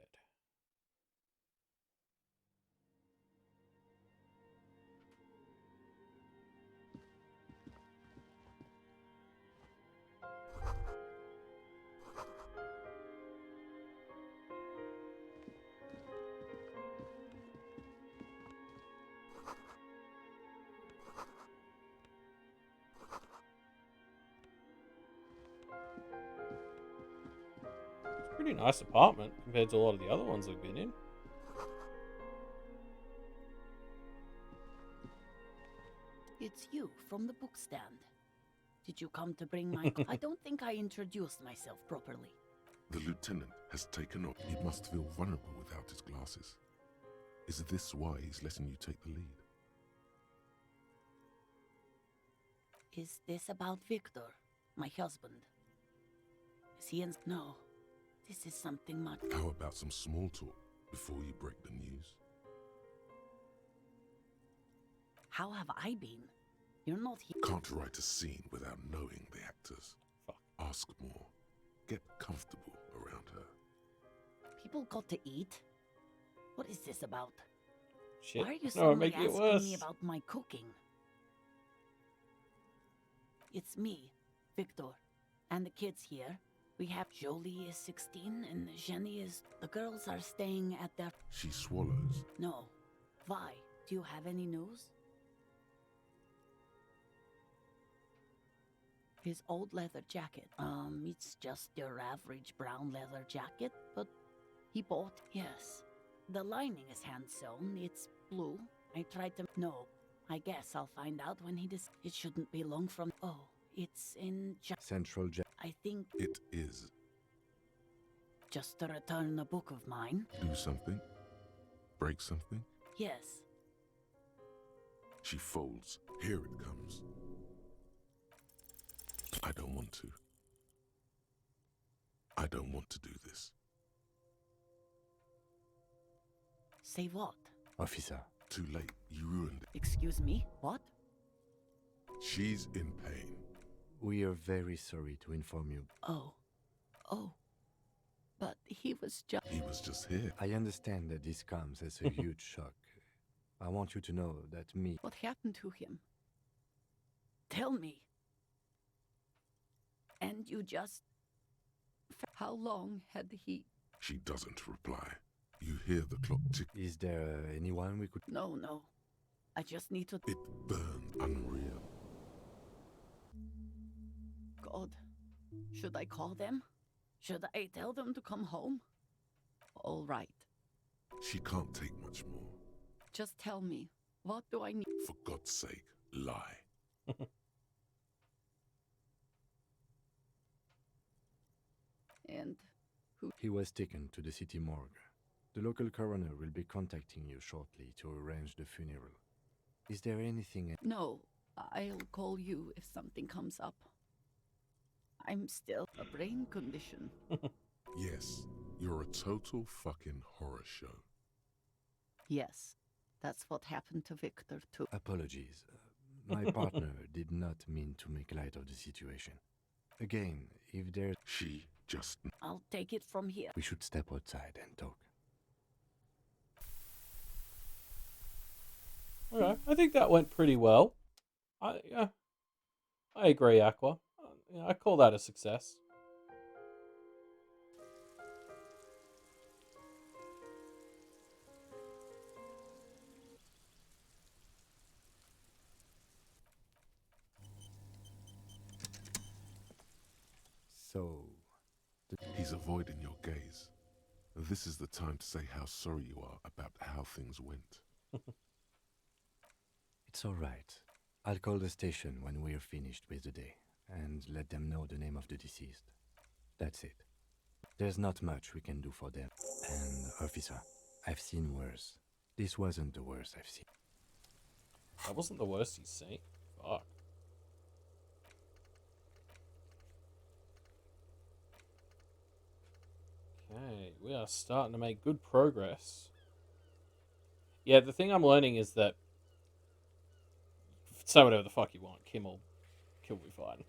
Pretty nice apartment compared to a lot of the other ones we've been in. It's you from the book stand. Did you come to bring my... I don't think I introduced myself properly. The lieutenant has taken off. He must feel vulnerable without his glasses. Is this why he's letting you take the lead? Is this about Victor, my husband? Is he in... No. This is something much... How about some small talk before you break the news? How have I been? You're not here. Can't write a scene without knowing the actors. Fuck. Ask more. Get comfortable around her. People got to eat? What is this about? Shit. Why are you No, suddenly make it asking worse. me about my cooking? It's me, Victor, and the kids here. We have Jolie is 16 and Jenny is... The girls are staying at their... She swallows. No. Vi, do you have any news? His old leather jacket. It's just your average brown leather jacket, but he bought... Yes. The lining is hand-sewn. It's blue. I tried to... No. I guess I'll find out when he does... It shouldn't be long from... Oh, it's in... Central I think... It is. Just to return a book of mine. Do something? Break something? Yes. She folds. Here it comes. I don't want to. I don't want to do this. Say what? Officer. Too late. You ruined it. Excuse me? What? She's in pain. We are very sorry to inform you. Oh. Oh. But he was just... He was just here. I understand that this comes as a huge shock. I want you to know that me... What happened to him? Tell me. And you just... How long had he... She doesn't reply. You hear the clock tick. Is there anyone we could... No, no. I just need to... It burns unreal. God. Should I call them? Should I tell them to come home? All right. She can't take much more. Just tell me. What do I need? For God's sake, lie. He was taken to the city morgue. The local coroner will be contacting you shortly to arrange the funeral. Is there anything... No, I'll call you if something comes up. I'm still a brain condition. Yes, you're a total fucking horror show. Yes, that's what happened to Victor too. Apologies. My partner did not mean to make light of the situation. Again, if there's... She just... I'll take it from here. We should step outside and talk. Okay, I think that went pretty well. I agree, Aqua. I call that a success. So... He's avoiding your gaze. This is the time to say how sorry you are about how things went. It's all right. I'll call the station when we're finished with the day and let them know the name of the deceased. That's it. There's not much we can do for them. And, officer, I've seen worse. This wasn't the worst I've seen. That wasn't the worst he's seen. Fuck. Okay, we are starting to make good progress. Yeah, the thing I'm learning is that say whatever the fuck you want, Kim will be fine.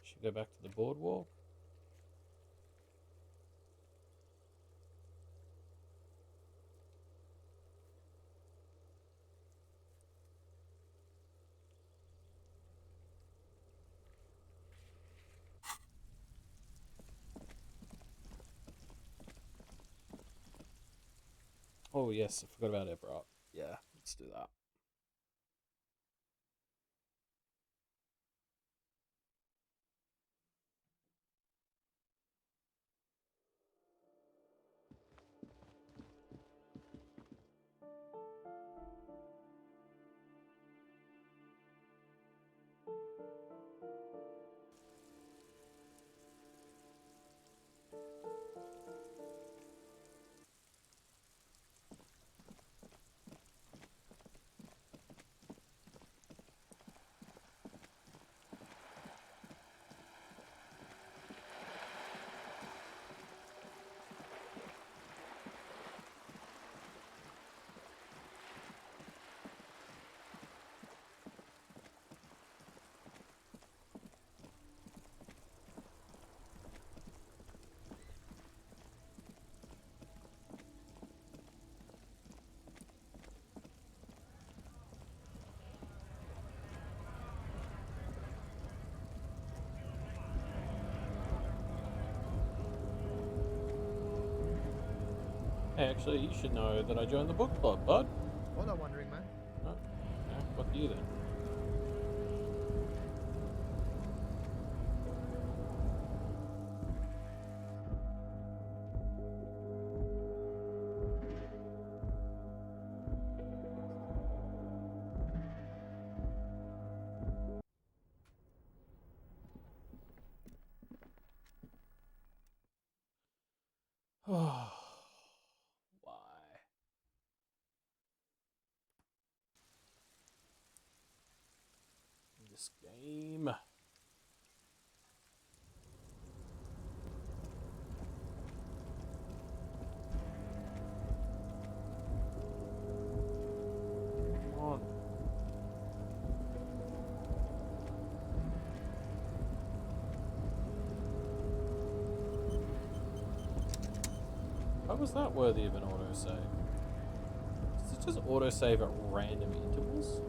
Should go back to the boardwalk. Oh yes, I forgot about Everett. Yeah, let's do that. Hey, actually, you should know that I joined the book club, bud. What a wandering man. Oh, yeah, fuck you then. Why? This game. Come on. How was that worthy of an autosave? Does it just autosave at random intervals?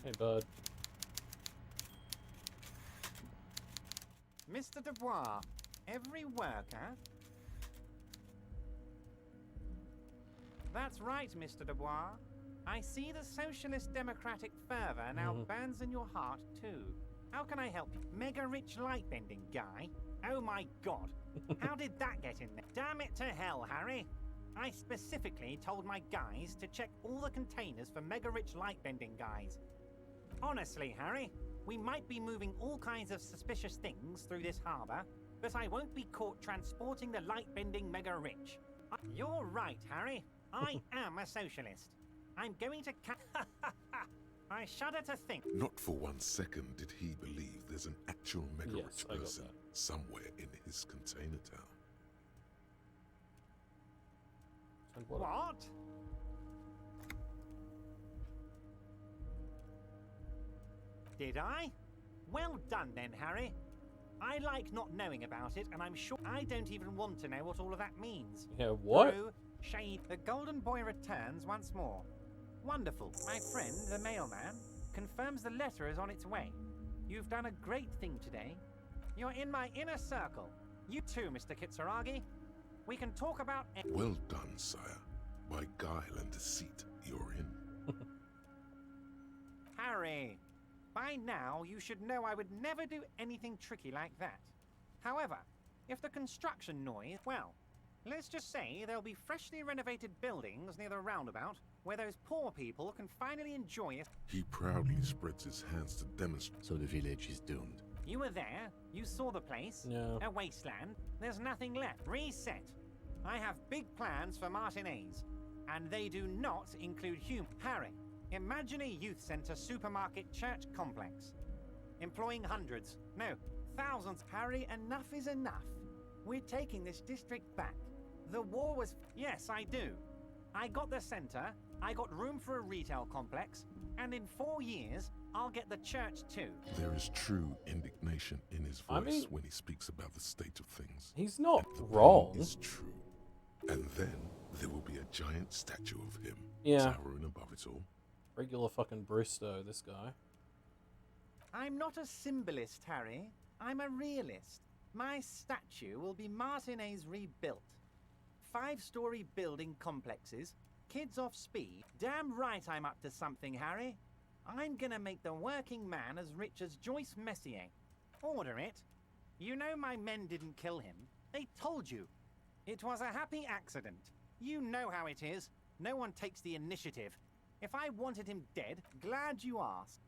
Hey, bud. Mr. Dubois, Every worker? That's right, Mr. Dubois. I see the socialist democratic fervor now burns in your heart, too. How can I help you? Mega rich light bending guy? Oh my god. How did that get in there? Damn it to hell, Harry. I specifically told my guys to check all the containers for mega rich light bending guys. Honestly, Harry, we might be moving all kinds of suspicious things through this harbor, but I won't be caught transporting the light bending mega rich. You're right, Harry. I am a socialist. I'm going to I shudder to think. Not for 1 second did he believe there's an actual mega-rich person somewhere in his container town. What? Did I? Well done then, Harry. I like not knowing about it, and I'm sure I don't even want to know what all of that means. Yeah, what? Through shade, the golden boy returns once more. Wonderful. My friend, the mailman, confirms the letter is on its way. You've done a great thing today. You're in my inner circle. You too, Mr. Kitsuragi. We can talk about... Well done, sire. By guile and deceit, you're in. Harry, by now you should know I would never do anything tricky like that. However, if the construction noise... Well, let's just say there'll be freshly renovated buildings near the roundabout where those poor people can finally enjoy it. He proudly spreads his hands to demonstrate. So the village is doomed. You were there. You saw the place. No. A wasteland. There's nothing left. Reset. I have big plans for Martinez, and they do not include Harry, imagine a youth centre supermarket church complex. Employing hundreds, no, thousands. Harry, enough is enough. We're taking this district back. The war was... Yes, I do. I got the centre, I got room for a retail complex, and in 4 years, I'll get the church too. There is true indignation in his voice when he speaks about the state of things. He's not wrong. It's true. And then there will be a giant statue of him towering above it all. Regular fucking Bristow, this guy. I'm not a symbolist, Harry. I'm a realist. My statue will be Martinez rebuilt. 5-story building complexes, kids off speed. Damn right I'm up to something, Harry. I'm gonna make the working man as rich as Joyce Messier. Order it. You know my men didn't kill him. They told you. It was a happy accident. You know how it is. No one takes the initiative. If I wanted him dead, glad you asked.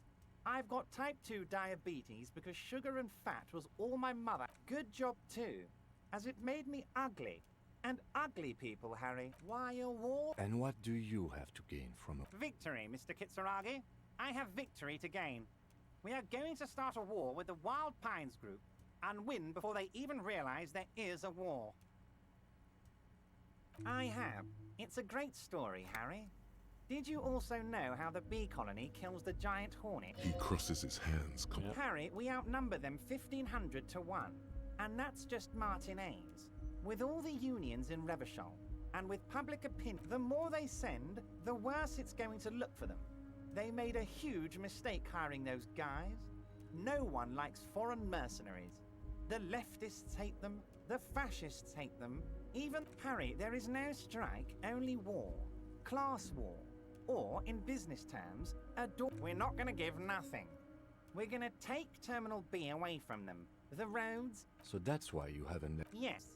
I've got type 2 diabetes because sugar and fat was all my mother. Good job too, as it made me ugly. And ugly people, Harry. Why a war? And what do you have to gain from a... Victory, Mr. Kitsuragi. I have victory to gain. We are going to start a war with the Wild Pines group and win before they even realize there is a war. I have. It's a great story, Harry. Did you also know how the bee colony kills the giant hornet? He crosses his hands. Harry, we outnumber them 1,500 to 1. And that's just Martinez. With all the unions in Revachol, and with public opinion, the more they send, the worse it's going to look for them. They made a huge mistake hiring those guys. No one likes foreign mercenaries. The leftists hate them, the fascists hate them. Even, Harry, there is no strike, only war. Class war. Or, in business terms, we're not going to give nothing. We're going to take Terminal B away from them. The roads... So that's why you haven't... Yes.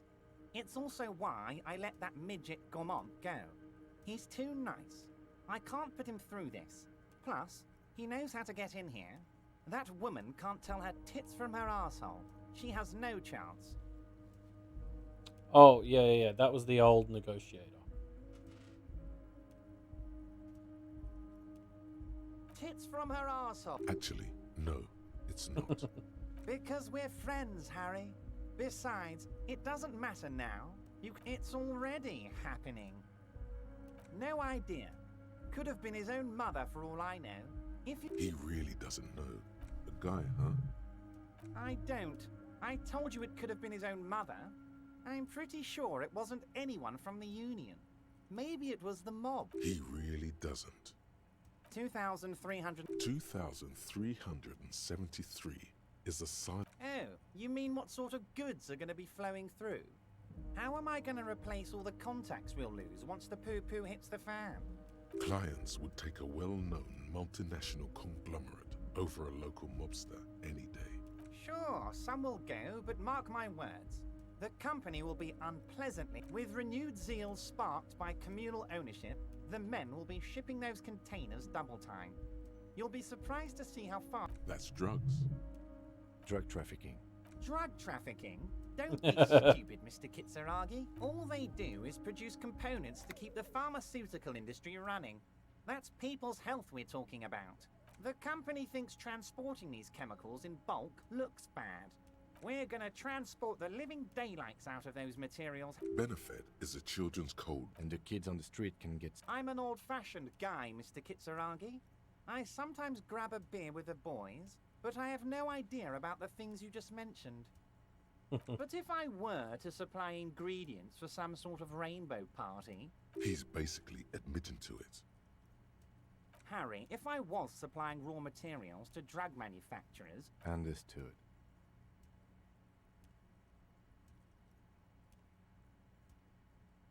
It's also why I let that midget Gaumont go. He's too nice. I can't put him through this. Plus, he knows how to get in here. That woman can't tell her tits from her asshole. She has no chance. Oh, yeah. That was the old negotiator. Tits from her asshole. Actually, no, it's not. Because we're friends, Harry. Besides, it doesn't matter now. It's already happening. No idea. Could have been his own mother for all I know. If you... He really doesn't know. The guy, huh? I don't. I told you it could have been his own mother. I'm pretty sure it wasn't anyone from the Union. Maybe it was the mob. He really doesn't. 2,300... 2,373. is a sign. Oh, you mean what sort of goods are going to be flowing through? How am I going to replace all the contacts we'll lose once the poo-poo hits the fan? Clients would take a well-known multinational conglomerate over a local mobster any day. Sure, some will go, but mark my words. The company will be unpleasantly... With renewed zeal sparked by communal ownership, the men will be shipping those containers double time. You'll be surprised to see how far... That's drugs. Drug trafficking. Drug trafficking? Don't be stupid, Mr. Kitsuragi. All they do is produce components to keep the pharmaceutical industry running. That's people's health we're talking about. The company thinks transporting these chemicals in bulk looks bad. We're gonna transport the living daylights out of those materials. Benefit is a children's code. And the kids on the street can get... I'm an old-fashioned guy, Mr. Kitsuragi. I sometimes grab a beer with the boys, but I have no idea about the things you just mentioned. But if I were to supply ingredients for some sort of rainbow party... He's basically admitting to it. Harry, if I was supplying raw materials to drug manufacturers... Understood.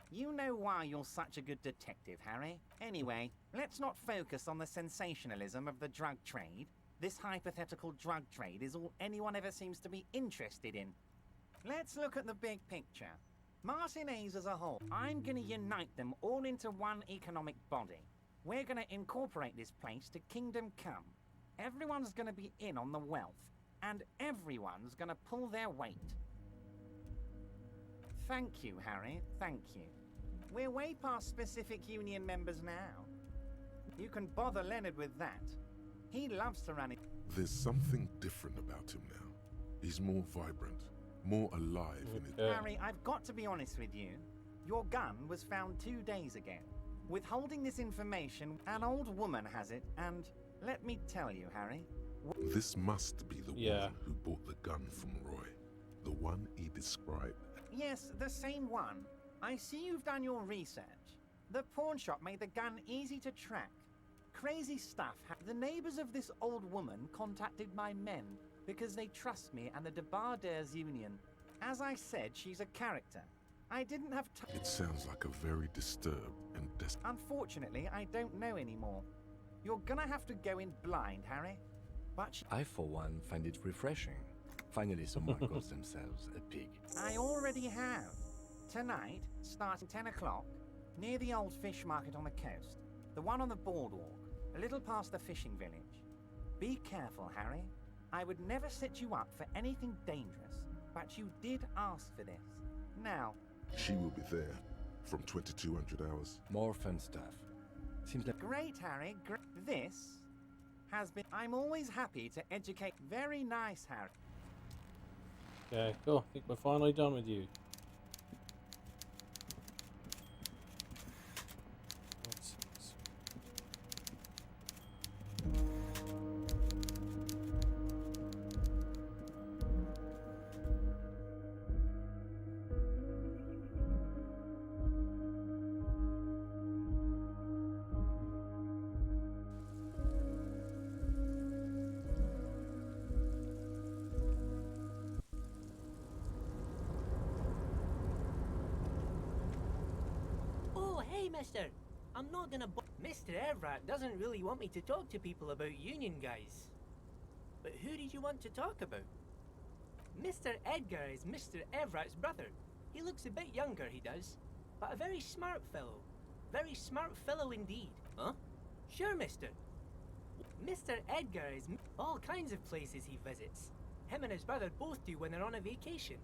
You know why you're such a good detective, Harry. Anyway, let's not focus on the sensationalism of the drug trade. This hypothetical drug trade is all anyone ever seems to be interested in. Let's look at the big picture. Martinez as a whole. I'm gonna unite them all into one economic body. We're gonna incorporate this place to Kingdom Come. Everyone's gonna be in on the wealth, and everyone's gonna pull their weight. Thank you, Harry, thank you. We're way past specific union members now. You can bother Leonard with that. He loves to run it. There's something different about him now. He's more vibrant, more alive in it. Harry, I've got to be honest with you. Your gun was found 2 days ago. Withholding this information, an old woman has it, and let me tell you, Harry... This must be the woman who bought the gun from Roy. The one he described. Yes, the same one. I see you've done your research. The pawn shop made the gun easy to track. Crazy stuff. The neighbors of this old woman contacted my men because they trust me and the Debardeurs Union. As I said, she's a character. I didn't have time. It sounds like a very disturbed and Unfortunately, I don't know anymore. You're gonna have to go in blind, Harry. But I, for one, find it refreshing. Finally, someone calls themselves a pig. I already have. Tonight, starting 10 o'clock, near the old fish market on the coast. The one on the boardwalk, a little past the fishing village. Be careful, Harry. I would never set you up for anything dangerous, but you did ask for this. Now... She will be there from 2200 hours. More fun stuff. Seems like... Great, Harry. This has been... I'm always happy to educate... Very nice, Harry. Okay, cool. I think we're finally done with you. Hey, mister, I'm not gonna Mr. Evrat doesn't really want me to talk to people about union guys. But who did you want to talk about? Mr. Edgar is Mr. Evrat's brother. He looks a bit younger, he does, but a very smart fellow. Very smart fellow indeed. Huh? Sure, mister. Mr. Edgar is all kinds of places he visits. Him and his brother both do when they're on a vacation.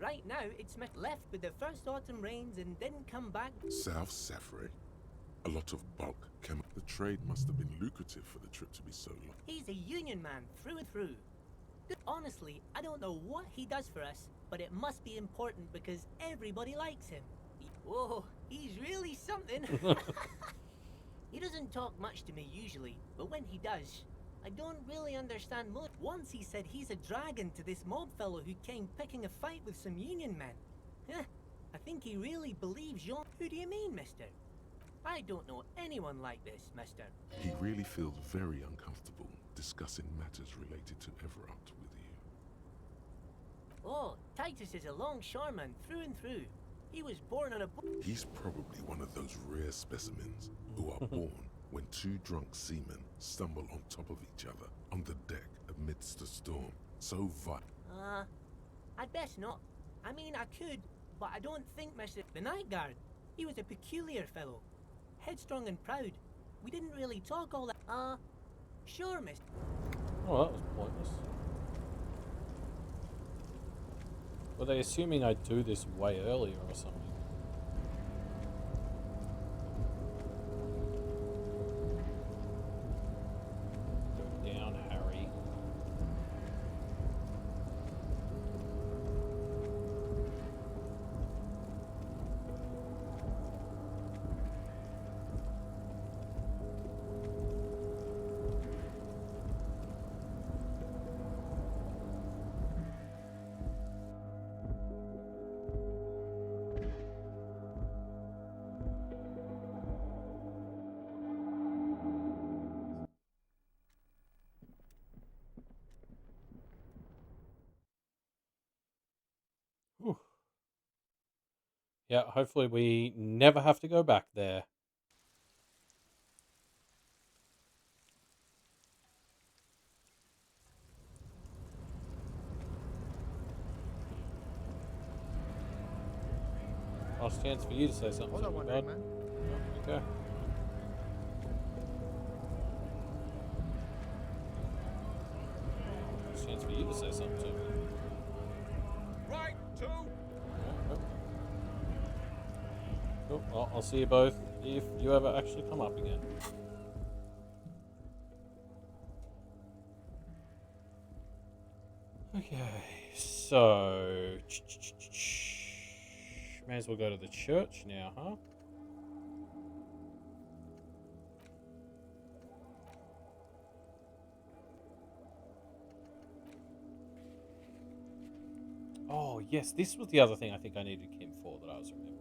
Right now, it's left with the first autumn rains and didn't come back. South Safari. A lot of bulk came. The trade must have been lucrative for the trip to be so long. He's a union man through and through. Honestly, I don't know what he does for us, but it must be important because everybody likes him. Whoa, he's really something. He doesn't talk much to me usually, but when he does, I don't really understand much. Once he said he's a dragon to this mob fellow who came picking a fight with some union men. I think he really believes Jean. Who do you mean, mister? I don't know anyone like this, mister. He really feels very uncomfortable discussing matters related to Everard with you. Oh, Titus is a longshoreman through and through. He was born on a boat. He's probably one of those rare specimens who are born when two drunk seamen stumble on top of each other on the deck amidst a storm so violent. I'd best not. I mean, I could, but I don't think the night guard. He was a peculiar fellow. Headstrong and proud. We didn't really talk all that. Sure, miss. Oh, that was pointless. Were they assuming I'd do this way earlier or something? Go down, Harry. Whew. Yeah, hopefully we never have to go back there. Last chance for you to say something. Hold on, bud. man. Oh, okay. Last chance for you to say something to me. Right, two. Cool. Well, I'll see you both if you ever actually come up again. Okay, so may as well go to the church now, huh? Oh, yes, this was the other thing I think I needed Kim for that I was remembering.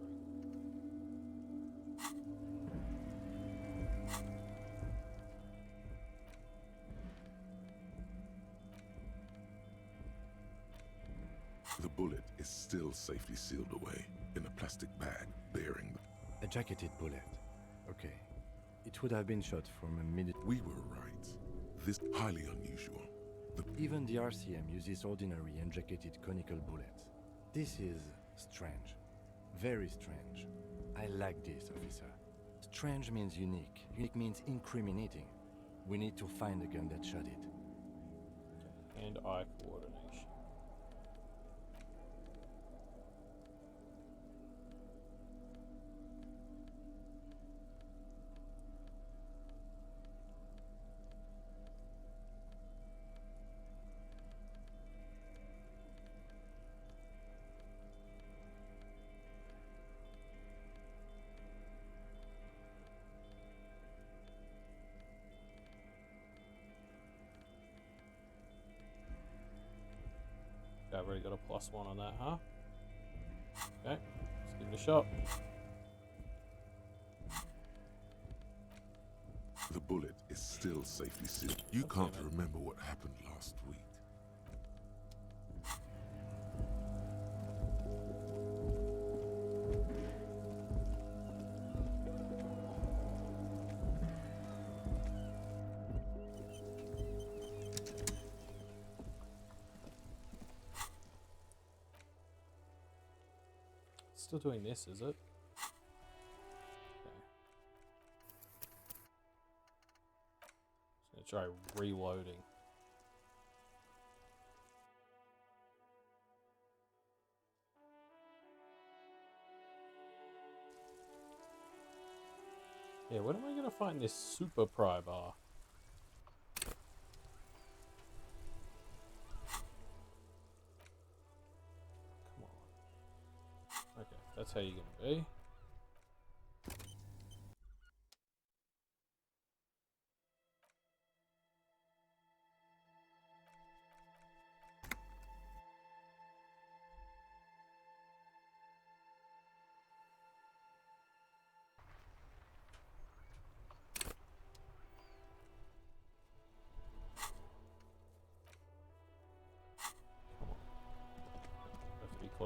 The bullet is still safely sealed away in a plastic bag bearing A jacketed bullet. Okay. It would have been shot from a minute. We were right. This highly unusual. Even the RCM uses ordinary unjacketed conical bullets. This is strange. Very strange. I like this, officer. Strange means unique. Unique means incriminating. We need to find the gun that shot it. Hand-eye coordination. I've already got a +1 on that, huh? Okay, let's give it a shot. The bullet is still safely sealed. You can't remember what happened last week. Still doing this, is it? Okay. Just gonna try reloading. Yeah, when am I gonna find this super pry bar? Come on. Okay, that's how you're gonna be.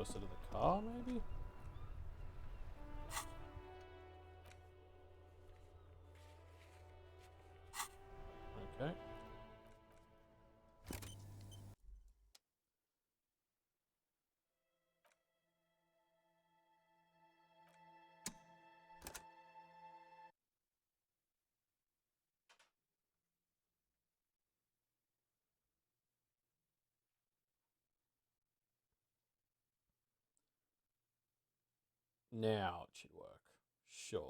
closer to the car, maybe? Okay. Now it should work. Surely.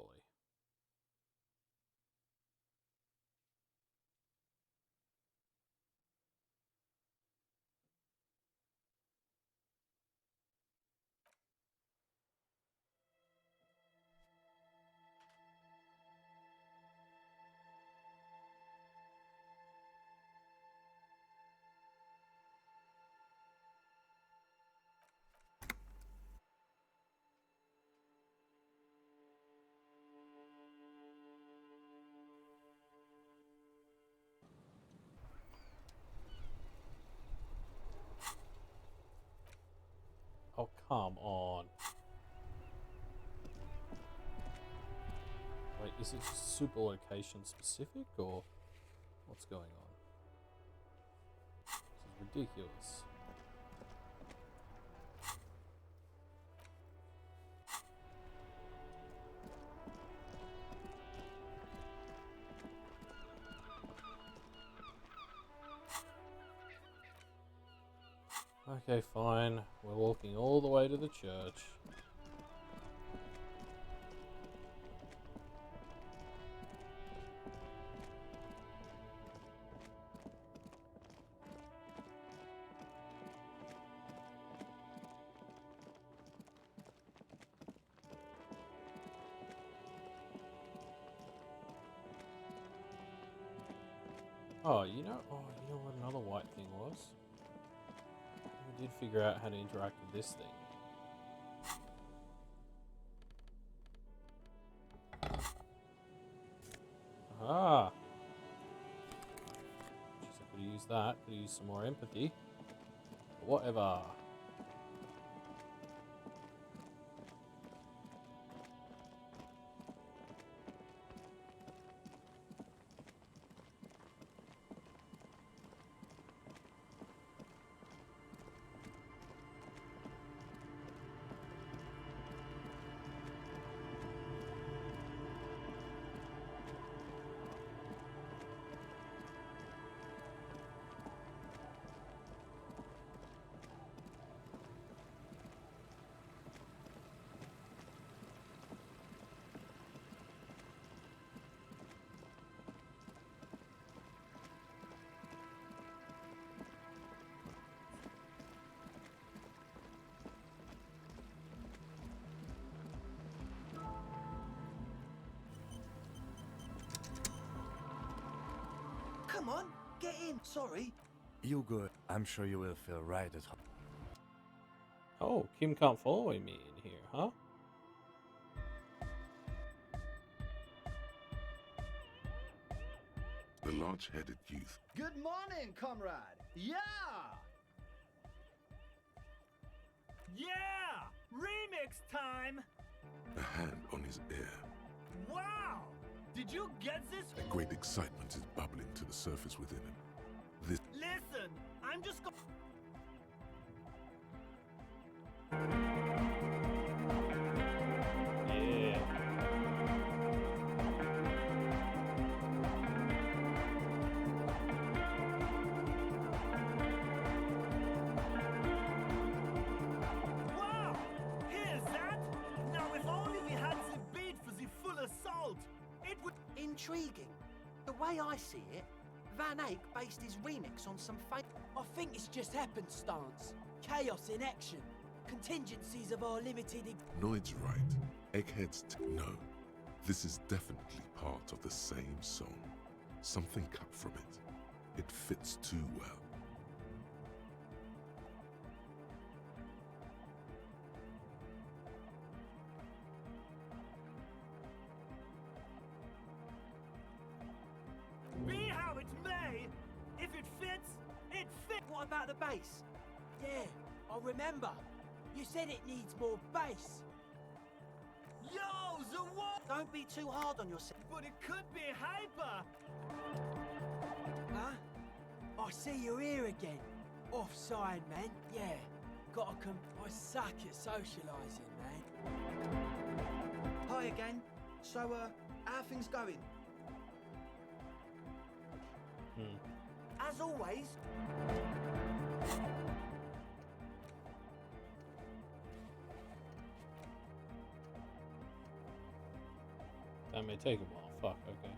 Oh, come on. Wait, is it just super location specific, or what's going on? This is ridiculous. Okay, fine. We're walking all the way to the church. Oh, you know what another white thing was? We did figure out how to interact with this thing. Ah! Jeez, I could have used that. Could have used some more empathy. But whatever. Come on, get in. Sorry. You good. I'm sure you will feel right at home. Oh, Kim can't follow me in here, huh? The large-headed youth. Good morning, comrade. Yeah! Yeah! Remix time! A hand on his ear. Wow! Did you get this? A great excitement is bubbling to the surface within him. This. Listen, I'm just Yeah. Wow! Here's that! Now if only we had the beat for the full assault, it would... Intriguing. The way I see it, Van Eyck based his remix on some fake... I think it's just happenstance. Chaos in action. Contingencies of our limited... Noid's right. Egghead's no. This is definitely part of the same song. Something cut from it. It fits too well. Be how it may, if it fits, it fits. What about the bass? Yeah, I remember. You said it needs more bass. Yo, the what? Don't be too hard on yourself. But it could be hyper. Huh? I see you're here again. Offside, man. Yeah. Gotta come. I suck at socialising, man. Hi again. So, how are things going? As always. That may take a while. Fuck, okay.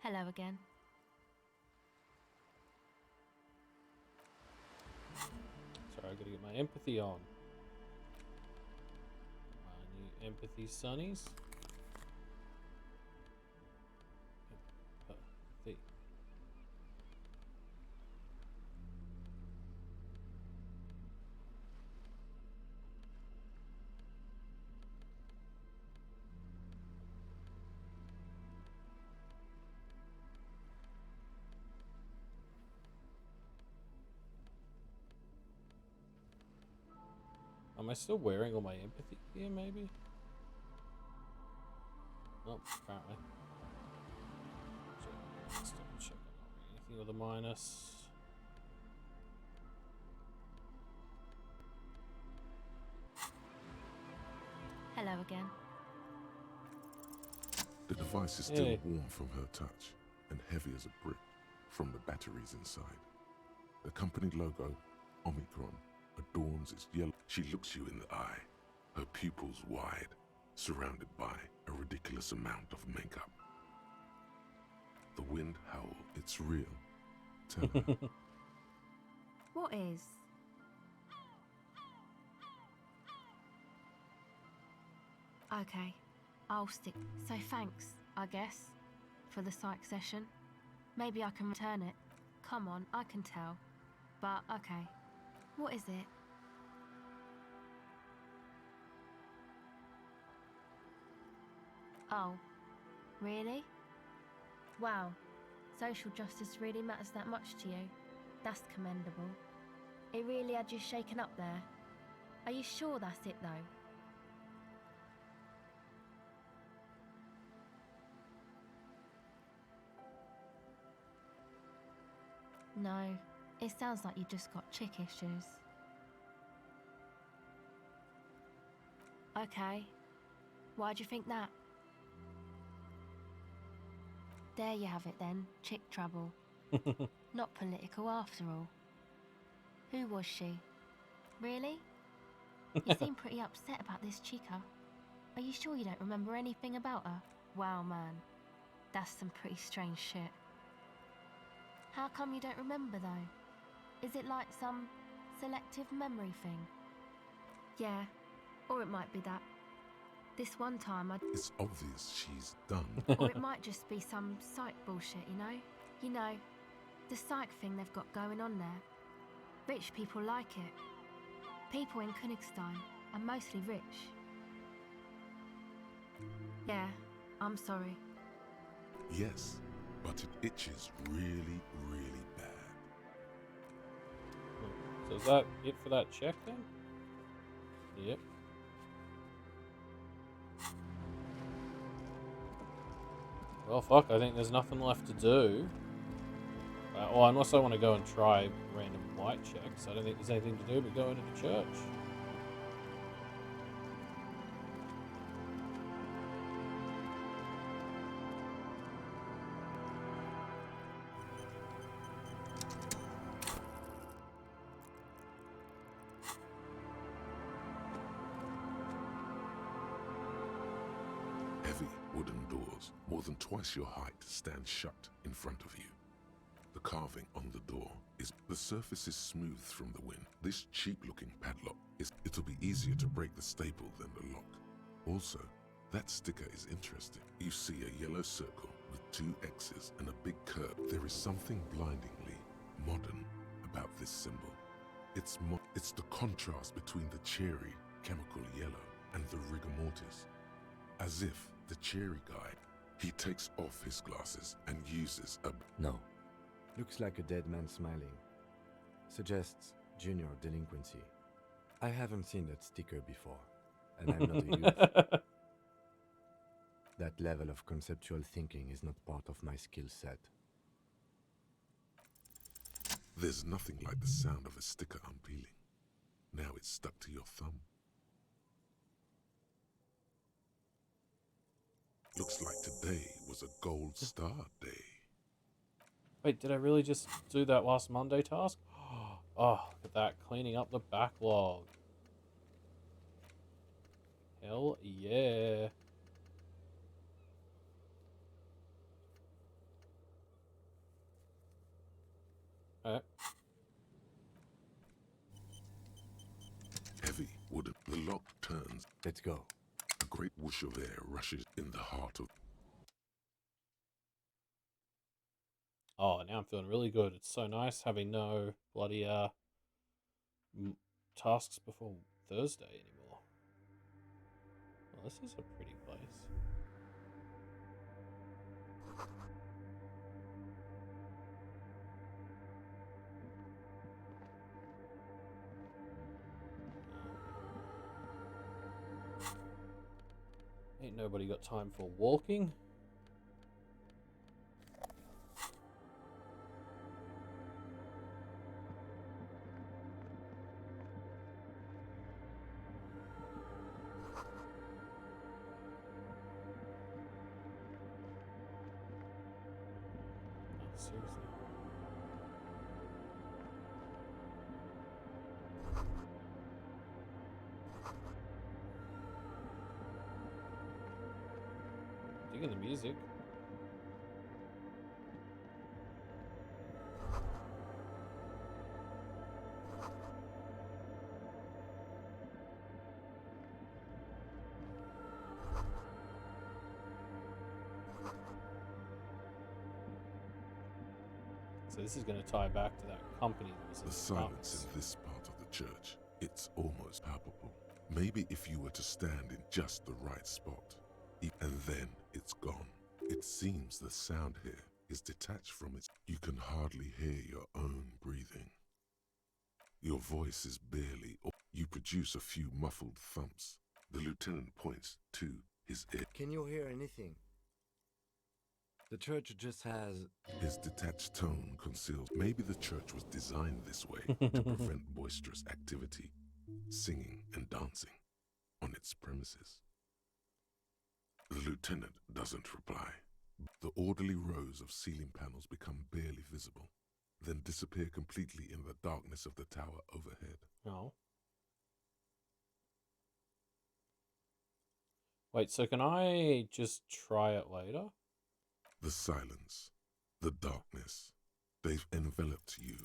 Hello again. Sorry, I gotta get my empathy on. My new empathy sunnies. Empathy. Am I still wearing all my empathy gear, maybe? Nope, apparently. Let's double check anything with a minus. Hello again. The device is still warm from her touch and heavy as a brick from the batteries inside. The company logo, Omicron, adorns its yellow. She looks you in the eye, her pupils wide, surrounded by a ridiculous amount of makeup. The wind howl, it's real. Tell her. What is? Okay, I'll stick. So thanks, I guess, for the psych session. Maybe I can return it. Come on, I can tell. But okay. What is it? Oh, really? Wow, social justice really matters that much to you? That's commendable. It really had you shaken up there. Are you sure that's it though? No, it sounds like you just got chick issues. Okay, why'd you think that? There you have it then, chick trouble. Not political after all. Who was she? Really? You seem pretty upset about this chica. Are you sure you don't remember anything about her? Wow, man. That's some pretty strange shit. How come you don't remember though? Is it like some selective memory thing? Yeah, or it might be that. This one time It's obvious she's done. or it might just be some psych bullshit, you know? You know, the psych thing they've got going on there. Rich people like it. People in Königstein are mostly rich. Yeah, I'm sorry. Yes, but it itches really, really bad. So is that it for that check then? Yep. Well, fuck, I think there's nothing left to do. Well, unless I want to go and try random white checks, I don't think there's anything to do but go into the church. Heavy wooden doors, more than twice your height, stand shut in front of you. The The carving on the door is the surface is smooth from the wind. This cheap-looking padlock it'll be easier to break the staple than the lock. Also, that sticker is interesting. You see a yellow circle with 2 X's and a big curve. There is something blindingly modern about this symbol. It's the contrast between the cheery chemical yellow and the rigor mortis. As if the cheery guy, he takes off his glasses and uses a... No. Looks like a dead man smiling. Suggests junior delinquency. I haven't seen that sticker before, and I'm not a youth. That level of conceptual thinking is not part of my skill set. There's nothing like the sound of a sticker unpeeling. Now it's stuck to your thumb. Looks like today was a gold star day. Wait, did I really just do that last Monday task? Oh, look at that. Cleaning up the backlog. Hell yeah. Alright. Heavy wooden. The lock turns. Let's go. A great whoosh of air rushes in the heart of... Oh, now I'm feeling really good. It's so nice having no bloody tasks before Thursday anymore. Well, this is a pretty place. Ain't nobody got time for walking. Seriously. Digging the music. So this is going to tie back to that company that was in The silence in this part of the church, it's almost palpable. Maybe if you were to stand in just the right spot, and then it's gone. It seems the sound here is detached from it. You can hardly hear your own breathing. Your voice is barely, or you produce a few muffled thumps. The lieutenant points to his ear. Can you hear anything? The church just has... His detached tone conceals. Maybe the church was designed this way to prevent boisterous activity, singing and dancing on its premises. The lieutenant doesn't reply. The orderly rows of ceiling panels become barely visible, then disappear completely in the darkness of the tower overhead. Oh. Wait, so can I just try it later? The silence, the darkness, they've enveloped you.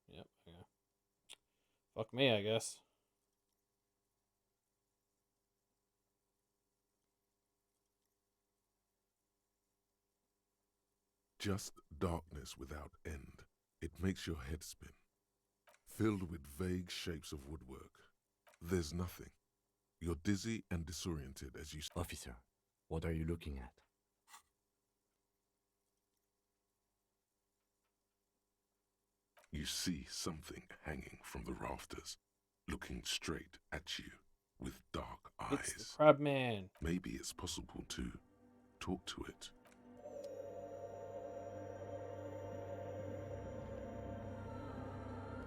Yep, okay. Fuck me, I guess. Just darkness without end. It makes your head spin. Filled with vague shapes of woodwork. There's nothing. You're dizzy and disoriented as you... Officer, what are you looking at? You see something hanging from the rafters, looking straight at you with dark eyes. It's the crab man. Maybe it's possible to talk to it.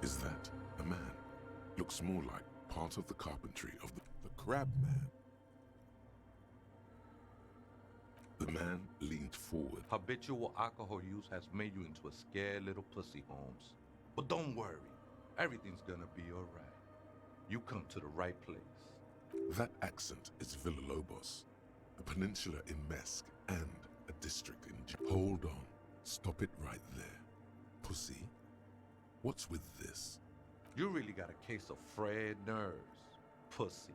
Is that a man? Looks more like part of the carpentry of the crab man. The man leaned forward. Habitual alcohol use has made you into a scared little pussy, Holmes. But don't worry, everything's gonna be alright. You come to the right place. That accent is Villalobos, a peninsula in Mesk and a district in... Hold on. Stop it right there. Pussy, what's with this? You really got a case of frayed nerves, pussy.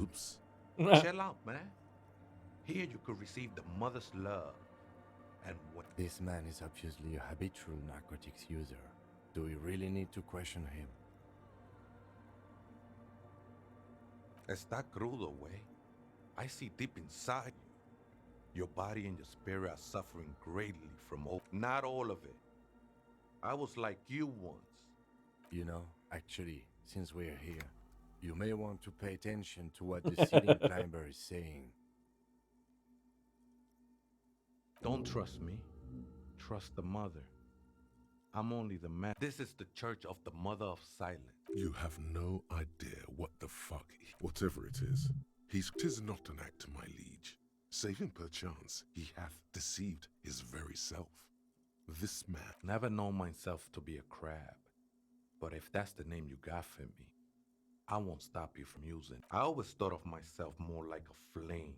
Oops. Chill out, man. Here you could receive the mother's love. And what? This man is obviously a habitual narcotics user. Do we really need to question him? Está crudo, way. I see deep inside you. Your body and your spirit are suffering greatly from not all of it. I was like you once. You know, actually, since we're here, you may want to pay attention to what the ceiling climber is saying. Don't trust me. Trust the mother. I'm only the man. This is the church of the Mother of Silence. You have no idea what the fuck. Whatever it is, 'tis not an act, my liege. Save him perchance, he hath deceived his very self. This man. Never known myself to be a crab. But if that's the name you got for me, I won't stop you from using. I always thought of myself more like a flame,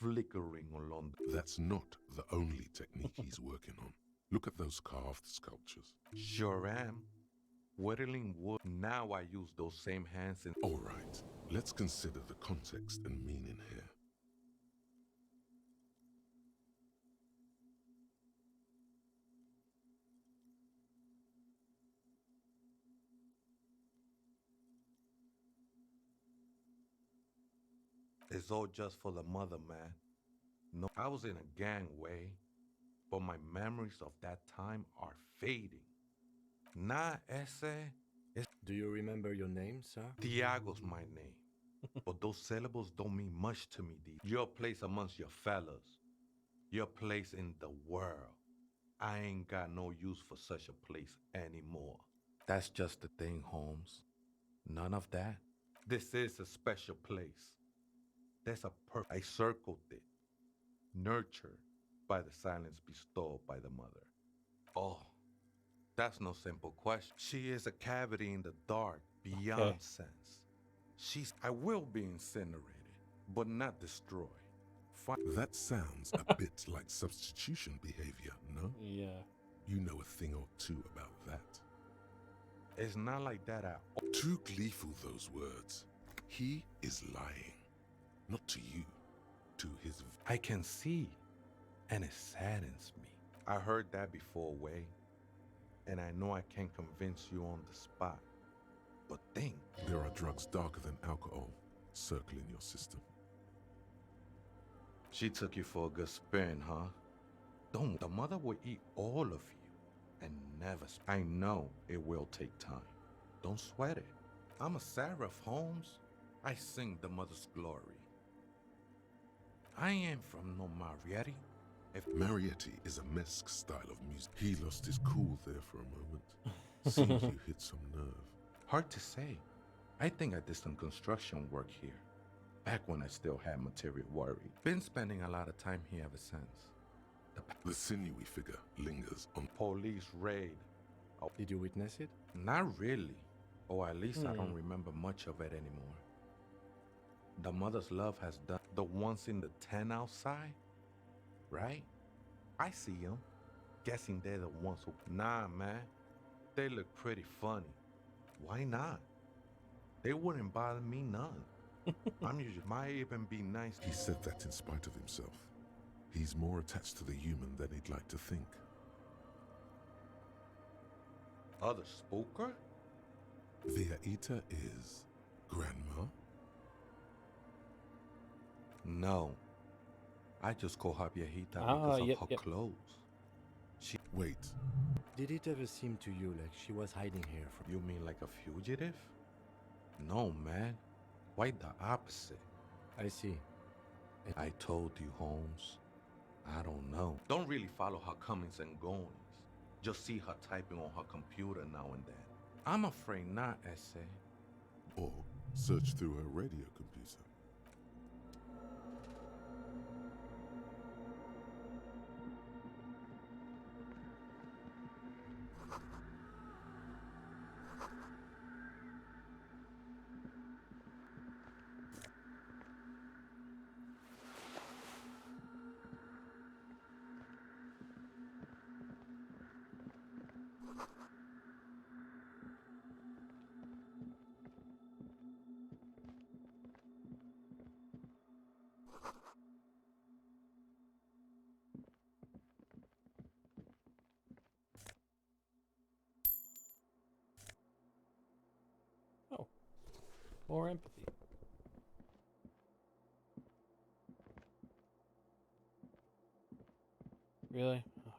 flickering along. That's not the only technique he's working on. Look at those carved sculptures. Sure am. Whittling wood. Now I use those same hands in. All right, let's consider the context and meaning here. It's all just for the mother, man. No, I was in a gangway, but my memories of that time are fading. Nah, ese. Do you remember your name, sir? Tiago's my name. But those syllables don't mean much to me, D. Your place amongst your fellas. Your place in the world. I ain't got no use for such a place anymore. That's just the thing, Holmes. None of that. This is a special place. There's a I circled it. Nurtured by the silence bestowed by the mother. Oh, that's no simple question. She is a cavity in the dark, beyond sense. I will be incinerated, but not destroyed. That sounds a bit like substitution behavior, no? Yeah. You know a thing or two about that. It's not like that at all. Too gleeful, those words. He is lying. Not to you, to his... I can see, and it saddens me. I heard that before, Way, and I know I can't convince you on the spot. But think. There are drugs darker than alcohol circling your system. She took you for a good spin, huh? The mother will eat all of you and never... I know it will take time. Don't sweat it. I'm a seraph, Holmes. I sing the mother's glory. I ain't from no Marietti. Marietti is a mesque style of music. He lost his cool there for a moment. Seems you hit some nerve. Hard to say. I think I did some construction work here. Back when I still had material worry. Been spending a lot of time here ever since. The sinewy figure lingers on... Police raid. Oh. Did you witness it? Not really. Or at least I don't remember much of it anymore. The mother's love has done the ones in the tent outside, right? I see them. Guessing they're the ones who... Nah, man. They look pretty funny. Why not? They wouldn't bother me none. I'm usually... Might even be nice. He said that in spite of himself. He's more attached to the human than he'd like to think. Other spooker? Via Ita is... Grandma? No. I just call her Viejita because of her clothes. Wait. Did it ever seem to you like she was hiding here from... You mean like a fugitive? No, man. Quite the opposite. I see. I told you, Holmes. I don't know. Don't really follow her comings and goings. Just see her typing on her computer now and then. I'm afraid not, Essay. Or search through her radio computer. Oh, more empathy. Really? Okay.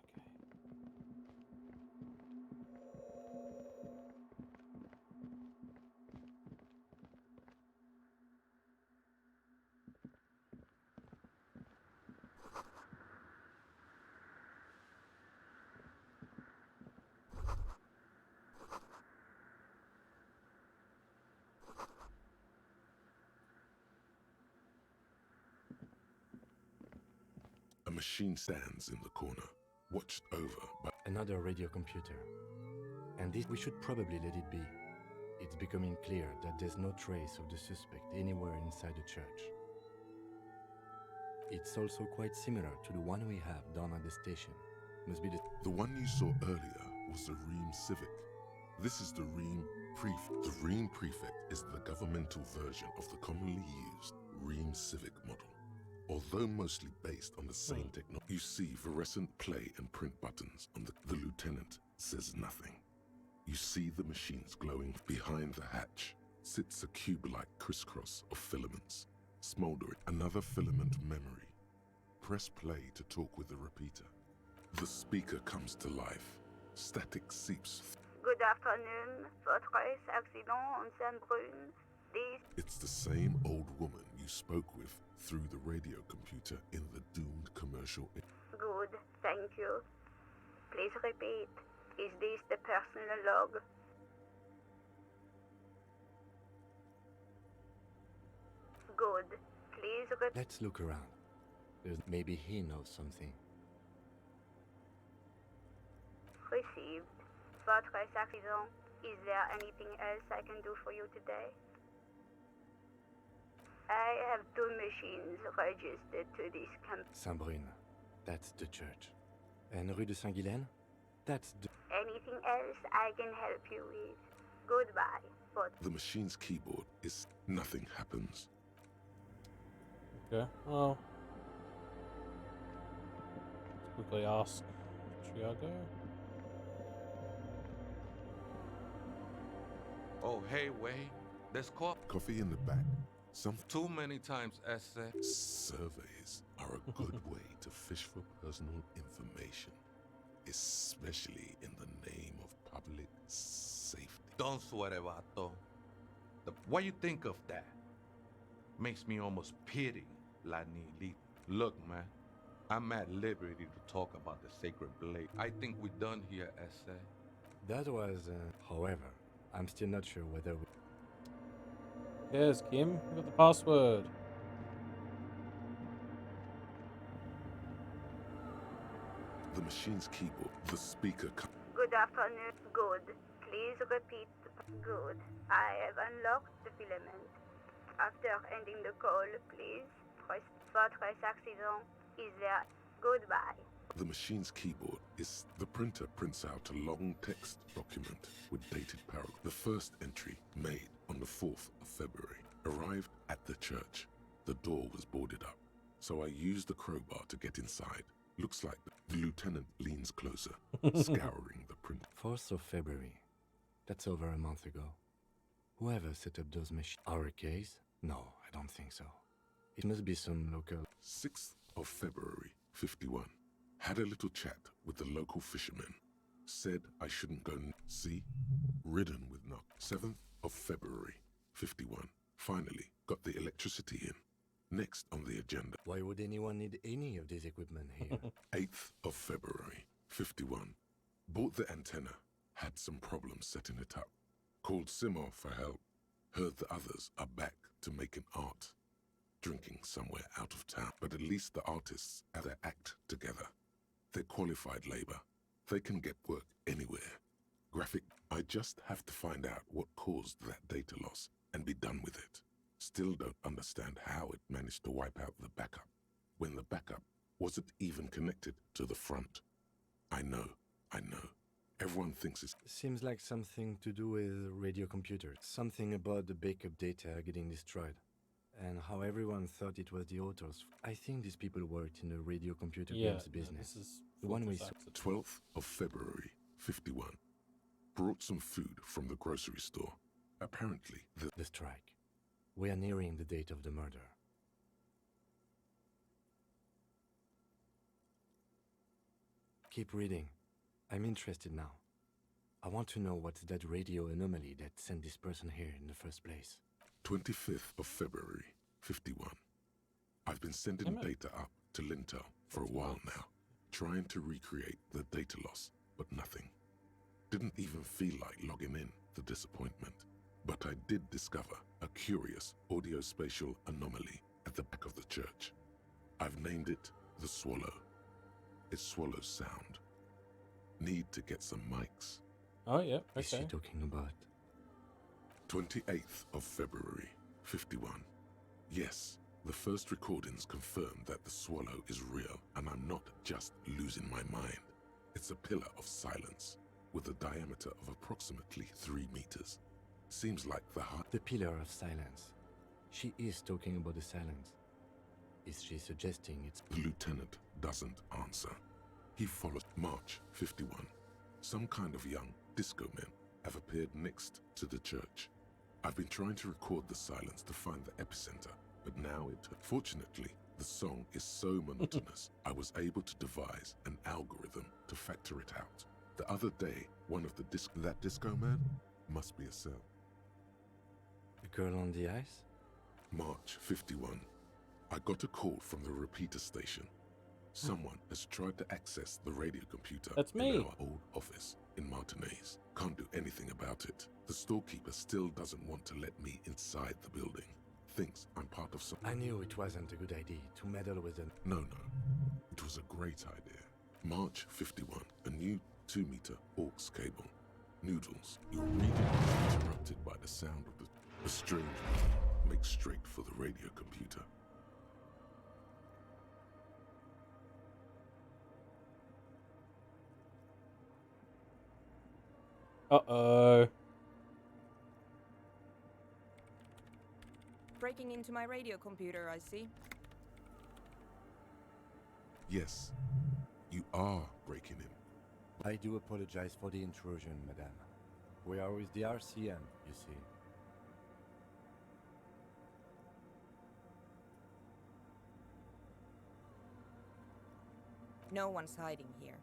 A machine stands in the corner, watched over by Another radio computer. And this, we should probably let it be. It's becoming clear that there's no trace of the suspect anywhere inside the church. It's also quite similar to the one we have down at the station. Must be the one you saw earlier was the Ream Civic. This is the Ream Prefect. The Ream Prefect is the governmental version of the commonly used Ream Civic model. Although mostly based on the same technology, you see fluorescent play and print buttons on the lieutenant says nothing. You see the machines glowing. Behind the hatch sits a cube-like crisscross of filaments, smoldering. Another filament memory. Press play to talk with the repeater. The speaker comes to life. Static seeps. Good afternoon. Votre accident on Saint-Brune. It's the same old woman you spoke with through the radio computer in the doomed commercial. Good, thank you. Please repeat. Is this the personal log? Good. Please repeat. Let's look around. Maybe he knows something. Received. Votre accident. Is there anything else I can do for you today? I have 2 machines registered to this camp. Saint-Brune. That's the church. And Rue de Saint-Guylaine? That's the... Anything else I can help you with? Goodbye. But the machine's keyboard is nothing happens. Okay, well, let's quickly ask Triago. Oh, hey, Wade. There's coffee in the back. Too many times essay. Surveys are a good way to fish for personal information, especially in the name of public safety. Don't sweat it, vato. What you think of that? Makes me almost pity La Nili. Look, man, I'm at liberty to talk about the sacred blade. I think we're done here, essay. That was, however, I'm still not sure whether we... Yes, Kim, you got the password. The machine's keyboard, the speaker. Good afternoon. Good. Please repeat. Good. I have unlocked the filament. After ending the call, please press votre accident. Is there? Goodbye. The machine's keyboard is the printer prints out a long text document with dated paragraph. The first entry, made on the 4th of February, arrived at the church. The door was boarded up, so I used the crowbar to get inside. Looks like the lieutenant leans closer, scouring the print. 4th of February. That's over a month ago. Whoever set up those machines... Our case? No, I don't think so. It must be some local... 6th of February, 51. Had a little chat with the local fishermen. Said I shouldn't go see. Ridden with knock. 7th of February, 51. Finally got the electricity in. Next on the agenda. Why would anyone need any of this equipment here? 8th of February, 51. Bought the antenna. Had some problems setting it up. Called Simo for help. Heard the others are back to making art. Drinking somewhere out of town. But at least the artists have their act together. They're qualified labor. They can get work anywhere. Graphic. I just have to find out what caused that data loss and be done with it. Still don't understand how it managed to wipe out the backup when the backup wasn't even connected to the front. I know. Everyone thinks it's... Seems like something to do with radio computers. Something about the backup data getting destroyed. And how everyone thought it was the authors. I think these people worked in the radio computer games business. This is The one we saw. 12th of February, 51. Brought some food from the grocery store. Apparently, the strike. We are nearing the date of the murder. Keep reading. I'm interested now. I want to know what's that radio anomaly that sent this person here in the first place. 25th of February, 51. I've been sending data up to Lintel for a while now, trying to recreate the data loss, but nothing. Didn't even feel like logging in, the disappointment. But I did discover a curious audio-spatial anomaly at the back of the church. I've named it the Swallow. It swallows sound. Need to get some mics. Oh, yeah, okay. Is she talking about? 28th of February, 51. Yes, the first recordings confirm that the swallow is real, and I'm not just losing my mind. It's a pillar of silence, with a diameter of approximately 3 meters. Seems like the heart... The pillar of silence. She is talking about the silence. Is she suggesting it's... The lieutenant doesn't answer. He follows. March 51. Some kind of young disco men have appeared next to the church. I've been trying to record the silence to find the epicenter, but now fortunately, the song is so monotonous, I was able to devise an algorithm to factor it out. The other day, one of the that disco man must be a cell. The girl on the ice? March 51. I got a call from the repeater station. Someone has tried to access the radio computer in our old office in Martinez. Can't do anything about it. The storekeeper still doesn't want to let me inside the building. Thinks I'm part of some... I knew it wasn't a good idea to meddle with them. No. It was a great idea. March 51. A new 2-meter aux cable. Noodles. Your reading is interrupted by the sound of the strange man makes straight for the radio computer. Uh-oh. Breaking into my radio computer, I see. Yes, you are breaking in. I do apologize for the intrusion, madame. We are with the RCM, you see. No one's hiding here.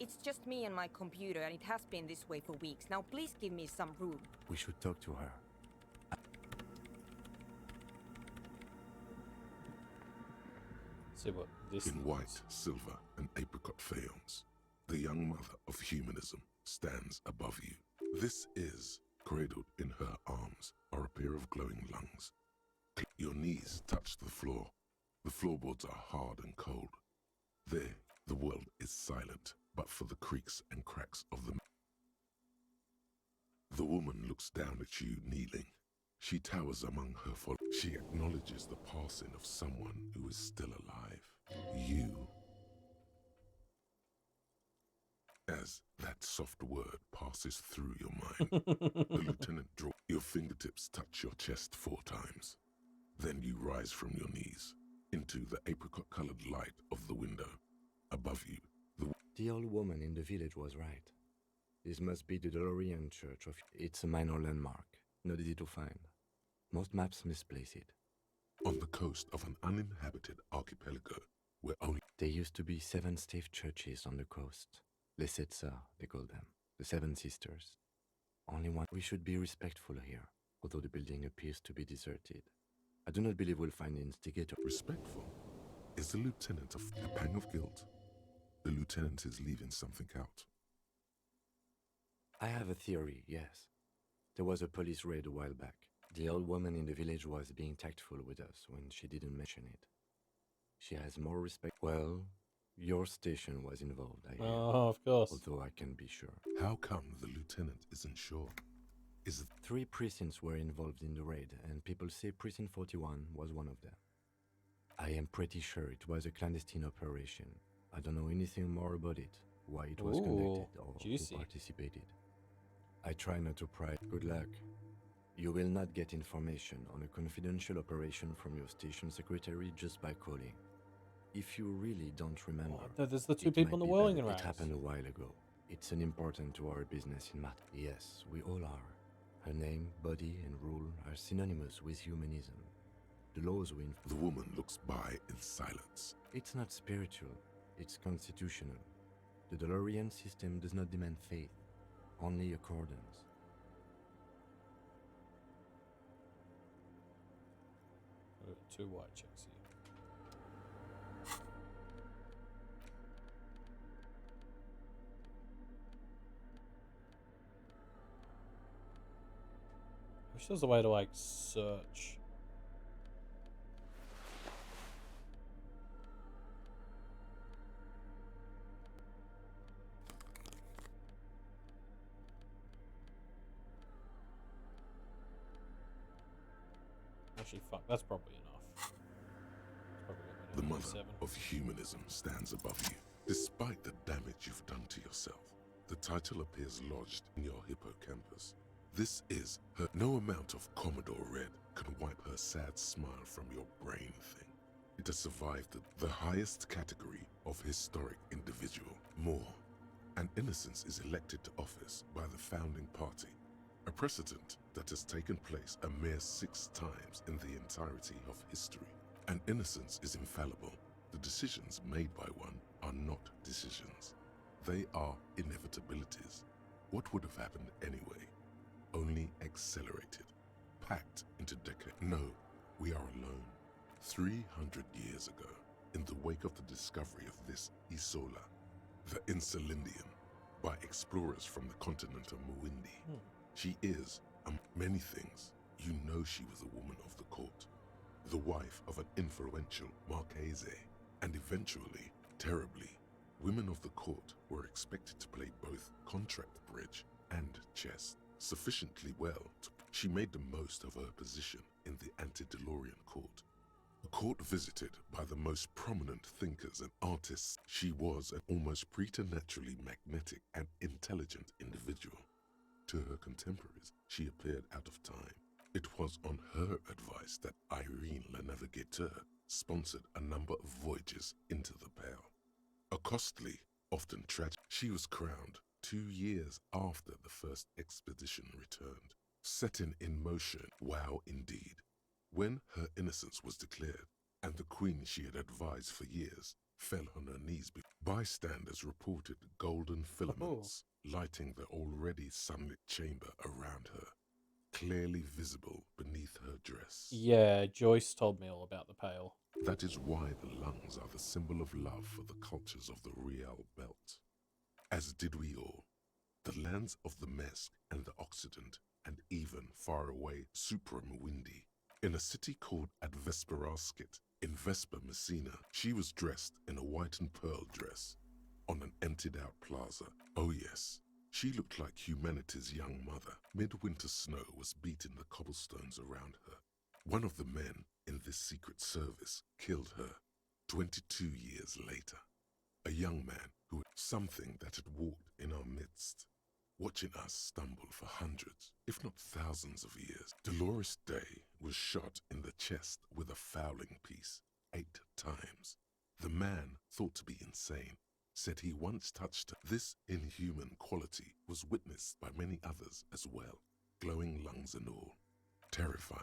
It's just me and my computer, and it has been this way for weeks. Now please give me some room. We should talk to her. See what this in white, silver, and apricot faience, the young mother of humanism stands above you. This is, cradled in her arms, are a pair of glowing lungs. Your knees touch the floor. The floorboards are hard and cold. There, the world is silent, but for the creaks and cracks of the... The woman looks down at you kneeling. She towers among her followers. She acknowledges the passing of someone who is still alive. You. As that soft word passes through your mind, the lieutenant draws. Your fingertips touch your chest 4 times. Then you rise from your knees into the apricot-colored light of the window. Above you, the old woman in the village was right. This must be the DeLorean Church of... It's a minor landmark, not easy to find. Most maps misplace it. On the coast of an uninhabited archipelago, where only... There used to be 7 stave churches on the coast. Les Sept Sœurs, they call them. The 7 Sisters. Only one. We should be respectful here, although the building appears to be deserted. I do not believe we'll find the instigator. Respectful? Is the lieutenant a pang of guilt? The lieutenant is leaving something out. I have a theory, yes. There was a police raid a while back. The old woman in the village was being tactful with us when she didn't mention it. She has more respect. Well, your station was involved, I hear. Oh, of course. Although I can be sure. How come the lieutenant isn't sure? Is it... 3 precincts were involved in the raid, and people say Precinct 41 was one of them. I am pretty sure it was a clandestine operation. I don't know anything more about it. why it was Ooh, conducted, or juicy. who participated. I try not to pry. Good luck. You will not get information on a confidential operation from your station secretary just by calling. If you really don't remember, There's the two it people in might the be whirling that rings. It happened a while ago. It's an important to our business in matter. Yes, we all are. Her name, body, and rule are synonymous with humanism. The laws we The woman looks by in silence. It's not spiritual, it's constitutional. The DeLorean system does not demand faith, only accordance. Two white chicks here. I wish there was a way to like search. Actually, fuck, that's probably enough. The mother of humanism stands above you. Despite the damage you've done to yourself, the title appears lodged in your hippocampus. This is her. No amount of Commodore Red can wipe her sad smile from your brain thing. It has survived the highest category of historic individual. More, an innocence is elected to office by the founding party, a precedent that has taken place a mere 6 times in the entirety of history. An innocence is infallible. The decisions made by one are not decisions. They are inevitabilities. What would have happened anyway? Only accelerated, packed into decades. No, we are alone. 300 years ago, in the wake of the discovery of this Isola, the Insulindian, by explorers from the continent of Muindi. She is, many things. You know she was a woman of the court, the wife of an influential Marchese, and eventually, terribly, women of the court were expected to play both contract bridge and chess sufficiently well. She made the most of her position in the anti-DeLorean court, a court visited by the most prominent thinkers and artists. She was an almost preternaturally magnetic and intelligent individual. To her contemporaries, she appeared out of time. It was on her advice that Irene Le Navigateur sponsored a number of voyages into the Pale. A costly, often tragic, she was crowned 2 years after the first expedition returned, setting in motion, wow indeed, when her innocence was declared, and the queen she had advised for years fell on her knees. Bystanders reported golden filaments lighting the already sunlit chamber around her, clearly visible beneath her dress. Yeah, Joyce told me all about the Pale. That is why the lungs are the symbol of love for the cultures of the Real Belt. As did we all. The lands of the Mesk and the Occident, and even far away Supramuindi. In a city called Advesperaskit, in Vespa Messina, she was dressed in a white and pearl dress on an emptied-out plaza. Oh yes, she looked like humanity's young mother. Midwinter snow was beating the cobblestones around her. One of the men in this secret service killed her 22 years later. A young man who had something that had walked in our midst, watching us stumble for hundreds, if not thousands of years. Dolores Day was shot in the chest with a fowling piece 8 times. The man, thought to be insane, said he once touched her. This inhuman quality was witnessed by many others as well, glowing lungs and all. Terrifying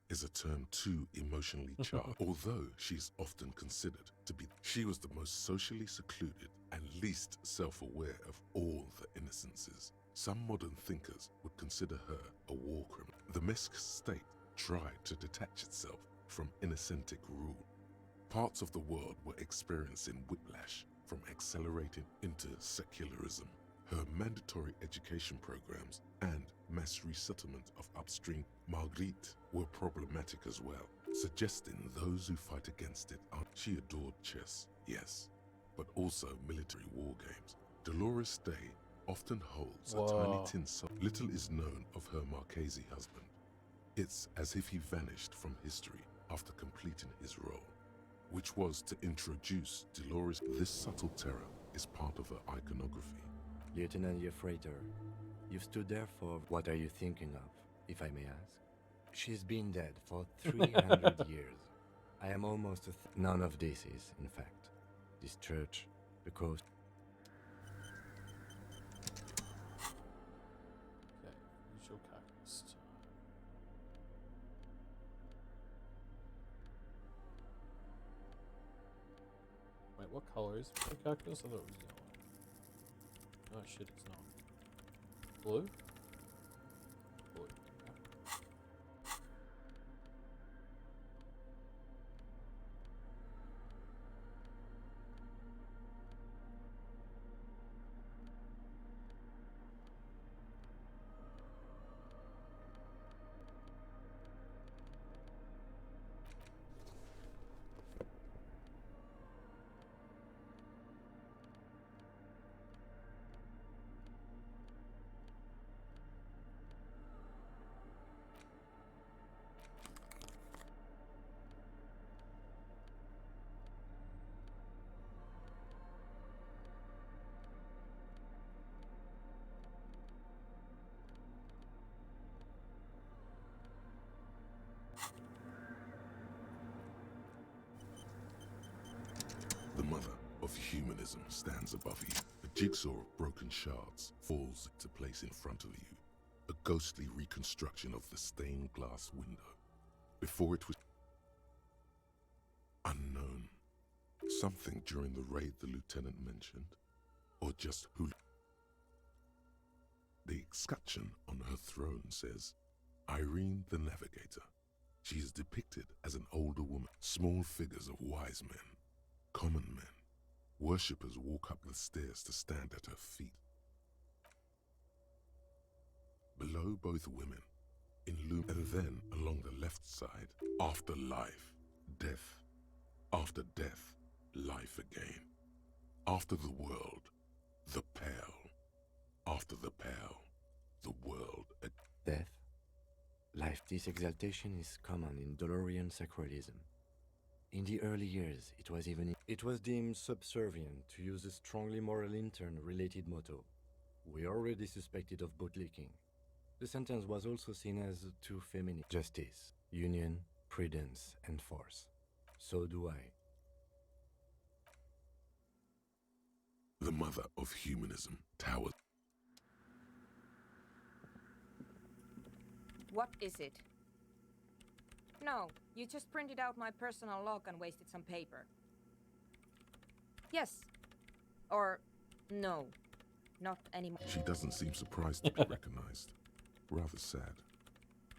is a term too emotionally charged, although she's often considered to be. She was the most socially secluded and least self-aware of all the innocences. Some modern thinkers would consider her a war criminal. The Mesk state tried to detach itself from innocentic rule. Parts of the world were experiencing whiplash from accelerating into secularism. Her mandatory education programs and mass resettlement of upstream Marguerite were problematic as well, suggesting those who fight against it are. She adored chess, yes, but also military war games. Dolores Day often holds a tiny tin soul. Little is known of her Marchese husband. It's as if he vanished from history after completing his role, which was to introduce Dolores. This subtle terror is part of her iconography. Lieutenant Yefrater, you've stood there for... What are you thinking of, if I may ask? She's been dead for 300 years. I am almost none of this is, in fact. This church, the coast... Okay, visual cactus time. Wait, what color is visual cactus? I thought it was yellow. Oh shit, it's not. Blue? Blue. Yeah. The mother of humanism stands above you. A jigsaw of broken shards falls into place in front of you. A ghostly reconstruction of the stained glass window. Before it was unknown. Something during the raid the lieutenant mentioned. Or just who... The escutcheon on her throne says, Irene the Navigator. She is depicted as an older woman. Small figures of wise men, common men. Worshippers walk up the stairs to stand at her feet. Below both women, and then along the left side, after life, death. After death, life again. After the world, the pale. After the pale, the world. Death? Life. This exaltation is common in Dolorian sacralism. In the early years, it was deemed subservient to use a strongly moral intern-related motto. We already suspected of bootlicking. The sentence was also seen as too feminine. Justice, union, prudence, and force. So do I. The mother of humanism towers. What is it? No, you just printed out my personal log and wasted some paper. Yes. Or no. Not anymore. She doesn't seem surprised to be recognized. Rather sad.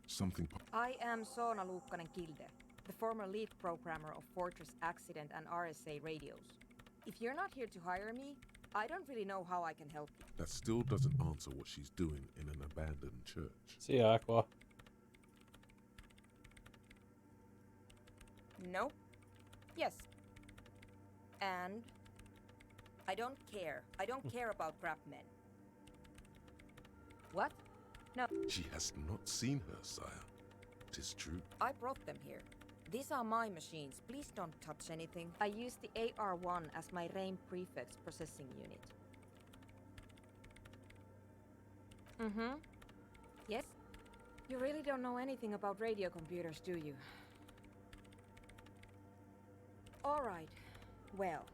Something... I am Soona Luukkanen-Kilde, the former lead programmer of Fortress Accident and RSA radios. If you're not here to hire me, I don't really know how I can help you. That still doesn't answer what she's doing in an abandoned church. See ya, Aqua. No. Yes. And I don't care. I don't care about crap men. What? No. She has not seen her, sire. It is true. I brought them here. These are my machines. Please don't touch anything. I use the AR-1 as my RAIM prefix processing unit. Mm-hmm. Yes? You really don't know anything about radio computers, do you? Alright. Well,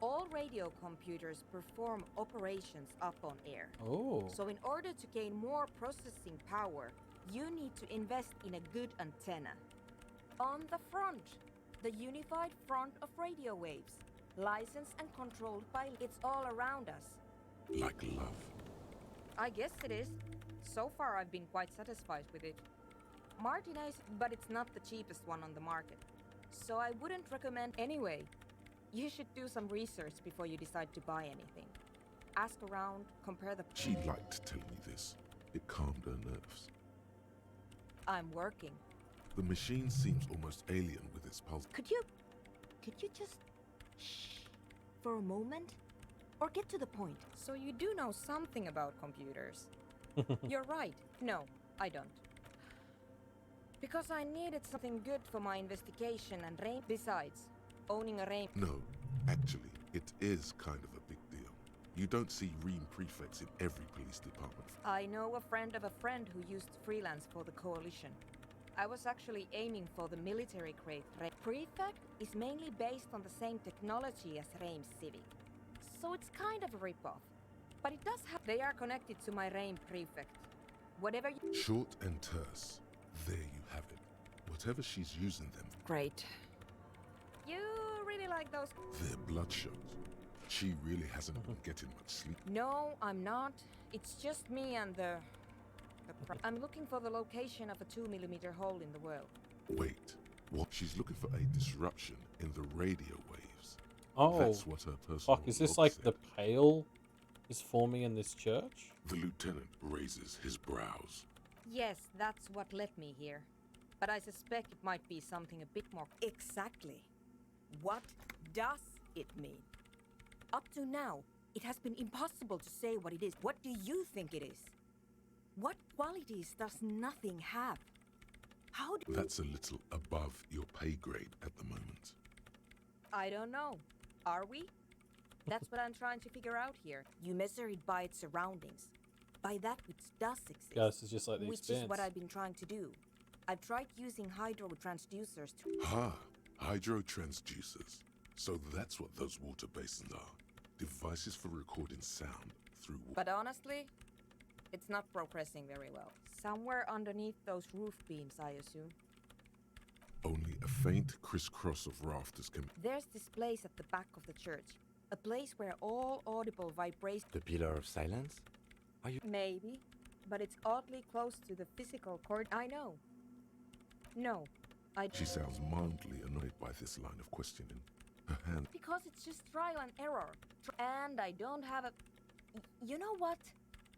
all radio computers perform operations up on air. Oh. So in order to gain more processing power, you need to invest in a good antenna. On the front, the unified front of radio waves, licensed and controlled by... It's all around us. Like love. I guess it is. So far I've been quite satisfied with it. Martinez, but it's not the cheapest one on the market. So I wouldn't recommend anyway. You should do some research before you decide to buy anything. Ask around, compare the... She liked telling me this. It calmed her nerves. I'm working. The machine seems almost alien with its pulse. Could you just shh for a moment? Or get to the point. So you do know something about computers. You're right. No, I don't. Because I needed something good for my investigation and RAIM. Besides, owning a RAIM... No, actually, it is kind of a big You don't see Ream prefects in every police department. I know a friend of a friend who used to freelance for the Coalition. I was actually aiming for the military grade. Prefect is mainly based on the same technology as Reim Civic, so it's kind of a ripoff. But it does have. They are connected to my Reim prefect. Whatever you. Short and terse. There you have it. Whatever she's using them. Great. You really like those? They're bloodshot. She really hasn't been getting much sleep. No, I'm not. It's just me and the I'm looking for the location of a 2mm hole in the world. Wait, what? She's looking for a disruption in the radio waves. Oh, that's what her personal fuck, is this log like said. the Pale is forming in this church? The lieutenant raises his brows. Yes, that's what led me here. But I suspect it might be something a bit more. Exactly. What does it mean? Up to now, it has been impossible to say what it is. What do you think it is? What qualities does nothing have? How do That's a little above your pay grade at the moment. I don't know. Are we? That's what I'm trying to figure out here. You measure it by its surroundings, by that which does exist. Yeah, this is just like the which Expanse. is what I've been trying to do. I've tried using hydro transducers to. Hydro transducers. So that's what those water basins are. Devices for recording sound through water. But honestly, it's not progressing very well. Somewhere underneath those roof beams, I assume. Only a faint crisscross of rafters can. There's this place at the back of the church. A place where all audible vibrations. The Pillar of Silence? Are you? Maybe, but it's oddly close to the physical cord. I know. No, I. She sounds mildly annoyed by this line of questioning. Her hand. Because it's just trial and error. And I don't have a. You know what?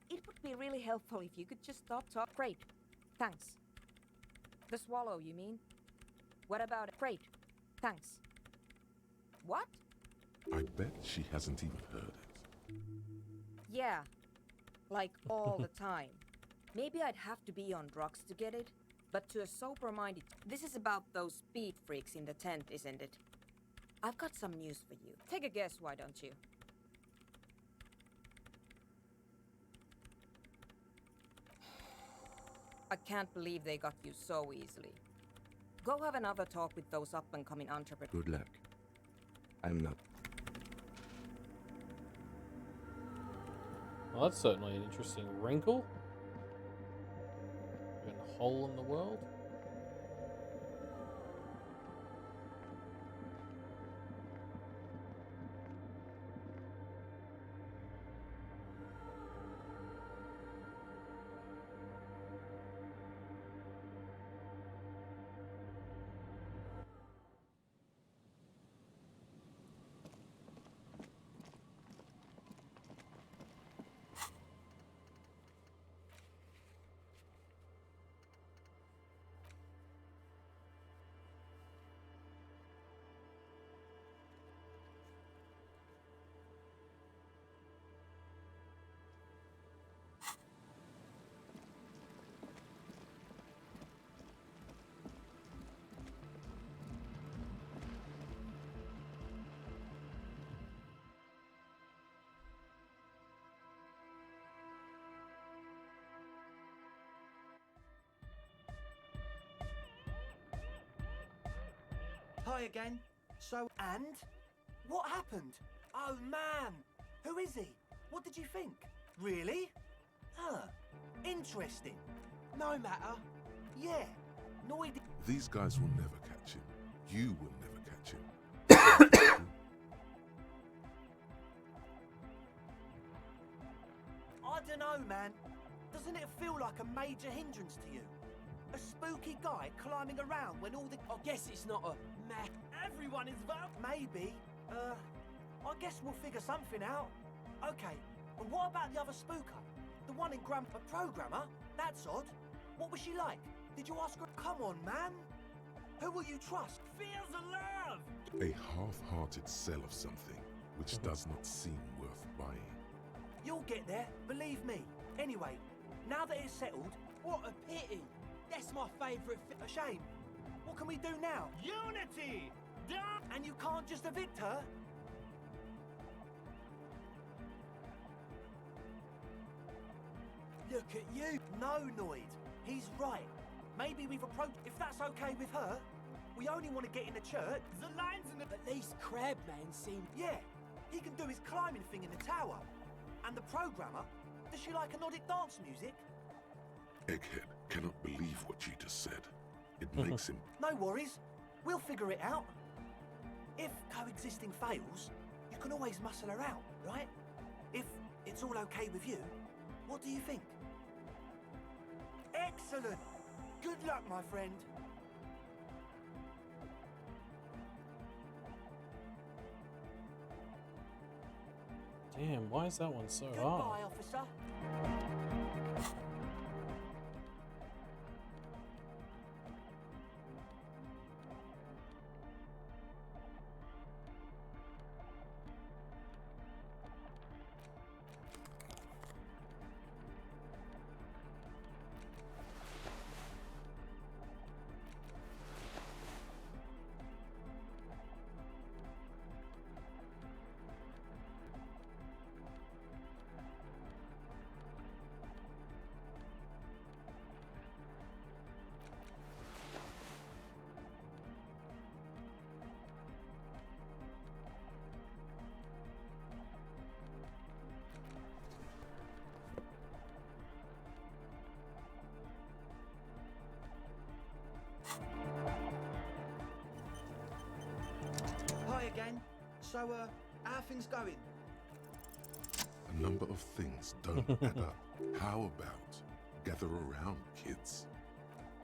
It would be really helpful if you could just stop talking. Great. Thanks. The swallow, you mean? What about it? Great. Thanks. What? I bet she hasn't even heard it. Yeah. Like all the time. Maybe I'd have to be on drugs to get it, but to a sober-minded. This is about those speed freaks in the tent, isn't it? I've got some news for you. Take a guess, why don't you? I can't believe they got you so easily. Go have another talk with those up-and-coming entrepreneurs. Good luck. I'm not. Well, that's certainly an interesting wrinkle. A hole in the world. Hi again. So, and? What happened? Oh man! Who is he? What did you think? Really? Huh. Interesting. No matter. Yeah. No idea. These guys will never catch him. You will never catch him. I don't know, man. Doesn't it feel like a major hindrance to you? A spooky guy climbing around when all the... I guess it's not a meh. Everyone is maybe. I guess we'll figure something out. Okay, but what about the other spooker? The one in Grandpa Programmer? That's odd. What was she like? Did you ask her? Come on, man. Who will you trust? Fears alive! A half-hearted sell of something which does not seem worth buying. You'll get there, believe me. Anyway, now that it's settled... What a pity! That's my favourite A shame. What can we do now? Unity! And you can't just evict her? Look at you. No, Noid. He's right. Maybe we've approached... If that's okay with her, we only want to get in the church. The lines in the... At least Crabman seemed... Yeah, he can do his climbing thing in the tower. And the programmer, does she like anodic dance music? Egghead cannot believe what you just said. It makes him... No worries. We'll figure it out. If coexisting fails, you can always muscle her out, right? If it's all okay with you, what do you think? Excellent! Good luck, my friend. Damn, why is that one so Goodbye, hard? officer. Hi again. So, how are things going? A number of things don't add up. How about gather around, kids?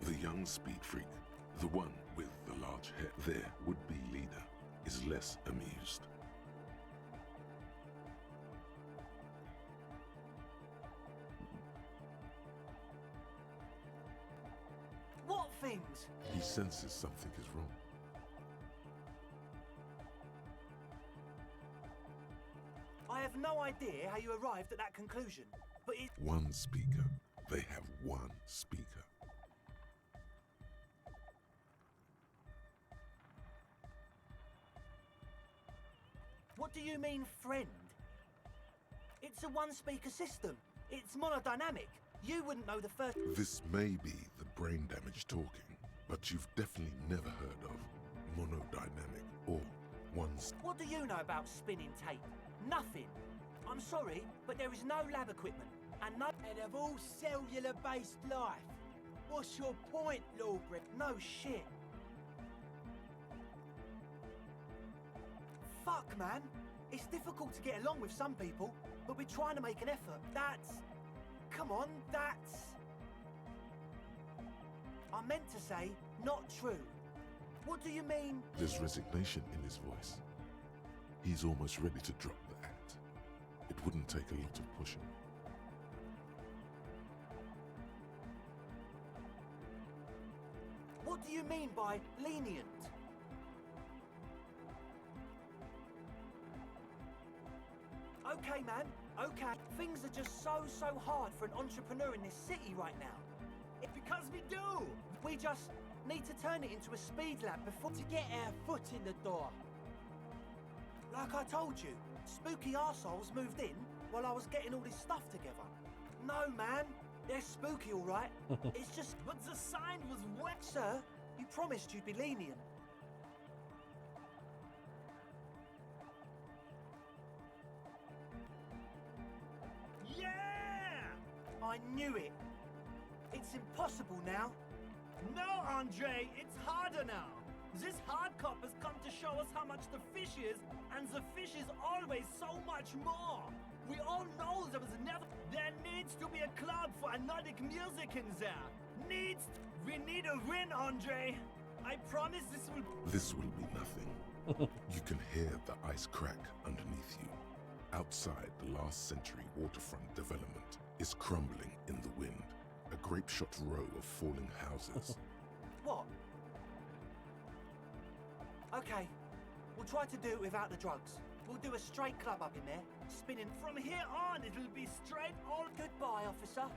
The young speed freak, the one with the large head, their would-be leader, is less amused. What things? He senses something is wrong. I have no idea how you arrived at that conclusion, but it... One speaker. They have one speaker. What do you mean, friend? It's a one-speaker system. It's monodynamic. You wouldn't know the first... This may be the brain damage talking, but you've definitely never heard of monodynamic or What do you know about spinning tape? Nothing. I'm sorry, but there is no lab equipment, and no... And of all cellular-based life, what's your point, Lawbridge? No shit. Fuck, man. It's difficult to get along with some people, but we're trying to make an effort. That's... Come on, that's... I meant to say, not true. What do you mean? There's resignation in his voice. He's almost ready to drop the act. It wouldn't take a lot of pushing. What do you mean by lenient? Okay, man. Okay. Things are just so hard for an entrepreneur in this city right now. Because we do! We just need to turn it into a speed lab before... To get our foot in the door. Like I told you, spooky arseholes moved in while I was getting all this stuff together. No, man. They're spooky, all right. It's just... But the sign was wet. Sir, you promised you'd be lenient. Yeah! I knew it. It's impossible now. No, Andre, it's harder now. This hard cop has come to show us how much the fish is, and the fish is always so much more. We all know there was never... There needs to be a club for anodic music in there. We need a win, Andre. I promise this will... This will be nothing. You can hear the ice crack underneath you. Outside, the last century waterfront development is crumbling in the wind. A grape-shot row of falling houses. What? Okay, we'll try to do it without the drugs. We'll do a straight club up in there, spinning... From here on, it'll be straight all... Goodbye, officer.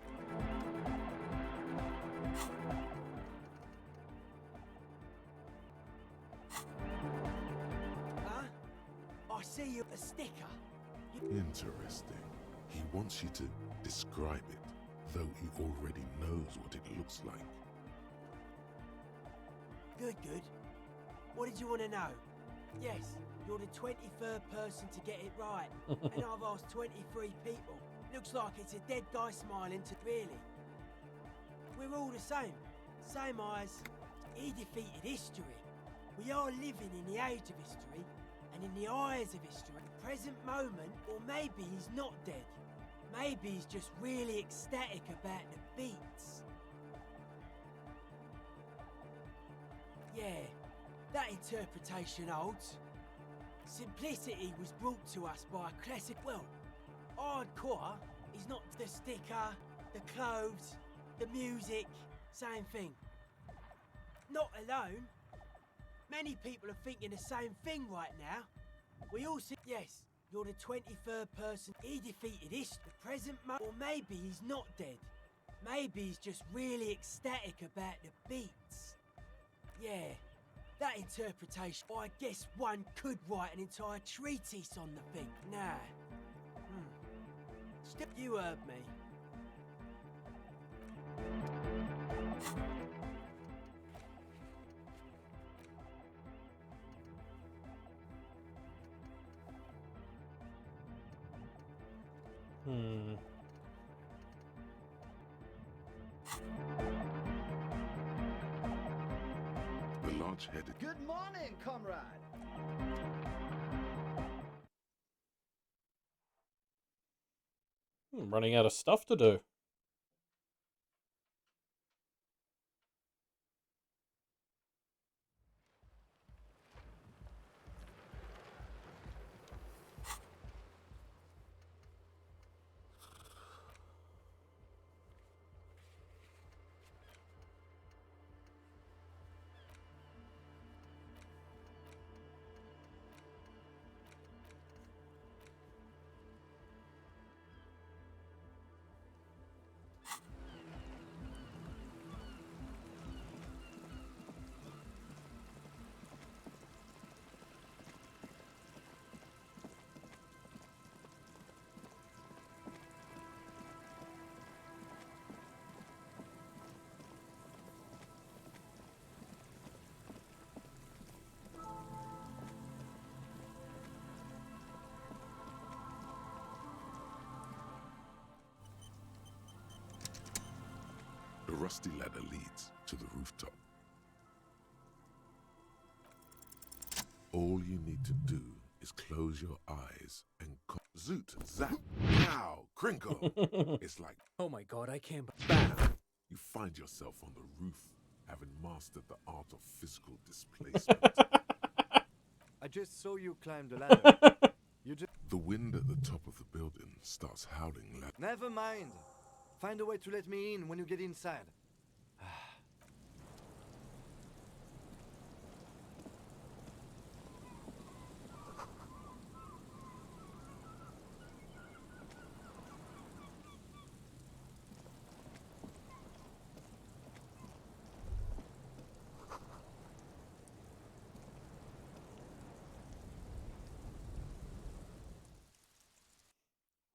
Huh? I see you a sticker. Interesting. He wants you to describe it. though he already knows what it looks like. Good, good. What did you want to know? Yes, you're the 23rd person to get it right. And I've asked 23 people. Looks like it's a dead guy smiling to really. We're all the same. Same eyes. He defeated history. We are living in the age of history, and in the eyes of history, the present moment, or maybe he's not dead. Maybe he's just really ecstatic about the beats. Yeah, that interpretation holds. Simplicity was brought to us by a classic. Well, hardcore is not the sticker, the clothes, the music, same thing. Not alone. Many people are thinking the same thing right now. We all see. Yes, you're the 23rd person. He defeated history. The present or maybe he's not dead. Maybe he's just really ecstatic about the beats. Yeah, that interpretation. I guess one could write an entire treatise on the thing. Nah. Still, you heard me. The large-headed... Good morning, comrade! I'm running out of stuff to do. The rusty ladder leads to the rooftop. All you need to do is close your eyes and zoot, zap, pow, crinkle. It's like, oh my god, I can't. Bam! You find yourself on the roof, having mastered the art of physical displacement. I just saw you climb the ladder. The wind at the top of the building starts howling loud. Never mind. Find a way to let me in when you get inside.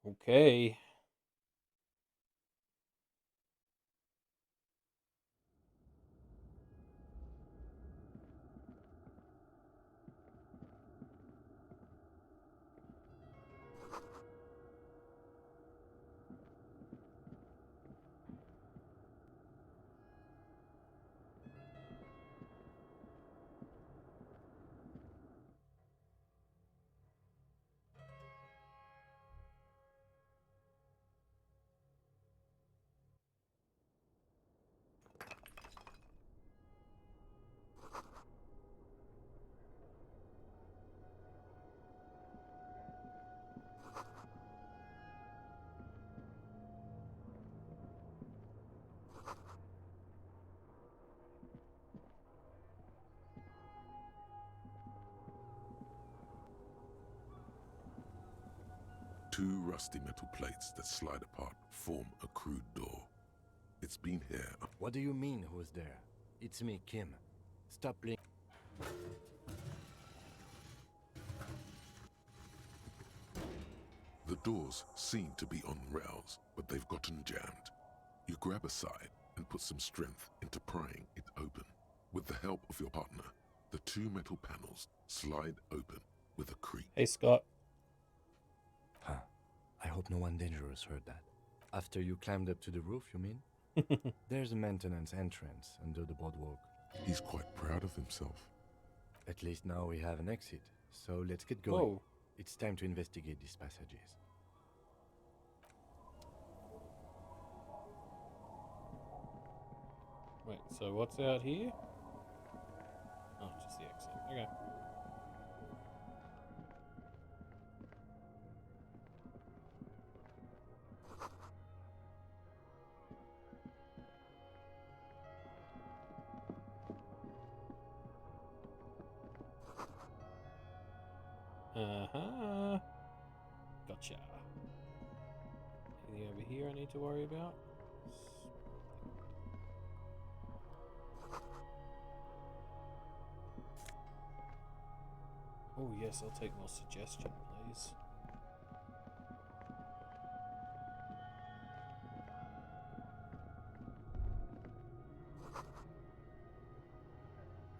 Okay. Two rusty metal plates that slide apart form a crude door. It's been here. What do you mean, who's there? It's me, Kim. Stop playing. The doors seem to be on rails, but they've gotten jammed. You grab a side and put some strength into prying it open. With the help of your partner, the two metal panels slide open with a creak. Hey, Scott. Huh. I hope no one dangerous heard that. After you climbed up to the roof, you mean? There's a maintenance entrance under the boardwalk. He's quite proud of himself. At least now we have an exit, so let's get going. Whoa. It's time to investigate these passages. Wait, so what's out here? Oh, just the exit. Okay. Uh-huh. Gotcha. Anything over here I need to worry about? Oh yes, I'll take more suggestion, please.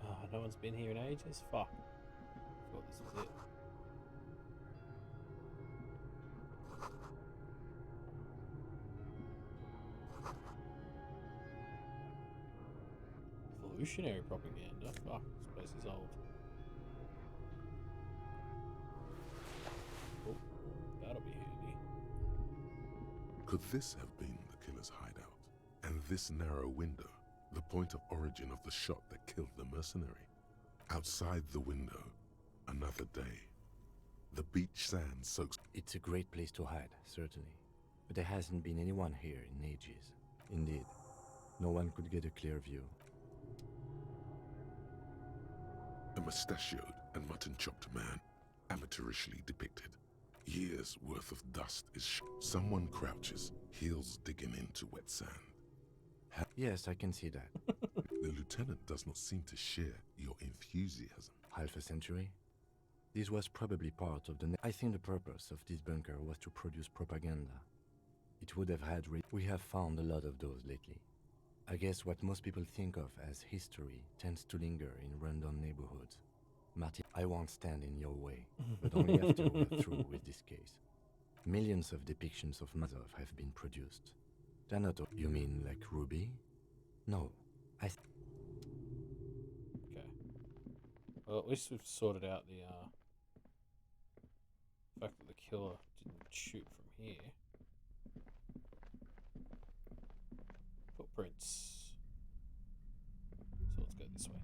Oh, no one's been here in ages? Fuck. I thought this was it. Evolutionary propaganda? Fuck, this place is old. Oh, that'll be handy. Could this have been the killer's hideout? And this narrow window, the point of origin of the shot that killed the mercenary? Outside the window, another day. The beach sand soaks. It's a great place to hide, certainly. But there hasn't been anyone here in ages. Indeed, no one could get a clear view. A mustachioed and mutton-chopped man, amateurishly depicted. Years' worth of dust is someone crouches, heels digging into wet sand. Yes, I can see that. The lieutenant does not seem to share your enthusiasm. Half a century? This was probably part of the... I think the purpose of this bunker was to produce propaganda. It would have had... We have found a lot of those lately. I guess what most people think of as history tends to linger in rundown neighborhoods. Martin, I won't stand in your way, but only after we're through with this case. Millions of depictions of Mazov have been produced. They're not... You mean like Ruby? No. Okay. Well, at least we've sorted out the fact that the killer didn't shoot from here. Footprints. So let's go this way.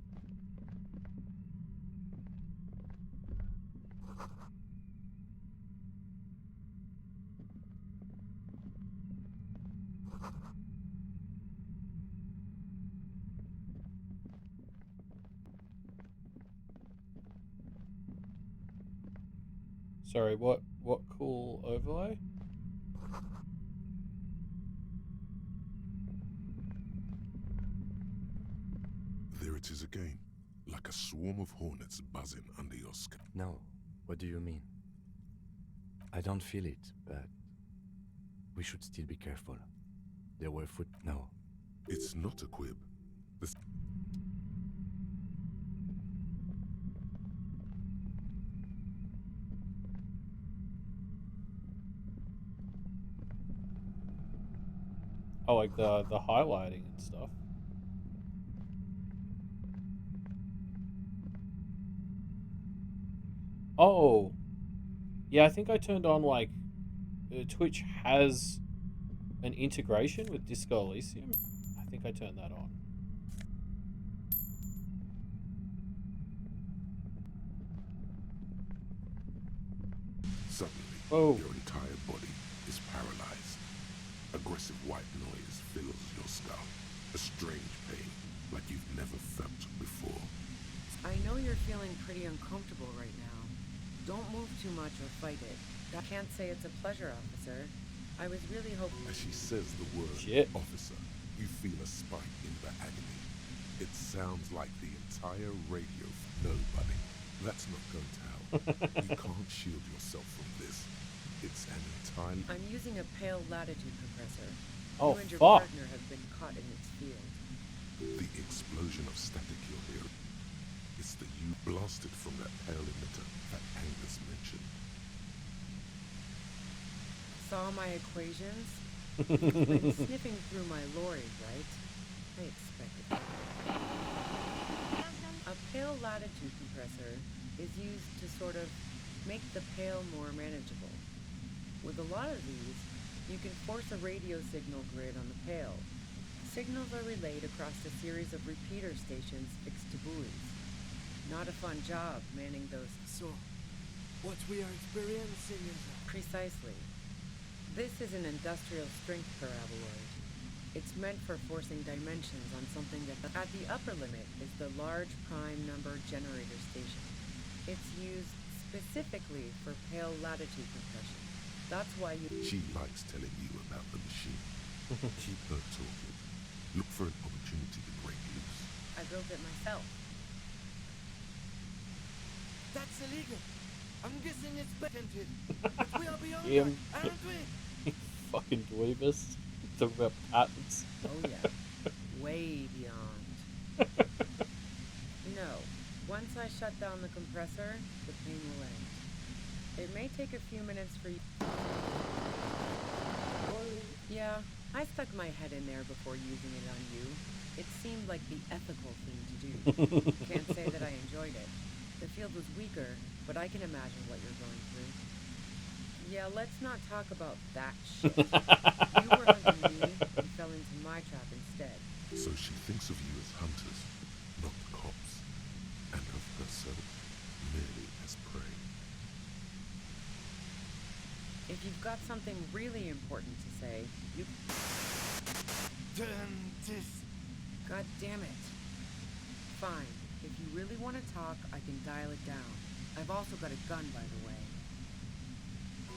Sorry, what cool overlay? There it is again, like a swarm of hornets buzzing under your skin. No. What do you mean? I don't feel it, but we should still be careful. There were No. It's not a quib. Oh, like the highlighting and stuff. Oh, yeah. I think I turned on like Twitch has an integration with Disco Elysium. I think I turned that on. Suddenly, your entire body is paralyzed. Aggressive white noise fills your skull. A strange pain, like you've never felt before. I know you're feeling pretty uncomfortable right now. Don't move too much or fight it. I can't say it's a pleasure, officer. I was really hoping... As she says the word officer, you feel a spike in the agony. It sounds like the entire radio. No, buddy, that's not going to help. You can't shield yourself from this. It's an entirely... I'm using a pale latitude compressor. Oh, You and your fuck. partner have been caught in its field. The explosion of static you're hearing is the U blasted from that pale emitter that Angus mentioned. Saw my equations? You've been sniffing through my lorry, right? I expected that. A pale latitude compressor is used to sort of make the pale more manageable. With a lot of these, you can force a radio signal grid on the pale. Signals are relayed across a series of repeater stations fixed to buoys. Not a fun job manning those. So, what we are experiencing is Precisely. This is an industrial strength paraboloid. It's meant for forcing dimensions on something that at the upper limit is the large prime number generator station. It's used specifically for pale latitude compression. That's why you... She likes telling you about the machine. Keep her talking. Look for an opportunity to break loose. I built it myself. That's illegal. I'm guessing it's patented. But we are beyond Him. that, aren't we? Fucking dweebus. Talk about patents. Oh yeah. Way beyond. No. Once I shut down the compressor, the pain will end. It may take a few minutes for you... Yeah, I stuck my head in there before using it on you. It seemed like the ethical thing to do. Can't say that I enjoyed it. The field was weaker, but I can imagine what you're going through. Yeah, let's not talk about that shit. You were hunting me and fell into my trap instead. So she thinks of you as hunters, not cops, and of herself merely as prey. If you've got something really important to say, you... God damn it. Fine. If you really want to talk, I can dial it down. I've also got a gun, by the way.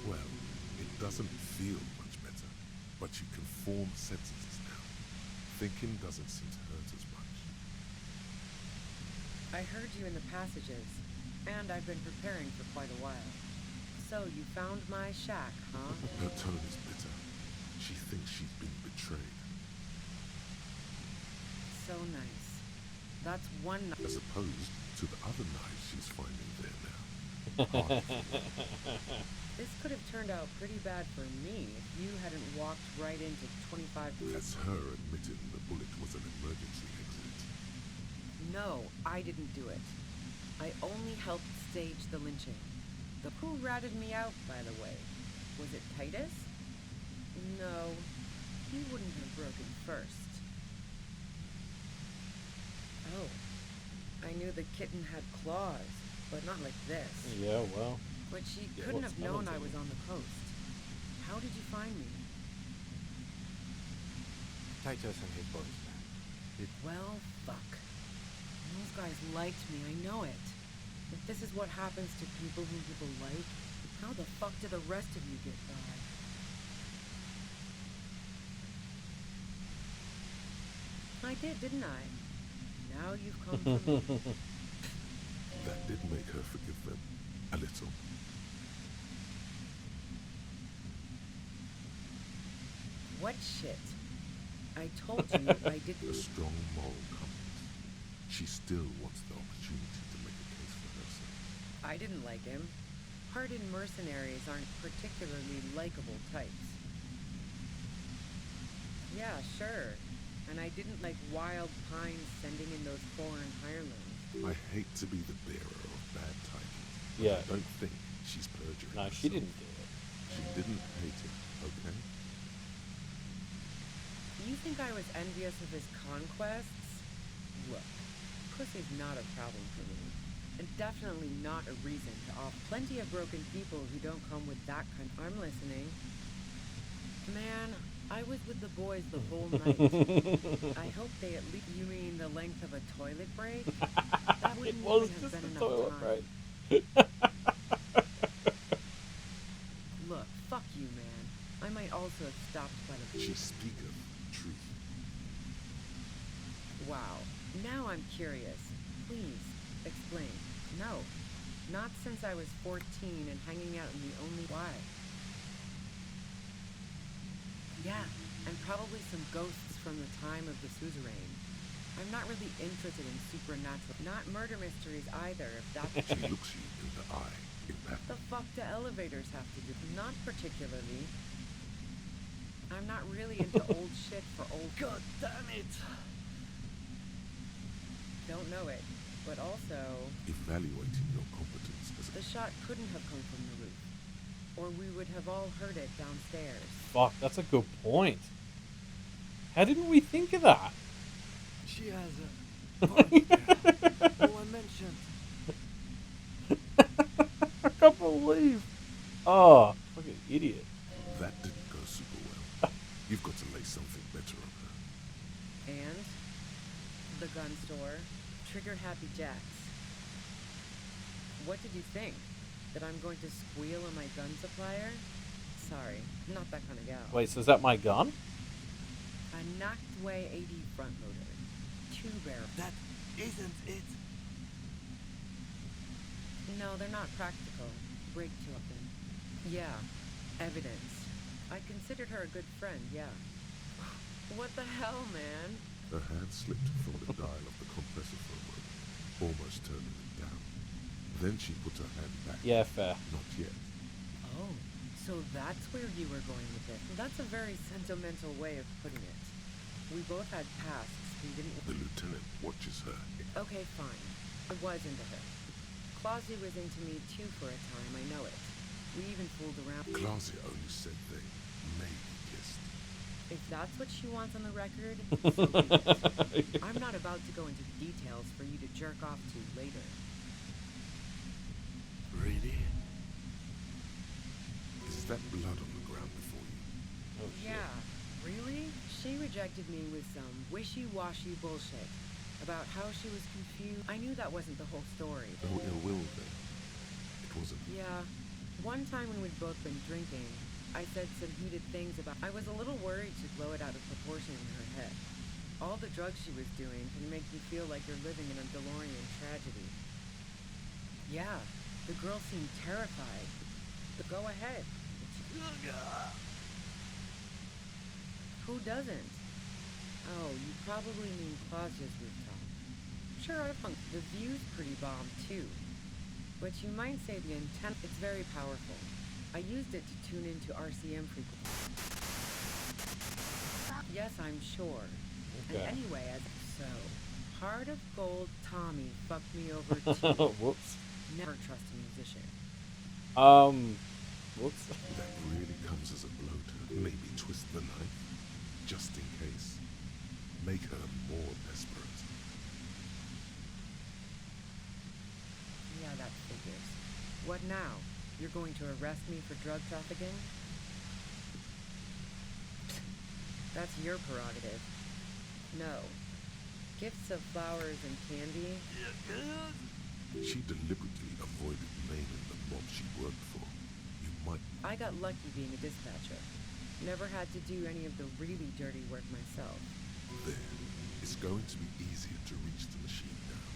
Well, it doesn't feel much better, but you can form sentences now. Thinking doesn't seem to hurt as much. I heard you in the passages, and I've been preparing for quite a while. So, you found my shack, huh? Her tone is bitter. She thinks she's been betrayed. So nice. That's one knife. As opposed to the other knives she's finding there now. This could have turned out pretty bad for me if you hadn't walked right into 25... That's her admitting the bullet was an emergency exit. No, I didn't do it. I only helped stage the lynching. Who ratted me out, by the way? Was it Titus? No, he wouldn't have broken first. Oh, I knew the kitten had claws, but not like this. Yeah, well. But she couldn't have known I was on the coast. How did you find me? Titus and his boys, man. Well, fuck. Those guys liked me, I know it. If this is what happens to people who people like, how the fuck do the rest of you get by? I did, didn't I? Now you've come to me. That did make her forgive them. A little. What shit? I told you I didn't... A strong moral compass. She still wants the opportunity to make a case for herself. I didn't like him. Hardened mercenaries aren't particularly likable types. Yeah, sure. And I didn't like Wild Pines sending in those foreign hirelings. I hate to be the bearer of bad tidings. Yeah. I don't think she's perjuring No, herself. she didn't do it. She didn't hate him, okay? You think I was envious of his conquests? Look, pussy's not a problem for me. And definitely not a reason to off plenty of broken people who don't come with that kind. I'm listening. Man, I was with the boys the whole night. I hope they at least... You mean the length of a toilet break? That wouldn't even have been enough time. Look, fuck you, man. I might also have stopped by the... She speaketh truth. Wow. Now I'm curious. Please, explain. No. Not since I was 14 and hanging out in the only... Why? Yeah, and probably some ghosts from the time of the suzerain. I'm not really interested in supernatural, not murder mysteries either, if that's... She looks you in the eye. What the fuck do elevators have to do? Not particularly. I'm not really into old shit for old... God damn it! Don't know it, but also... Evaluating your competence as The shot couldn't have come from the roof, or we would have all heard it downstairs. Fuck, that's a good point. How didn't we think of that? She has a body there. No one mentioned. I can't believe. Oh, fucking idiot. That didn't go super well. You've got to lay something better on her. And the gun store, Trigger Happy Jacks. What did you think? That I'm going to squeal on my gun supplier? Sorry, not that kind of gal. Wait, so is that my gun? A Noctway 80 front loader. 2-barrel. That isn't it. No, they're not practical. Break two of them. Yeah, evidence. I considered her a good friend, yeah. What the hell, man? Her hand slipped from the dial of the compressor for a moment, almost turning it down. Then she put her hand back. Yeah, fair. Not yet. Oh, so that's where you were going with it. That's a very sentimental way of putting it. We both had pasts. We didn't... The lieutenant watches her. Okay, fine. I was into her. Clausy was into me too for a time, I know it. We even fooled around. Clausia only said they maybe kissed. If that's what she wants on the record, so be it. I'm not about to go into details for you to jerk off to later. Really? Is that blood on the ground before you? Oh, shit. Yeah, really? She rejected me with some wishy-washy bullshit about how she was confused. I knew that wasn't the whole story. No ill will then. It wasn't. Yeah. One time when we'd both been drinking, I said some heated things about... I was a little worried she'd blow it out of proportion in her head. All the drugs she was doing can make you feel like you're living in a DeLorean tragedy. Yeah, the girl seemed terrified. But go ahead. Who doesn't? Oh, you probably mean Clausia's rooftop. Sure, I've hung. The view's pretty bomb, too. But you might say the antenna... It's very powerful. I used it to tune into RCM frequency. Yes, I'm sure. Okay. And anyway, so... Heart of Gold Tommy fucked me over, too. Whoops. Never trust a musician. Whoops. That really comes as a blow to her. Maybe twist the knife, just in case. Make her more desperate. Yeah, that figures. What now? You're going to arrest me for drug trafficking? That's your prerogative. No. Gifts of flowers and candy? She deliberately avoided naming the mob she worked for. You might... I got lucky being a dispatcher. Never had to do any of the really dirty work myself. There. It's going to be easier to reach the machine now.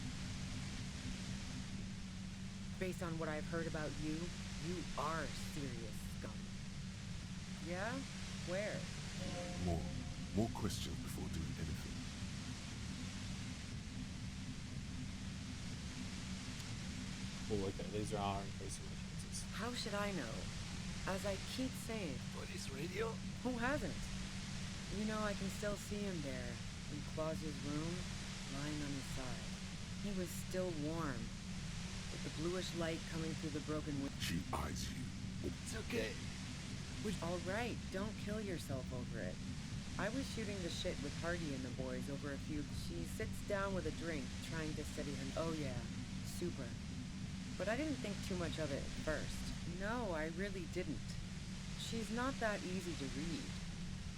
Based on what I've heard about you, you are serious scum. Yeah? Where? More questions before doing anything. Well, okay, these are our increasing chances. How should I know? As I keep saying... Police radio? Who hasn't? You know, I can still see him there, in Clausia's room, lying on his side. He was still warm, with the bluish light coming through the broken window. She eyes you. It's okay. All right, don't kill yourself over it. I was shooting the shit with Hardy and the boys over a few... She sits down with a drink, trying to steady her... Oh yeah, super. But I didn't think too much of it at first. No, I really didn't. She's not that easy to read.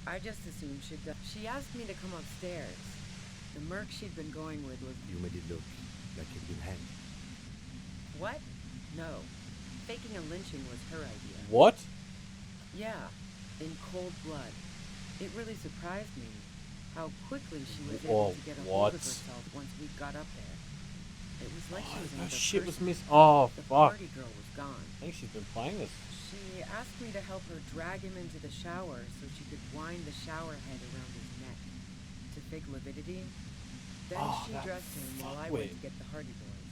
I just assumed she'd done... She asked me to come upstairs. The merc she'd been going with was... You made it look like you'd been hanged. What? No. Faking a lynching was her idea. What? Yeah, in cold blood. It really surprised me how quickly she was able to get a hold of herself once we got up there. It was like she was Oh, another shit was person. missing. Oh, The fuck. party girl was gone. I think she's been playing this. She asked me to help her drag him into the shower so she could wind the shower head around his neck to fake lividity. Then she that dressed him while I went to get the Hardy Boys.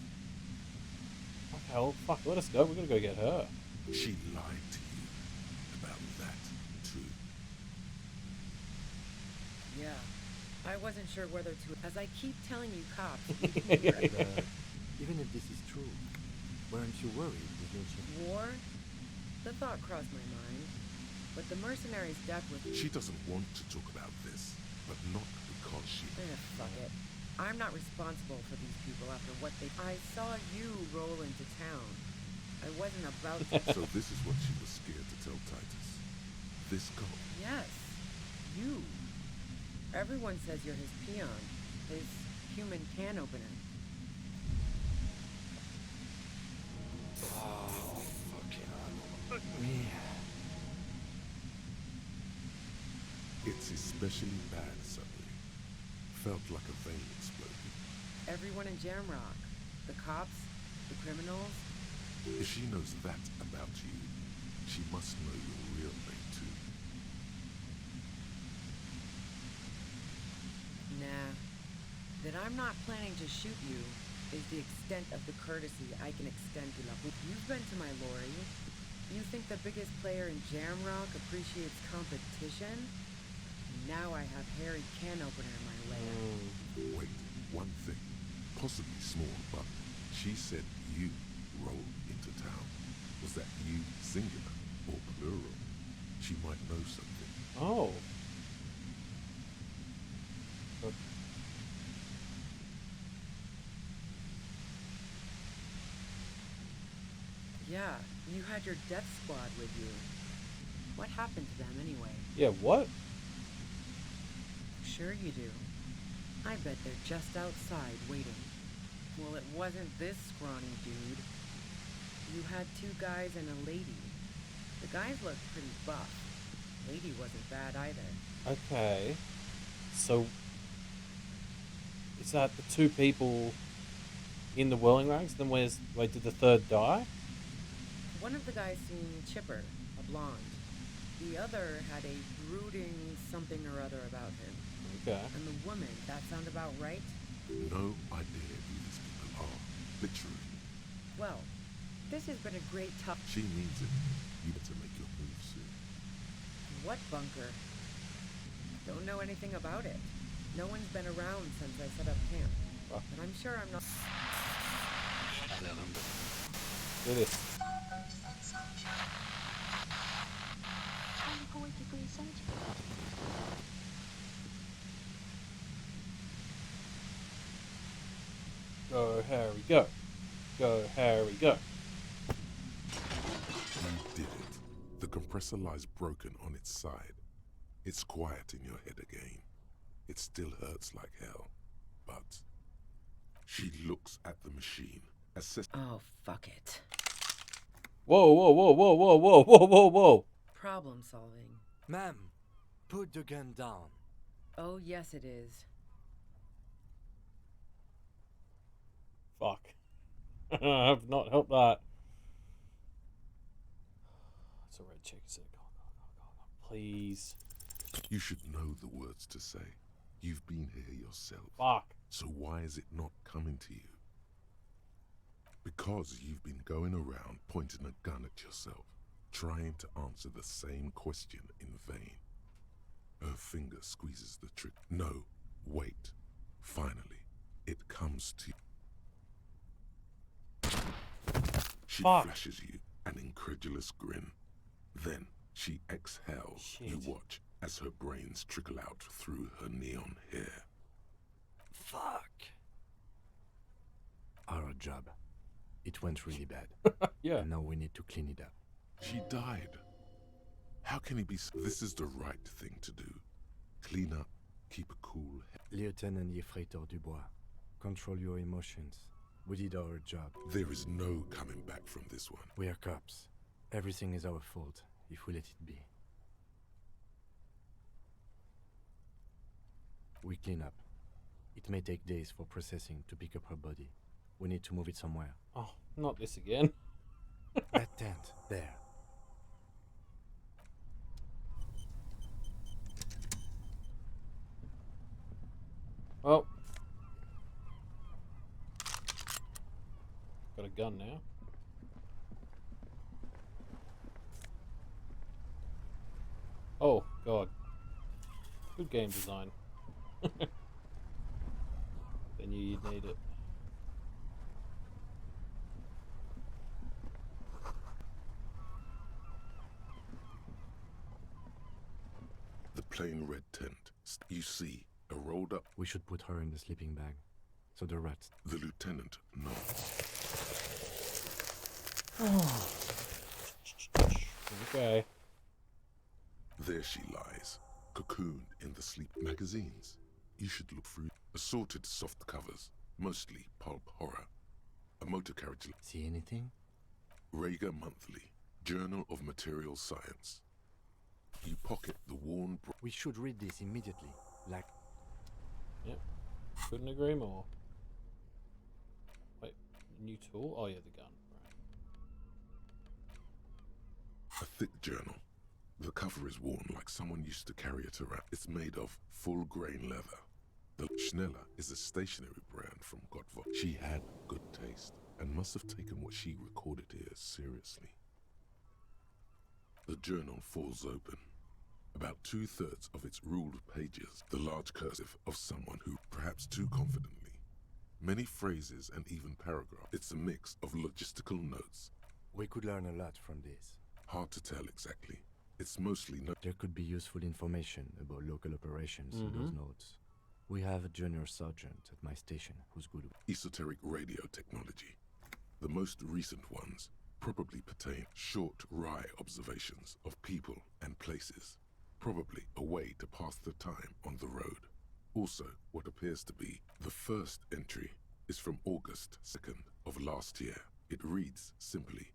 Okay, well, fuck, let us go. We're gonna go get her. She lied to you about that, too. Yeah. I wasn't sure whether to, as I keep telling you cops, Even if this is true, weren't you worried, didn't you? war? The thought crossed my mind. But the mercenary's death was... She doesn't want to talk about this, but not because she... Fuck it. I'm not responsible for these people after what they... I saw you roll into town. I wasn't about to... So this is what she was scared to tell Titus. This girl. Yes. You. Everyone says you're his peon. His human can opener. Oh, fucking hell. Me. It's especially bad suddenly. Felt like a vein exploded. Everyone in Jamrock. The cops. The criminals. If she knows that about you, she must know your real name too. Nah. That I'm not planning to shoot you is the extent of the courtesy I can extend to La Bouffe. You've been to my lorry. You think the biggest player in Jamrock appreciates competition? Now I have Harry Can Opener in my lair. Wait, one thing. Possibly small, but she said you rolled into town. Was that you singular or plural? She might know something. Oh. Yeah, you had your death squad with you. What happened to them anyway? Yeah, what? Sure you do. I bet they're just outside waiting. Well, it wasn't this scrawny dude. You had two guys and a lady. The guys looked pretty buff. Lady wasn't bad either. Okay. So, is that the two people in the whirling rags? Then wait, did the third die? One of the guys seemed chipper, a blonde. The other had a brooding something or other about him. Okay. And the woman, that sound about right? No idea who these people are, literally. Well, this has been a great tough... She means it. You better make your move soon. What bunker? Don't know anything about it. No one's been around since I set up camp. But I'm sure I'm not... Do this. Go, Harry, go. Go, Harry, go. You did it. The compressor lies broken on its side. It's quiet in your head again. It still hurts like hell. But she looks at the machine. Oh, fuck it. Whoa, whoa, whoa, whoa, whoa, whoa, whoa, whoa, whoa. Problem solving. Ma'am, put the gun down. Oh, yes it is. Fuck. I have not helped that. It's a red check. Please. You should know the words to say. You've been here yourself. Fuck. So why is it not coming to you? Because you've been going around pointing a gun at yourself, trying to answer the same question in vain. Her finger squeezes the trigger. No, wait. Finally, it comes to you. She flashes you an incredulous grin. Then she exhales. You watch as her brains trickle out through her neon hair. Fuck. Our job. It went really bad. Yeah. And now we need to clean it up. She died. How can he be... This is the right thing to do. Clean up. Keep a cool head. Lieutenant Yefreitor Dubois, control your emotions. We did our job. There is no coming back from this one. We are cops. Everything is our fault if we let it be. We clean up. It may take days for processing to pick up her body. We need to move it somewhere. Oh, not this again. That tent, there. Well, got a gun now. Oh, God. Good game design. They knew you'd need it. The plain red tent. You see, a rolled up. We should put her in the sleeping bag, so the rats. The lieutenant nods. Okay. There she lies, cocooned in the sleep magazines. You should look through assorted soft covers, mostly pulp horror. A motor carriage. See anything? Rager Monthly, Journal of Material Science. You pocket the worn. We should read this immediately. Like. Yep. Couldn't agree more. Wait, new tool? Oh yeah, the gun. Right. A thick journal. The cover is worn like someone used to carry it around. It's made of full-grain leather. The Schneller is a stationery brand from Gottvog. She had good taste and must have taken what she recorded here seriously. The journal falls open. About 2/3 of its ruled pages, the large cursive of someone who, perhaps too confidently, many phrases and even paragraphs. It's a mix of logistical notes. We could learn a lot from this. Hard to tell exactly. It's mostly There could be useful information about local operations in those notes. We have a junior sergeant at my station who's good with esoteric radio technology. The most recent ones probably pertain short, wry observations of people and places. Probably a way to pass the time on the road. Also, what appears to be the first entry is from August 2nd of last year. It reads simply,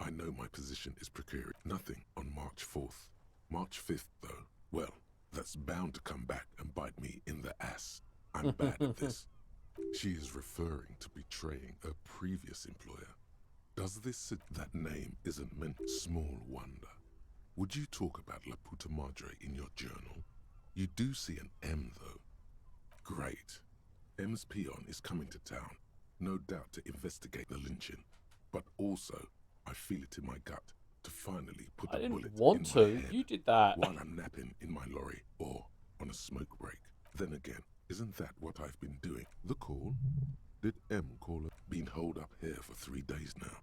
I know my position is precarious. Nothing on March 4th. March 5th, though, well, that's bound to come back and bite me in the ass. I'm bad at this. She is referring to betraying her previous employer. Does this that name isn't meant? Small wonder. Would you talk about La Puta Madre in your journal? You do see an M, though. Great. M's peon is coming to town, no doubt to investigate the lynching. But also, I feel it in my gut to finally put a bullet in my head You did that. while I'm napping in my lorry or on a smoke break. Then again, isn't that what I've been doing? The call? Did M call her? Been holed up here for 3 days now.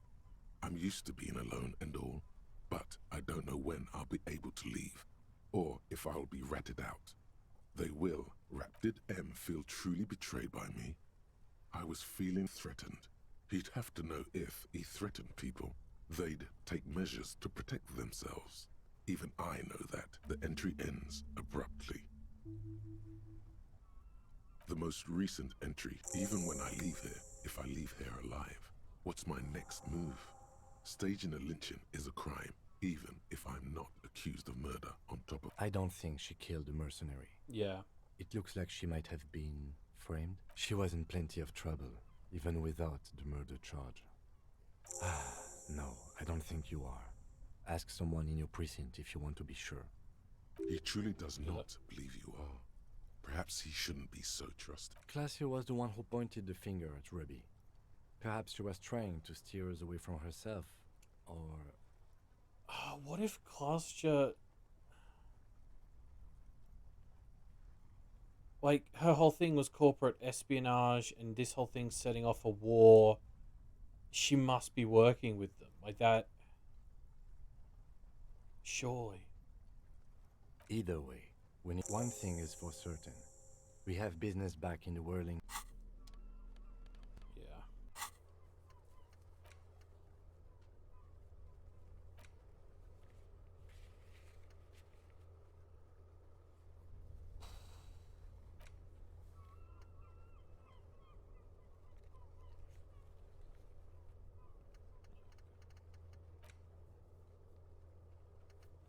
I'm used to being alone and all, but I don't know when I'll be able to leave, or if I'll be ratted out. They will. Did M feel truly betrayed by me? I was feeling threatened. He'd have to know if he threatened people. They'd take measures to protect themselves. Even I know that. The entry ends abruptly. The most recent entry, even when I leave here, if I leave here alive, what's my next move? Staging a lynching is a crime, even if I'm not accused of murder on top of... I don't think she killed the mercenary. Yeah. It looks like she might have been framed. She was in plenty of trouble, even without the murder charge. No, I don't think you are. Ask someone in your precinct if you want to be sure. He truly does not believe you are. Perhaps he shouldn't be so trusted. Claudia was the one who pointed the finger at Ruby. Perhaps she was trying to steer us away from herself, or... What if Claudia... Like, her whole thing was corporate espionage, and this whole thing's setting off a war. She must be working with them. Like that... Surely. Either way, one thing is for certain. We have business back in the whirling... Yeah.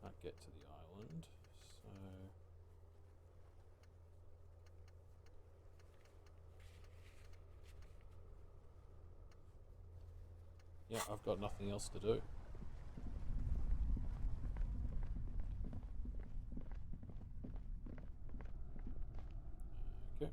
Can't get to the island, so... Yeah, I've got nothing else to do. Okay.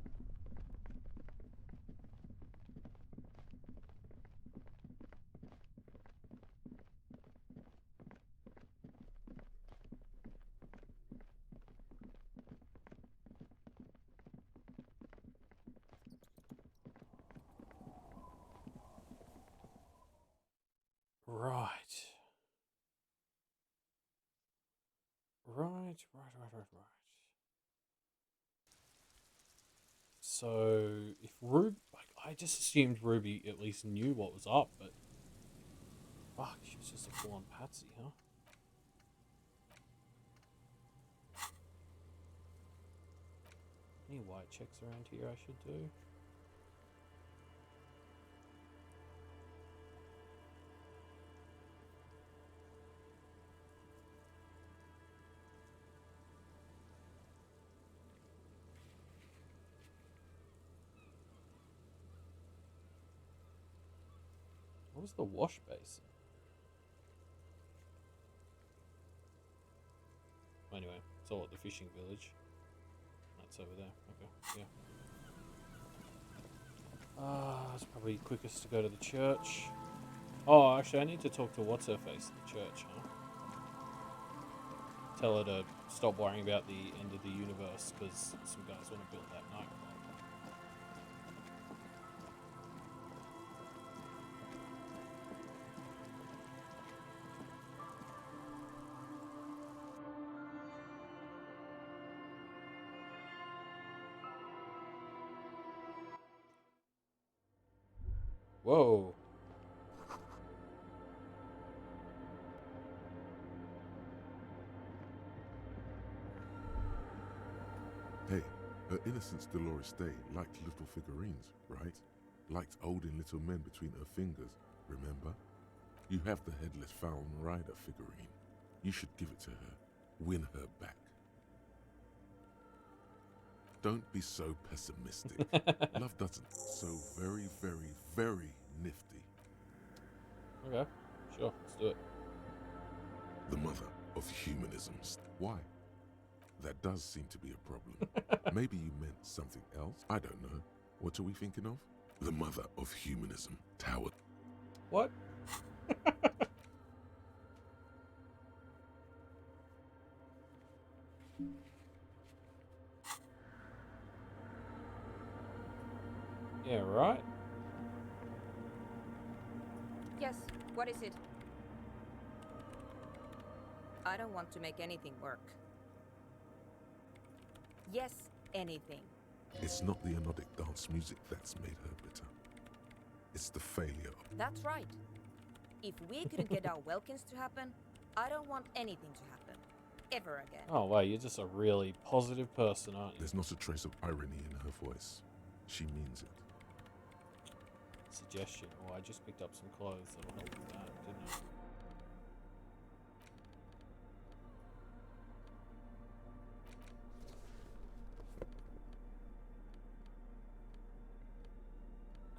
Right. Right. So, if Ruby... Like, I just assumed Ruby at least knew what was up, but... Fuck, she was just a full-on patsy, huh? Any white checks around here I should do? What was the wash basin? Anyway, it's all at the fishing village. That's over there. Okay, yeah. It's probably quickest to go to the church. Oh, actually, I need to talk to What's-Her-Face at the church, huh? Tell her to stop worrying about the end of the universe, because some guys want to build that nightclub. Whoa. Hey, her Innocence Dolores Day liked little figurines, right? Liked holding little men between her fingers, remember? You have the Headless Falcon Rider figurine. You should give it to her. Win her back. Don't be so pessimistic. Love doesn't. So very, very, very nifty. Okay, sure, let's do it. The mother of humanism. Why? That does seem to be a problem. Maybe you meant something else? I don't know. What are we thinking of? The mother of humanism. Tower. What? Yeah, right? Yes, what is it? I don't want to make anything work. Yes, anything. It's not the anodic dance music that's made her bitter. It's the failure. That's right. If we couldn't get our Welkins to happen, I don't want anything to happen. Ever again. Oh, wow, you're just a really positive person, aren't you? There's not a trace of irony in her voice. She means it. Suggestion. Oh, I just picked up some clothes that'll help with that, didn't I?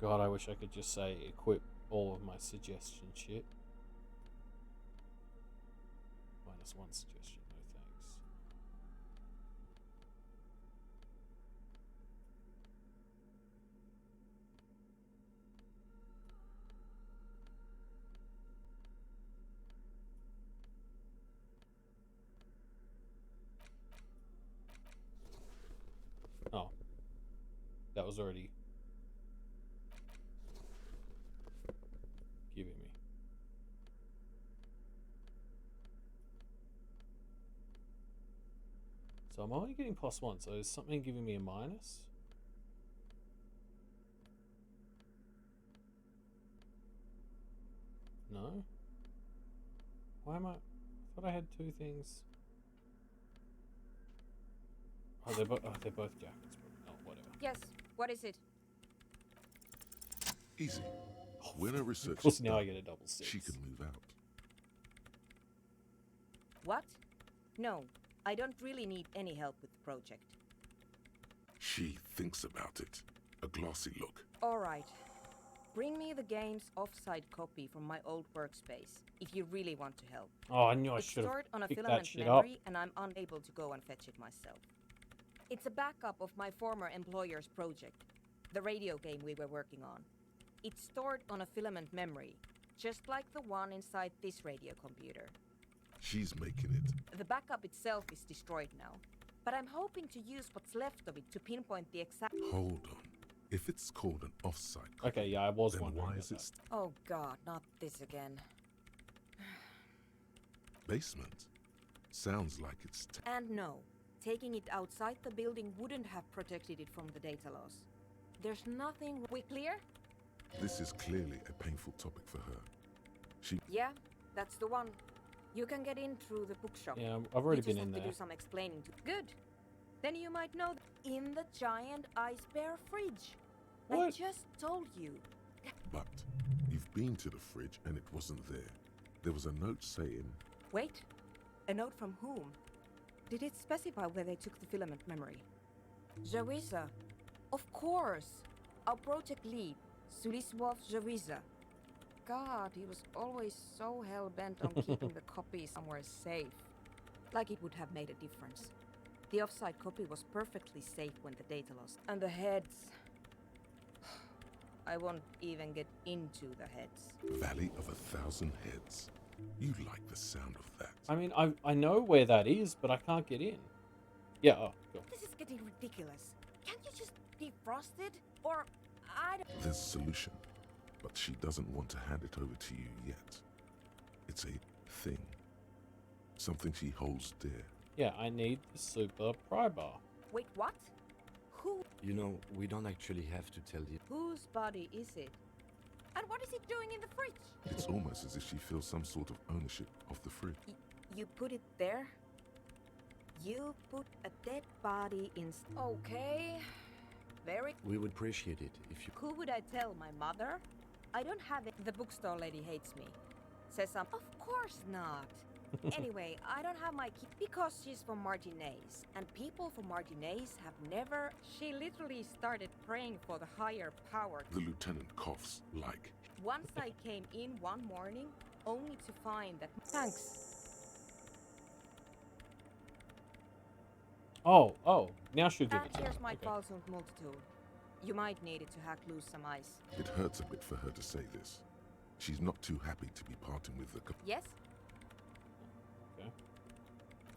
God, I wish I could just say equip all of my suggestion shit. Minus one suggestion, no thanks. Oh. That was already giving me. So I'm only getting +1, so is something giving me a minus? No? Why am I thought I had two things. Oh, they're both jackets. Oh, whatever. Yes, what is it? Easy. When her research Of course, is now done, I get a double 6. she can move out. What? No, I don't really need any help with the project. She thinks about it. A glossy look. All right. Bring me the game's offsite copy from my old workspace, if you really want to help. Oh, I knew I It's should have stored on a picked that filament shit memory, and I'm unable to go and fetch it myself. It's a backup of my former employer's project, the radio game we were working on. It's stored on a filament memory, just like the one inside this radio computer. She's making it. The backup itself is destroyed now, but I'm hoping to use what's left of it to pinpoint the exact... Hold on. If it's called an offsite copy, Okay, yeah, I was then wondering why about is it that. Oh god, not this again. basement? Sounds like it's... And no, taking it outside the building wouldn't have protected it from the data loss. There's nothing... We clear? This is clearly a painful topic for her. She... Yeah, that's the one. You can get in through the bookshop. Yeah, I've already You just been in have to there. do some explaining to... Good. Then you might know in the giant ice bear fridge. I What? just told you. But you've been to the fridge and it wasn't there. There was a note saying... Wait, a note from whom? Did it specify where they took the filament memory? Jawiza. Of course. Our project lead, Suliswov Jawiza. God, he was always so hell-bent on keeping the copy somewhere safe. Like it would have made a difference. The offsite copy was perfectly safe when the data lost. And the heads... I won't even get into the heads. Valley of 1,000 Heads. You like the sound of that. I mean, I know where that is, but I can't get in. Yeah, oh, cool. This is getting ridiculous. Can't you just defrost it? Or I don't... There's a solution, but she doesn't want to hand it over to you yet. It's a thing. Something she holds dear. Yeah, I need the super pry bar. Wait, what? Who? You know, we don't actually have to tell you. Whose body is it? And what is it doing in the fridge? It's almost as if she feels some sort of ownership of the fridge. You put it there? You put a dead body in... Okay. Very... We would appreciate it if you... Who would I tell? My mother? I don't have it. The bookstore lady hates me. Says I'm... Of course not. Anyway, I don't have my key because she's from Martinez, and people from Martinez have never... She literally started praying for the higher power. The lieutenant coughs like... Once I came in one morning, only to find that... Thanks. Oh, now she'll give And it to me. here's my Okay. Falsund multi-tool. You might need it to hack loose some ice. It hurts a bit for her to say this. She's not too happy to be parting with the... Yes? Okay.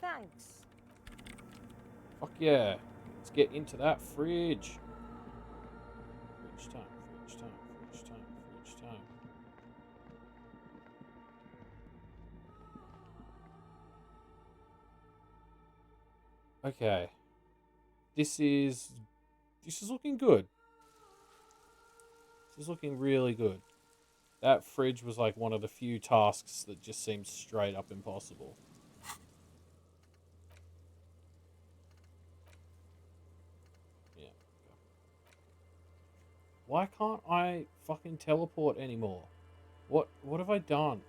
Thanks. Fuck yeah. Let's get into that fridge. Fridge time, fridge time, fridge time, fridge time. Okay. This is looking good. This is looking really good. That fridge was like one of the few tasks that just seemed straight up impossible. Yeah. Okay. Why can't I fucking teleport anymore? What have I done?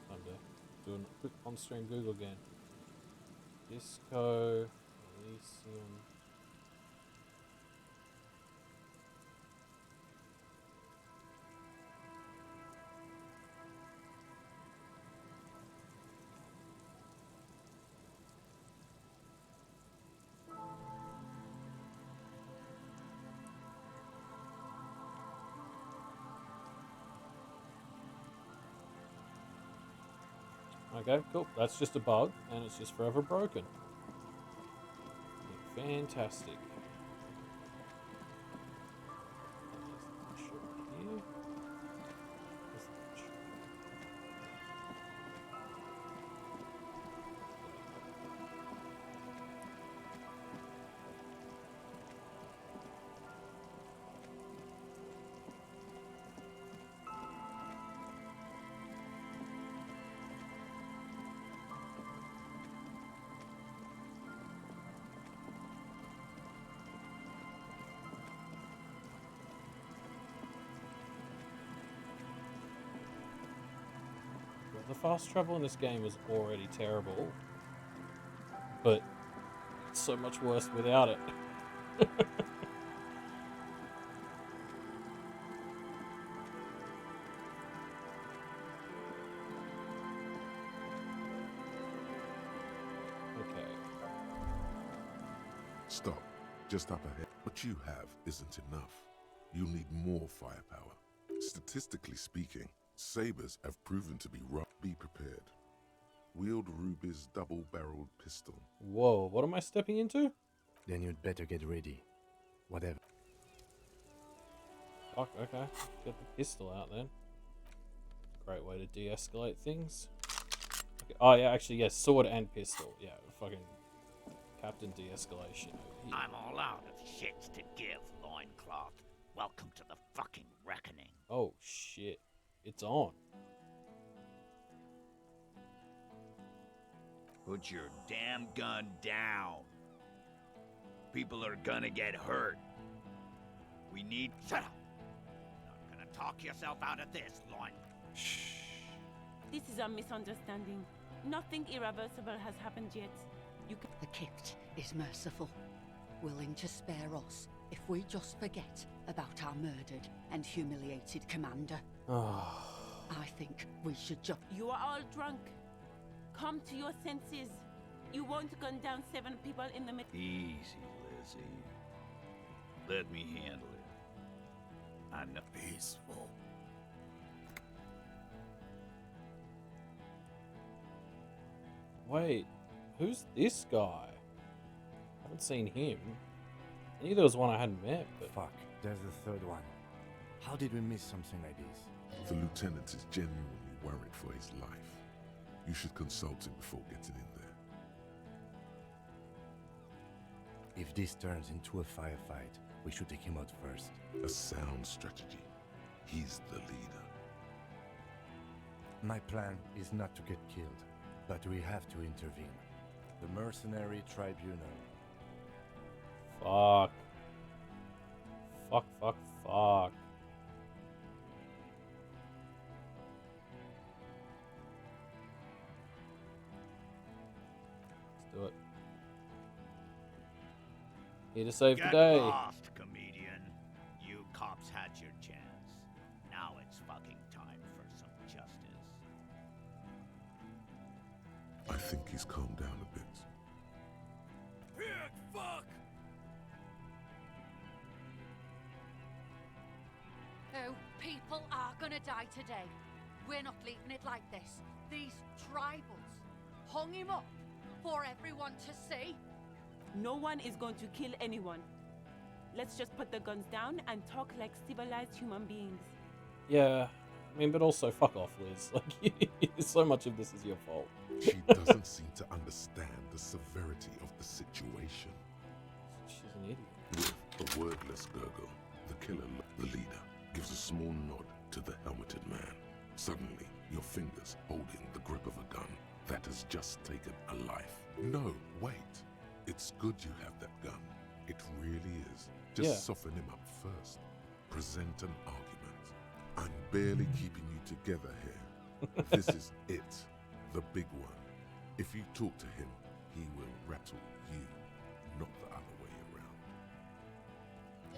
Time to do a quick on-stream Google again. Disco, Elysium. Okay, cool. That's just a bug, and it's just forever broken. Fantastic. The fast travel in this game is already terrible, but it's so much worse without it. Okay. Stop. Just up ahead. What you have isn't enough. You'll need more firepower. Statistically speaking, sabers have proven to be rough. Be prepared. Wield Ruby's double-barreled pistol. Whoa, what am I stepping into? Then you'd better get ready. Whatever. Fuck, okay. Get the pistol out then. Great way to de-escalate things. Okay. Oh yeah, actually, yes, sword and pistol. Yeah, fucking Captain De-escalation over here. I'm all out of shits to give, loincloth. Welcome to the fucking reckoning. Oh shit. It's on. Put your damn gun down. People are gonna get hurt. We need... Shut up! Not gonna talk yourself out of this, loin... Shh. This is a misunderstanding. Nothing irreversible has happened yet. You can... The Kipt is merciful, willing to spare us if we just forget about our murdered and humiliated commander. I think we should just... You are all drunk. Come to your senses. You won't gun down 7 people in the middle. Easy, Lizzie. Let me handle it. I'm not peaceful. Wait, who's this guy? I haven't seen him. I knew there was one I hadn't met, but... Fuck, there's the third one. How did we miss something like this? The lieutenant is genuinely worried for his life. You should consult him before getting in there. If this turns into a firefight, we should take him out first. A sound strategy. He's the leader. My plan is not to get killed, but we have to intervene. The mercenary tribunal. Fuck. Fuck, fuck, fuck. Let's do it. Here to save the day. Get lost, comedian. You cops had your chance. Now it's fucking time for some justice. I think he's calmed down a bit. Pig fuck! Oh, people are gonna die today. We're not leaving it like this. These tribals hung him up for everyone to see. No one is going to kill anyone. Let's just put the guns down and talk like civilized human beings. Yeah, I mean, but also fuck off, Liz. Like, so much of this is your fault. She doesn't seem to understand the severity of the situation. She's an idiot. With a wordless gurgle, the killer, the leader, gives a small nod to the helmeted man. Suddenly, your fingers holding the grip of a gun that has just taken a life. No, wait. It's good you have that gun. It really is. Just soften him up first. Present an argument. I'm barely keeping you together here. This is it. The big one. If you talk to him, he will rattle you, not the other way around.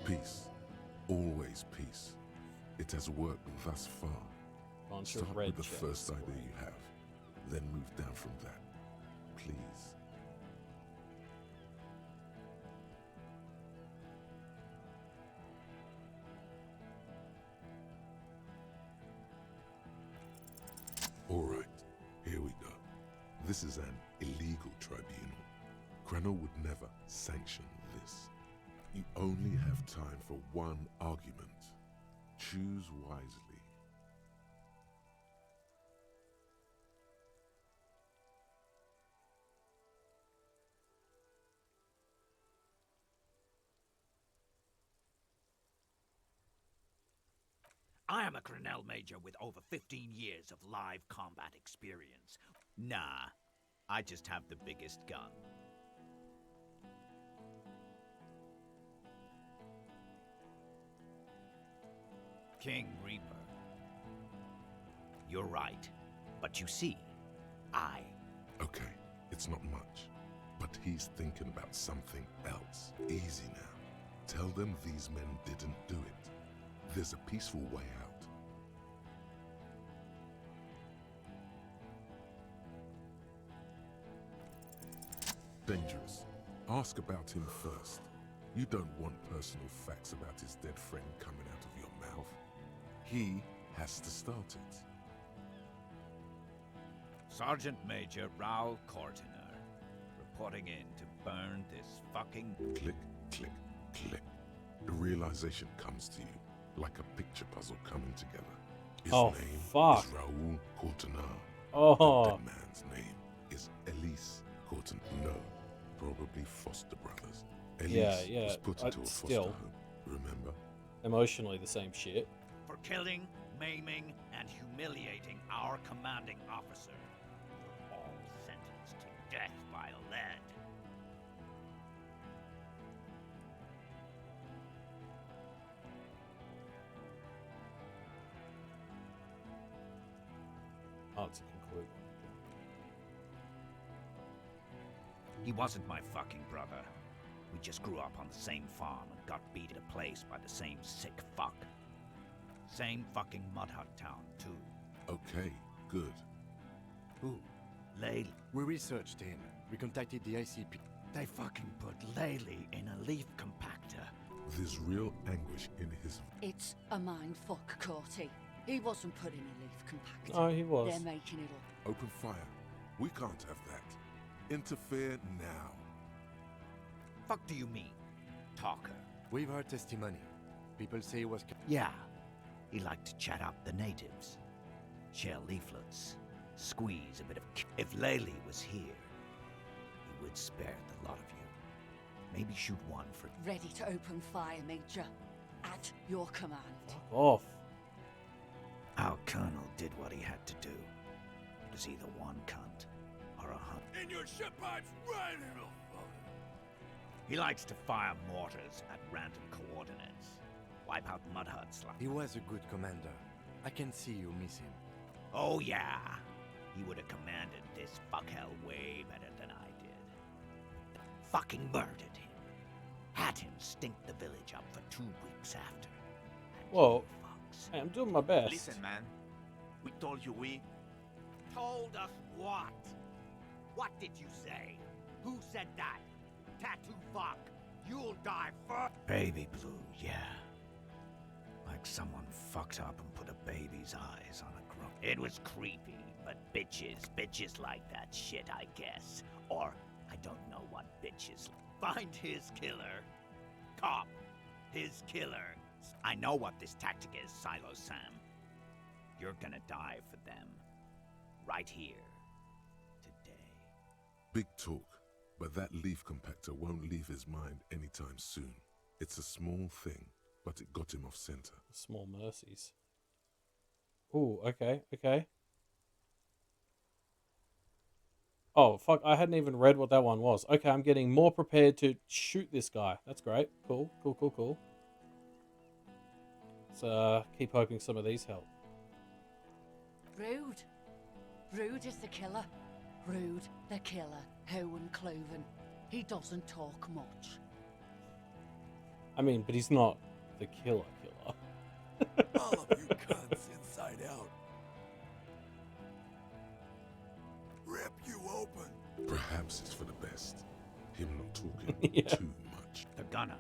Peace. Always peace. It has worked thus far. Start with the first idea you have, then move down from that. Please. Alright, here we go. This is an illegal tribunal. Krenner would never sanction this. You only have time for one argument. Choose wisely. I am a Cornell major with over 15 years of live combat experience. Nah, I just have the biggest gun. King Reaper. You're right. But you see, Okay, it's not much. But he's thinking about something else. Easy now. Tell them these men didn't do it. There's a peaceful way out. Dangerous. Ask about him first. You don't want personal facts about his dead friend coming out of your mouth. He has to start it. Sergeant Major Raoul Cortiner, reporting in to burn this fucking... Click, click, click. The realization comes to you, like a picture puzzle coming together. His name is Raoul Cortiner. Oh. The dead man's name is Elise Cortiner. No, probably foster brothers. Elise was put into a foster home, remember? Emotionally the same shit. For killing, maiming, and humiliating our commanding officer. You're all sentenced to death by lead. Oh, to conclude. He wasn't my fucking brother. We just grew up on the same farm and got beat at a place by the same sick fuck. Same fucking mud hut town, too. Okay, good. Who? Laylee. We researched him. We contacted the ICP. They fucking put Laylee in a leaf compactor. There's real anguish in his... It's a mind fuck, Corty. He wasn't put in a leaf compactor. No, he was. They're making it up. Open fire. We can't have that. Interfere now. Fuck do you mean, talker? We've heard testimony. People say he was... Yeah. He liked to chat up the natives. Share leaflets. Squeeze a bit of... If Laylee was here, he would spare the lot of you. Maybe shoot one for... Ready to open fire, Major. At your command. Fuck off. Our colonel did what he had to do. It was either one cunt or 100. And your shepherd's right in the He likes to fire mortars at random coordinates. Wipe out mud huts like... He was a good commander. I can see you miss him. Oh yeah. He would have commanded this fuckhell way better than I did. Fucking murdered him. Had him stink the village up for 2 weeks after. Whoa. Hey, I'm doing my best. Listen, man. We told you we... Told us what? What did you say? Who said that? Tattoo fuck. You'll die first. Baby blue, yeah. Like someone fucked up and put a baby's eyes on a girl. It was creepy, but bitches like that shit, I guess. Or I don't know what bitches. Find his killer. Cop. His killer. I know what this tactic is, Silo Sam. You're gonna die for them. Right here. Today. Big talk, but that leaf compactor won't leave his mind anytime soon. It's a small thing, but it got him off center. Small mercies. Ooh, okay, okay. Oh, fuck, I hadn't even read what that one was. Okay, I'm getting more prepared to shoot this guy. That's great. Cool, cool, cool, cool. Let's keep hoping some of these help. Rude. Rude is the killer. Rude, the killer. Owen Cloven. He doesn't talk much. I mean, but he's not the killer. All of you cunts inside out. Rip you open. Perhaps it's for the best. Him not talking too much. The gunner.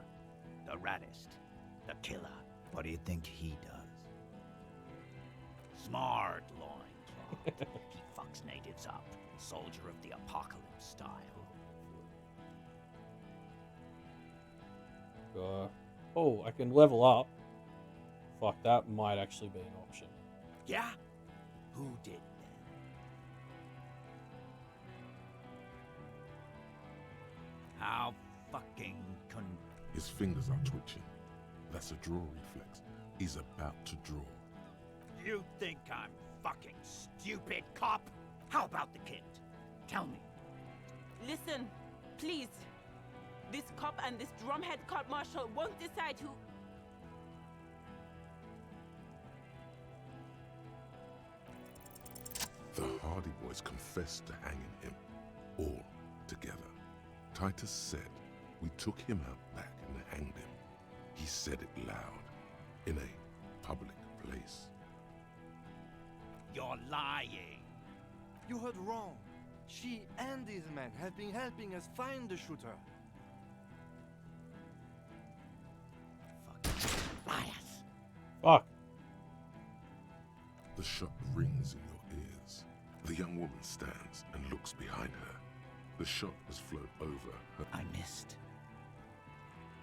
The raddest. The killer. What do you think he does? Smart loincloth. He fucks natives up. Soldier of the apocalypse style. Oh, I can level up. Fuck, that might actually be an option. Yeah? Who did then? How fucking His fingers are twitching. That's a draw reflex. He's about to draw. You think I'm fucking stupid, cop? How about the kid? Tell me. Listen, please. This cop and this drumhead court marshal won't decide who... The Hardy Boys confessed to hanging him all together. Titus said we took him out back and hanged him. He said it loud, in a public place. You're lying. You heard wrong. She and these men have been helping us find the shooter. Liars. Fuck. The shot rings in your ears. The young woman stands and looks behind her. The shot has flown over her. I missed.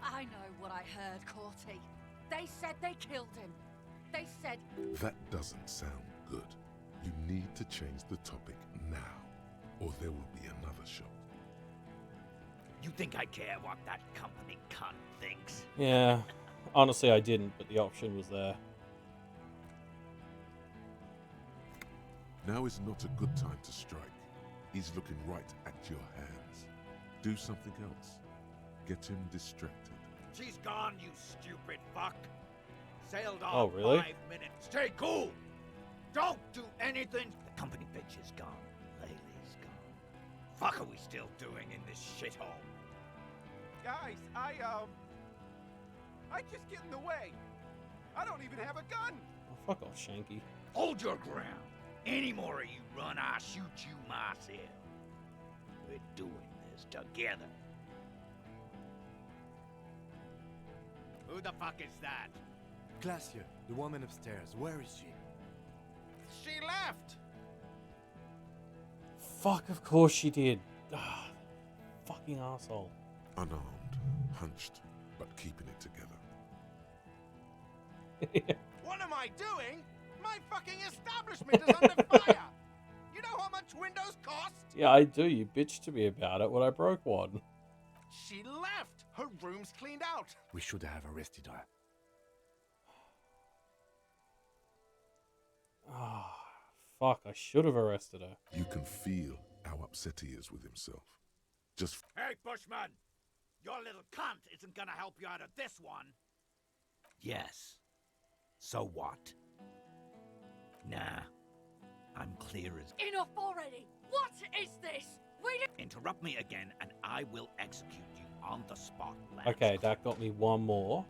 I know what I heard, Corty. They said they killed him. They said... That doesn't sound good. You need to change the topic now, or there will be another shot. You think I care what that company cunt thinks? Yeah. Honestly, I didn't, but the option was there. Now is not a good time to strike. He's looking right at your hands. Do something else. Get him distracted. She's gone, you stupid fuck. Sailed off Oh, really? 5 minutes. Stay cool. Don't do anything. The company bitch is gone. Laylee's gone. Fuck are we still doing in this shithole? Guys, I just get in the way. I don't even have a gun. Oh, fuck off, Shanky. Hold your ground. Any more of you run, I'll shoot you myself. We're doing this together. Who the fuck is that? Glacier, the woman upstairs. Where is she? She left. Fuck, of course she did. Ah, fucking asshole. Unarmed, hunched, but keeping it together. What am I doing? My fucking establishment is under fire. You know how much windows cost? Yeah, I do. You bitched to me about it when I broke one. She left. Her room's cleaned out. We should have arrested her. Ah, fuck. I should have arrested her. You can feel how upset he is with himself. Just Hey, Bushman! Your little cunt isn't gonna help you out of this one. Yes. So what? Nah. I'm clear as... Enough already! What is this? We didn't... Interrupt me again and I will execute you on the spot, lad. Okay, that got me one more.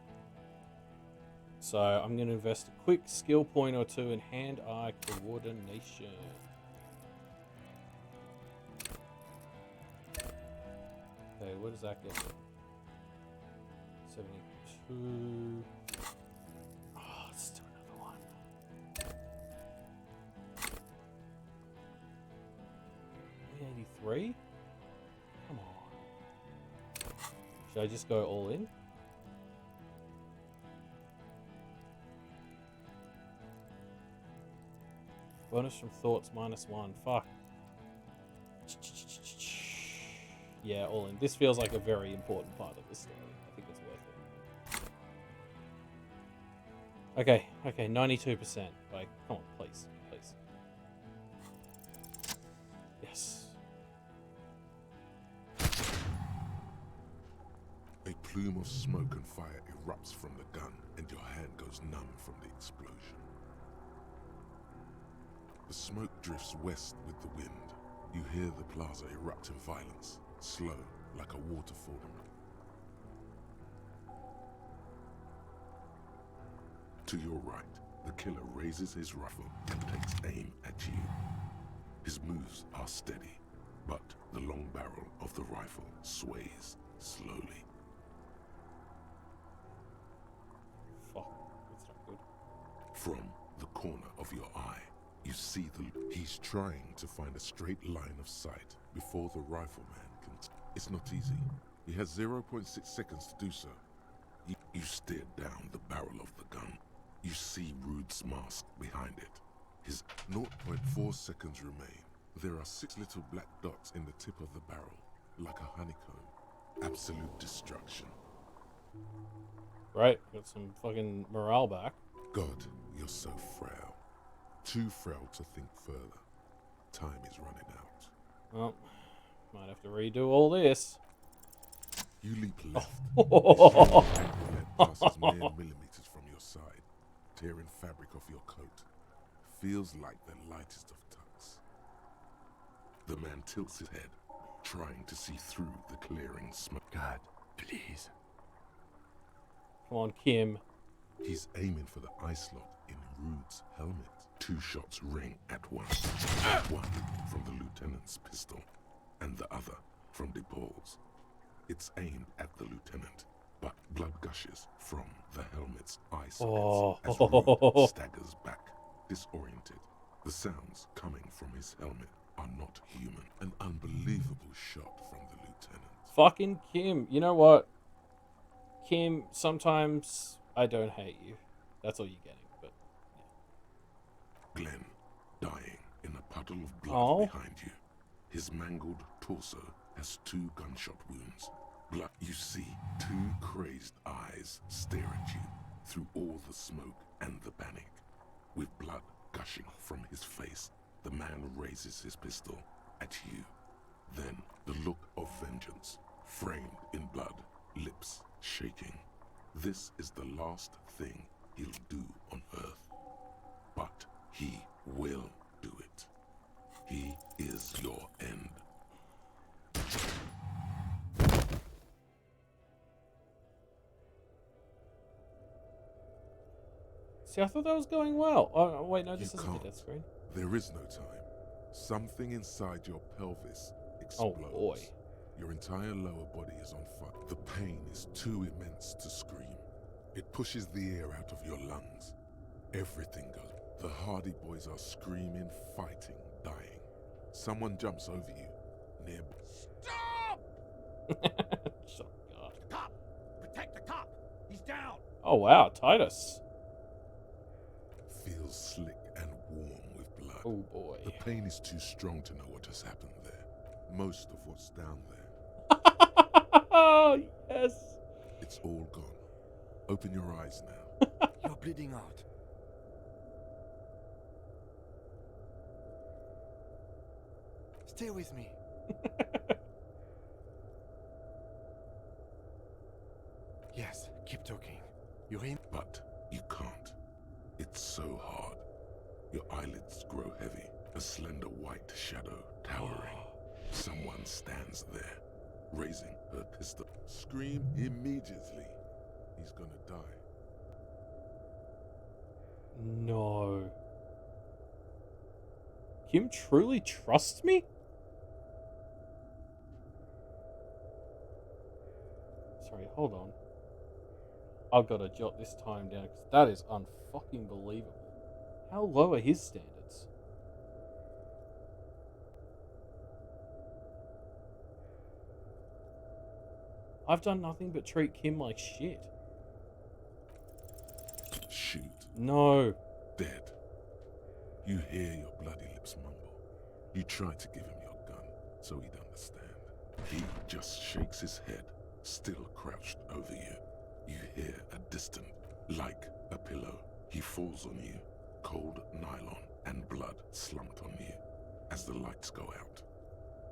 So I'm going to invest a quick skill point or two in hand-eye coordination. Okay, what does that get me? 72. Oh, let's do another one. 83? Come on. Should I just go all in? Bonus from thoughts -1. Fuck. Yeah, all in. This feels like a very important part of the story. I think it's worth it. Okay, 92%. Like, come on, please. Yes. a plume of smoke and fire erupts from the gun, and your hand goes numb from the explosion. The smoke drifts west with the wind. You hear the plaza erupt in violence, slow, like a waterfall. To your right, the killer raises his rifle and takes aim at you. His moves are steady, but the long barrel of the rifle sways slowly. Fuck, that's not good. From the corner of your eye, you see he's trying to find a straight line of sight before the rifleman can... It's not easy. He has 0.6 seconds to do so. You stare down the barrel of the gun. You see Rude's mask behind it. His 0.4 seconds remain. There are 6 little black dots in the tip of the barrel, like a honeycomb. Absolute destruction. Right, got some fucking morale back. God, you're so frail. Too frail to think further. Time is running out. Well, might have to redo all this. You leap left. Oh. As your lead passes mere millimeters from your side, tearing fabric off your coat. Feels like the lightest of tucks. The man tilts his head, trying to see through the clearing smoke. God, please. Come on, Kim. He's aiming for the eye slot in Rude's helmet. 2 shots ring at once. One from the lieutenant's pistol, and the other from DePaul's. It's aimed at the lieutenant, but blood gushes from the helmet's eye sockets as Rude staggers back, disoriented. The sounds coming from his helmet are not human. An unbelievable shot from the lieutenant. Fucking Kim. You know what? Kim, sometimes I don't hate you. That's all you're getting, but Glenn, dying in a puddle of blood behind you. His mangled torso has 2 gunshot wounds. Blood. You see 2 crazed eyes stare at you through all the smoke and the panic. With blood gushing from his face, the man raises his pistol at you. Then the look of vengeance, framed in blood, lips shaking. This is the last thing he'll do on Earth. But he will do it. He is your end. see, I thought that was going well. Oh, wait, no, this isn't the death screen. There is no time. Something inside your pelvis explodes. Oh, boy. Your entire lower body is on fire. The pain is too immense to scream. It pushes the air out of your lungs. Everything goes. The Hardy Boys are screaming, fighting, dying. Someone jumps over you, nearby. Stop! Oh, God. Cop! Protect the cop! He's down! Oh, wow, Titus. Feels slick and warm with blood. Oh, boy. The pain is too strong to know what has happened there. Most of what's down there. Oh, yes. It's all gone. Open your eyes now. You're bleeding out. Stay with me. Yes, keep talking. You're in. But you can't. It's so hard. Your eyelids grow heavy. A slender white shadow towering. Someone stands there, raising her pistol. Scream immediately. He's gonna die. No. Kim truly trusts me? Sorry, hold on. I've got to jot this time down because that is unfucking believable. How low are his standards? I've done nothing but treat Kim like shit. Shoot. No. Dead. You hear your bloody lips mumble. You try to give him your gun so he'd understand. He just shakes his head, still crouched over you. You hear a distant, like a pillow. He falls on you, cold nylon and blood slumped on you as the lights go out.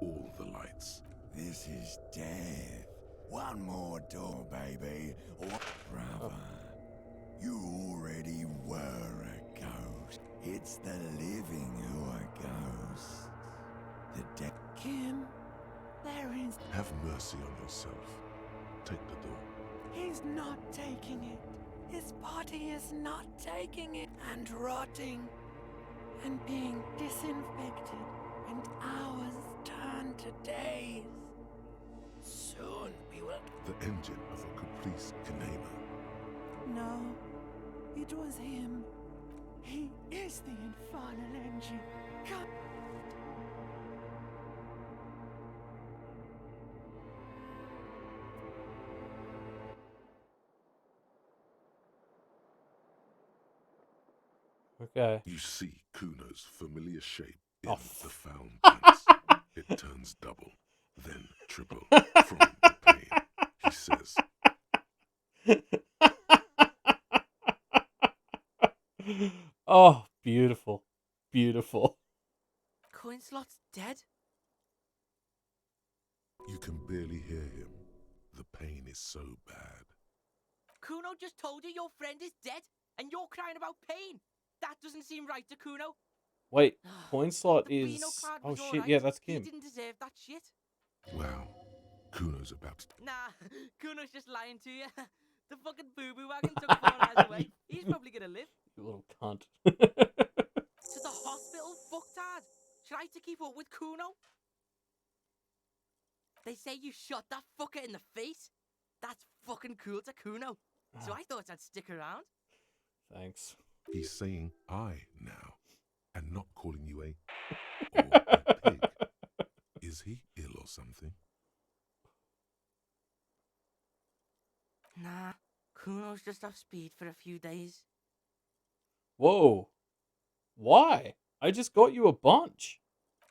All the lights. This is death. One more door, baby. Brother, you already were a ghost. It's the living who are ghosts. The dead. Kim, there is. Have mercy on yourself. Take the door. He's not taking it. His body is not taking it. And rotting. And being disinfected. And hours turn to days. Soon we will. The engine of a Caprice Canema. No, it was him. He is the infernal engine. Come. Okay. You see Kuno's familiar shape in Oh, the found pants. It turns double, then triple from the pain. He says, oh, beautiful. Beautiful. Coinslot's dead? you can barely hear him. The pain is so bad. Kuno just told you your friend is dead, and you're crying about pain. That doesn't seem right to Kuno. Wait, coin slot The is... Beano card Oh was shit, alright. yeah, that's He Kim. didn't deserve that shit. Wow, Kuno's about to... Nah, Kuno's just lying to you. The fucking boo-boo wagon took 4 hours away. He's probably gonna live. You little cunt. To the hospital, fucktard. Try to keep up with Kuno. They say you shot that fucker in the face. That's fucking cool to Kuno. So I thought I'd stick around. Thanks. He's saying I now, and not calling you a pig. Is he ill or something? Nah, Kuno's just off speed for a few days. Whoa. Why? I just got you a bunch.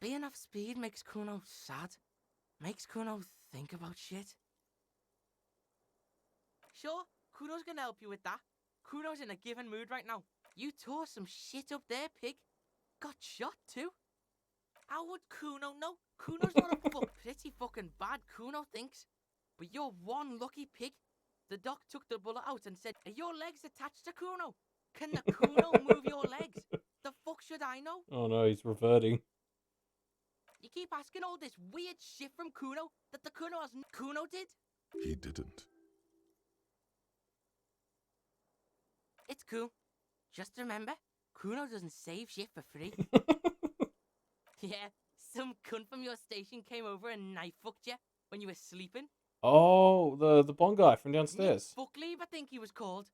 Being off speed makes Kuno sad. Makes Kuno think about shit. Sure, Kuno's gonna help you with that. Kuno's in a given mood right now. You tore some shit up there, pig. Got shot too. How would Kuno know? Kuno's not a pretty fucking bad, Kuno thinks. But you're one lucky pig. The doc took the bullet out and said, are your legs attached to Kuno? Can the Kuno move your legs? The fuck should I know? Oh no, he's reverting. You keep asking all this weird shit from Kuno that the Kuno has... Kuno did? He didn't. It's cool. Just remember, Kuno doesn't save shit for free. Yeah, some cunt from your station came over and knife fucked you when you were sleeping. Oh, the blonde guy from downstairs. Fuck leave, I think he was called.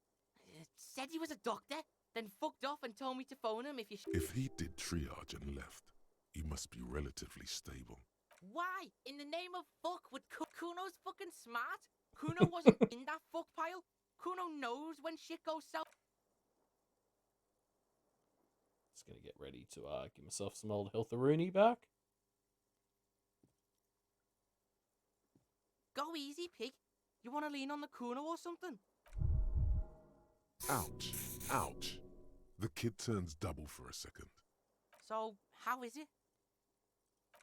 Said he was a doctor, then fucked off and told me to phone him if you... If he did triage and left, he must be relatively stable. Why? In the name of fuck would Kuno's fucking smart? Kuno wasn't in that fuck pile. Kuno knows when shit goes south. Just gonna get ready to give myself some old health-a-rooney back. Go easy, pig. You want to lean on the Kuno or something? Ouch. Ouch. The kid turns double for a second. So, how is it?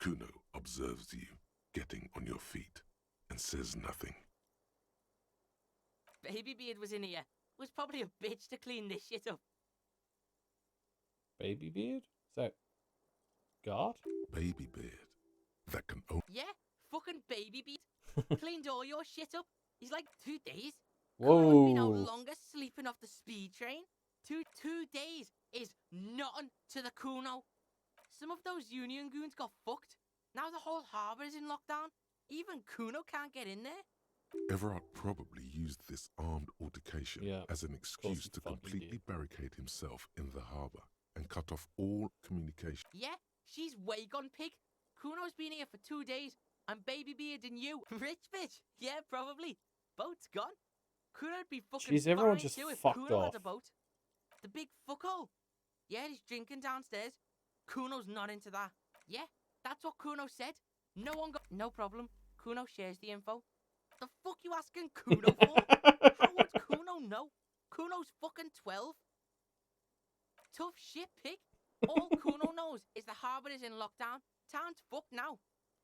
Kuno observes you getting on your feet and says nothing. Baby Beard was in here. Was probably a bitch to clean this shit up. Baby Beard? Is that God? Baby Beard. That can only... Yeah, fucking Baby Beard. Cleaned all your shit up. He's like 2 days. Whoa. Kuno's been no longer sleeping off the speed train. Two days is nothing to the Kuno. Some of those Union goons got fucked. Now the whole harbour is in lockdown. Even Kuno can't get in there. Everard probably used this armed altercation as an excuse to completely barricade himself in the harbour and cut off all communication. Yeah, she's way gone, pig. Kuno's been here for 2 days, and Baby Beard and you. Rich bitch. Yeah, probably. Boat's gone. Kuno'd be fucking Jeez, everyone fine just too if fucked Kuno off. had a boat. The big fuckhole. Yeah, he's drinking downstairs. Kuno's not into that. Yeah, that's what Kuno said. No one got... No problem. Kuno shares the info. The fuck you asking Kuno for? How would Kuno know? Kuno's fucking 12. Tough shit, pig. All Kuno knows is the harbour is in lockdown. Town's fucked now.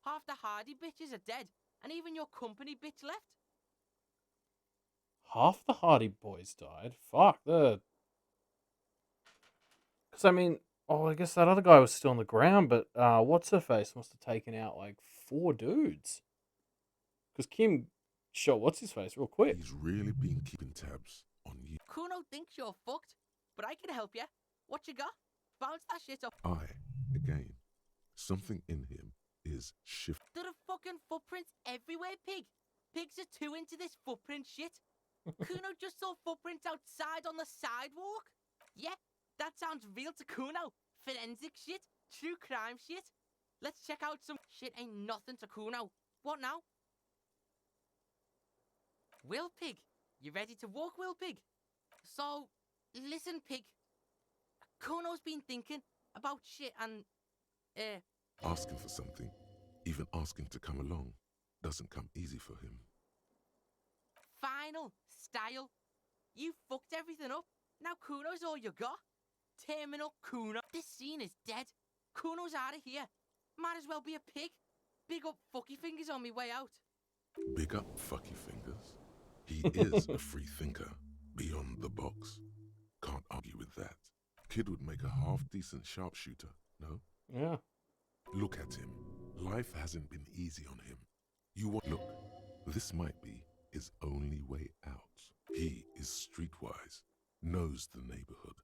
Half the Hardy bitches are dead. And even your company bitch left. Half the Hardy Boys died. Fuck, the... Because, I mean, I guess that other guy was still on the ground, but What's-Her-Face must have taken out, like, 4 dudes. Because Kim shot What's-His-Face real quick. He's really been keeping tabs on you. Kuno thinks you're fucked, but I can help you. What you got? Bounce that shit up. Again, something in him is shift. There are fucking footprints everywhere, pig. Pigs are too into this footprint shit. Kuno just saw footprints outside on the sidewalk. Yeah, that sounds real to Kuno. Forensic shit, true crime shit. Let's check out some shit ain't nothing to Kuno. What now? Will Pig, you ready to walk, Will Pig? So, listen, Pig. Kuno's been thinking about shit and, Asking for something, even asking to come along, doesn't come easy for him. final style. You fucked everything up. Now Kuno's all you got. Terminal Kuno. This scene is dead. Kuno's out of here. Might as well be a pig. Big up fucky fingers on me way out. Big up fucky fingers. He is a free thinker, beyond the box. Can't argue with that. Kid would make a half-decent sharpshooter, no? Yeah. Look at him. Life hasn't been easy on him. You want look, this might be his only way out. He is streetwise, knows the neighborhood,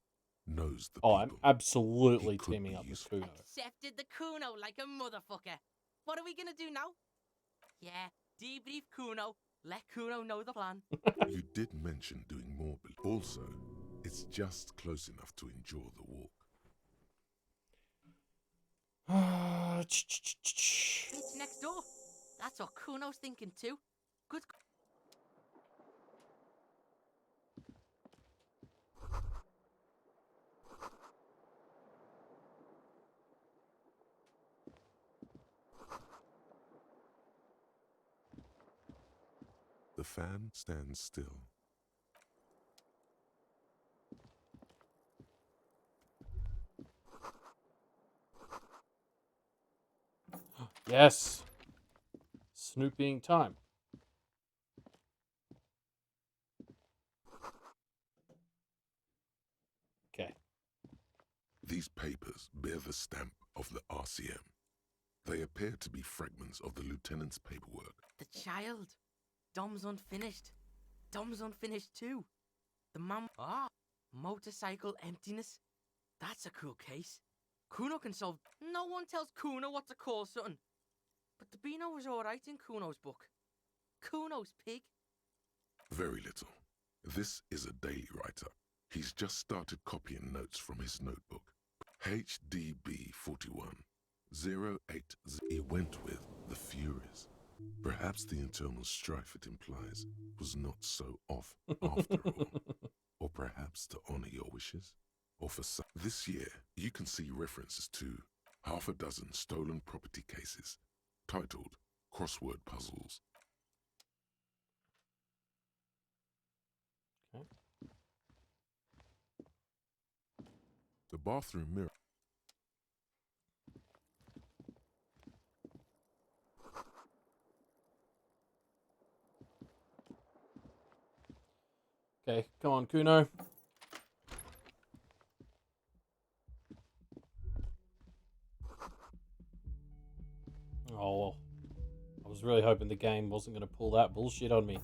knows the Oh, people. I'm absolutely He could teaming be up with useful. Kuno. Accepted the Kuno like a motherfucker. What are we gonna do now? Yeah, debrief Kuno. Let Kuno know the plan. You did mention doing more, but also, it's just close enough to enjoy the walk. It's next door. That's what Kuno's thinking too. Good. The fan stands still. Yes. Snooping time. Okay. These papers bear the stamp of the RCM. They appear to be fragments of the lieutenant's paperwork. The child. Dom's unfinished. Dom's unfinished too. The man. Motorcycle emptiness. That's a cool case. Kuno can solve. No one tells Kuno what to call something. But the Beano was alright in Kuno's book. Kuno's pig. Very little. This is a daily writer. He's just started copying notes from his notebook. HDB 41 08. He went with the Furies. Perhaps the internal strife it implies was not so off after all. Or perhaps to honor your wishes. Or for some. This year, you can see references to half a dozen stolen property cases titled Crossword Puzzles. Okay. The bathroom mirror. Okay, come on, Kuno. Oh, I was really hoping the game wasn't going to pull that bullshit on me.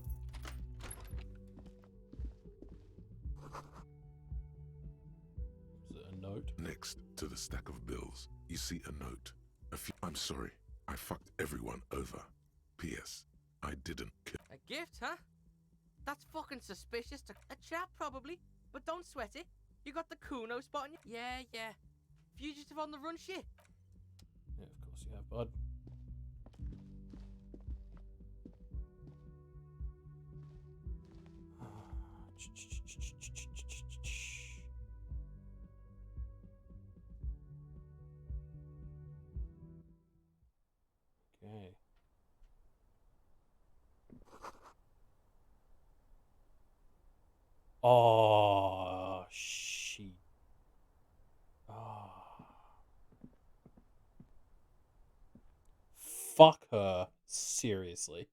Is it a note? Next to the stack of bills, you see a note. I'm sorry, I fucked everyone over. P.S. I didn't kill. A gift, huh? That's fucking suspicious to a chap, probably. But don't sweat it. You got the Kuno spot on you. Yeah. Fugitive on the run shit. Yeah, of course you have, bud. Okay. Oh, shit. Oh. Fuck her. Seriously.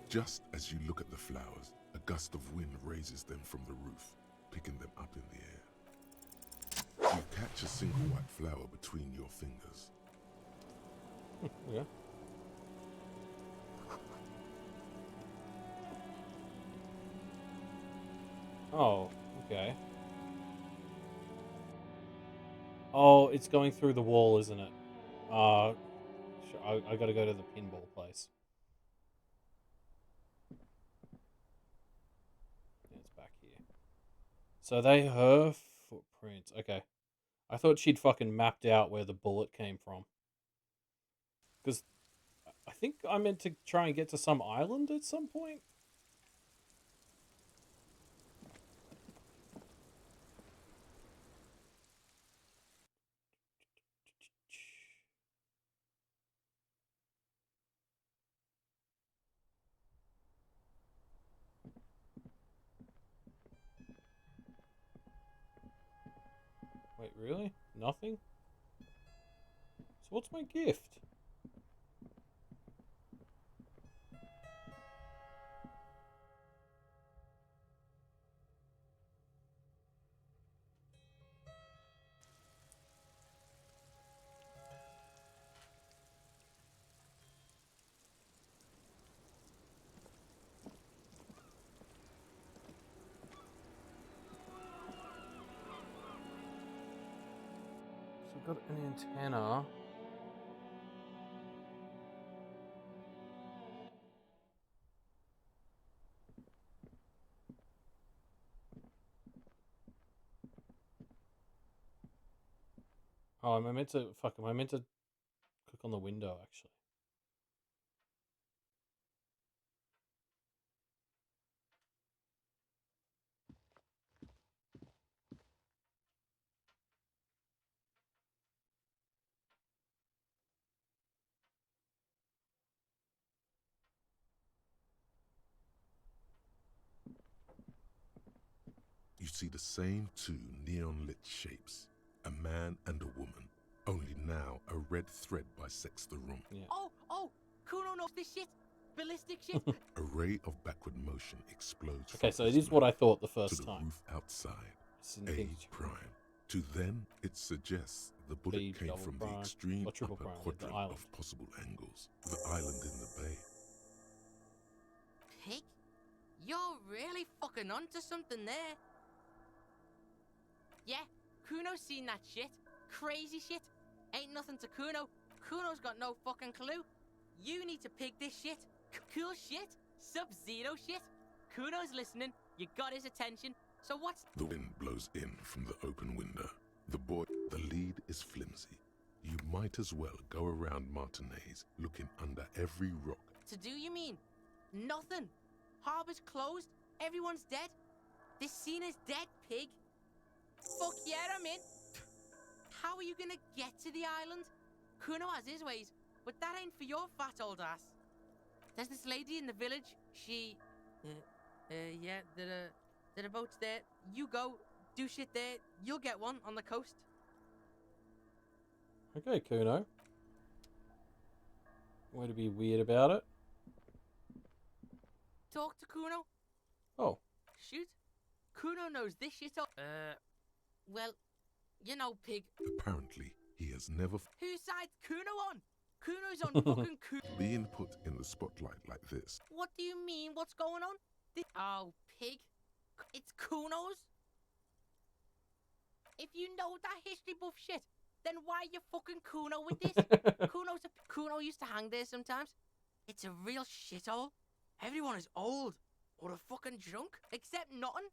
Just as you look at the flowers, a gust of wind raises them from the roof, picking them up in the air. You catch a single white flower between your fingers. Yeah. Oh, okay. Oh, it's going through the wall, isn't it? Sure, I gotta go to the pinball place. Yeah, it's back here. So they her footprints. Okay. I thought she'd fucking mapped out where the bullet came from. Because I think I meant to try and get to some island at some point. Wait, really? Nothing? So what's my gift? we've got an antenna. Oh, am I meant to fuck? Am I meant to click on the window actually? You see the same two neon-lit shapes, a man and a woman, only now a red thread bisects the room. Yeah. Oh, Kuno knows this shit. Ballistic shit. A ray of backward motion explodes Okay, from so his it is what I mouth thought the to first the time. roof outside, Didn't A think- prime. To then, it suggests the bullet B came double from prime, the extreme or triple upper prime, the quadrant island. of possible angles, the island in the bay. Pig, you're really fucking onto something there. Yeah, Kuno's seen that shit. Crazy shit. Ain't nothing to Kuno. Kuno's got no fucking clue. You need to pick this shit. Cool shit. Sub-Zero shit. Kuno's listening. You got his attention. So what's... The wind blows in from the open window. The lead is flimsy. You might as well go around Martinez looking under every rock. To do, you mean? Nothing. Harbor's closed. Everyone's dead. This scene is dead, pig. Fuck yeah, I'm in. How are you gonna get to the island? Kuno has his ways, but that ain't for your fat old ass. There's this lady in the village. She... yeah, there are boats there. You go, do shit there. You'll get one on the coast. Okay, Kuno. Way to be weird about it. Talk to Kuno. Oh. Shoot. Kuno knows this shit all... well, you know, pig. Apparently, he has never... Whose side's Kuno on? Kuno's on fucking Kuno. Being put in the spotlight like this. What do you mean? What's going on? Oh, pig. It's Kuno's? If you know that history buff shit, then why you fucking Kuno with this? Kuno used to hang there sometimes. It's a real shithole. Everyone is old or a fucking drunk, except nothing.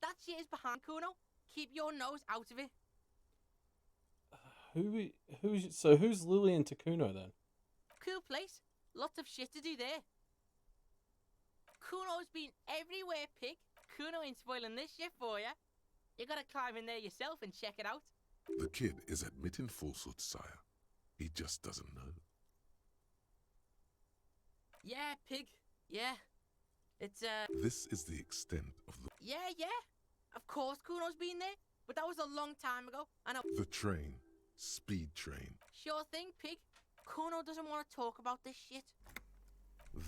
That shit is behind Kuno. Keep your nose out of it. Who's Lillian to Kuno then? Cool place. Lots of shit to do there. Kuno's been everywhere, pig. Kuno ain't spoiling this shit for ya. You gotta climb in there yourself and check it out. The kid is admitting falsehood, sire. He just doesn't know. Yeah, pig. Yeah. It's, This is the extent of the... Yeah. Of course Kuno's been there, but that was a long time ago, and The train. Speed train. Sure thing, pig. Kuno doesn't want to talk about this shit.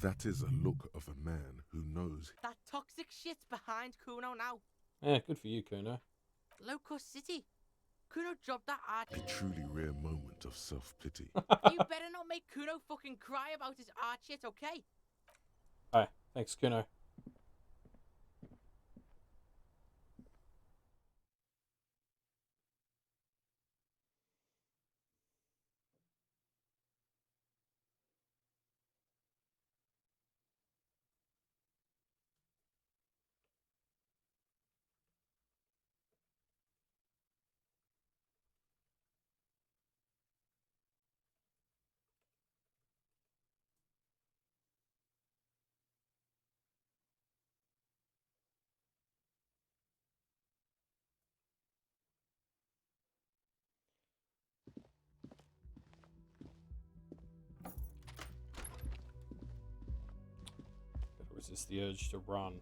That is a look of a man who knows... That toxic shit's behind Kuno now. Yeah, good for you, Kuno. Locust City. Kuno dropped that art. A truly rare moment of self-pity. You better not make Kuno fucking cry about his art shit, okay? Alright, thanks, Kuno. Better resist the urge to run.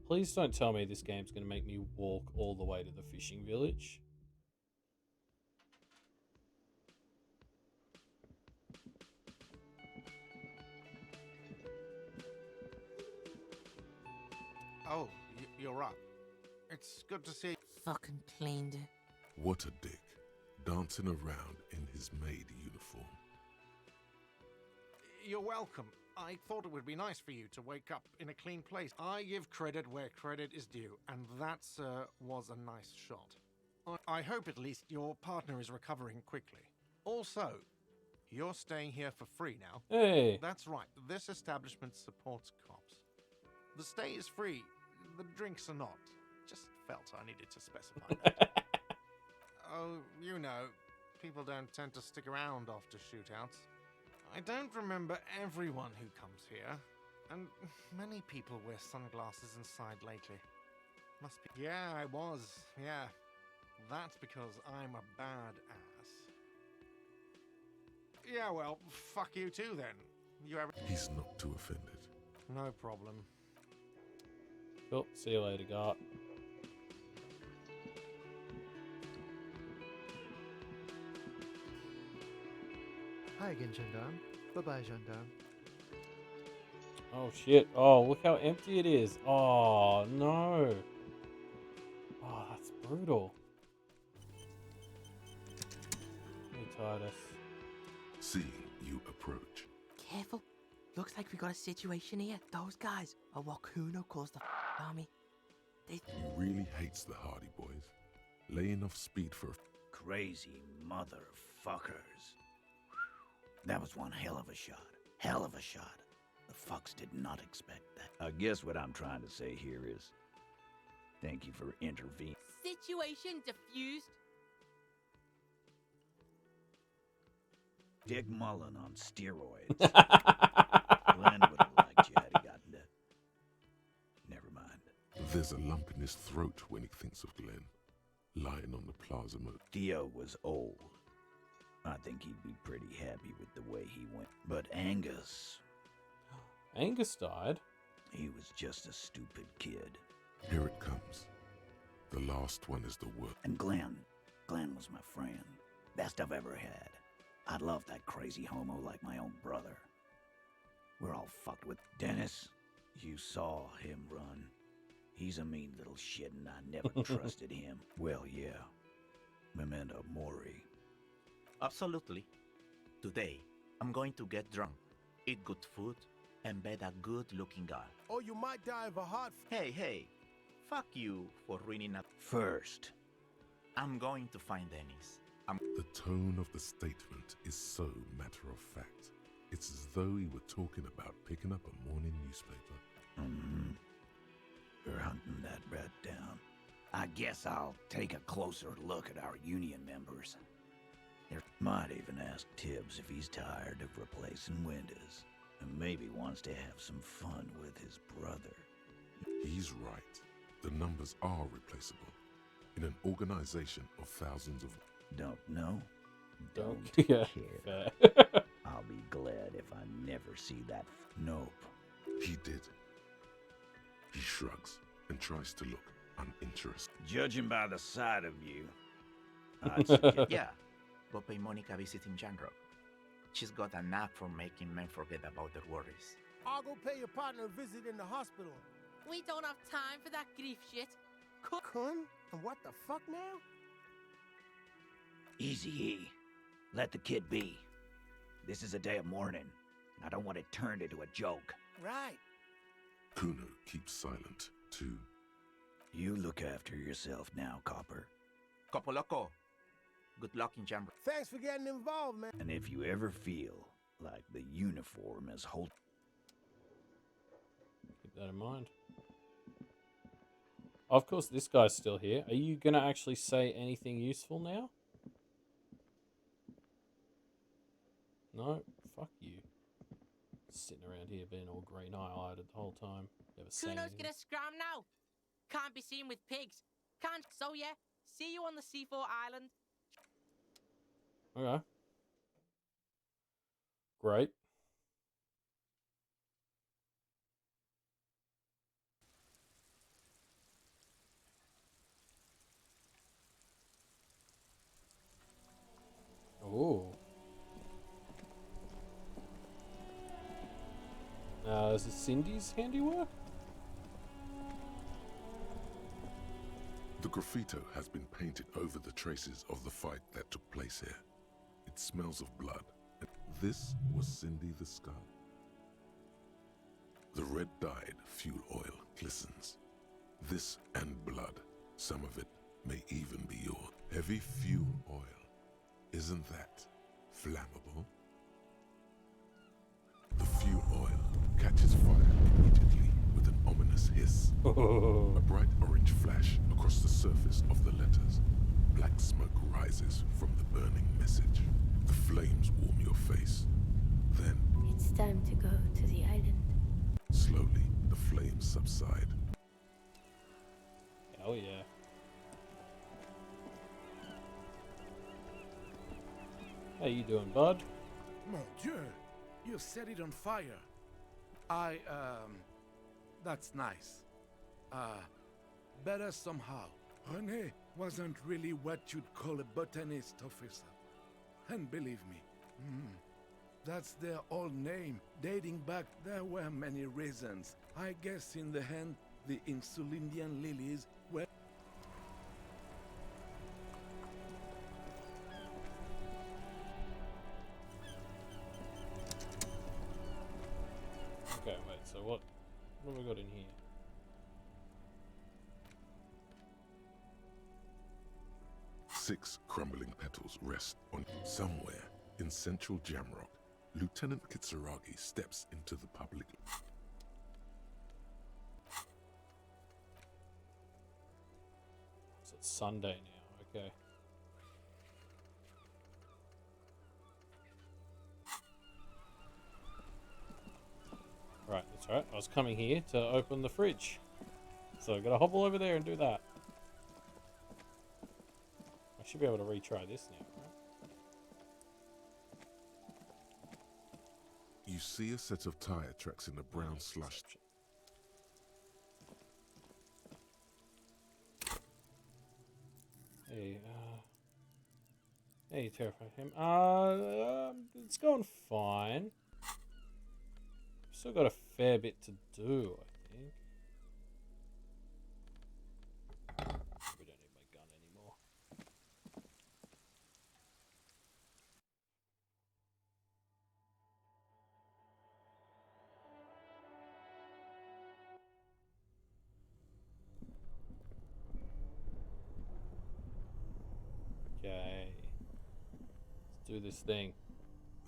Please don't tell me this game's going to make me walk all the way to the fishing village. Oh, you're up. It's good to see. Fucking cleaned it. What a dick. Dancing around in his maid uniform. You're welcome. I thought it would be nice for you to wake up in a clean place. I give credit where credit is due, and that, sir, was a nice shot. I hope at least your partner is recovering quickly. Also, you're staying here for free now. Hey. That's right. This establishment supports cops. The stay is free. The drinks are not. Just felt I needed to specify that. Oh, you know, people don't tend to stick around after shootouts. I don't remember everyone who comes here, and many people wear sunglasses inside lately. Must be. Yeah, I was. Yeah. That's because I'm a bad ass. Yeah, well, fuck you too then. You ever. He's not too offended. No problem. Cool. See you later, Gart. Hi again, gendarme. Bye-bye, gendarme. Oh shit. Oh, look how empty it is. Oh no. Oh, that's brutal. Hey, Titus. Seeing you approach. Careful. Looks like we got a situation here. Those guys are what Kuno calls the army. He really hates the Hardy Boys. Laying off speed for Crazy motherfuckers. That was one hell of a shot. Hell of a shot. The fucks did not expect that. I guess what I'm trying to say here is, thank you for intervening. Situation diffused. Dick Mullen on steroids. Glenn would have liked you had he gotten to... Never mind. There's a lump in his throat when he thinks of Glenn, lying on the plaza moat. Theo was old. I think he'd be pretty happy with the way he went. But Angus... Angus died? He was just a stupid kid. Here it comes. The last one is the worst. And Glenn was my friend. Best I've ever had. I'd love that crazy homo like my own brother. We're all fucked with Dennis. You saw him run. He's a mean little shit and I never trusted him. Well, yeah. Memento mori. Absolutely. Today, I'm going to get drunk, eat good food, and bed a good-looking girl. Or you might die of a heart. Hey, fuck you for ruining a... First, I'm going to find Dennis. The tone of the statement is so matter-of-fact. It's as though he were talking about picking up a morning newspaper. Mm-hmm. You're hunting that rat down. I guess I'll take a closer look at our union members. There might even ask Tibbs if he's tired of replacing windows, and maybe wants to have some fun with his brother. He's right. The numbers are replaceable. In an organization of thousands of... Don't know? Don't yeah, care. I'll be glad if I never see that. Nope. He did. He shrugs and tries to look uninterested. Judging by the sight of you, I'd suggest... Yeah, but pay Monica visiting Janro. She's got a knack for making men forget about their worries. I'll go pay your partner a visit in the hospital. We don't have time for that grief shit. Kun? And what the fuck now? Easy E. Let the kid be. This is a day of mourning. I don't want it turned into a joke. Right. Kuno keeps silent, too. You look after yourself now, Copper. Copo Loco. Good luck in Jamboree. Thanks for getting involved, man. And if you ever feel like the uniform is holding... Keep that in mind. Of course, this guy's still here. Are you going to actually say anything useful now? No? Fuck you. Sitting around here being all green eyed the whole time. Never saying Kuno's anything. gonna scram now. Can't be seen with pigs. Can't. So yeah, see you on the C4 island. Okay. Great. Oh. Is this Cindy's handiwork? The graffito has been painted over the traces of the fight that took place here. It smells of blood. This was Cindy the Skull. The red-dyed fuel oil glistens. This and blood, some of it may even be your heavy fuel oil. Isn't that flammable? The fuel oil catches fire immediately with an ominous hiss. A bright orange flash across the surface of the letters. Black smoke rises from the burning message. The flames warm your face. Then, It's time to go to the island. slowly, the flames subside. Hell yeah. How you doing, bud? Mon Dieu, you set it on fire. That's nice. Better somehow. René wasn't really what you'd call a botanist, officer. And believe me, that's their old name, dating back. There were many reasons. I guess in the end, the Insulindian lilies were... Okay, wait, so what have we got in here? Six crumbling petals rest on somewhere in central Jamrock. Lieutenant Kitsuragi steps into the public. So it's Sunday now, okay. Right, that's right. I was coming here to open the fridge. So I gotta hobble over there and do that. I should be able to retry this now, right? You see a set of tire tracks in the brown slush. Hey, hey, terrified him. It's going fine. Still got a fair bit to do, I think. We don't need my gun anymore. Okay. Let's do this thing.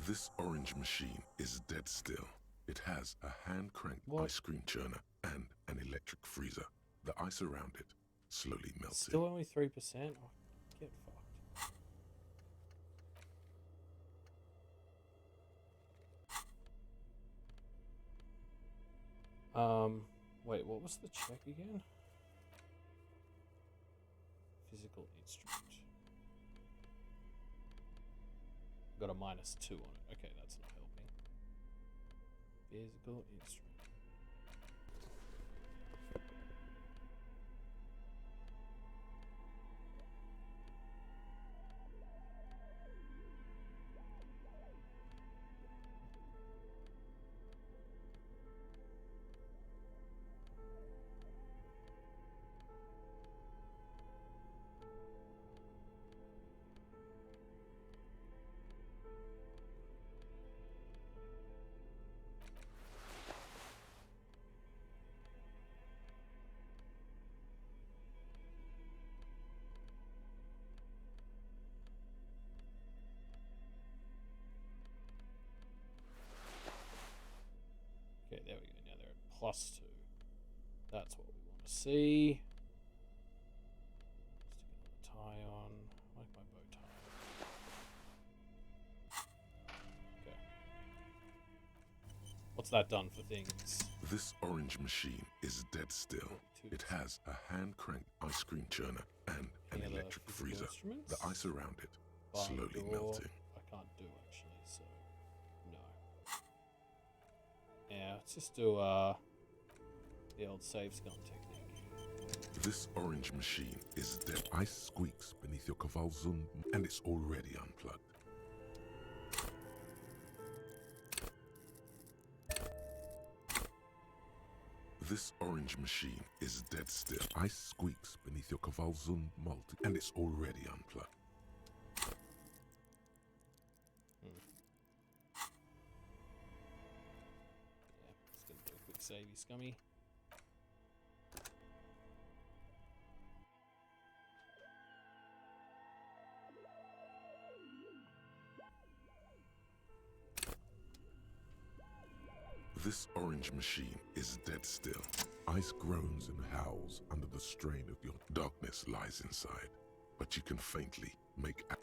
This orange machine is dead still. It has a hand-cranked ice cream churner and an electric freezer. The ice around it slowly melts. Still only 3%? Oh, get fucked. Wait, what was the check again? Physical instrument. Got a -2 on it. Okay, that's not helping. Physical instrument. Okay, there we go. Now they're at +2. That's what we want to see. Stick another tie on. I like my bow tie. Okay. What's that done for things? This orange machine is dead still. It has a hand-cranked ice cream churner and an electric freezer. The ice around it slowly melting. I can't do actually, so no. Yeah, let's just do the old saves gun technique. This orange machine is dead. Ice squeaks beneath your Kavalzun, and it's already unplugged. This orange machine is dead still. Ice squeaks beneath your Kavalzun multi, and it's already unplugged. save, you scummy. This orange machine is dead still. Ice groans and howls under the strain of your darkness lies inside. But you can faintly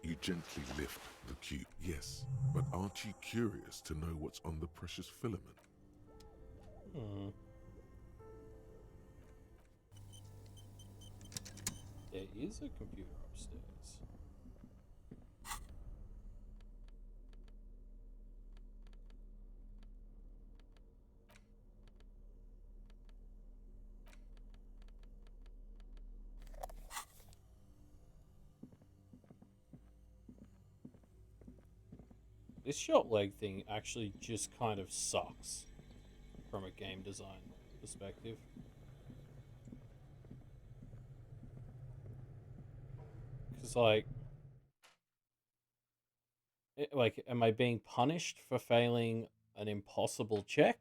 you gently lift the cube. Yes, but aren't you curious to know what's on the precious filament? There is a computer upstairs. This short leg thing actually just kind of sucks from a game design perspective. Because, like, am I being punished for failing an impossible check?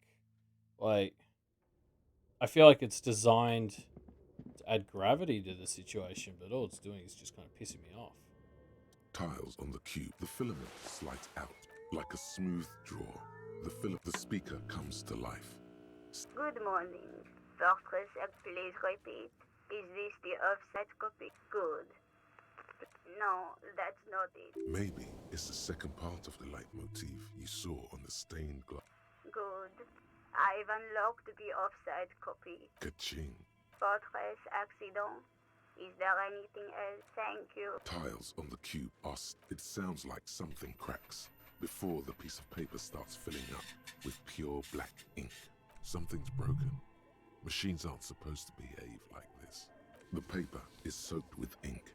Like, I feel like it's designed to add gravity to the situation, but all it's doing is just kind of pissing me off. Tiles on the cube. The filament slides out like a smooth draw. The speaker comes to life. Good morning. Fortress, please repeat. Is this the offset copy? Good. No, that's not it. Maybe it's the second part of the leitmotif you saw on the stained glass. Good. I've unlocked the offside copy. Ka-ching. Fortress accident. Is there anything else? Thank you. Tiles on the cube are... It sounds like something cracks before the piece of paper starts filling up with pure black ink. Something's broken. Machines aren't supposed to behave like this. The paper is soaked with ink.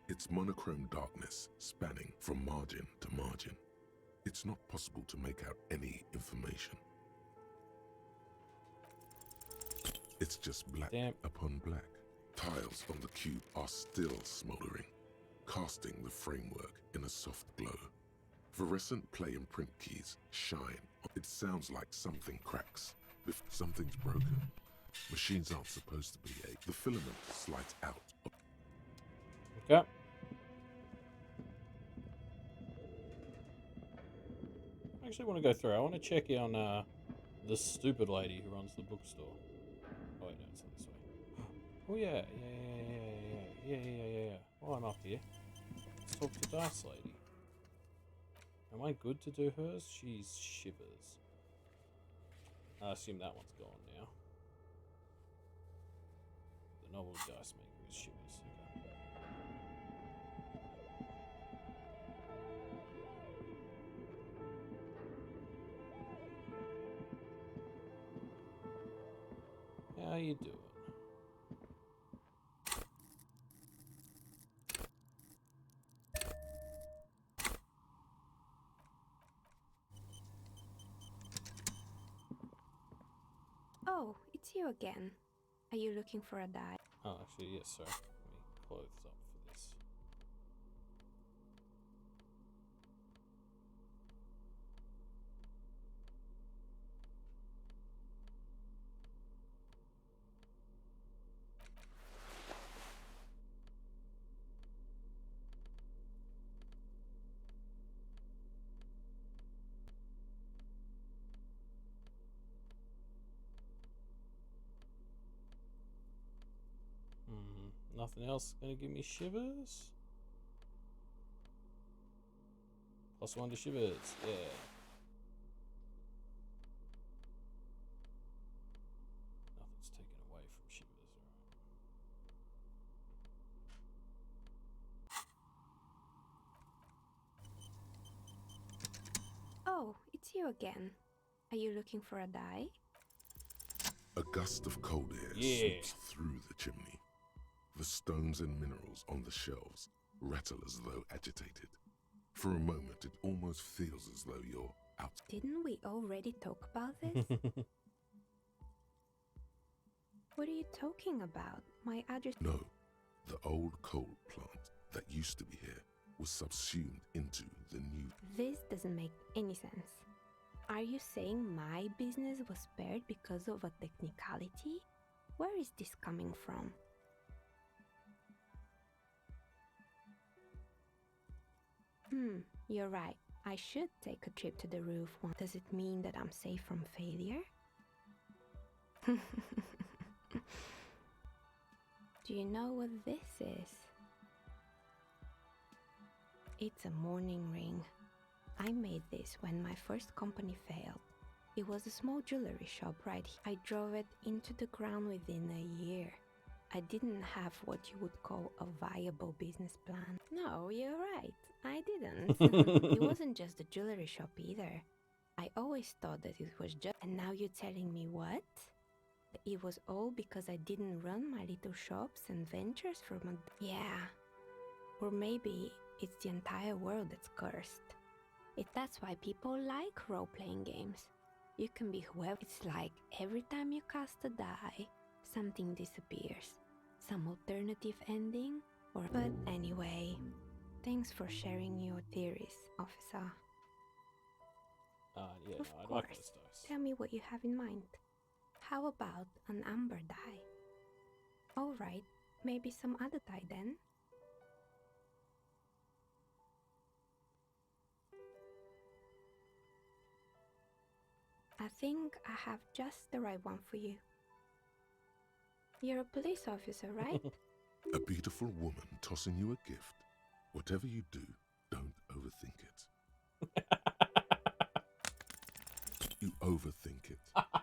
Its monochrome darkness spanning from margin to margin. It's not possible to make out any information. It's just black upon black. Tiles on the cube are still smoldering, casting the framework in a soft glow. Fluorescent play and print keys shine. It sounds like something cracks. If something's broken, machines aren't supposed to behave. The filament slides out. Okay. I actually want to go through. I want to check in on the stupid lady who runs the bookstore. Oh wait, no, it's not this way. Oh yeah. While I'm up here, let's talk to Dice Lady. Am I good to do hers? She's shivers. I assume that one's gone now. The novel dice maker is shivers. Okay. How you doing? Oh, it's you again. Are you looking for a die? Oh, actually, yes, sorry. Let me clothes up for this. Nothing else gonna give me shivers? +1 to shivers, yeah. Nothing's taken away from shivers, Oh, it's you again. Are you looking for a die? A gust of cold air sweeps through the chimney. The stones and minerals on the shelves rattle as though agitated. For a moment, it almost feels as though you're out. Didn't we already talk about this? What are you talking about? My address... No, the old coal plant that used to be here was subsumed into the new... This doesn't make any sense. Are you saying my business was spared because of a technicality? Where is this coming from? You're right. I should take a trip to the roof. Does it mean that I'm safe from failure? Do you know what this is? It's a mourning ring. I made this when my first company failed. It was a small jewelry shop right here. I drove it into the ground within a year. I didn't have what you would call a viable business plan. No, you're right. I didn't. It wasn't just a jewelry shop either. I always thought that it was just... And now you're telling me what? It was all because I didn't run my little shops and ventures from a... Yeah. Or maybe it's the entire world that's cursed. That's why people like role-playing games. You can be whoever. It's like every time you cast a die, something disappears. Some alternative ending, or... But anyway, thanks for sharing your theories, officer. Yeah, Of no, I'd course. like those dice. Tell me what you have in mind. How about an amber die? Alright, maybe some other die then? I think I have just the right one for you. You're a police officer, right? A beautiful woman tossing you a gift. Whatever you do, don't overthink it. You overthink it.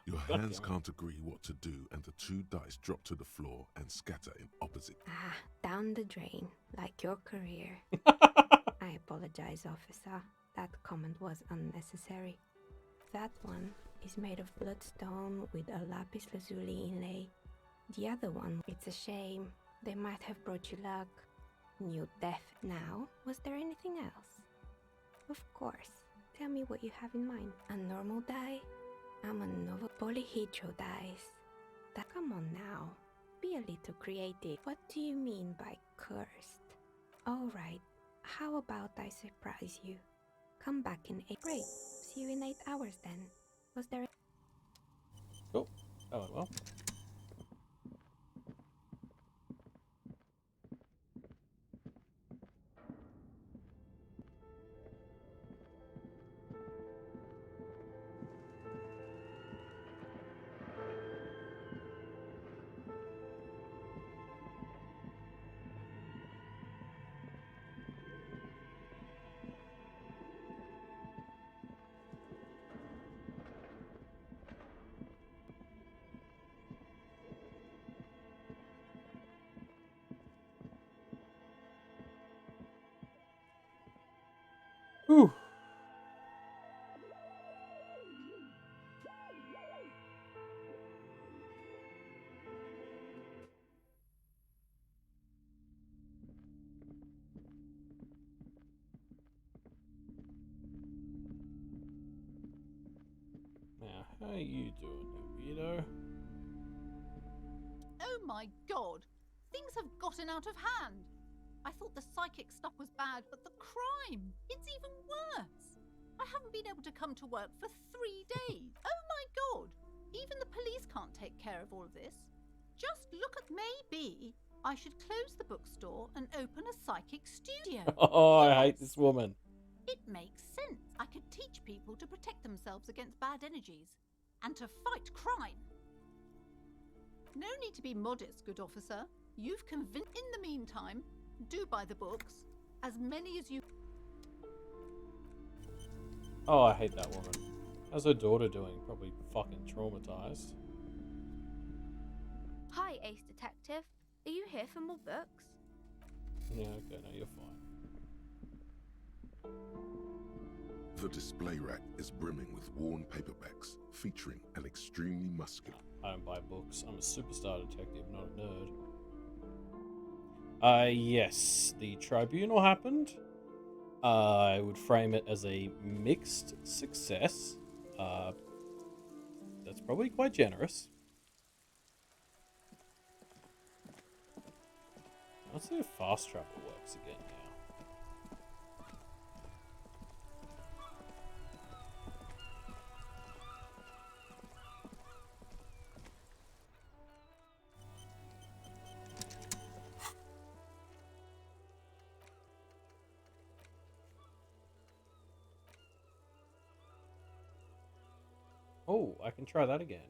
Your hands can't agree what to do, and the 2 dice drop to the floor and scatter in opposite. Down the drain, like your career. I apologize, officer. That comment was unnecessary. That one is made of bloodstone with a lapis lazuli inlay. The other one, it's a shame. They might have brought you luck. New death now. Was there anything else? Of course. Tell me what you have in mind. A normal die? I'm a novel polyhedral dice. Come on now. Be a little creative. What do you mean by cursed? Alright. How about I surprise you? Come back in 8. Great. See you in 8 hours then. Was there... Cool. That went well. Whew. Now, how you doing, Elliot? Oh my god! Things have gotten out of hand! I thought the psychic stuff was bad, but the crime! It's even worse! I haven't been able to come to work for 3 days! Oh my god! Even the police can't take care of all of this. Just look at... Maybe I should close the bookstore and open a psychic studio. Oh, I hate this woman. It makes sense. I could teach people to protect themselves against bad energies and to fight crime. No need to be modest, good officer. You've convinced... In the meantime, do buy the books. As many as you... Oh, I hate that woman. How's her daughter doing? Probably fucking traumatized. Hi, Ace Detective. Are you here for more books? Yeah, okay, no, you're fine. The display rack is brimming with worn paperbacks featuring an extremely muscular... I don't buy books. I'm a superstar detective, not a nerd. Yes, the tribunal happened. I would frame it as a mixed success. That's probably quite generous. Let's see if fast travel works again now. Oh, I can try that again.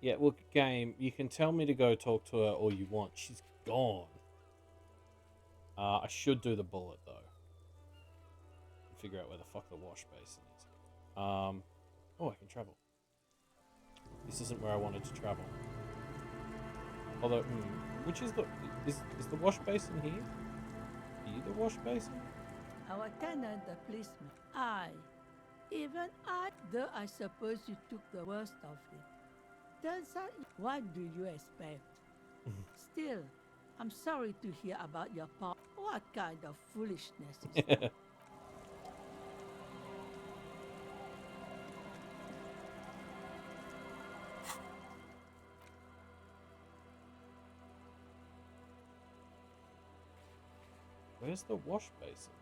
Yeah, well, game, you can tell me to go talk to her all you want. She's gone. I should do the bullet, though. And figure out where the fuck the wash basin is. Oh, I can travel. This isn't where I wanted to travel. Although, which is the... Is the wash basin here? Are you the wash basin? Our tenant, the policeman. Even I, though I suppose you took the worst of it. Turns out, what do you expect? Still, I'm sorry to hear about your part. What kind of foolishness is that? Where's the wash basin?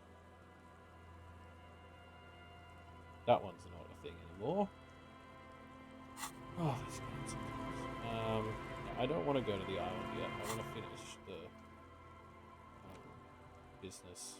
That one's not a thing anymore. Oh, these games are close. I don't want to go to the island yet. I want to finish the business.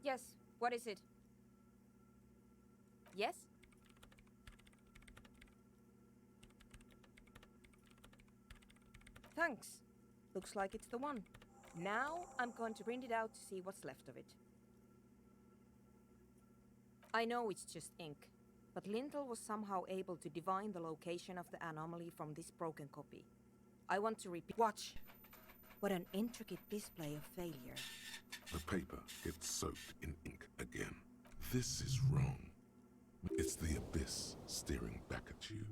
Yes, what is it? Yes? Thanks. Looks like it's the one. Now I'm going to print it out to see what's left of it. I know it's just ink, but Lintel was somehow able to divine the location of the anomaly from this broken copy. I want to repeat. Watch! What an intricate display of failure. The paper gets soaked in ink again. This is wrong. It's the abyss staring back at you.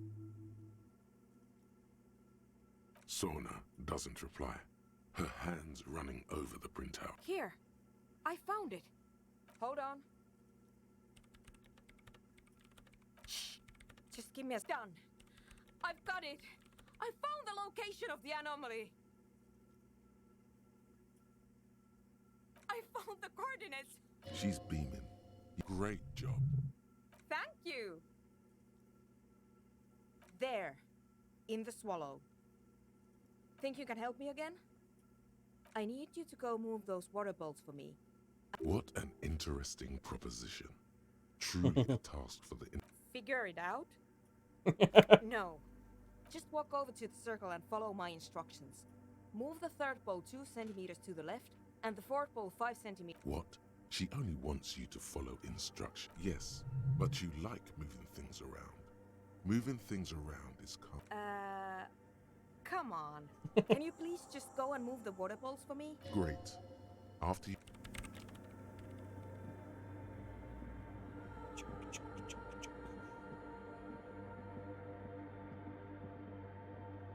Sona doesn't reply, her hands running over the printout. Here! I found it! Hold on. Shh! Just give me a... Done! I've got it! I found the location of the anomaly! I found the coordinates! She's beaming. Great job. Thank you! There. In the swallow. Think you can help me again? I need you to go move those water bolts for me. What an interesting proposition. Truly a task for the... Figure it out? No. Just walk over to the circle and follow my instructions. Move the third bolt 2 centimeters to the left, and the fourth bolt 5 centimeters... What? She only wants you to follow instruction. Yes, but you like moving things around. Moving things around is come on. Can you please just go and move the water bolts for me? Great. After you...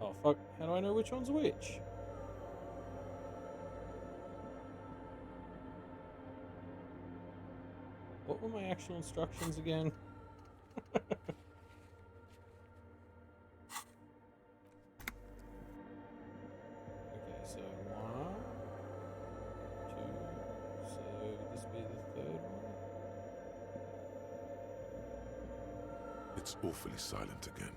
Oh, fuck. How do I know which one's which? What were my actual instructions again? Okay, so 1, 2, so would this be the third one? It's awfully silent again,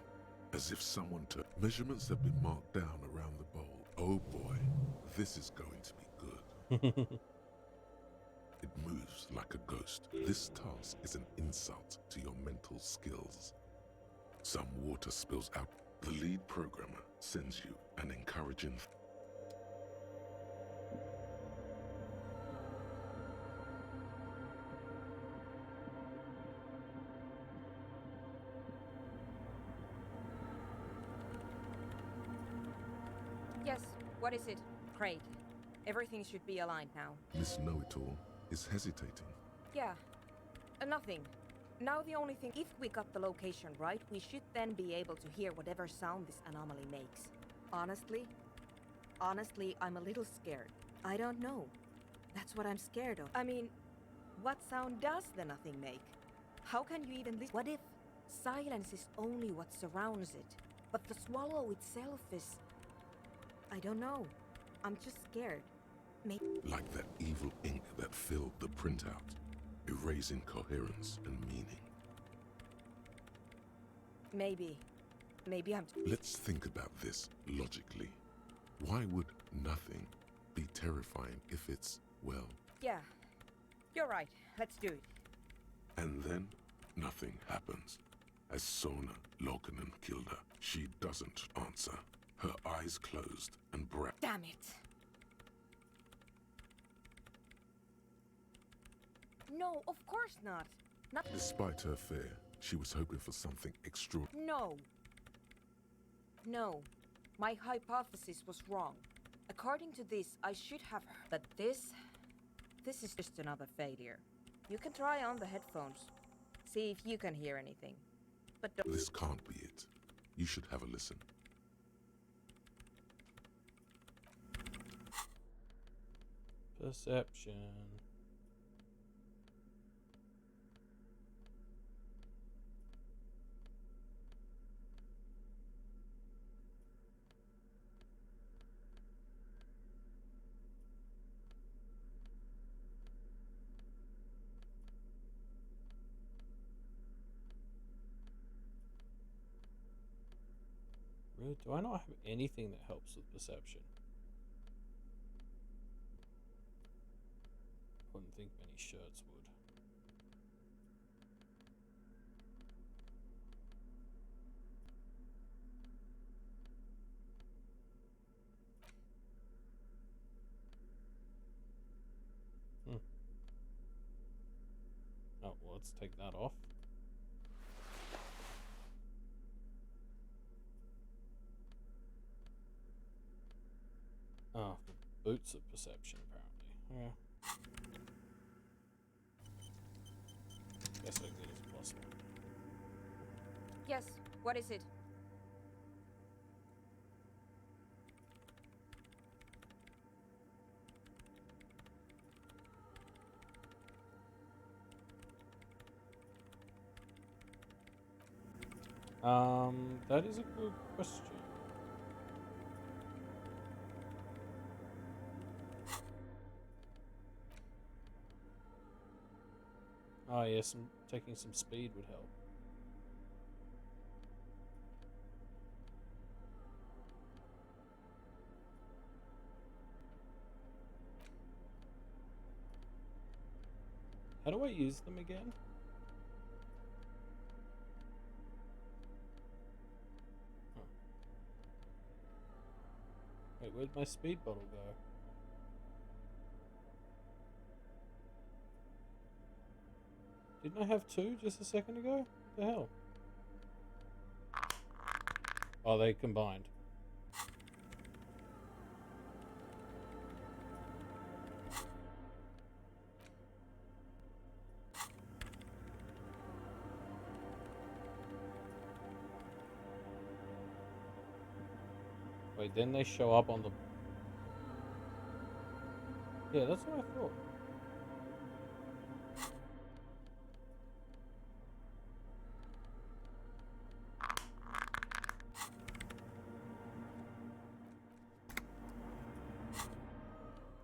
as if someone took... Measurements have been marked down around the bowl. Oh boy, this is going to be good. It moves like a ghost. This task is an insult to your mental skills. Some water spills out. The lead programmer sends you an encouraging... Yes, what is it? Great. Everything should be aligned now. Miss Know-It-All is hesitating. Yeah, nothing. Now the only thing, if we got the location right, we should then be able to hear whatever sound this anomaly makes. Honestly, I'm a little scared. I don't know. That's what I'm scared of. I mean, what sound does the nothing make? How can you even listen? What if silence is only what surrounds it, but the swallow itself is... I don't know. I'm just scared. Maybe... Like that evil ink that filled the printout, erasing coherence and meaning. Maybe I'm... Let's think about this logically. Why would nothing be terrifying if it's, well... Yeah, you're right. Let's do it. And then, nothing happens. As Sona Lokanen killed her, she doesn't answer. Her eyes closed and breath... Damn it! No, of course not. Despite her fear, she was hoping for something extraordinary. No. My hypothesis was wrong. According to this, I should have heard. But this is just another failure. You can try on the headphones. See if you can hear anything. But don't... This can't be it. You should have a listen. Perception. Really? Do I not have anything that helps with perception? Wouldn't think many shirts would. Oh, well, let's take that off. Oh, the boots of perception, apparently. Yeah. Guess I get as plus one. Yes, what is it? That is a good question. Oh yes, taking some speed would help. How do I use them again? Huh. Wait, where'd my speed bottle go? Didn't I have two just a second ago? What the hell? Oh, they combined. Wait, then they show up on the... Yeah, that's what I thought.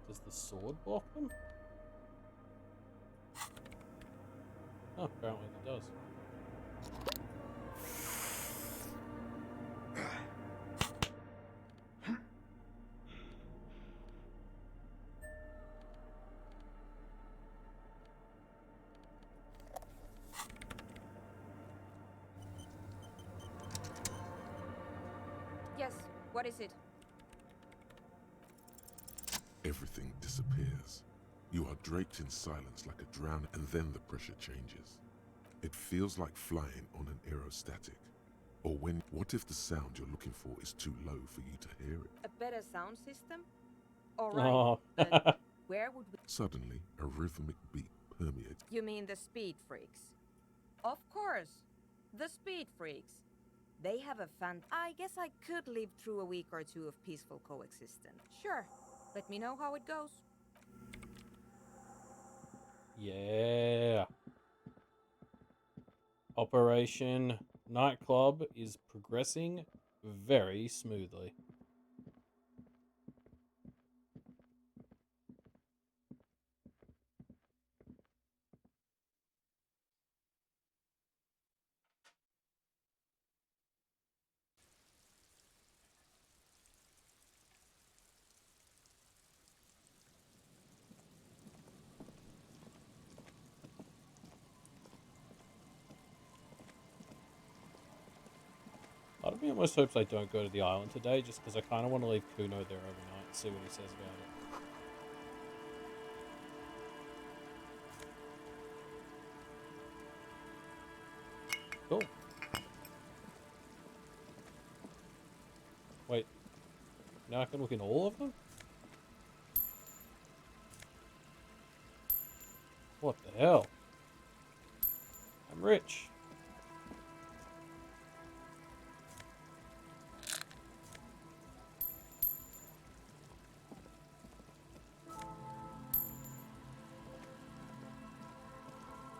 Does the sword block them? Oh, apparently it does. Yes, what is it? Everything disappears. You are draped in silence like a drown, and then the pressure changes. It feels like flying on an aerostatic. Or when, what if the sound you're looking for is too low for you to hear it? A better sound system? Alright, Oh. but where would we... Suddenly, a rhythmic beat permeates. You mean the speed freaks? Of course, the speed freaks. They have a I guess I could live through a week or two of peaceful coexistence. Sure, Let me know how it goes. Yeah. Operation Nightclub is progressing very smoothly. Part of me almost hopes I don't go to the island today, just because I kind of want to leave Kuno there overnight and see what he says about it. Cool. Wait. Now I can look in all of them? What the hell? I'm rich.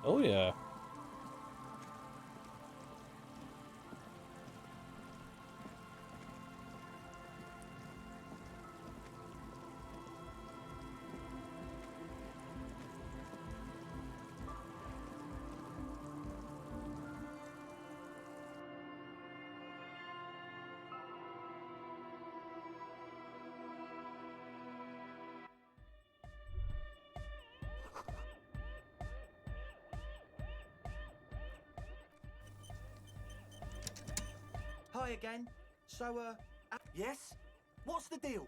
Oh yeah. Hi again. So, yes? What's the deal?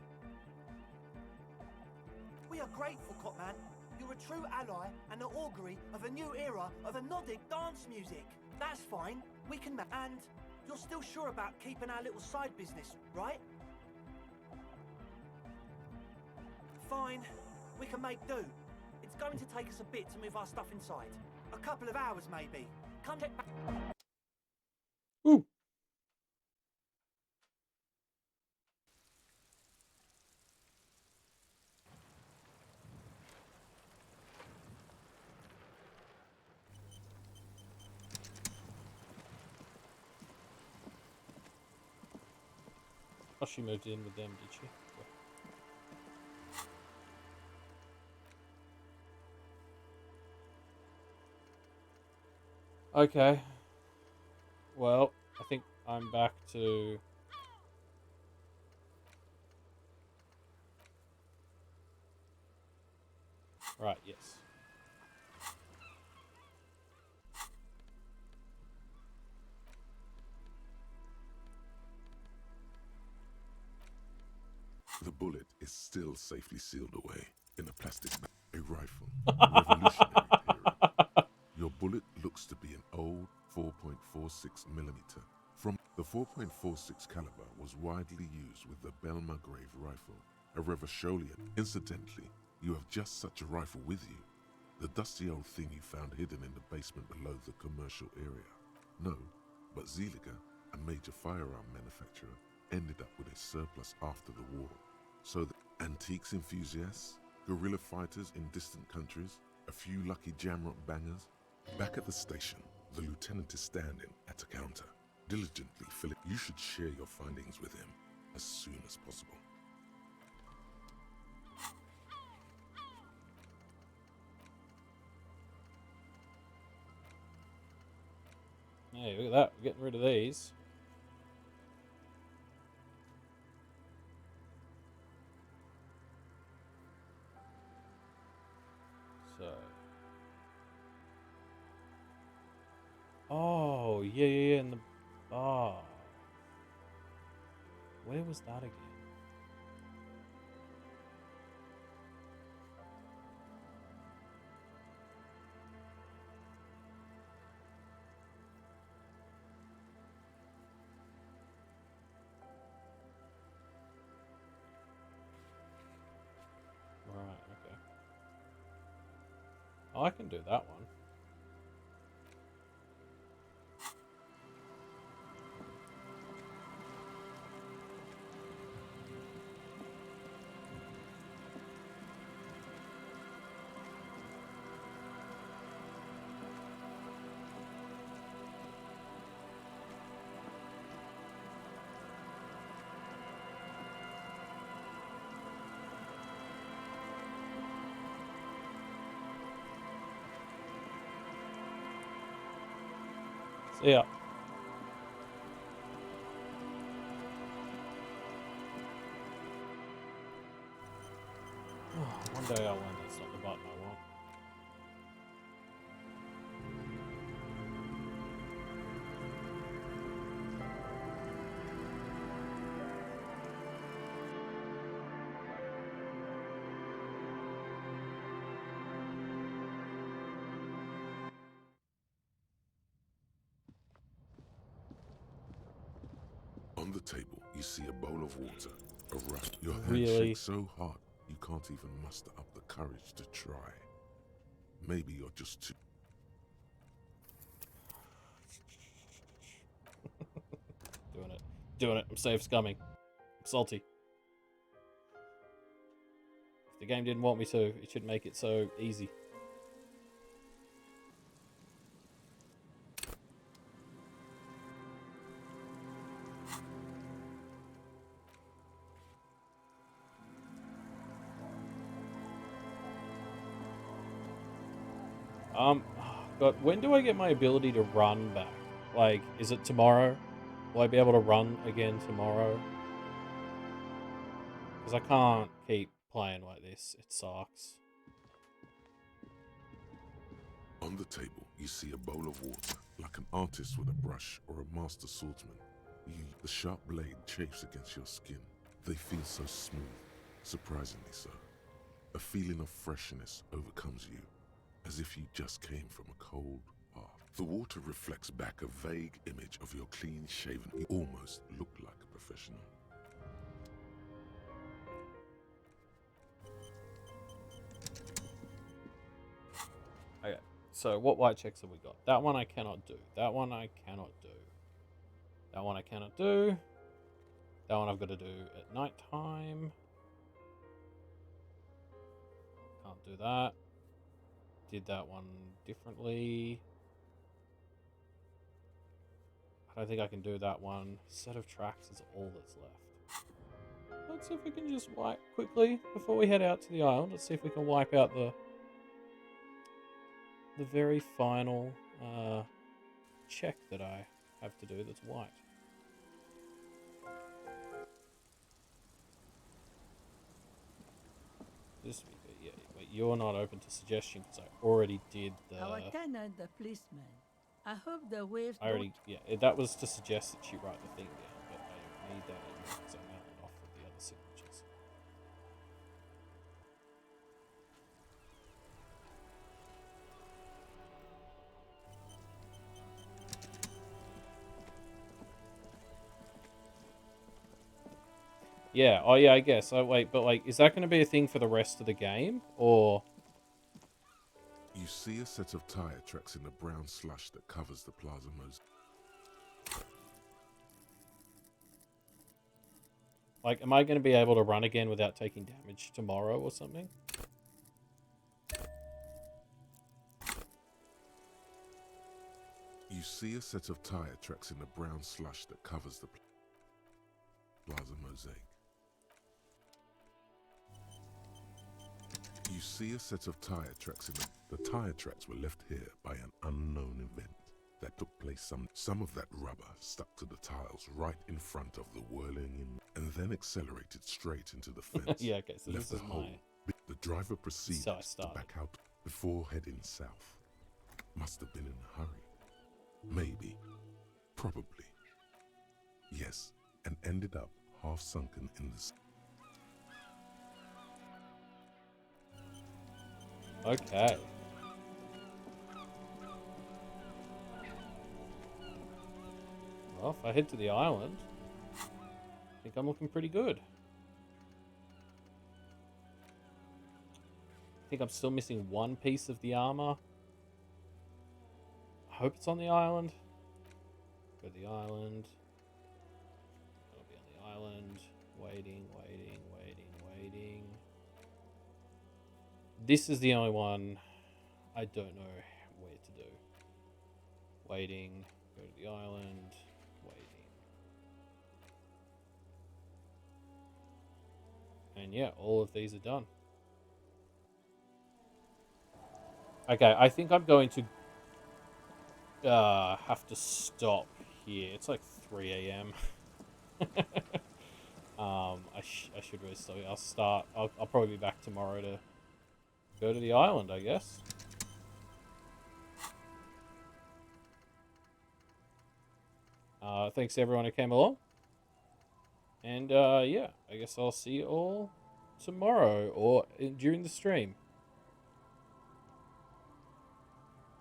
We are grateful, Copman. You're a true ally and the augury of a new era of anodic dance music. That's fine. We can and you're still sure about keeping our little side business, right? Fine. We can make do. It's going to take us a bit to move our stuff inside. A couple of hours, maybe. Come check back. Ooh. Oh, she moved in with them, did she? Yeah. Okay. Well, I think I'm back to... Right, yes. The bullet is still safely sealed away in a plastic bag. A rifle, revolutionary period. Your bullet looks to be an old 4.46mm. From the 4.46 caliber was widely used with the Belmargrave rifle, a Revacholian. Incidentally, you have just such a rifle with you. The dusty old thing you found hidden in the basement below the commercial area. No, but Zeliger, a major firearm manufacturer, ended up with a surplus after the war. So the antiques enthusiasts, guerrilla fighters in distant countries, a few lucky jamrock bangers. Back at the station, the lieutenant is standing at a counter, diligently filling. You should share your findings with him as soon as possible. Hey, look at that. We're getting rid of these. So... Oh, yeah, in the... Oh. Where was that again? Right, okay. Oh, I can do that one. See ya. One day I'll learn that's not the button I want. On the table, you see a bowl of water, a rough. Your hand Really? shakes so hard you can't even muster up the courage to try. Maybe you're just too. Doing it. Doing it. I'm safe scumming. I'm salty. If the game didn't want me to, it should make it so easy. God, when do I get my ability to run back? Like, is it tomorrow? Will I be able to run again tomorrow? Because I can't keep playing like this. It sucks. On the table, you see a bowl of water, like an artist with a brush or a master swordsman. The sharp blade chafes against your skin. They feel so smooth, surprisingly so. A feeling of freshness overcomes you, as if you just came from a cold bath. The water reflects back a vague image of your clean-shaven. You almost look like a professional. Okay, so what white checks have we got? That one I cannot do. That one I cannot do. That one I cannot do. That one I've got to do at night time. Can't do that. Did that one differently. I don't think I can do that one. Set of tracks is all that's left. Let's see if we can just wipe quickly before we head out to the island. Let's see if we can wipe out the very final check that I have to do that's white. This, yeah, wait, you're not open to suggestion because I already did the. Our tenant, the policeman. I hope the waves I already, yeah, that was to suggest that she write the thing down, but I need that in there because I mailed it off with the other signatures. Yeah, oh yeah, I guess. Oh wait, but like, is that going to be a thing for the rest of the game, or? You see a set of tire tracks in the brown slush that covers the plaza mosaic. Like, am I going to be able to run again without taking damage tomorrow or something? You see a set of tire tracks in the brown slush that covers the plaza mosaic. You see a set of tire tracks in the tire tracks were left here by an unknown event that took place. Some of that rubber stuck to the tiles right in front of the whirling and then accelerated straight into the fence. Yeah, okay, so left this is the hole. The driver proceeded to back out before heading south. Must have been in a hurry. Maybe. Probably. Yes, and ended up half sunken in the sea. Okay. Well, if I head to the island, I think I'm looking pretty good. I think I'm still missing one piece of the armor. I hope it's on the island. Go to the island. It'll be on the island. Waiting. This is the only one I don't know where to do. Waiting. Go to the island. Waiting. And yeah, all of these are done. Okay, I think I'm going to... have to stop here. It's like 3 a.m. I should really stop. I'll probably be back tomorrow to go to the island, I guess. Thanks to everyone who came along. And yeah, I guess I'll see you all tomorrow or during the stream.